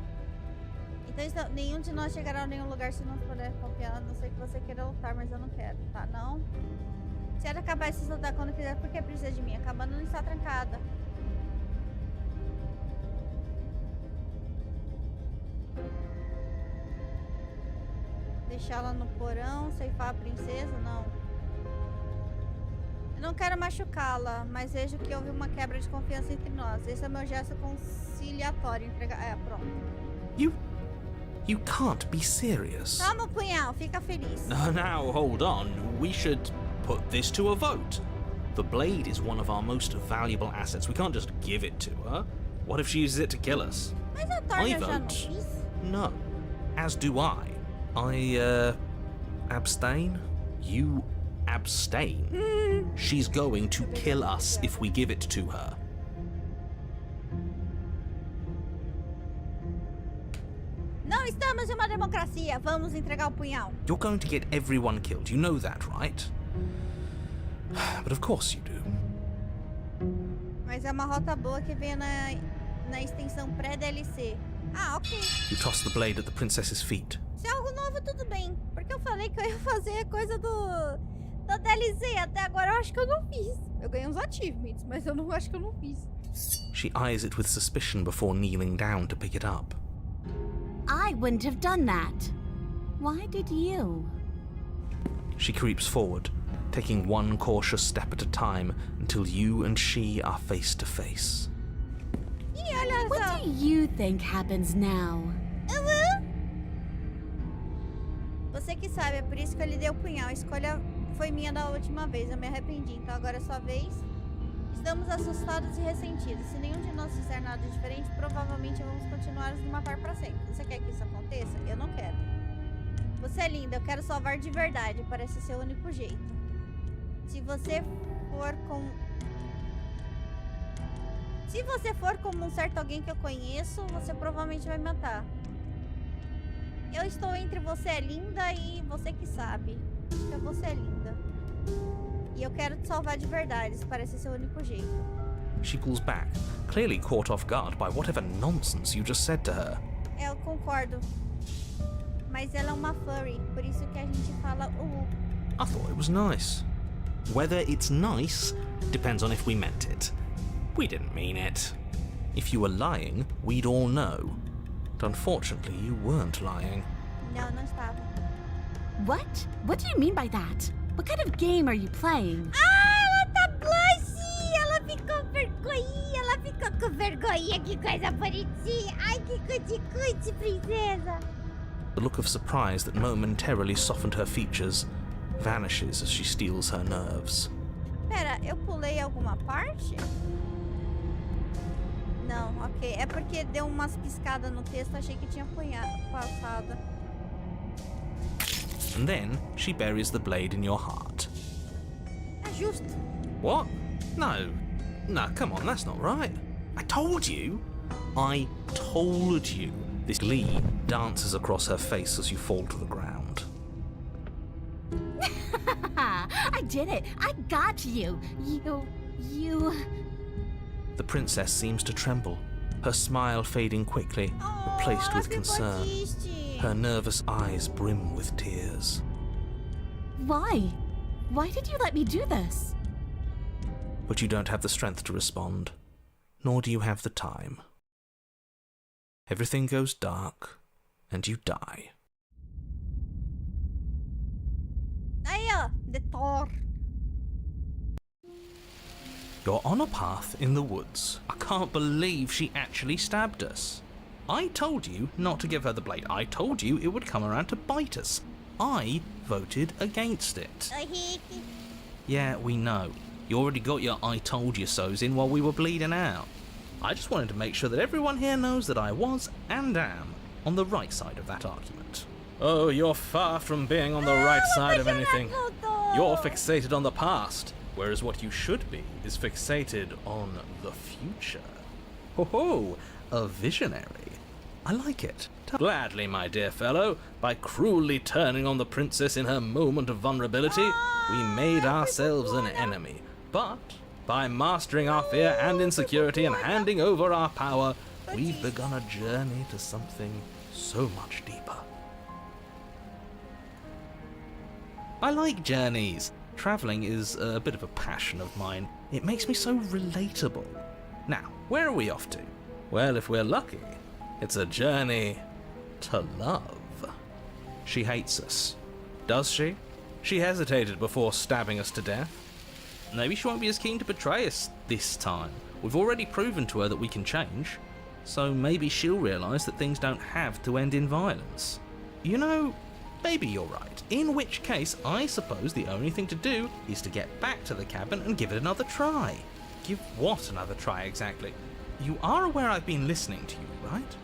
Então nenhum de nós chegará a nenhum lugar se não puder confiar, a não ser que você queira lutar, mas eu não quero, tá? Não. Se ela acabar de se soltar quando quiser, porque precisa de mim. A cabana não está trancada. Deixá-la no porão, ceifar a princesa? Não. Eu não quero machucá-la, mas vejo que houve uma quebra de confiança entre nós. Esse é meu gesto conciliatório. Pronto. You can't be serious. Toma o punhal, fica feliz. Now, hold on. We should put this to a vote. The blade is one of our most valuable assets. We can't just give it to her. What if she uses it to kill us? Mas a Thor I já não vote quis. no. As do I. Abstain? You abstain. She's going to kill us if we give it to her. Não estamos em uma democracia. Vamos entregar o punhal. You're going to get everyone killed. You know that, right? But of course you do. Mas é uma rota boa que vem na extensão pré-DLC. Ah, ok. You toss the blade at the princess's feet. Se é algo novo, tudo bem. Porque eu falei que eu ia fazer coisa do DLC. Até agora eu acho que eu não fiz. Eu ganhei uns achievements, mas eu não acho que eu não fiz. She eyes it with suspicion before kneeling down to pick it up. I wouldn't have done that. Why did you? She creeps forward, taking one cautious step at a time until you and she are face to face. Ih, olha What só. do you think happens now? Você que sabe, é por isso que eu lhe dei o punhal. A escolha foi minha da última vez. Eu me arrependi, então agora é sua vez. Estamos assustados e ressentidos. Se nenhum de nós fizer nada diferente, provavelmente vamos continuar a nos matar para sempre. Você quer que isso aconteça? Eu não quero. Você é linda, eu quero salvar de verdade. Parece ser o único jeito. Se você for como um certo alguém que eu conheço, você provavelmente vai me matar. Eu estou entre você é linda e você que sabe. Então você é linda. E eu quero te salvar de verdade. Isso parece ser o único jeito. She pulls back, clearly caught off guard by whatever nonsense you just said to her. Eu concordo. Mas ela é uma furry, por isso que a gente fala I thought it was nice. Whether it's nice depends on if we meant it. We didn't mean it. If you were lying, we'd all know. But unfortunately, you weren't lying. Não, não estava. What? What do you mean by that? What kind of game are you playing? Ah, ela tá blush! Ela ficou vergonhinha, ela ficou com vergonhinha. Que coisa bonitinha. Ai, que cuti-cuti, princesa. The look of surprise that momentarily softened her features vanishes as she steels her nerves. Pera, eu pulei alguma parte? Não, ok. É porque deu umas piscadas no texto, achei que tinha passado. And then she buries the blade in your heart. É justo. What? No, come on, that's not right. I told you. I told you. This glee dances across her face as you fall to the ground. I did it! I got you! You... The princess seems to tremble, her smile fading quickly, replaced with concern. Her nervous eyes brim with tears. Why? Why did you let me do this? But you don't have the strength to respond, nor do you have the time. Everything goes dark, and you die. Aí, ó, the Thor. You're on a path in the woods. I can't believe she actually stabbed us. I told you not to give her the blade. I told you it would come around to bite us. I voted against it. Yeah, we know. You already got your I told you so's in while we were bleeding out. I just wanted to make sure that everyone here knows that I was and am on the right side of that argument. Oh, you're far from being on the right side of anything. You're fixated on the past, whereas what you should be is fixated on the future. Ho ho, a visionary. I like it. Gladly, my dear fellow. By cruelly turning on the princess in her moment of vulnerability, we made ourselves an enemy. But by mastering our fear and insecurity and handing over our power, we've begun a journey to something so much deeper. I like journeys. Travelling is a bit of a passion of mine. It makes me so relatable. Now, where are we off to? Well, if we're lucky, it's a journey to love. She hates us. Does she? She hesitated before stabbing us to death. maybe she won't be as keen to betray us this time. We've already proven to her that we can change, so maybe she'll realise that things don't have to end in violence. You know, maybe you're right, in which case I suppose the only thing to do is to get back to the cabin and give it another try. Give what another try exactly? You are aware I've been listening to you, right?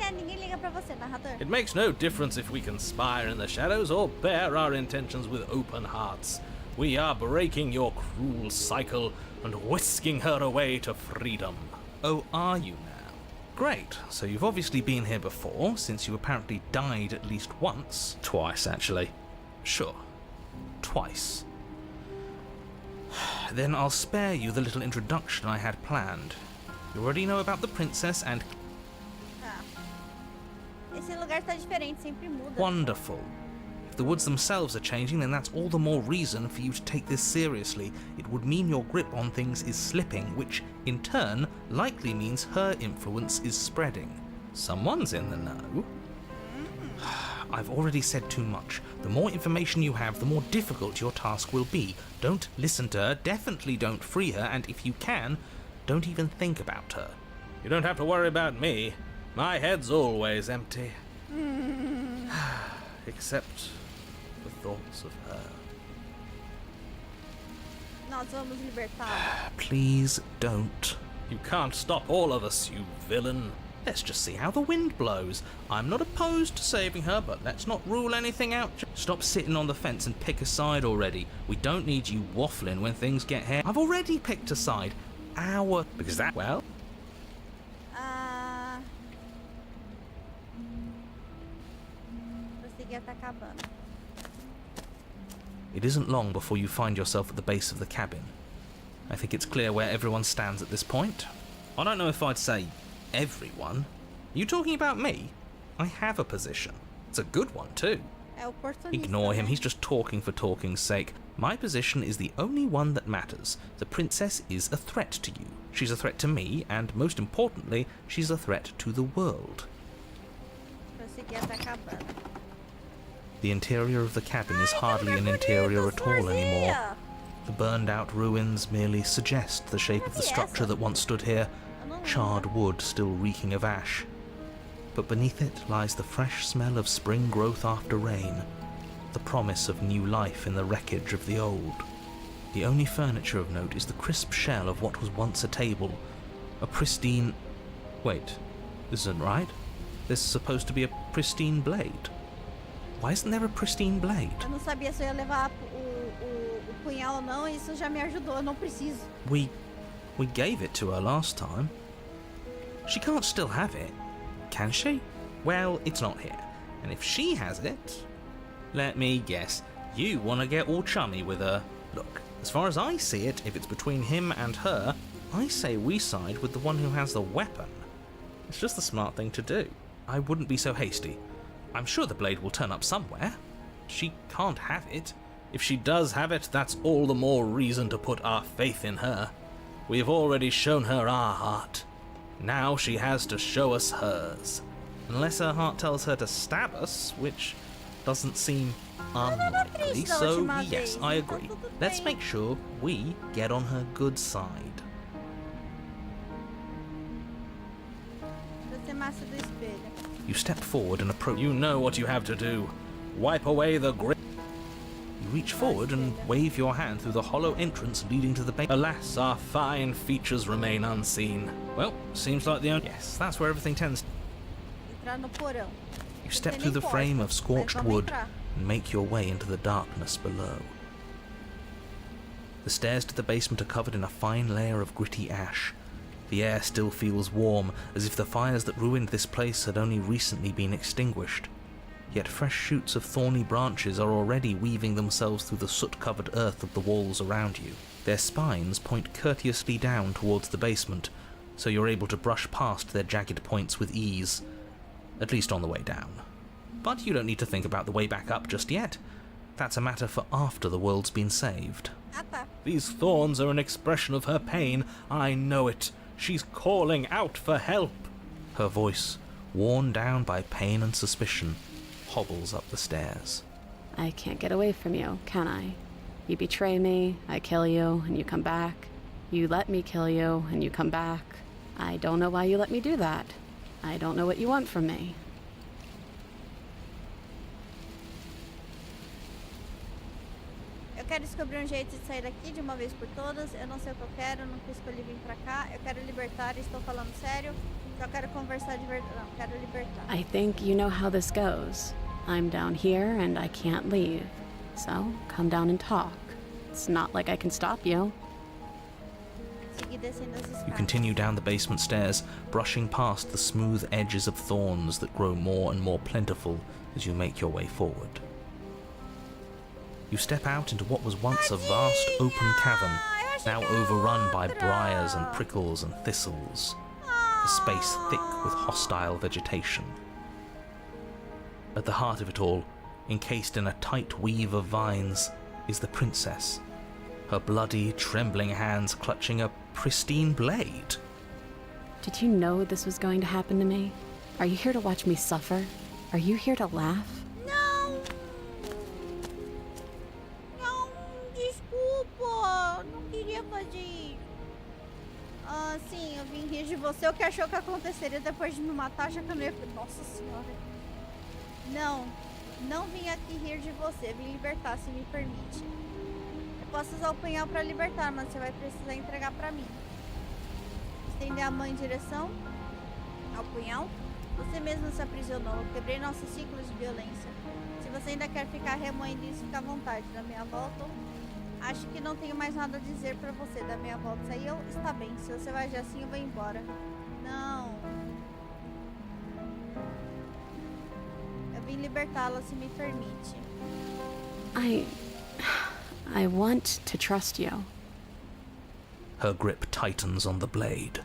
Ninguém liga pra você, narrador. It makes no difference if we conspire in the shadows or bear our intentions with open hearts. We are breaking your cruel cycle and whisking her away to freedom. Oh, are you now? Great, so you've obviously been here before, since you apparently died at least once. Twice, actually. Sure. Twice. Then I'll spare you the little introduction I had planned. You already know about the princess and... Esse lugar tá diferente, sempre muda. Wonderful. If the woods themselves are changing, then that's all the more reason for you to take this seriously. It would mean your grip on things is slipping, which, in turn, likely means her influence is spreading. Someone's in the know. I've already said too much. The more information you have, the more difficult your task will be. Don't listen to her, definitely don't free her, and if you can, don't even think about her. You don't have to worry about me. My head's always empty. Except the thoughts of her. Nós vamos libertá-la. Please don't. You can't stop all of us, you villain. Let's just see how the wind blows. I'm not opposed to saving her, but let's not rule anything out. Stop sitting on the fence and pick a side already. We don't need you waffling when things get hairy. I've already picked a side. Because that, well... Tá acabando. It isn't long before you find yourself at the base of the cabin. I think it's clear where everyone stands at this point. I don't know if I'd say everyone. Are you talking about me? I have a position. It's a good one too. Ignore him, he's just talking for talking's sake. My position is the only one that matters. The princess is a threat to you. She's a threat to me, and most importantly, she's a threat to the world. The interior of the cabin is hardly an interior at all anymore. The burned-out ruins merely suggest the shape of the structure that once stood here, charred wood still reeking of ash. But beneath it lies the fresh smell of spring growth after rain, the promise of new life in the wreckage of the old. The only furniture of note is the crisp shell of what was once a table, a pristine... Wait, this isn't right. There's supposed to be a pristine blade. Why isn't there a pristine blade? Eu não sabia se eu ia levar o punhal ou não, isso já me ajudou, eu não preciso. We gave it to her last time. She can't still have it, can she? Well, it's not here. And if she has it... Let me guess, you want to get all chummy with her. Look, as far as I see it, if it's between him and her, I say we side with the one who has the weapon. It's just the smart thing to do. I wouldn't be so hasty. I'm sure the blade will turn up somewhere. She can't have it. If she does have it, that's all the more reason to put our faith in her. We've already shown her our heart. Now she has to show us hers. Unless her heart tells her to stab us, which doesn't seem unlikely, so yes, I agree. Let's make sure we get on her good side. You step forward and approach. You know what you have to do. Wipe away the grip. You reach forward and wave your hand through the hollow entrance leading to the base. Alas, our fine features remain unseen. Well, seems like the only... Yes, that's where everything tends to... Entrar no porão. You step through the frame of scorched wood and make your way into the darkness below. The stairs to the basement are covered in a fine layer of gritty ash. The air still feels warm, as if the fires that ruined this place had only recently been extinguished. Yet fresh shoots of thorny branches are already weaving themselves through the soot-covered earth of the walls around you. Their spines point courteously down towards the basement, so you're able to brush past their jagged points with ease. At least on the way down. But you don't need to think about the way back up just yet. That's a matter for after the world's been saved. These thorns are an expression of her pain. I know it. She's calling out for help. Her voice, worn down by pain and suspicion, hobbles up the stairs. I can't get away from you, can I? You betray me, I kill you, and you come back. You let me kill you, and you come back. I don't know why you let me do that. I don't know what you want from me. Eu quero descobrir um jeito de sair daqui de uma vez por todas. Eu não sei o que eu quero, nunca escolhi vir pra cá. Eu quero libertar, estou falando sério. Só quero conversar de verdade. Não, quero libertar. I think you know how this goes. I'm down here and I can't leave. So, come down and talk. It's not like I can stop you. Seguir descendo as escadas. You continue down the basement stairs, brushing past the smooth edges of thorns that grow more and more plentiful as you make your way forward. You step out into what was once a vast open cavern, now overrun by briars and prickles and thistles, a space thick with hostile vegetation. At the heart of it all, encased in a tight weave of vines, is the princess, her bloody, trembling hands clutching a pristine blade. Did you know this was going to happen to me? Are you here to watch me suffer? Are you here to laugh? Não! Não, desculpa! Não queria fazer isso. Ah, sim, eu vim rir de você. O que achou que aconteceria depois de me matar, já que eu não ia... Nossa senhora. Não, não vim aqui rir de você. Vim libertar, se me permite. Eu posso usar o punhal pra libertar, mas você vai precisar entregar pra mim. Estender a mão em direção ao punhal. Você mesmo se aprisionou. Eu quebrei nossos ciclos de violência. Se você ainda quer ficar remoendo isso, fica à vontade. Da minha volta, acho que não tenho mais nada a dizer pra você. Da minha volta, aí eu... Está bem, se você vai agir assim, eu vou embora. Não. Eu vim libertá-la, se me permite. I want to trust you. Her grip tightens on the blade.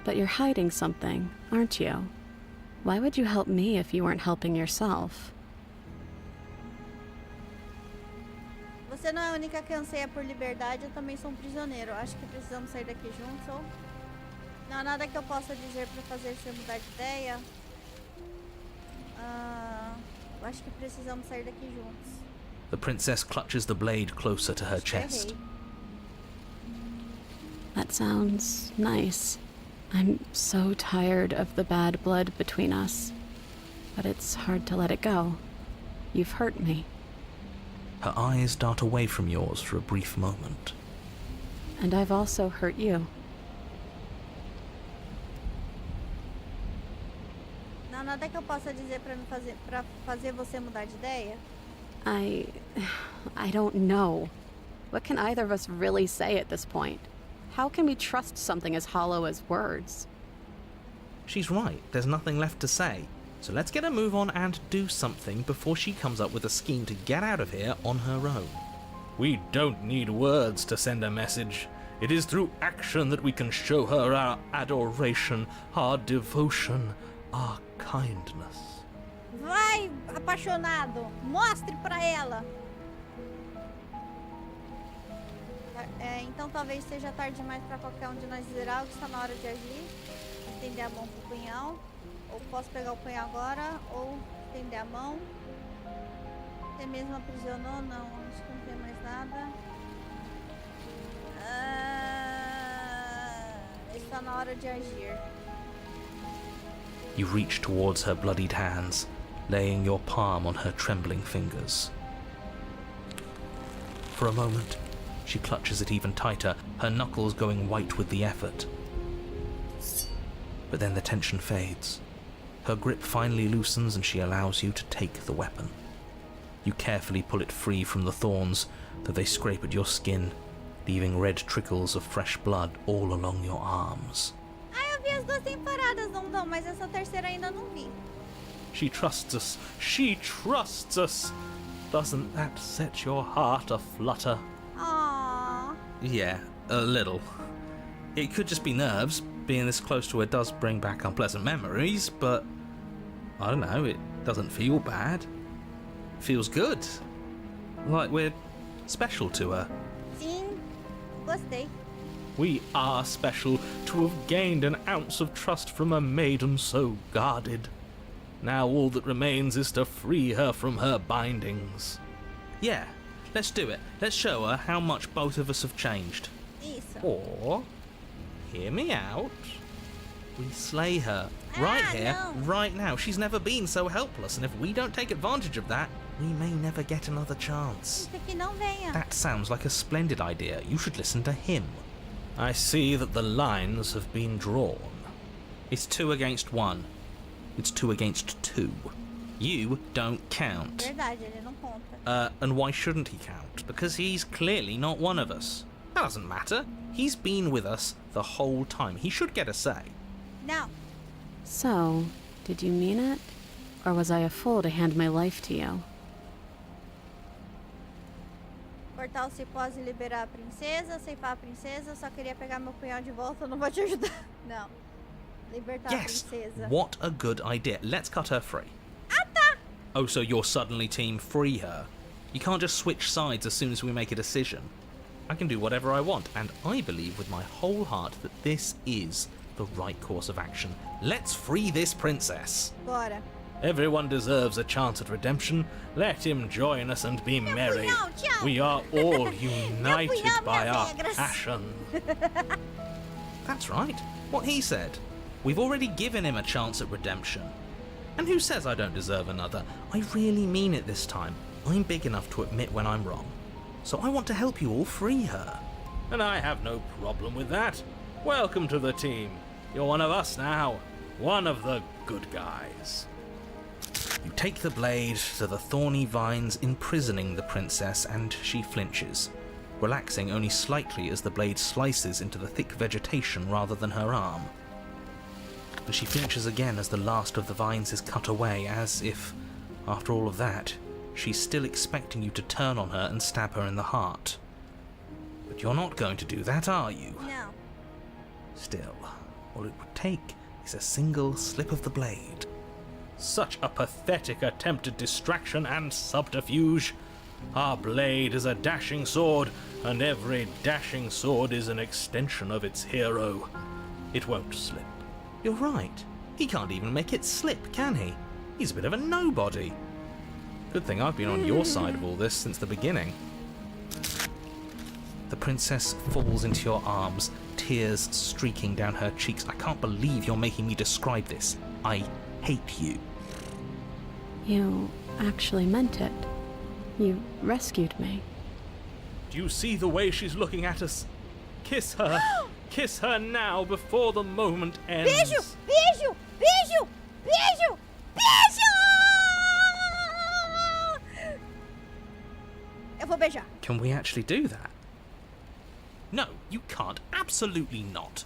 But you're hiding something, aren't you? Why would you help me if you weren't helping yourself? Você não é a única que anseia por liberdade, eu também sou um prisioneiro. Acho que precisamos sair daqui juntos, ou... Não há nada que eu possa dizer pra fazer você mudar de ideia. Eu acho que precisamos sair daqui juntos. The princess clutches the blade closer to her chest. That sounds nice. I'm so tired of the bad blood between us. But it's hard to let it go. You've hurt me. Her eyes dart away from yours for a brief moment. And I've also hurt you. Não há nada que eu possa dizer pra fazer você mudar de ideia? I don't know. What can either of us really say at this point? How can we trust something as hollow as words? She's right, there's nothing left to say. So let's get a move on and do something before she comes up with a scheme to get out of here on her own. We don't need words to send a message. It is through action that we can show her our adoration, our devotion, our kindness. Vai, apaixonado! Mostre pra ela! Então talvez seja tarde demais pra qualquer um de nós dizer algo. Está na hora de agir. Estender a mão pro punhal. Ou posso pegar o punhal agora, ou estender a mão. Você mesmo aprisionou? Não, acho que não tem mais nada. Está na hora de agir. You reach towards her bloodied hands, laying your palm on her trembling fingers. For a moment, she clutches it even tighter, her knuckles going white with the effort. But then the tension fades. Her grip finally loosens and she allows you to take the weapon. You carefully pull it free from the thorns, though they scrape at your skin, leaving red trickles of fresh blood all along your arms. Eu vi as duas temporadas, não, mas essa terceira ainda não vi. She trusts us. She trusts us. Doesn't that set your heart aflutter? Aww. Yeah, a little. It could just be nerves. Being this close to her does bring back unpleasant memories, but I don't know, it doesn't feel bad. It feels good. Like we're special to her. Sim, gostei. We are special to have gained an ounce of trust from a maiden so guarded. Now all that remains is to free her from her bindings. Yeah, Let's do it. Let's show her how much both of us have changed. Isso. Or, hear me out, we slay her. Right here, no. right now. She's never been so helpless, and if we don't take advantage of that, we may never get another chance. Isso aqui não venha. That sounds like a splendid idea. You should listen to him. I see that the lines have been drawn. It's 2 against 1. It's 2 against 2. You don't count. Verdade, ele não conta. And why shouldn't he count? Because he's clearly not one of us. That doesn't matter. He's been with us the whole time. He should get a say. Não. So, did you mean it? Or was I a fool to hand my life to you? Cortar o cipós e liberar a princesa, ceifar a princesa, só queria pegar meu punhal de volta, não vou te ajudar. Não. Libertar Yes! a princesa. What a good idea. Let's cut her free. Oh, so you're suddenly team free her. You can't just switch sides as soon as we make a decision. I can do whatever I want, and I believe with my whole heart that this is the right course of action. Let's free this princess. Bora. Everyone deserves a chance at redemption. Let him join us and be merry. punhal, tchau. We are all united punhal, by minhas our regras. passion. That's right. What he said. We've already given him a chance at redemption. And who says I don't deserve another? I really mean it this time. I'm big enough to admit when I'm wrong. So I want to help you all free her. And I have no problem with that. Welcome to the team. You're one of us now. One of the good guys. You take the blade to the thorny vines imprisoning the princess, and she flinches, relaxing only slightly as the blade slices into the thick vegetation rather than her arm. And she flinches again as the last of the vines is cut away, as if, after all of that, she's still expecting you to turn on her and stab her in the heart. But you're not going to do that, are you? No. Still, all it would take is a single slip of the blade. Such a pathetic attempt at distraction and subterfuge. Our blade is a dashing sword, and every dashing sword is an extension of its hero. It won't slip. You're right. He can't even make it slip, can he? He's a bit of a nobody. Good thing I've been on your side of all this since the beginning. The princess falls into your arms, tears streaking down her cheeks. I can't believe you're making me describe this. I hate you. You actually meant it. You rescued me. Do you see the way she's looking at us? Kiss her. Kiss her now before the moment ends. Beijo! Beijo! Beijo! Beijo! Beijo! Eu vou beijar. Can we actually do that? No, you can't. Absolutely not.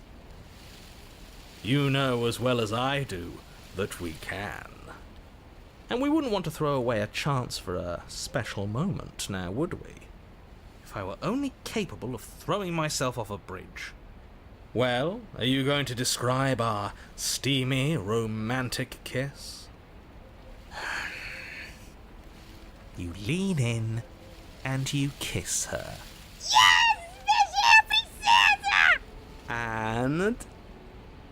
You know as well as I do that we can. And we wouldn't want to throw away a chance for a special moment, now would we? If I were only capable of throwing myself off a bridge. Well, are you going to describe our steamy, romantic kiss? You lean in and you kiss her. Yes! Beijei a princesa! And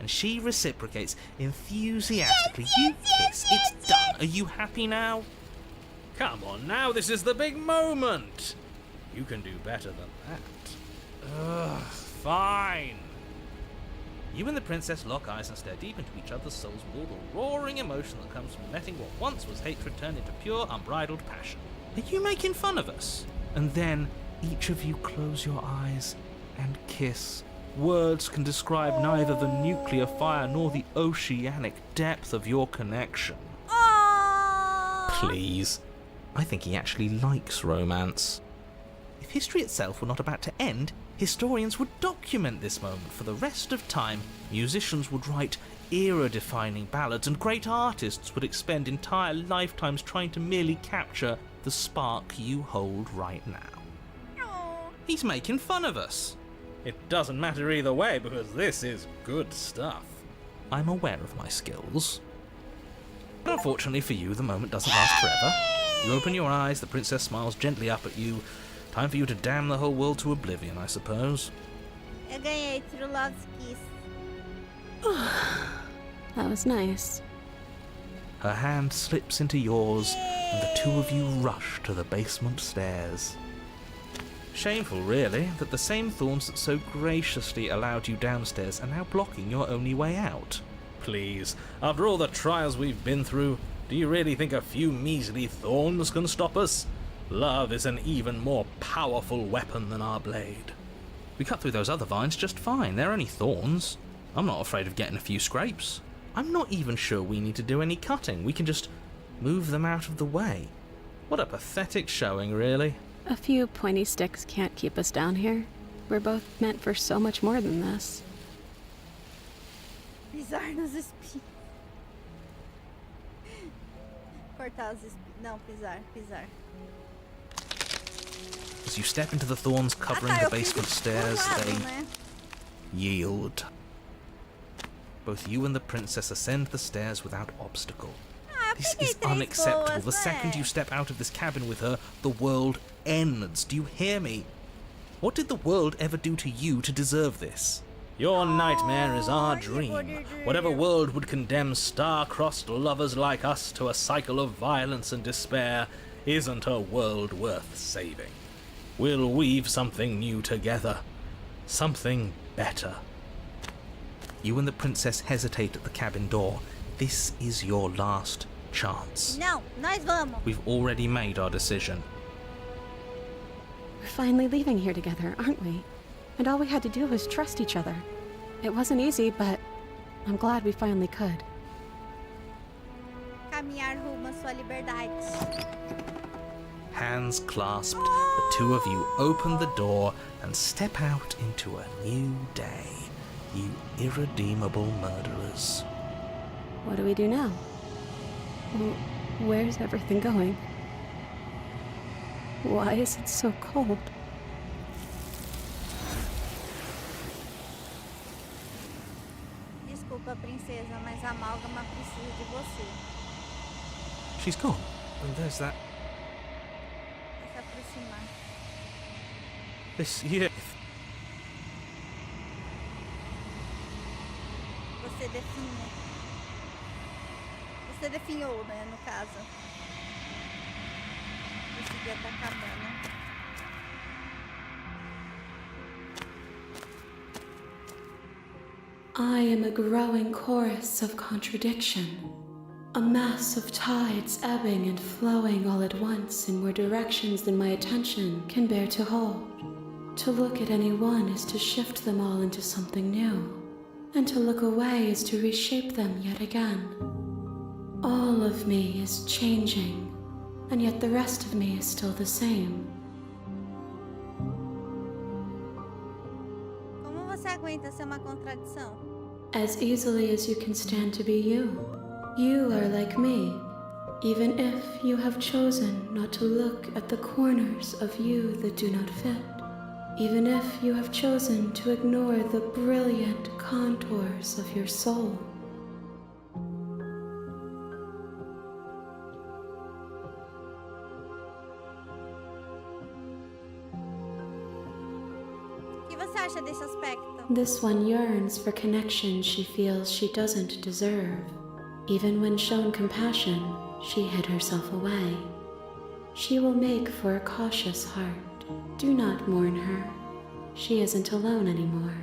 she reciprocates enthusiastically. You kiss. It's done. Are you happy now? Come on now, this is the big moment. You can do better than that. Ugh, fine. You and the princess lock eyes and stare deep into each other's souls with all the roaring emotion that comes from letting what once was hatred turn into pure, unbridled passion. Are you making fun of us? And then each of you close your eyes and kiss. Words can describe neither the nuclear fire nor the oceanic depth of your connection. Aww. Please. I think he actually likes romance. If history itself were not about to end, historians would document this moment for the rest of time. Musicians would write era-defining ballads, and great artists would expend entire lifetimes trying to merely capture the spark you hold right now. Aww. He's making fun of us. It doesn't matter either way because this is good stuff. I'm aware of my skills. But unfortunately for you, the moment doesn't last forever. You open your eyes, the princess smiles gently up at you. Time for you to damn the whole world to oblivion, I suppose. Eu ganhei True Love's Kiss. That was nice. Her hand slips into yours, and the two of you rush to the basement stairs. Shameful, really, that the same thorns that so graciously allowed you downstairs are now blocking your only way out. Please, after all the trials we've been through, do you really think a few measly thorns can stop us? Love is an even more powerful weapon than our blade. We cut through those other vines just fine. They're only thorns. I'm not afraid of getting a few scrapes. I'm not even sure we need to do any cutting. We can just move them out of the way. What a pathetic showing, really. A few pointy sticks can't keep us down here. We're both meant for so much more than this. Pisar nos espinhos. Cortar os espinhos. Não, pisar. As you step into the thorns covering the basement stairs, they yield. Both you and the princess ascend the stairs without obstacle. This is unacceptable. The second you step out of this cabin with her, the world ends. Do you hear me? What did the world ever do to you to deserve this? Your nightmare is our dream. Whatever world would condemn star-crossed lovers like us to a cycle of violence and despair isn't a world worth saving. We'll weave something new together. Something better. You and the princess hesitate at the cabin door. This is your last chance. Não, nós vamos. We've already made our decision. We're finally leaving here together, aren't we? And all we had to do was trust each other. It wasn't easy, but I'm glad we finally could. Caminhar rumo à sua liberdade. Hands clasped, the two of you open the door and step out into a new day. You irredeemable murderers. What do we do now? Where's everything going? Why is it so cold? Desculpa, princesa, mas a amálgama precisa de você. She's gone. And there's that. Se aproximar. This year. Você definha. Você definhou, né, no caso. Esse dia tá acabando. I am a growing chorus of contradiction, a mass of tides ebbing and flowing all at once in more directions than my attention can bear to hold. To look at any one is to shift them all into something new, and to look away is to reshape them yet again. All of me is changing, and yet the rest of me is still the same. Como você aguenta ser uma contradição? As easily as you can stand to be you. You are like me, even if you have chosen not to look at the corners of you that do not fit. Even if you have chosen to ignore the brilliant contours of your soul. O que você acha desse aspecto? This one yearns for connection she feels she doesn't deserve. Even when shown compassion, she hid herself away. She will make for a cautious heart. Do not mourn her. She isn't alone anymore.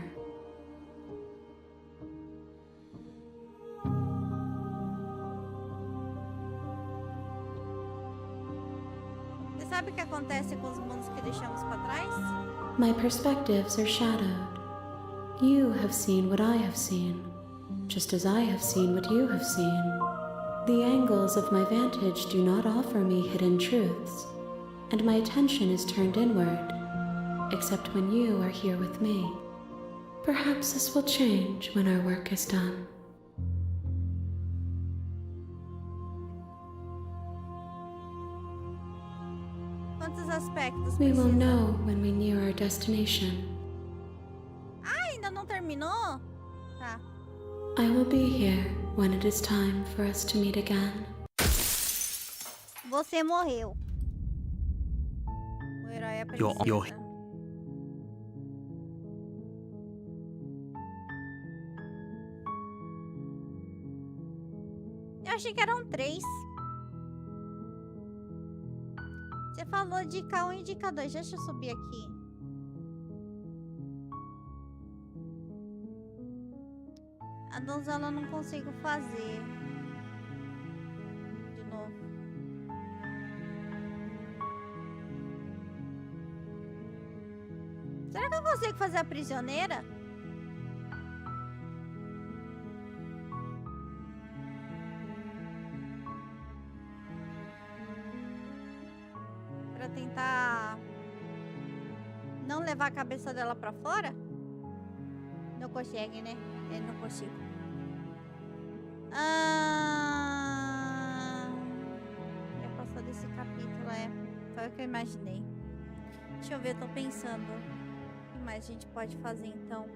Você sabe o que acontece com os mundos que deixamos para trás? My perspectives are shadowed. You have seen what I have seen, just as I have seen what you have seen. The angles of my vantage do not offer me hidden truths, and my attention is turned inward, except when you are here with me. Perhaps this will change when our work is done. Quantos aspectos We will precisa? know when we near our destination. Ah, ainda não terminou? Tá. I will be here when it is time for us to meet again. Você morreu. O herói é a princesa. Eu achei que eram 3. Você falou dica 1 e dica 2. Deixa eu subir aqui. A donzela eu não consigo fazer. De novo. Será que eu consigo fazer a prisioneira? Pra tentar não levar a cabeça dela pra fora? Não consegue, né? Eu não consigo. Já passou desse capítulo, foi o que eu imaginei. Deixa eu ver, tô pensando. O que mais a gente pode fazer, então?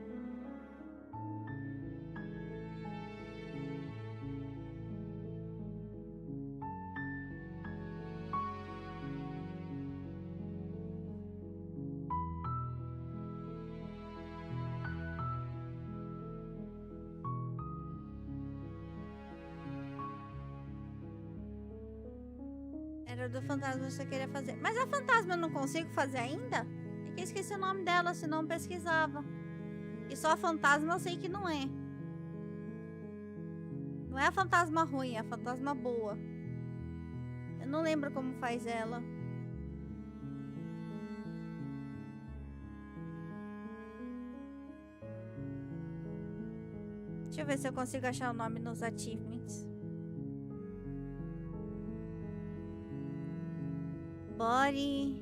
Era do fantasma que você queria fazer. Mas a fantasma eu não consigo fazer ainda? É que eu esqueci o nome dela, senão eu pesquisava. E só a fantasma eu sei que não é. Não é a fantasma ruim, é a fantasma boa. Eu não lembro como faz ela. Deixa eu ver se eu consigo achar o nome nos achievements. Body.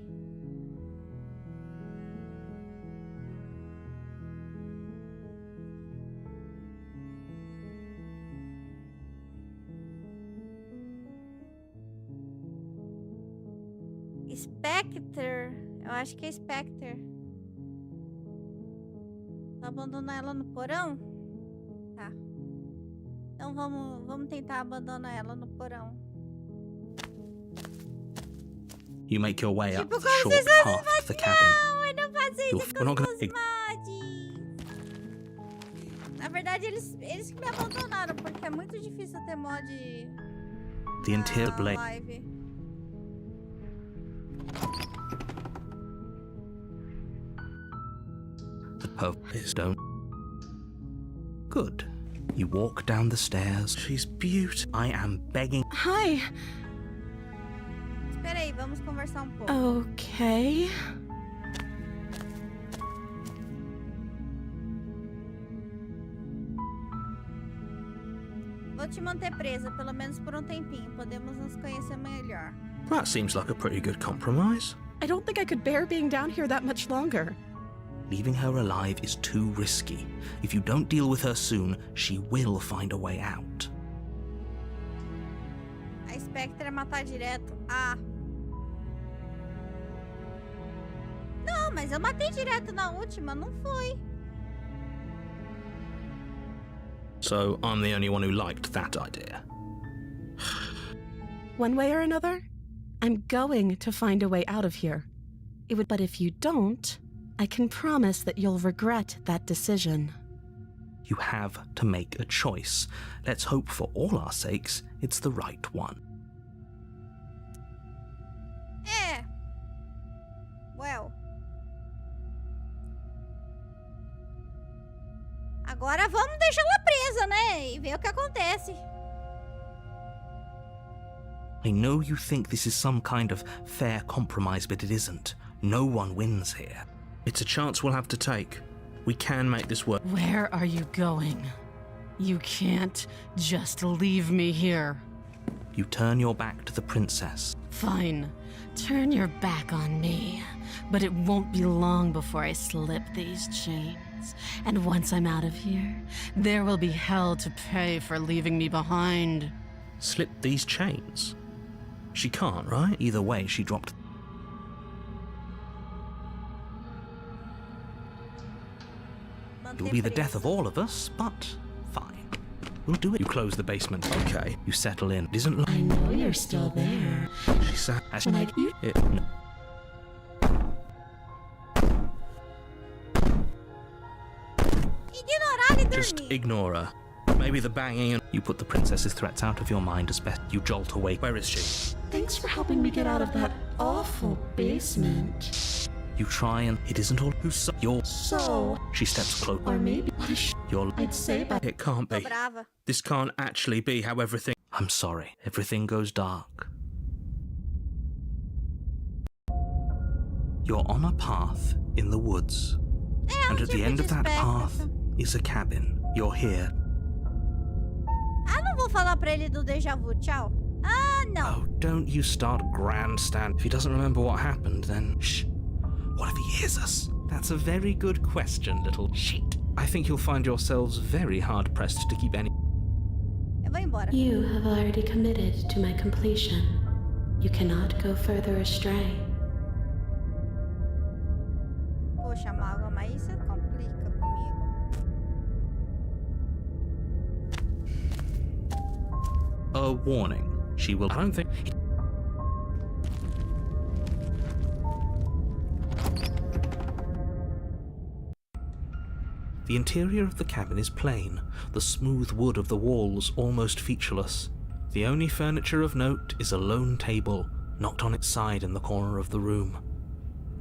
Spectre. Eu acho que é Spectre. Abandonar ela no porão? Tá. Então vamos tentar abandonar ela no porão. You make your way up Tipo, the short path to the cabin. Não, eu não faço isso We're com not gonna- os mods. Na verdade, eles que me abandonaram, porque é muito difícil ter mod The interior na blade. live. The purpose don't. Good. You walk down the stairs. She's beautiful. I am begging. Hi. Espera aí, vamos conversar um pouco. Okay. Vou te manter presa, pelo menos por um tempinho. Podemos nos conhecer melhor. That seems like a pretty good compromise. I don't think I could bear being down here that much longer. Leaving her alive is too risky. If you don't deal with her soon, she will find a way out. A Spectre é matar direto. Ah. Não, mas eu matei direto na última, não foi. So I'm the only one who liked that idea. One way or another, I'm going to find a way out of here. But if you don't, I can promise that you'll regret that decision. You have to make a choice. Let's hope for all our sakes it's the right one. É. Well. Agora vamos deixar ela presa, né? E ver o que acontece. I know you think this is some kind of fair compromise, but it isn't. No one wins here. It's a chance we'll have to take. We can make this work. Where are you going? You can't just leave me here. You turn your back to the princess. Fine. Turn your back on me. But it won't be long before I slip these chains. And once I'm out of here, there will be hell to pay for leaving me behind. Slip these chains? She can't, right? Either way, she dropped. You'll be the death of all of us, but fine. We'll do it. You close the basement. Okay. You settle in. It isn't like I know you're still there. she sat as When I- it. No. Ignorar e Just dormir. ignore her. Maybe the banging and you put the princess's threats out of your mind as best you jolt awake. Where is she? Thanks for helping me get out of that awful basement. You try and it isn't all who's you're. So, She steps close. or maybe You're. I'd say by It can't Tô be. brava. This can't actually be how everything. I'm sorry. Everything goes dark. You're on a path in the woods, and at the end of that path is a cabin. You're here. Ah, não vou falar pra ele do déjà vu. Tchau. Ah, não. Oh, don't you start a grandstand. If he doesn't remember what happened, then shh. What if he hears us? That's a very good question, little shit. I think you'll find yourselves very hard-pressed to keep any... Eu vou embora. You have already committed to my completion. You cannot go further astray. Poxa, Mago, mas isso complica comigo. A warning. She will... I don't think... The interior of the cabin is plain, the smooth wood of the walls almost featureless. The only furniture of note is a lone table, knocked on its side in the corner of the room.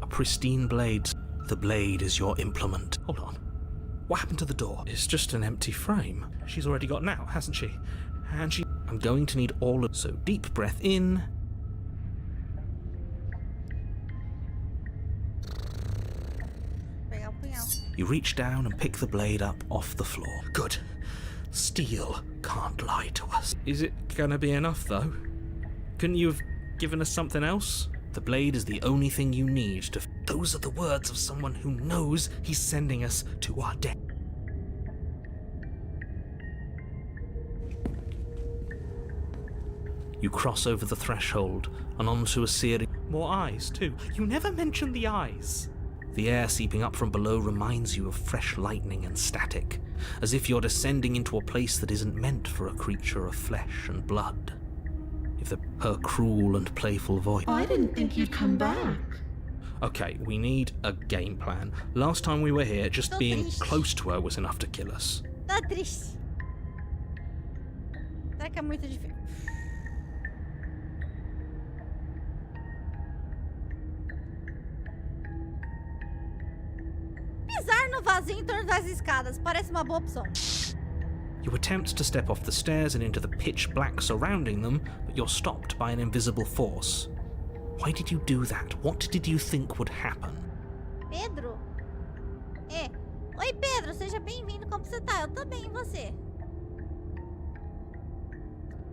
A pristine blade. The blade is your implement. Hold on. What happened to the door? It's just an empty frame. She's already got out, hasn't she? And she... I'm going to need all of... So deep breath in. Pegar o punhal. You reach down and pick the blade up off the floor. Good. Steel can't lie to us. Is it gonna be enough, though? Couldn't you have given us something else? The blade is the only thing you need to... Those are the words of someone who knows he's sending us to our death. You cross over the threshold and onto a series... More eyes, too. You never mention the eyes. The air seeping up from below reminds you of fresh lightning and static, as if you're descending into a place that isn't meant for a creature of flesh and blood. If her cruel and playful voice... I didn't think you'd come back. Okay, we need a game plan. Last time we were here, just Tô being triste. close to her was enough to kill us. Tá triste. Será que é muito difícil? Pisar no vazio em torno das escadas parece uma boa opção. You attempt to step off the stairs and into the pitch black surrounding them, but you're stopped by an invisible force. Why did you do that? What did you think would happen? Pedro? É. Oi, Pedro, seja bem-vindo. Como você tá? Eu tô bem, e você?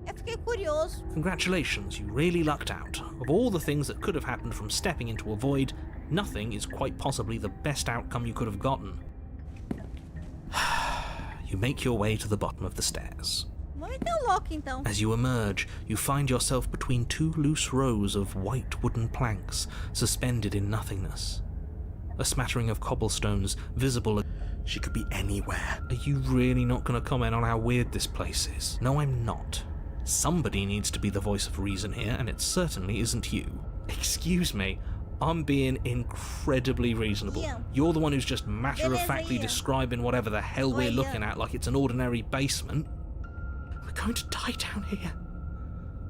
Eu fiquei curioso. Congratulations, you really lucked out. Of all the things that could have happened from stepping into a void, nothing is quite possibly the best outcome you could have gotten. You make your way to the bottom of the stairs. Vou meter o louco, então. As you emerge, you find yourself between two loose rows of white wooden planks suspended in nothingness. A smattering of cobblestones visible. She could be anywhere. Are you really not going to comment on how weird this place is? No, I'm not. Somebody needs to be the voice of reason here, and it certainly isn't you. Excuse me, I'm being incredibly reasonable. Yeah. You're the one who's just matter-of-factly yeah. describing whatever the hell we're yeah. looking at like it's an ordinary basement. We're going to die down here.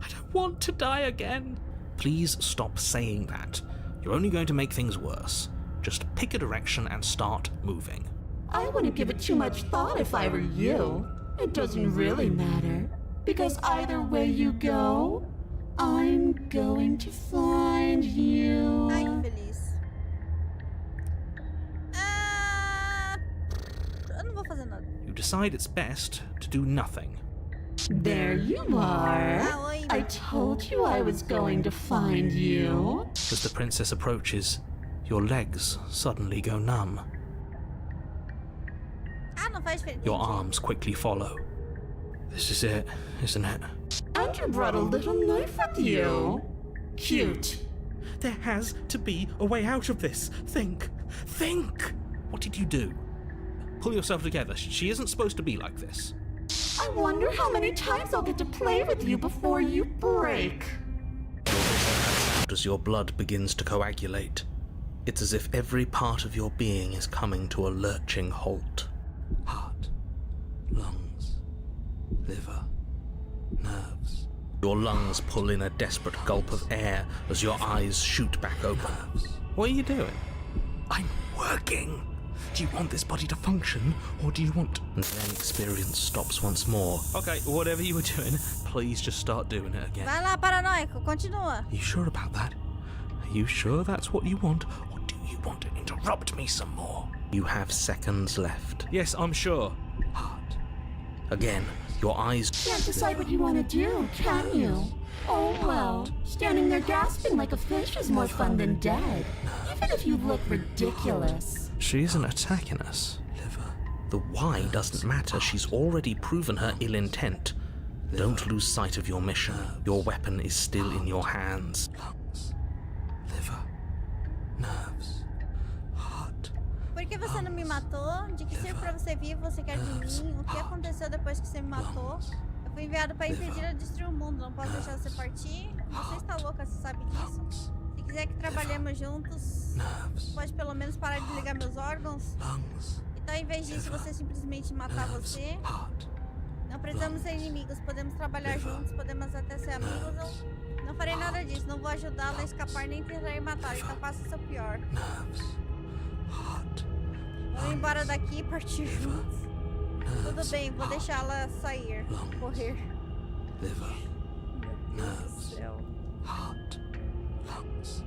I don't want to die again. Please stop saying that. You're only going to make things worse. Just pick a direction and start moving. I wouldn't give it too much thought if I were you. It doesn't really matter. Because either way you go, I'm going to find you. Ai, que feliz. Eu não vou fazer nada. You decide it's best to do nothing. There you are. Ah, oi. I told you I was going to find you. As the princess approaches, your legs suddenly go numb. Ah, não faz diferença. Your arms quickly follow. This is it, isn't it? And you brought a little knife with you. Cute. There has to be a way out of this. Think. Think! What did you do? Pull yourself together. She isn't supposed to be like this. I wonder how many times I'll get to play with you before you break. As your blood begins to coagulate, it's as if every part of your being is coming to a lurching halt. Heart, lungs, liver, nerves, Your lungs pull in a desperate gulp of air as your eyes shoot back open. What are you doing? I'm working. Do you want this body to function, or do you want... And then experience stops once more. Okay, whatever you were doing, please just start doing it again. Vai lá, paranoico, continua. Are you sure about that? Are you sure that's what you want, or do you want to interrupt me some more? You have seconds left. Yes, I'm sure. Heart. Again, your eyes... Can't decide what you want to do, can you? Oh well, standing there gasping like a fish is more fun than dead, even if you look ridiculous. She isn't attacking us. Liver. The why doesn't matter. She's already proven her ill intent. Don't lose sight of your mission. Your weapon is still in your hands. Lungs. Liver. Nerves. Heart. Por que você não me matou? De que sirvo pra você vivo? Você quer de mim? O que aconteceu depois que você me matou? Eu fui enviado para impedir a destruir o mundo. Não posso deixar você partir? Você está louca, você sabe disso? Se quiser que trabalhemos juntos, pode pelo menos parar de ligar meus órgãos? Então, em vez disso, você simplesmente matar você? Não precisamos ser inimigos. Podemos trabalhar juntos, podemos até ser amigos. Eu não farei nada disso. Não vou ajudá-la a escapar nem tentar matar. Então, faça o seu pior. Vamos embora daqui e partir juntos. Tudo bem, vou deixá-la sair, correr. Liver. Meu Deus do céu. Heart. Lungs.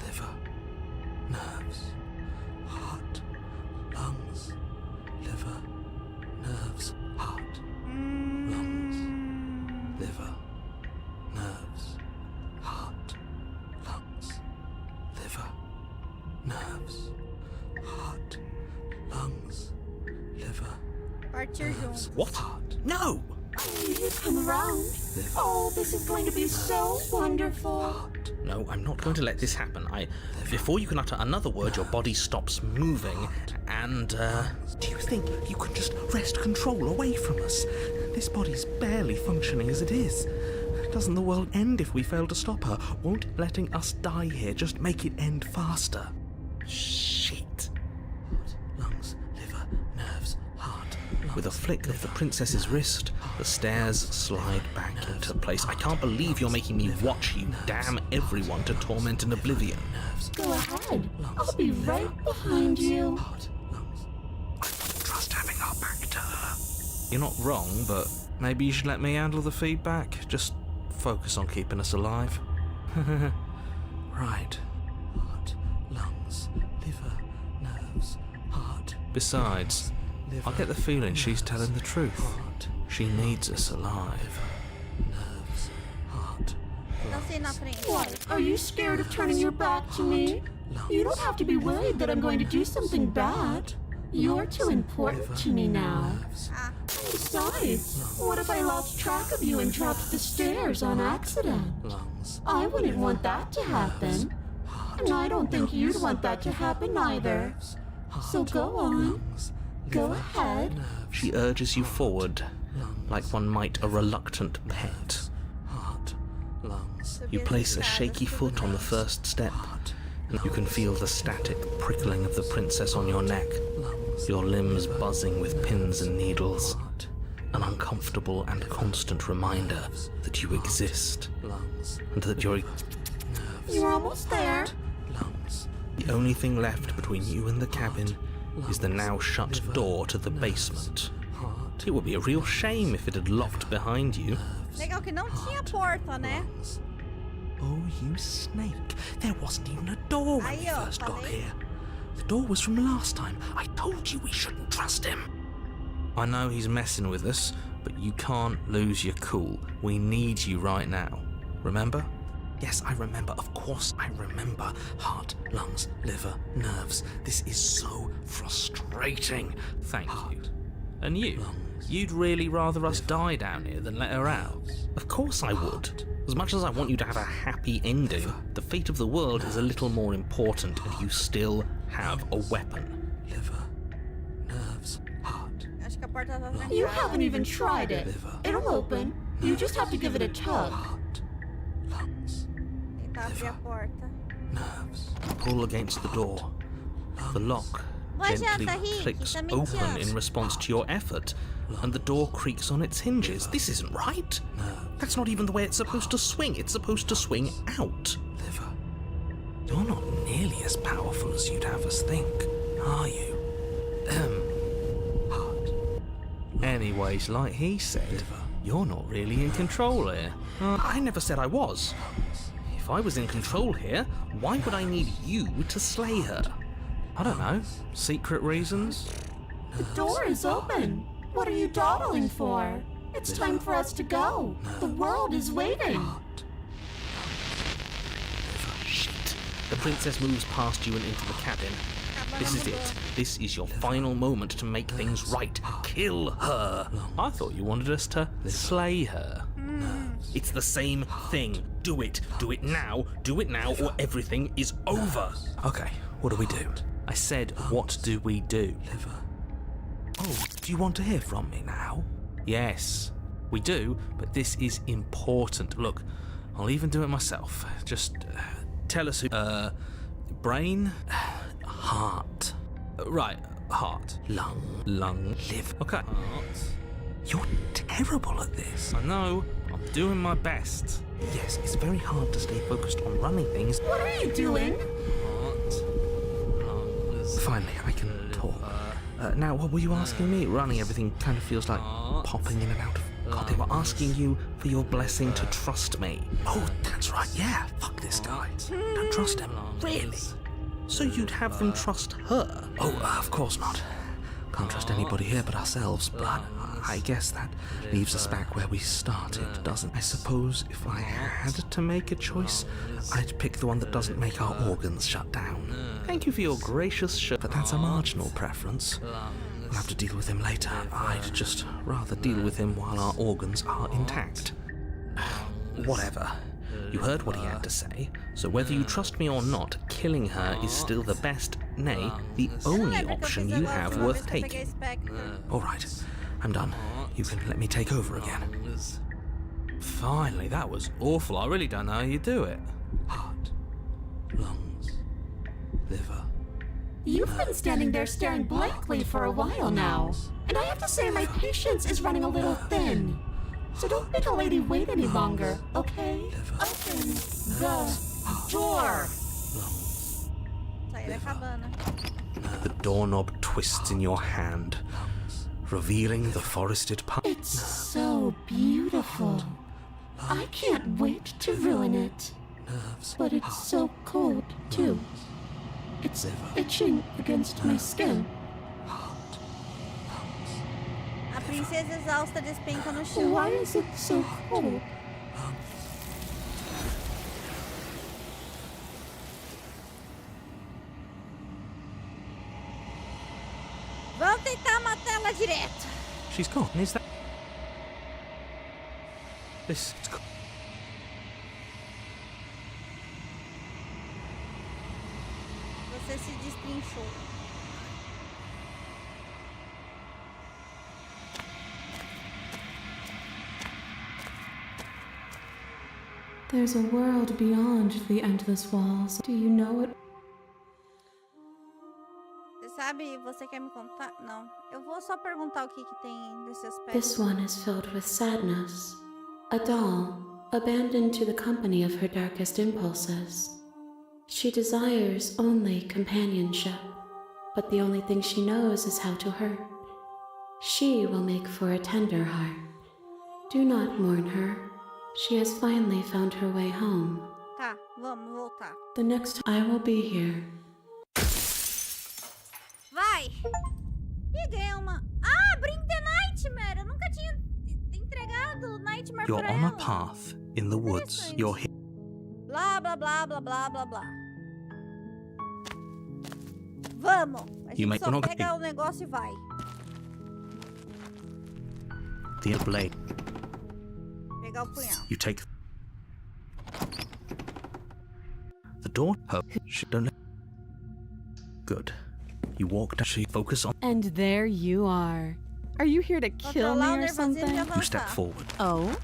Liver. Nerves. Heart. Lungs. Liver. Nerves. Heart. Lungs. Liver. Nerves. Heart. Lungs. Liver. Nerves. Heart. Lungs. Liver. Partir juntos. What? No! You come around. Oh, this is going to be so wonderful. No, I'm not going to let this happen. Before you can utter another word, your body stops moving, and, Do you think you can just wrest control away from us? This body's barely functioning as it is. Doesn't the world end if we fail to stop her? Won't letting us die here just make it end faster? shit. Heart, lungs, liver, nerves, heart, lungs, With a flick of the princess's wrist, the stairs slide back into place. I can't believe you're making me watch you damn everyone to torment in oblivion. Go ahead. I'll be right behind you. Heart, lungs. I don't trust having our back to her. You're not wrong, but maybe you should let me handle the feedback. Just focus on keeping us alive. Right. Heart, lungs, liver, nerves, heart. Besides, I get the feeling she's telling the truth. Heart, She needs us alive. nerves, heart, Então, sim, na frente. What? Are you scared of turning your back to me? You don't have to be worried that I'm going to do something bad. You're too important to me now. Ah, Besides, what if I lost track of you and dropped the stairs on accident? lungs, I wouldn't want that to happen. And I don't think you'd want that to happen either. So go on. Go ahead. She urges you forward, like one might a reluctant pet. heart, lungs, You place a shaky foot on the first step, and you can feel the static prickling of the princess on your neck, your limbs buzzing with pins and needles, an uncomfortable and constant reminder that you exist, lungs, and that you're You're almost there. lungs, the only thing left between you and the cabin is the now shut door to the basement. heart, It would be a real shame if it had locked behind you. legal que não tinha porta, né? Oh, you snake. There wasn't even a door when we Aí, ó, first got falei. here. The door was from last time. I told you we shouldn't trust him. I know he's messing with us, but you can't lose your cool. We need you right now. Remember? Yes, I remember. Of course I remember. Heart, lungs, liver, nerves. This is so frustrating. Thank you. And you? You'd really rather us die down here than let her out? Of course I would. As much as I want you to have a happy ending, the fate of the world is a little more important, and you still have a weapon. Liver, nerves, heart, Acho que a porta tá trancada. You haven't even tried it. liver, It'll open. You just have to give it a tug. heart, lungs, Tentar abrir a porta. nerves, Pull against the door. The lock Boa gently janta, Rick. clicks Tá me open odiando. in response to your effort, and the door creaks on its hinges. This isn't right. That's not even the way it's supposed to swing. It's supposed to swing out. Liver, you're not nearly as powerful as you'd have us think, are you? Heart. Anyways, like he said, you're not really in control here. I never said I was. If I was in control here, why would I need you to slay her? I don't know. Secret reasons? The door is open. What are you dawdling for? It's time for us to go. The world is waiting. Shit. The princess moves past you and into the cabin. This is it. This is your final moment to make things right. Kill her. I thought you wanted us to slay her. It's the same thing. Do it. Do it now. Do it now, or everything is over. Okay, what do we do? I said, what do we do? Liver. Oh, do you want to hear from me now? Yes, we do, but this is important. Look, I'll even do it myself. Just tell us who. Brain? Heart. Right, heart. Lung. Liver. Okay. Heart. You're terrible at this. I know, I'm doing my best. Yes, it's very hard to stay focused on running things. What are you doing? Heart. Lungs. Finally, I can talk. Now, what were you asking me? Running everything kind of feels like popping in and out of... God, they were asking you for your blessing to trust me. Oh, that's right, yeah. Fuck this guy. Don't trust him. Really? So you'd have them trust her? Oh, of course not. Can't trust anybody here but ourselves, but I guess that leaves us back where we started, doesn't it? I suppose if I had to make a choice, I'd pick the one that doesn't make our organs shut down. Thank you for your gracious But that's a marginal preference. We'll have to deal with him later. I'd just rather deal with him while our organs are intact. Whatever. You heard what he had to say, so whether you trust me or not, killing her is still the best, nay, the only option you have worth taking. All right, I'm done. You can let me take over again. Finally, that was awful. I really don't know how you do it. Heart, lungs, liver. You've been standing there staring blankly for a while now. And I have to say my patience is running a little thin. So don't make a lady wait any longer, okay? Open the door. The doorknob twists in your hand, revealing the forested path. It's so beautiful. I can't wait to ruin it. But it's so cold, too. It's itching against my skin. A princesa exausta despenca no chão. Why is it so cold? Vamos tentar matar ela direto. She's gone, is that... This... Você se destrinchou. There's a world beyond the endless walls. Do you know it? Você sabe, você quer me contar? Não. Eu vou só perguntar o que tem desse aspecto. This one is filled with sadness. A doll, abandoned to the company of her darkest impulses. She desires only companionship, but the only thing she knows is how to hurt. She will make for a tender heart. Do not mourn her. She has finally found her way home. Tá, vamos voltar. The next I will be here. Vai! E ganhei uma... Ah, Bring the Nightmare! Eu nunca tinha entregado Nightmare You're pra on a ela. path in the woods. You're here. Blá, blá, blá, blá, blá, blá, blá. Vamos! A You gente make só one pega okay. o negócio e vai. The blade. Pegar o punhal. You take the door. Oh, don't. Good. You walk down. She focus on. And there you are. Are you here to kill me or something? You step forward. Oh,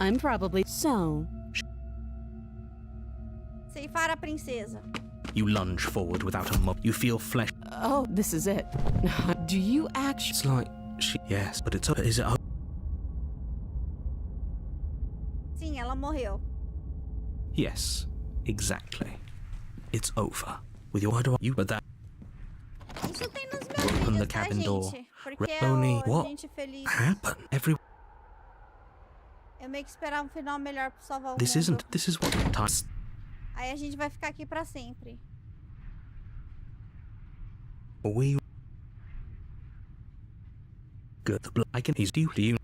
I'm probably so. Ceifar a princesa. You lunge forward without a mob. You feel flesh. Oh, this is it. Do you actually... It's like yes, but it's is it? Sim, ela morreu. Yes, exactly. It's over. With your but that Isso tem nos meus open the vídeos, cabin tá, door. gente? Porque é Only o what gente feliz. happened? Eu meio que esperava um final melhor pra salvar o This mundo. isn't. This is what time. Aí a gente vai ficar aqui pra sempre. We good. The blood. I can. He's due to you.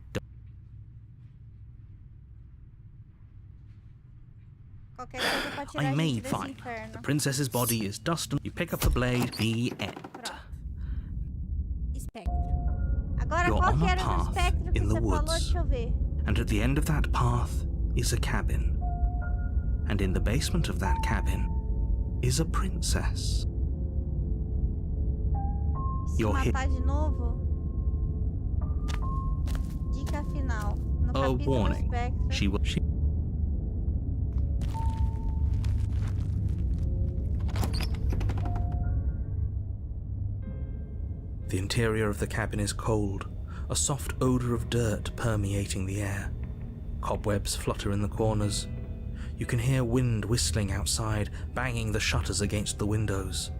Qualquer coisa pra tirar I a may gente desse find inferno. the princess's body is dust and you pick up the blade. The end. Pronto. Espectro. Agora You're qual on que a era do path espectro que in the você falou? woods. Deixa eu ver. And at the end of that path is a cabin. And in the basement of that cabin is a princess. Se You're hit. matar de novo. Dica final. No A capítulo warning. espectro. She will. The interior of the cabin is cold, a soft odor of dirt permeating the air. Cobwebs flutter in the corners. You can hear wind whistling outside, banging the shutters against the windows.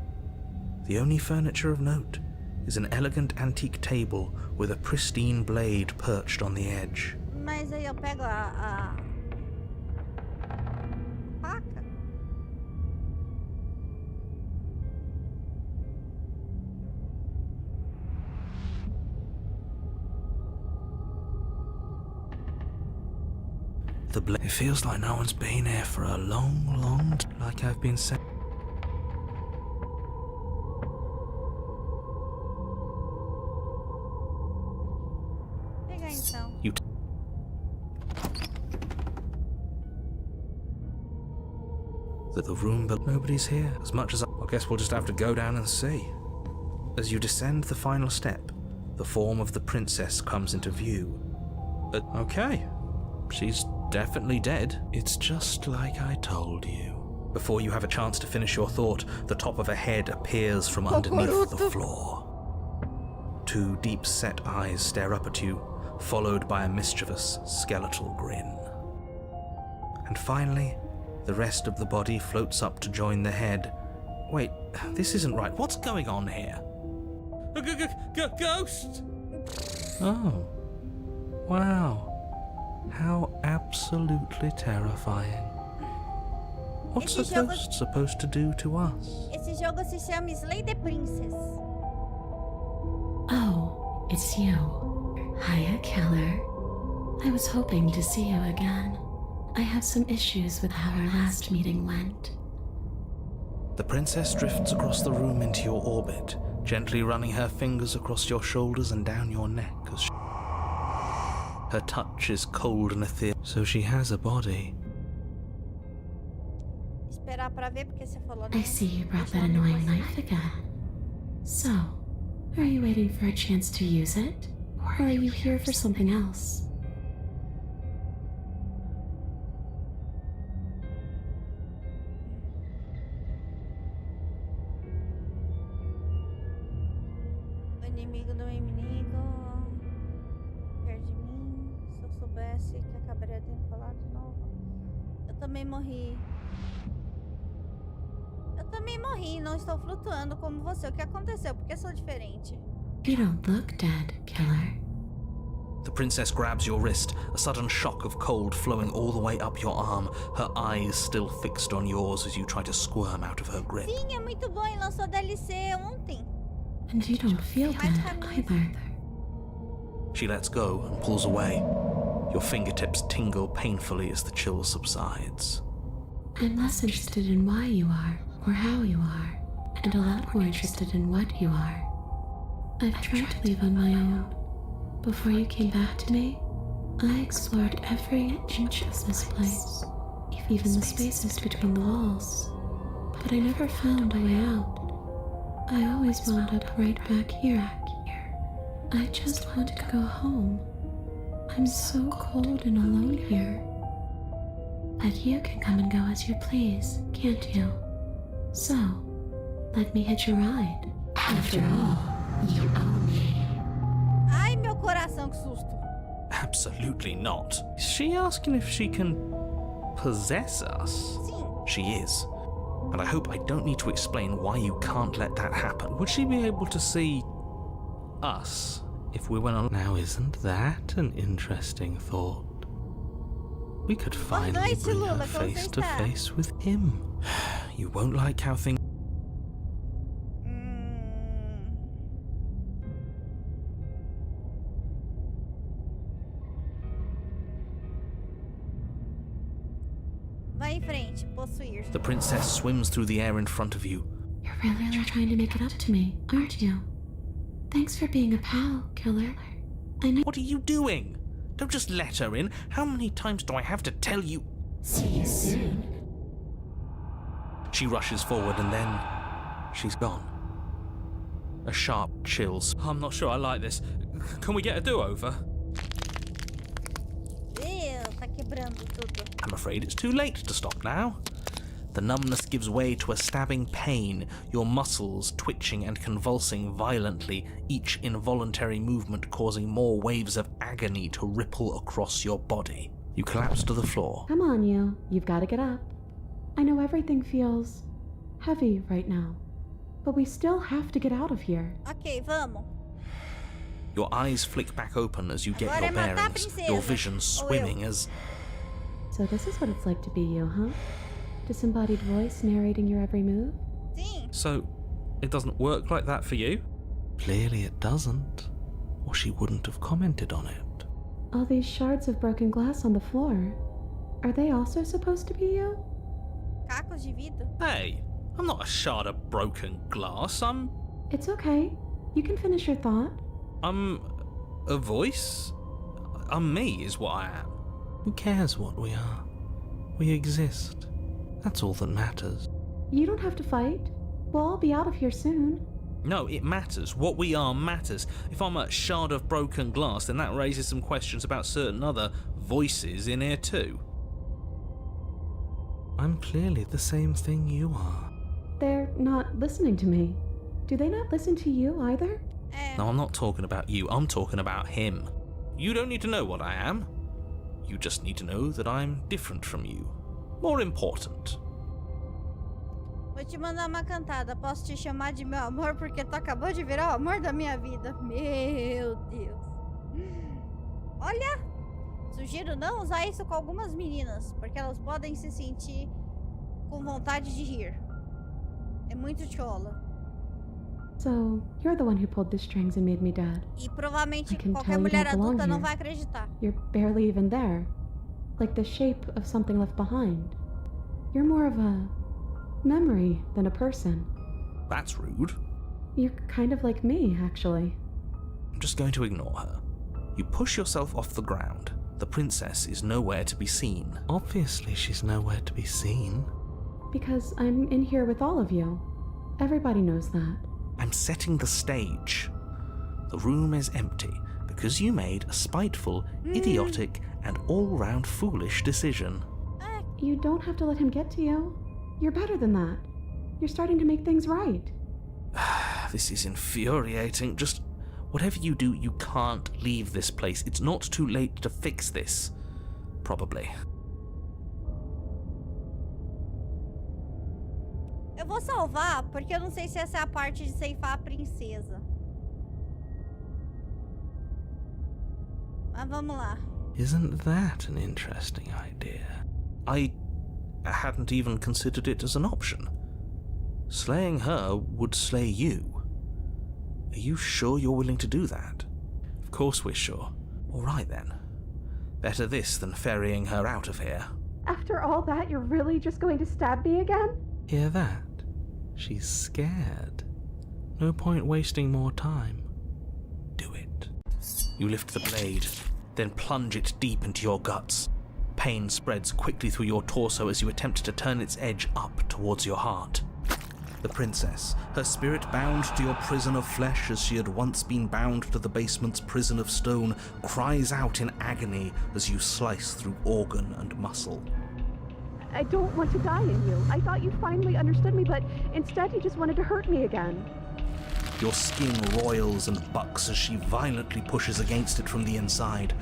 The only furniture of note is an elegant antique table with a pristine blade perched on the edge. Mas aí eu pego a faca. The blade. It feels like no one's been here for a long time, like I've been saying. Pegar então. The room, but nobody's here. As much as I guess we'll just have to go down and see. As you descend the final step, the form of the princess comes into view. Okay, she's definitely dead. It's just like I told you. Before you have a chance to finish your thought, the top of a head appears from underneath the floor. Two deep-set eyes stare up at you, followed by a mischievous, skeletal grin. And finally, the rest of the body floats up to join the head. Wait, this isn't right. What's going on here? A ghost! Oh. Wow. How absolutely terrifying. What's a ghost supposed to do to us? Esse jogo se chama Slay the Princess. Oh, it's you. Hiya, Keller. I was hoping to see you again. I have some issues with how our last meeting went. The princess drifts across the room into your orbit, gently running her fingers across your shoulders and down your neck as her touch is cold and ethereal. So she has a body. Esperar pra ver porque você falou. I see you brought that annoying knife again. So, are you waiting for a chance to use it? Or are you here for something else? O inimigo do inimigo perto de mim. Se eu soubesse que acabaria tendo falado de novo. Eu também morri. Não estou flutuando como você. O que aconteceu? Por que sou diferente? You don't look dead, Killer. The princess grabs your wrist, a sudden shock of cold flowing all the way up your arm, her eyes still fixed on yours as you try to squirm out of her grip. Sim, é muito bom e lançou DLC ontem. And you don't feel dead either. She lets go and pulls away. Your fingertips tingle painfully as the chill subsides. I'm less interested in why you are, or how you are, and a lot more interested in what you are. I've tried to leave on my own. Before you came back to me, I explored every inch of this place, even the spaces between the walls. But I never found a way out. I always wound up right back here. I just want to go home. I'm so cold and alone here. But you can come and go as you please, can't you? So, let me hitch a ride. After all, you own me. Ai, meu coração, que susto. Absolutely not. Is she asking if she can possess us? Sim. She is. And I hope I don't need to explain why you can't let that happen. Would she be able to see us if we went on? Now, isn't that an interesting thought? We could finally noite, bring Lula. her Como face você to está? face with him. You won't like how things... Vai em frente, possuir. The princess swims through the air in front of you. You're really trying to make it up to me, aren't you? Thanks for being a pal, killer. I know. What are you doing? Don't just let her in. How many times do I have to tell you? See you soon. She rushes forward and then she's gone. A sharp chills. I'm not sure I like this. Can we get a do-over? Ew, tá quebrando tudo. I'm afraid it's too late to stop now. The numbness gives way to a stabbing pain, your muscles twitching and convulsing violently, each involuntary movement causing more waves of agony to ripple across your body. You collapse to the floor. Come on, you. You've got to get up. I know everything feels heavy right now, but we still have to get out of here. Ok, vamos. Your eyes flick back open as you get Agora your é matar a bearings, princesa. your vision Ou eu. swimming as... So this is what it's like to be you, huh? Disembodied voice narrating your every move? Sim. So, it doesn't work like that for you? Clearly it doesn't, or she wouldn't have commented on it. All these shards of broken glass on the floor, are they also supposed to be you? Cacos de vidro. Hey, I'm not a shard of broken glass, It's okay. You can finish your thought. I'm a voice? I'm me is what I am. Who cares what we are? We exist. That's all that matters. You don't have to fight. We'll all be out of here soon. No, it matters. What we are matters. If I'm a shard of broken glass, then that raises some questions about certain other voices in here too. I'm clearly the same thing you are. They're not listening to me. Do they not listen to you either? No, I'm not talking about you. I'm talking about him. You don't need to know what I am. You just need to know that I'm different from you. More important. Vou te mandar uma cantada. Posso te chamar de meu amor porque tu acabou de virar o amor da minha vida. Meu Deus. Olha, sugiro não usar isso com algumas meninas, porque elas podem se sentir com vontade de rir. É muito chola. So, you're the one who pulled the strings and made me dead. E provavelmente I can qualquer tell you mulher don't belong adulta não here. vai acreditar. You're barely even there. Like the shape of something left behind. You're more of a memory than a person. That's rude. You're kind of like me, actually. I'm just going to ignore her. You push yourself off the ground. The princess is nowhere to be seen. Obviously, she's nowhere to be seen. Because I'm in here with all of you. Everybody knows that. I'm setting the stage. The room is empty because you made a spiteful, idiotic, and all-round foolish decision. You don't have to let him get to you. You're better than that. You're starting to make things right. This is infuriating. Just whatever you do, you can't leave this place. It's not too late to fix this. Probably. Eu vou salvar, porque eu não sei se essa é a parte de ceifar a princesa. Mas vamos lá. Isn't that an interesting idea? I hadn't even considered it as an option. Slaying her would slay you. Are you sure you're willing to do that? Of course we're sure. All right then. Better this than ferrying her out of here. After all that, you're really just going to stab me again? Hear that? She's scared. No point wasting more time. Do it. You lift the blade, then plunge it deep into your guts. Pain spreads quickly through your torso as you attempt to turn its edge up towards your heart. The princess, her spirit bound to your prison of flesh as she had once been bound to the basement's prison of stone, cries out in agony as you slice through organ and muscle. I don't want to die in you. I thought you finally understood me, but instead you just wanted to hurt me again. Your skin roils and bucks as she violently pushes against it from the inside.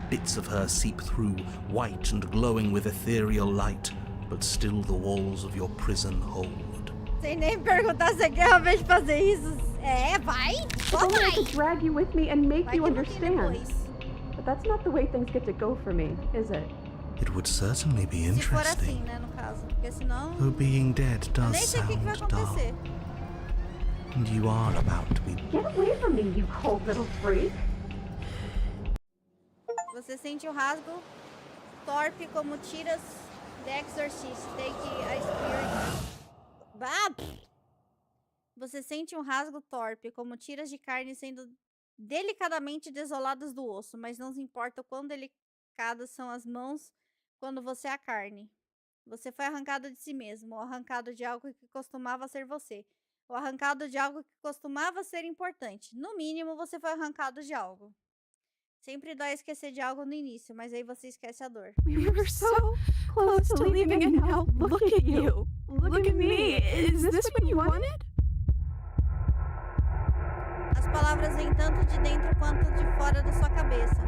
Bits of her seep through, white and glowing with ethereal light, but still the walls of your prison hold. Sem nem perguntar se quer realmente fazer isso. É, vai. Só If only I vai. could drag you with me and make Vai you que não tem understand. depois. But that's not the way things get to go for me, is it? It would certainly be Se for assim, interesting, né, no caso. Porque senão... though being dead Eu does nem sei o que vai sound dark. acontecer. And you are about to be... Get away from me, you cold little freak! Você sente o rasgo torpe como tiras de Exorcist. Take a Spirit. Você sente um rasgo torpe como tiras de carne sendo delicadamente desoladas do osso, mas não se importa o quão delicadas são as mãos quando você é a carne. Você foi arrancado de si mesmo, ou arrancado de algo que costumava ser você, ou arrancado de algo que costumava ser importante. No mínimo, você foi arrancado de algo. Sempre dói esquecer de algo no início, mas aí você esquece a dor. We were so close to leaving and now look at you. Look at me. Is this what you wanted? As palavras vêm tanto de dentro quanto de fora da sua cabeça.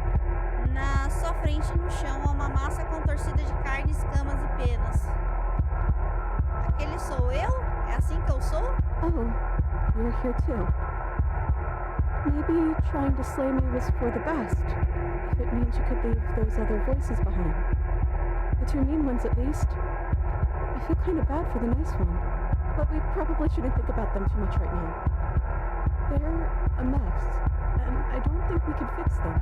Na sua frente, no chão, há uma massa contorcida de carne, escamas e penas. Aquele sou eu? É assim que eu sou? Oh, you're here too. Maybe trying to slay me was for the best, if it means you could leave those other voices behind. The two mean ones, at least. I feel kind of bad for the nice one, but we probably shouldn't think about them too much right now. They're a mess, and I don't think we could fix them.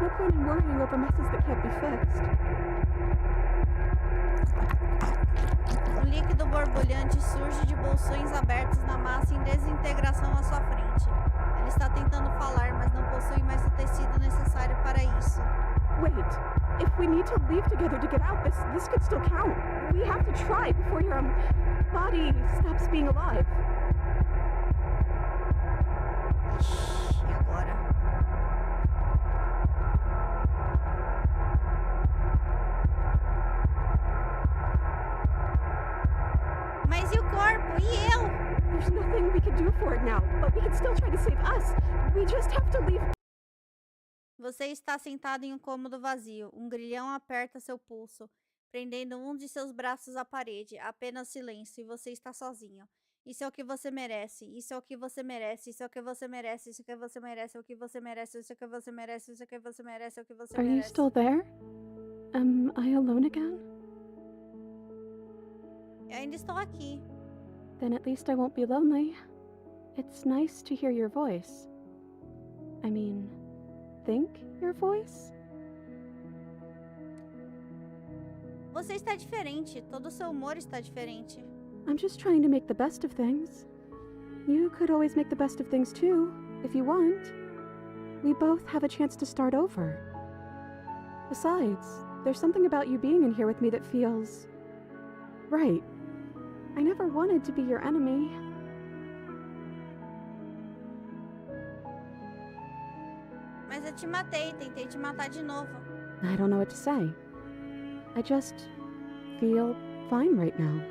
No point in worrying over messes that can't be fixed. Um líquido borbulhante surge de bolsões abertos na massa em desintegração à sua frente. Ele está tentando falar, mas não possui mais o tecido necessário para isso. Wait, if we need to leave together to get out, this could still count. We have to try before your body stops being alive. Ixi, e agora? Mas e o corpo? E eu? There's nothing we can do for it now, but we can still try to save us. We just have to leave. Você está sentado em um cômodo vazio. Um grilhão aperta seu pulso, prendendo um de seus braços à parede. Apenas silêncio e você está sozinho. Isso é o que você merece. Isso é o que você merece. Isso é o que você merece. Isso é o que você merece. É o que você merece. Isso é o que você merece. Isso é o que você merece. É o que você Are you merece. still there? Am I alone again? Eu ainda estou aqui. Then at least I won't be lonely. It's nice to hear your voice. I mean, think your voice? Você está diferente. Todo o seu humor está diferente. I'm just trying to make the best of things. You could always make the best of things too, if you want. We both have a chance to start over. Besides, there's something about you being in here with me that feels right. I never wanted to be your enemy. Mas eu te matei. Tentei te matar de novo. I don't know what to say. I just feel fine right now.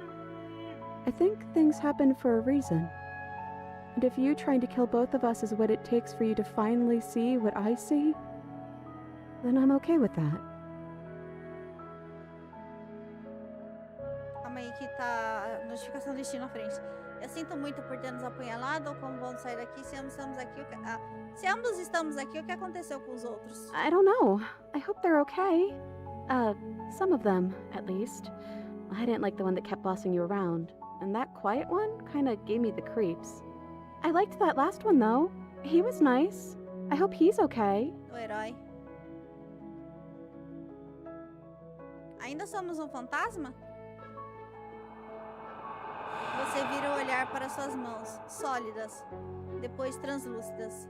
I think things happen for a reason. And if you trying to kill both of us is what it takes for you to finally see what I see, then I'm okay with that. Calma aí que tá a notificação do destino à frente. Eu sinto muito por ter nos apunhalado ou como vamos sair daqui. Se ambos estamos aqui, se ambos estamos aqui, o que aconteceu com os outros? I don't know. I hope they're okay. Some of them, at least. I didn't like the one that kept bossing you around. And that quiet one kinda gave me the creeps. I liked that last one, though. He was nice. I hope he's okay. O herói. Ainda somos um fantasma? Você vira o olhar para suas mãos, sólidas, depois translúcidas,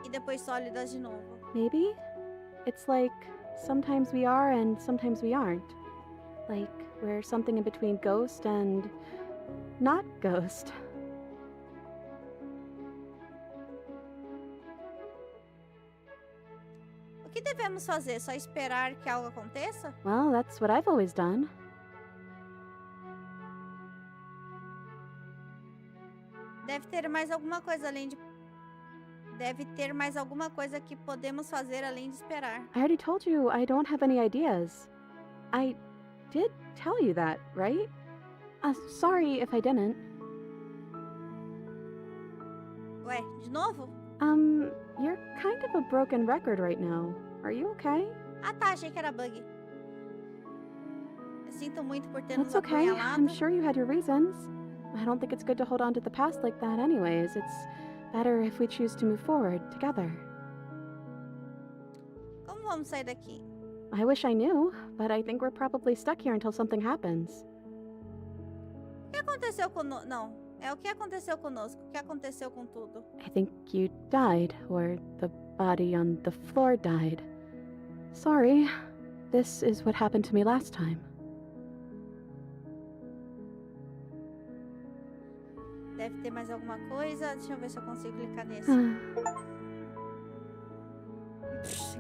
e depois sólidas de novo. Maybe? It's like, sometimes we are and sometimes we aren't. Like, we're something in between ghost and not ghost. O que devemos fazer? Só esperar que algo aconteça? Well, that's what I've always done. Deve ter mais alguma coisa além de Deve ter mais alguma coisa que podemos fazer além de esperar. I already told you I don't have any ideas. I did tell you that, right? Sorry if I didn't. Ué, de novo? You're kind of a broken record right now. Are you okay? Ah tá, achei que era bug. Eu sinto muito por ter nos That's okay. apunhalado. I'm sure you had your reasons. I don't think it's good to hold on to the past like that anyways. It's better if we choose to move forward together. Como vamos sair daqui? I wish I knew, but I think we're probably stuck here until something happens. O que aconteceu conosco? Não, é o que aconteceu conosco. O que aconteceu com tudo? I think you died, or the body on the floor died. Sorry. This is what happened to me last time. Deve ter mais alguma coisa. Deixa eu ver se eu consigo clicar nesse.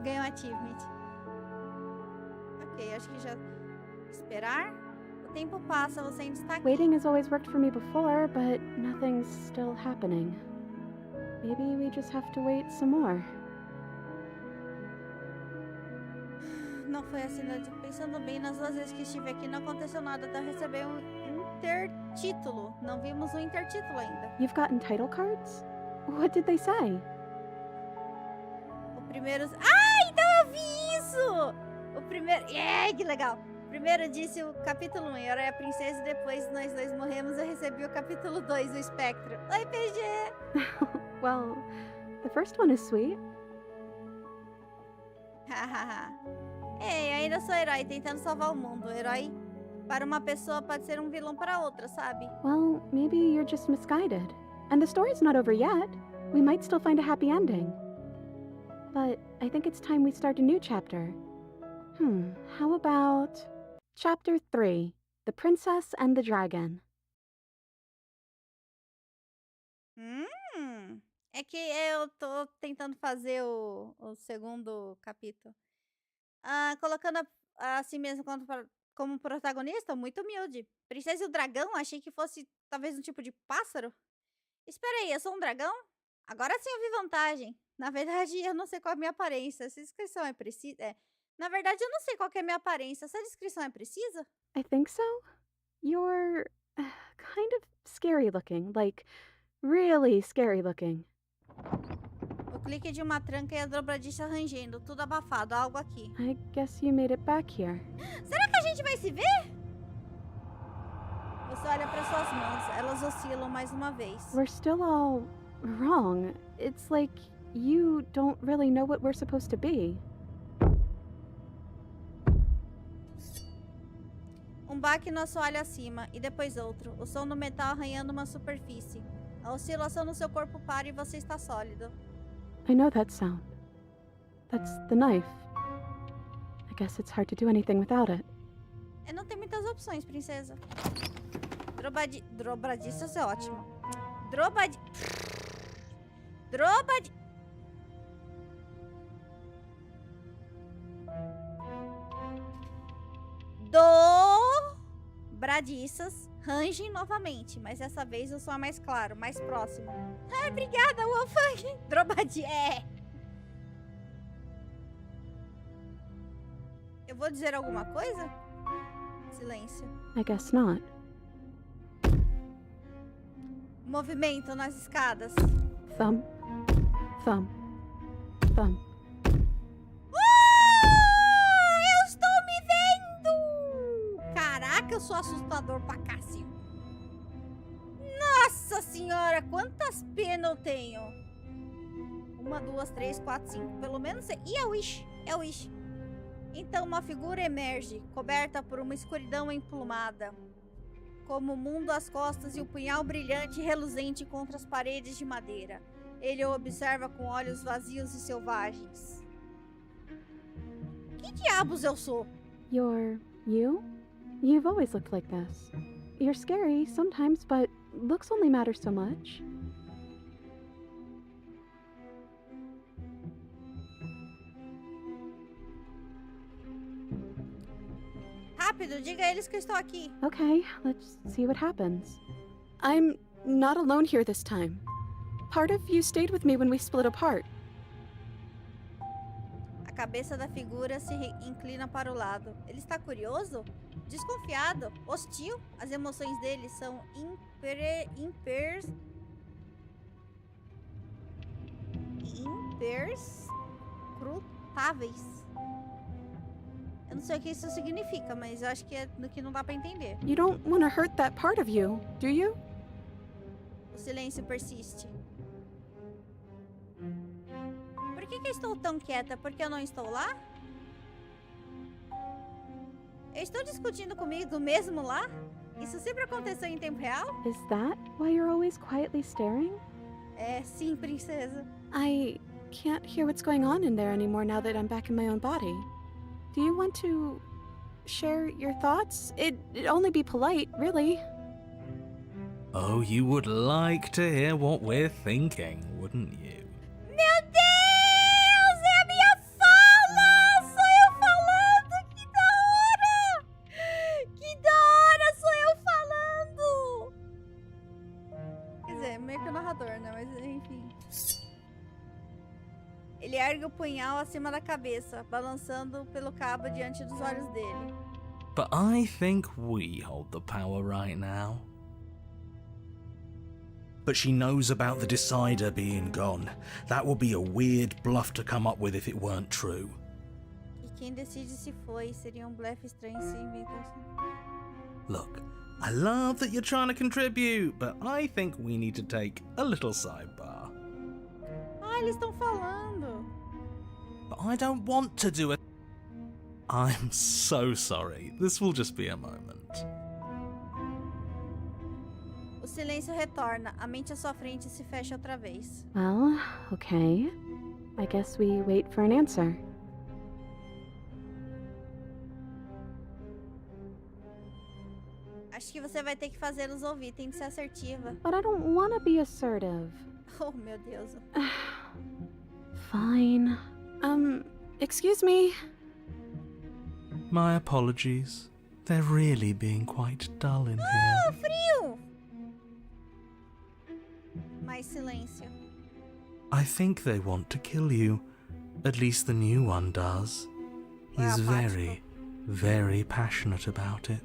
Ganhei um achievement. Ok, acho que já... Esperar? O tempo passa, você ainda está aqui. Waiting has always worked for me before, but nothing's still happening. Maybe we just have to wait some more. Não foi assim, né? Pensando bem, nas 2 vezes que estive aqui não aconteceu nada até eu receber um intertítulo. Não vimos um intertítulo ainda. You've gotten title cards? What did they say? O primeiro... Ah, então eu vi isso! O primeiro... Que legal! O primeiro disse o capítulo 1, eu era a princesa e depois nós dois morremos, eu recebi o capítulo 2, o espectro. Oi, PG! Well, the first one is sweet. Hahaha. Ei, ainda sou herói, tentando salvar o mundo. Herói para uma pessoa pode ser um vilão para outra, sabe? Well, maybe you're just misguided. And the story's not over yet. We might still find a happy ending. But I think it's time we start a new chapter. How about... Chapter 3. The Princess and the Dragon. É que eu tô tentando fazer o segundo capítulo. Colocando a si mesmo como protagonista, muito humilde. Princesa e o dragão, achei que fosse talvez um tipo de pássaro. Espera aí, eu sou um dragão? Agora sim eu vi vantagem. Na verdade, eu não sei qual é a minha aparência. Essa descrição é precisa? Na verdade, eu não sei qual que é a minha aparência. Essa descrição é precisa? I think so. You're kind of scary looking. Like, really scary looking. O clique de uma tranca e a dobradiça rangendo. Tudo abafado, algo aqui. I guess you made it back here. Será que a gente vai se ver? Você olha para suas mãos. Elas oscilam mais uma vez. We're still all wrong. It's like you don't really know what we're supposed to be. Um baque no assoalho acima, e depois outro. O som do metal arranhando uma superfície. A oscilação no seu corpo para e você está sólido. I know that sound. That's the knife. I guess it's hard to do anything without it. Não tem muitas opções, princesa. Dobradiças é ótimo. Dobradiças. Rangem novamente, mas dessa vez o som é mais claro, mais próximo. Ai, obrigada, Wolfgang. Eu vou dizer alguma coisa? Silêncio. I guess not. Movimento nas escadas. Thump, thump, thump. Eu estou me vendo! Caraca, eu sou assustador pra cacete. Nossa senhora, quantas penas eu tenho? 1, 2, 3, 4, 5. Pelo menos... E é o Wish. É o Wish. Então uma figura emerge, coberta por uma escuridão emplumada. Como o mundo às costas e o punhal brilhante e reluzente contra as paredes de madeira. Ele o observa com olhos vazios e selvagens. Que diabos eu sou? You're you? You've always looked like this. You're scary sometimes, but looks only matter so much. Rápido, diga a eles que eu estou aqui. Okay, let's see what happens. I'm not alone here this time. part of you stayed with me when we split apart. A cabeça da figura se inclina para o lado. Ele está curioso? Desconfiado? Hostil? As emoções dele são imperscrutáveis. Eu não sei o que isso significa, mas eu acho que é do que não dá pra entender. You don't want to hurt that part of you, do you? O silêncio persiste. Por que eu estou tão quieta? Porque eu não estou lá? Eu estou discutindo comigo mesmo lá? Isso sempre aconteceu em tempo real? Is that why you're always quietly staring? É, sim, princesa. I can't hear what's going on in there anymore now that I'm back in my own body. Do you want to share your thoughts? It'd only be polite, really. Oh, you would like to hear what we're thinking, wouldn't you? Meu Deus! É a minha fala! Sou eu falando! Que da hora! Que da hora! Sou eu falando! Quer dizer, meio que o narrador, né? Mas enfim. Ele ergue o punhal acima da cabeça, balançando pelo cabo diante dos olhos dele. But I think we hold the power right now. But she knows about the Decider being gone. That would be a weird bluff to come up with if it weren't true. E quem decide se foi seria blefe estranho se inventasse. Look, I love that you're trying to contribute, but I think we need to take a little sidebar. Ah, eles estão falando. But I don't want to do it. I'm so sorry. This will just be a moment. O silêncio retorna. A mente à sua frente se fecha outra vez. Well, okay. I guess we wait for an answer. Acho que você vai ter que fazê-los ouvir. Tem que ser assertiva. But I don't want to be assertive. Oh, meu Deus. Fine. Excuse me. My apologies. They're really being quite dull in Ah, here. frio! Mais silêncio. I think they want to kill you. At least the new one does. He's very, very passionate about it.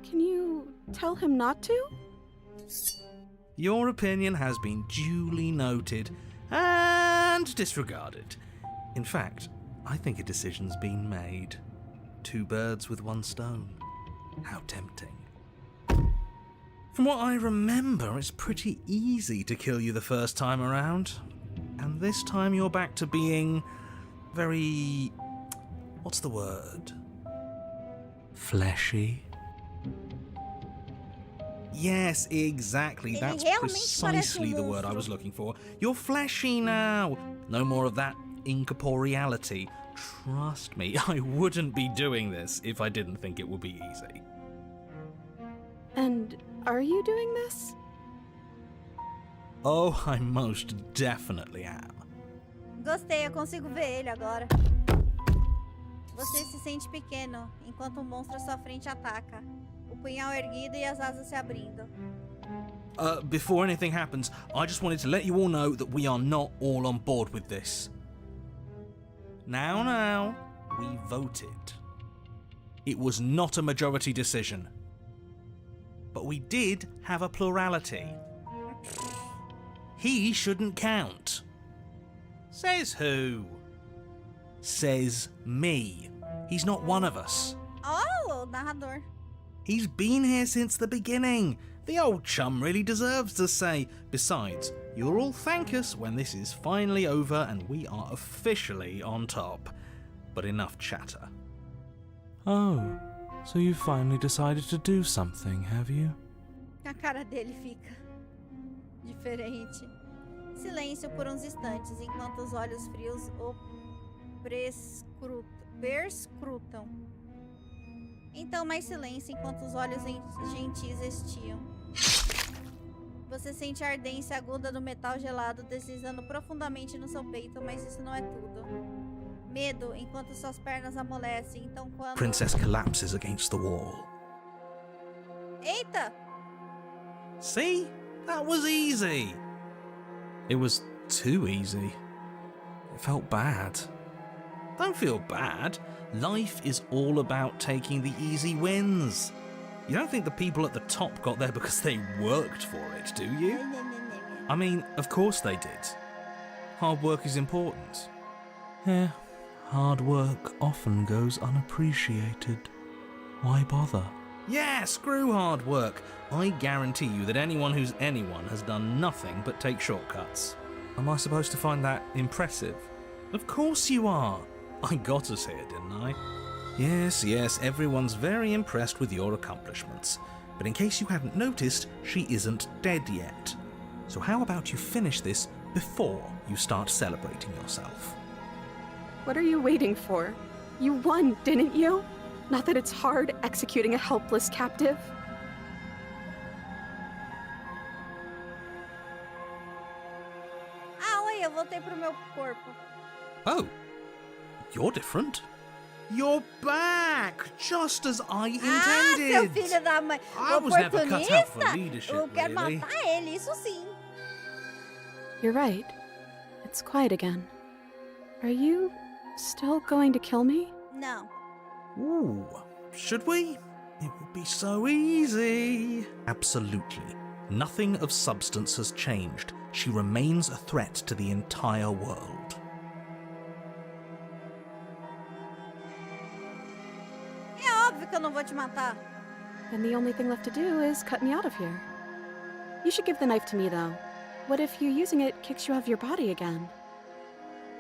Can you tell him not to? Your opinion has been duly noted and disregarded. In fact, I think a decision's been made. 2 birds with 1 stone. How tempting. From what I remember, it's pretty easy to kill you the first time around. And this time you're back to being very... what's the word? Fleshy? Yes, exactly. That's precisely the word I was looking for. You're fleshy now. No more of that incorporeality. Trust me, I wouldn't be doing this if I didn't think it would be easy. And are you doing this? Oh, I most definitely am. Gostei, eu consigo ver ele agora. Você se sente pequeno, enquanto um monstro à sua frente ataca. O punhal erguido e as asas se abrindo. Before anything happens, I just wanted to let you all know that we are not all on board with this. Now, we voted. It was not a majority decision. But we did have a plurality. He shouldn't count. Says who? Says me. He's not one of us. Oh, narrador. He's been here since the beginning. The old chum really deserves to say. Besides, you'll all thank us when this is finally over and we are officially on top. But enough chatter. Oh, so you finally decided to do something, have you? A cara dele fica diferente. Silêncio por uns instantes, enquanto os olhos frios o perscrutam. Então mais silêncio enquanto os olhos gentis estiam. Você sente a ardência aguda do metal gelado deslizando profundamente no seu peito, mas isso não é tudo. Medo enquanto suas pernas amolecem, então quando... Princess collapses against the wall. Eita! See? That was easy. It was too easy. It felt bad. Don't feel bad. Life is all about taking the easy wins. You don't think the people at the top got there because they worked for it, do you? I mean, of course they did. Hard work is important. Yeah, hard work often goes unappreciated. Why bother? Yeah, screw hard work. I guarantee you that anyone who's anyone has done nothing but take shortcuts. Am I supposed to find that impressive? Of course you are. I got us here, didn't I? Yes, everyone's very impressed with your accomplishments. But in case you hadn't noticed, she isn't dead yet. So how about you finish this before you start celebrating yourself? What are you waiting for? You won, didn't you? Not that it's hard executing a helpless captive. Ah, oi, eu voltei pro meu corpo. Oh, you're different. You're back, just as I intended. Ah, seu filho da mãe. I was never cut out for Oportunista? leadership, Eu quero really. matar ele, isso sim. You're right. It's quiet again. Are you still going to kill me? Não. Ooh, should we? It would be so easy. Absolutely. Nothing of substance has changed. She remains a threat to the entire world. É óbvio que eu não vou te matar. Then the only thing left to do is cut me out of here. You should give the knife to me, though. What if you using it kicks you out of your body again?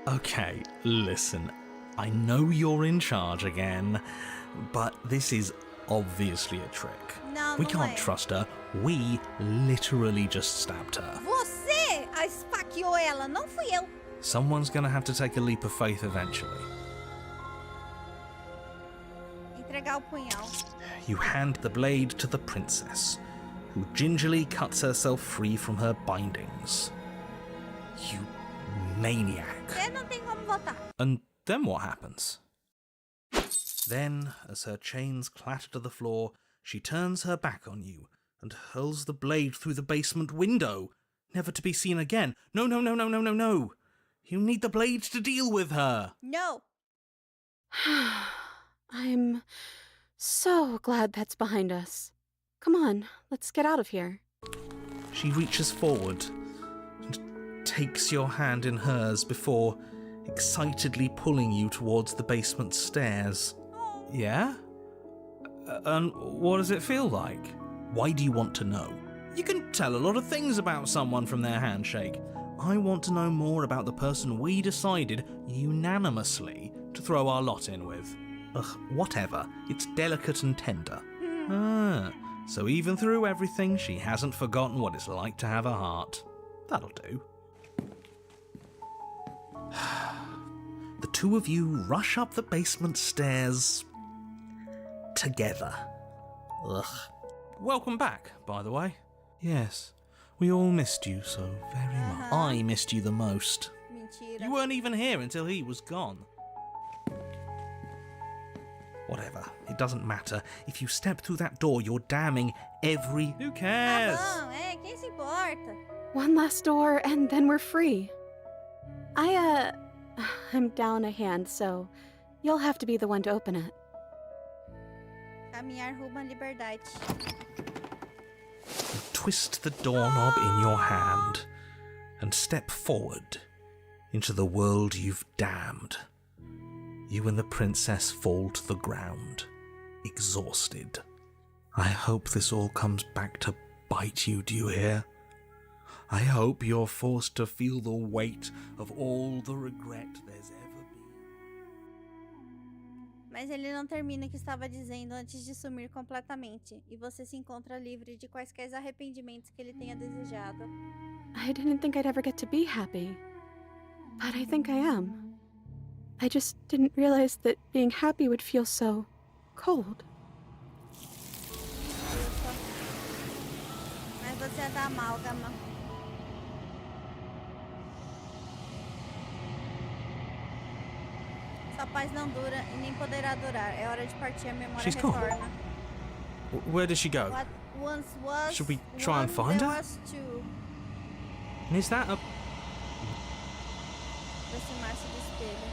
Okay, listen. I know you're in charge again, but this is obviously a trick. Não, We não can't é. trust her. We literally just stabbed her. Você esfaqueou ela, não fui eu. Someone's gonna have to take a leap of faith eventually. Entregar o punhal. You hand the blade to the princess, who gingerly cuts herself free from her bindings. You maniac. Você não tem como votar. And then what happens? Then, as her chains clatter to the floor, she turns her back on you and hurls the blade through the basement window, never to be seen again. No. You need the blade to deal with her. No. I'm so glad that's behind us. Come on, let's get out of here. She reaches forward and takes your hand in hers before excitedly pulling you towards the basement stairs. Yeah? And what does it feel like? Why do you want to know? You can tell a lot of things about someone from their handshake. I want to know more about the person we decided unanimously to throw our lot in with. Ugh, whatever. It's delicate and tender. Ah, So even through everything, she hasn't forgotten what it's like to have a heart. That'll do. The two of you rush up the basement stairs together. Ugh. welcome back, by the way. Yes, we all missed you so very much. I missed you the most. Mentira. You weren't even here until he was gone. Whatever, it doesn't matter. If you step through that door, you're damning every... Who Tá cares? bom, quem se importa? One last door, and then we're free. I'm down a hand, so you'll have to be the one to open it. Caminhar rumo à liberdade. Twist the doorknob in your hand and step forward into the world you've damned. You and the princess fall to the ground, exhausted. I hope this all comes back to bite you, do you hear? I hope you're forced to feel the weight of all the regret there's ever been. Mas ele não termina o que estava dizendo antes de sumir completamente, e você se encontra livre de quaisquer arrependimentos que ele tenha desejado. I didn't think I'd ever get to be happy, but I think I am. I just didn't realize that being happy would feel so cold. Mas você é da amálgama. Sua paz não dura e nem poderá durar. É hora de partir, a memória She's gone. retorna. Where does she go? What once was Should we try and one, find there her? was two. And is that a Aproximar-se do espelho.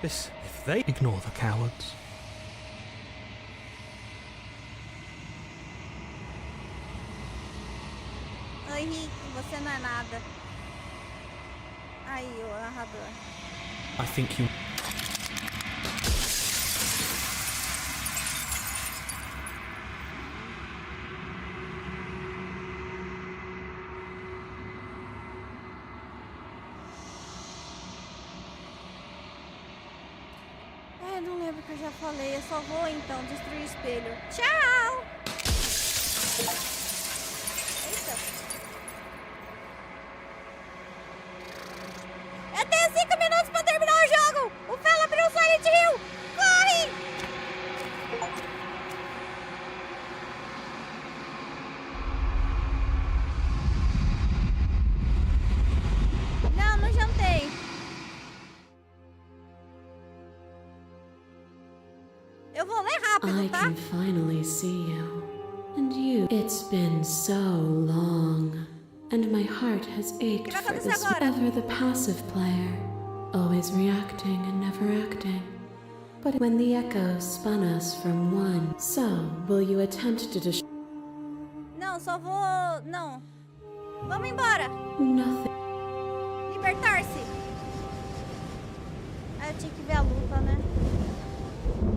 This, if they ignore the cowards. Oi, Rick, você não é nada. Aí, o narrador. I think you... Não lembro o que eu já falei. Eu só vou, então, destruir o espelho. Tchau! Eita. Eu tenho 5 minutos pra terminar o jogo! O Fel abriu o Silent Hill! Corre! Não jantei. Eu vou ler rápido, tá? I can finally see you. And you. It's been so long. And my heart has ached for this ever the passive player. Always reacting and never acting. But when the echoes spun us from one, so will you attempt to destroy? Não, só vou... Não. Vamos embora. Nothing. Libertar-se. Ah, eu tinha que ver a luta, né?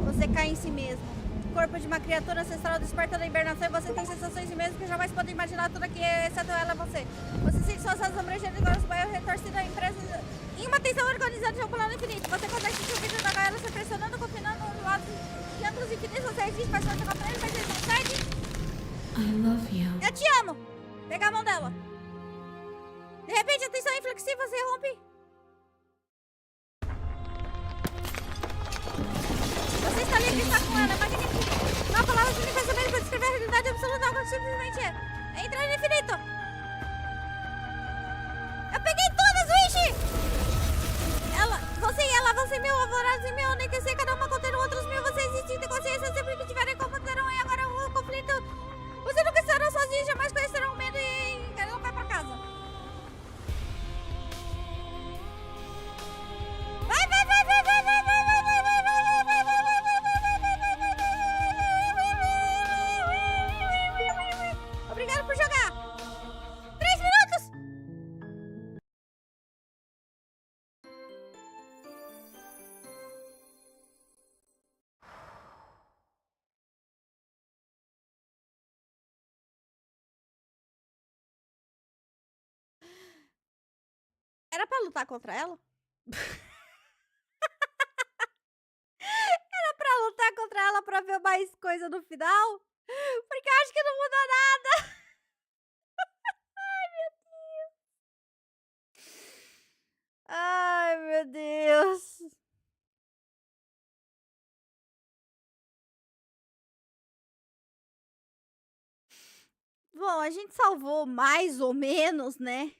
Você cai em si mesmo. O corpo de uma criatura ancestral desperta da hibernação e você tem sensações em mesmo que jamais pode imaginar tudo aqui, exceto ela é você. Você sente suas asas abrangendo igual os bairros retorcidos em uma tensão organizada de um plano infinito. Você consegue sentir o vidro da gaiola se pressionando, confinando os lados e ângulos infinitos. Você resiste, faz força contra ele, mas ele não consegue. I love you. Eu te amo. Pega a mão dela. De repente a tensão inflexível se rompe. Você está livre e está com ela, é magnífico. Não há palavras universalmente para descrever a realidade absoluta, algo que simplesmente é entrar no infinito. Eu peguei todas, Wish! Você e ela vão ser mil, alvorados e mil, NTC, cada uma contendo outros mil. Vocês instinto e consciência sempre que tiverem compartilharão. E agora o conflito. Você nunca estarão sozinhos, jamais conhecerão o medo e cada um vai pra casa. Vai, vai, vai, vai, vai, vai, vai, vai, vai, vai, vai, vai, vai, vai, vai, vai, vai. Obrigado por jogar. 3 minutos. Era pra lutar contra ela? Era pra lutar contra ela pra ver mais coisa no final? Porque eu acho que não muda nada. Ai, meu Deus. Ai, meu Deus. Bom, a gente salvou mais ou menos, né?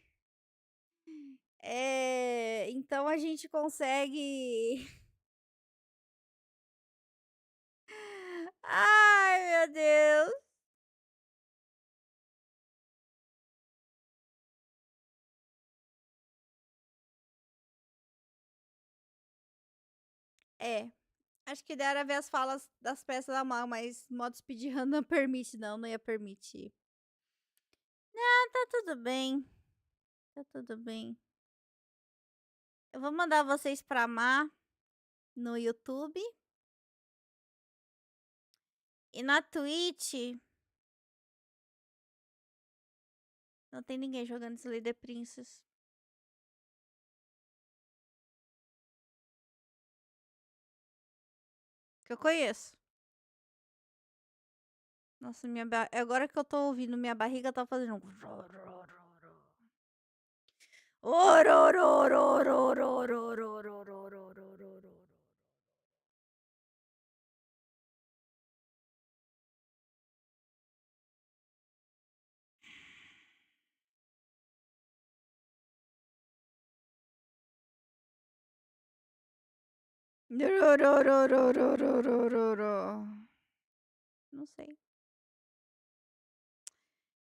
Então a gente consegue... Ai, meu Deus. Acho que era ver as falas das peças da mão, mas modo speedrun não permite, não ia permitir. Não, tá tudo bem. Tá tudo bem. Eu vou mandar vocês pra Má no YouTube. E na Twitch... Não tem ninguém jogando Slay the Princess. Que eu conheço. Nossa, agora que eu tô ouvindo, minha barriga tá fazendo... Não sei.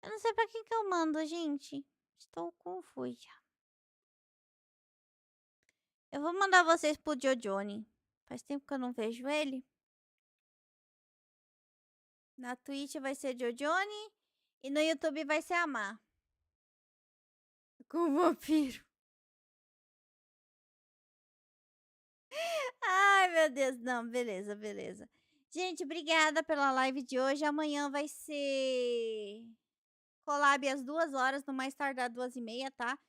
Eu não sei pra quem que eu mando, gente. Estou confusa. Eu vou mandar vocês pro Jojohnny. Faz tempo que eu não vejo ele. Na Twitch vai ser Jojohnny. E no YouTube vai ser Amar. Com o vampiro. Ai, meu Deus. Não, beleza, beleza. Gente, obrigada pela live de hoje. Amanhã vai ser collab às 2 horas, no mais tardar 2h30, tá?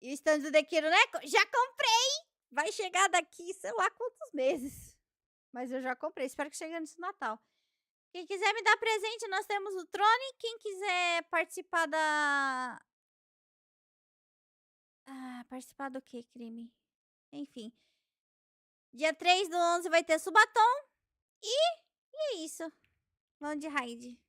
E o stand do Dequiro, né? Já comprei! Vai chegar daqui, sei lá quantos meses. Mas eu já comprei. Espero que chegue nesse Natal. Quem quiser me dar presente, nós temos o Trone. Quem quiser participar da... participar do quê, Creammy? Enfim. Dia 3/11 vai ter Subatom. E é isso. Vamos de raid.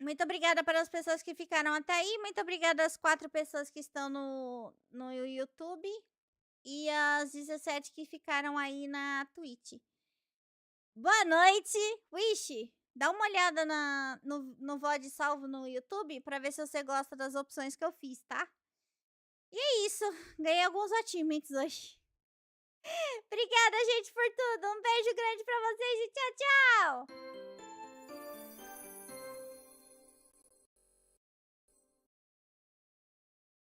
Muito obrigada para as pessoas que ficaram até aí. Muito obrigada às 4 pessoas que estão no YouTube. E às 17 que ficaram aí na Twitch. Boa noite. Wish, dá uma olhada no VOD salvo no YouTube para ver se você gosta das opções que eu fiz, tá? E é isso. Ganhei alguns achievements hoje. Obrigada, gente, por tudo. Um beijo grande pra vocês e tchau, tchau!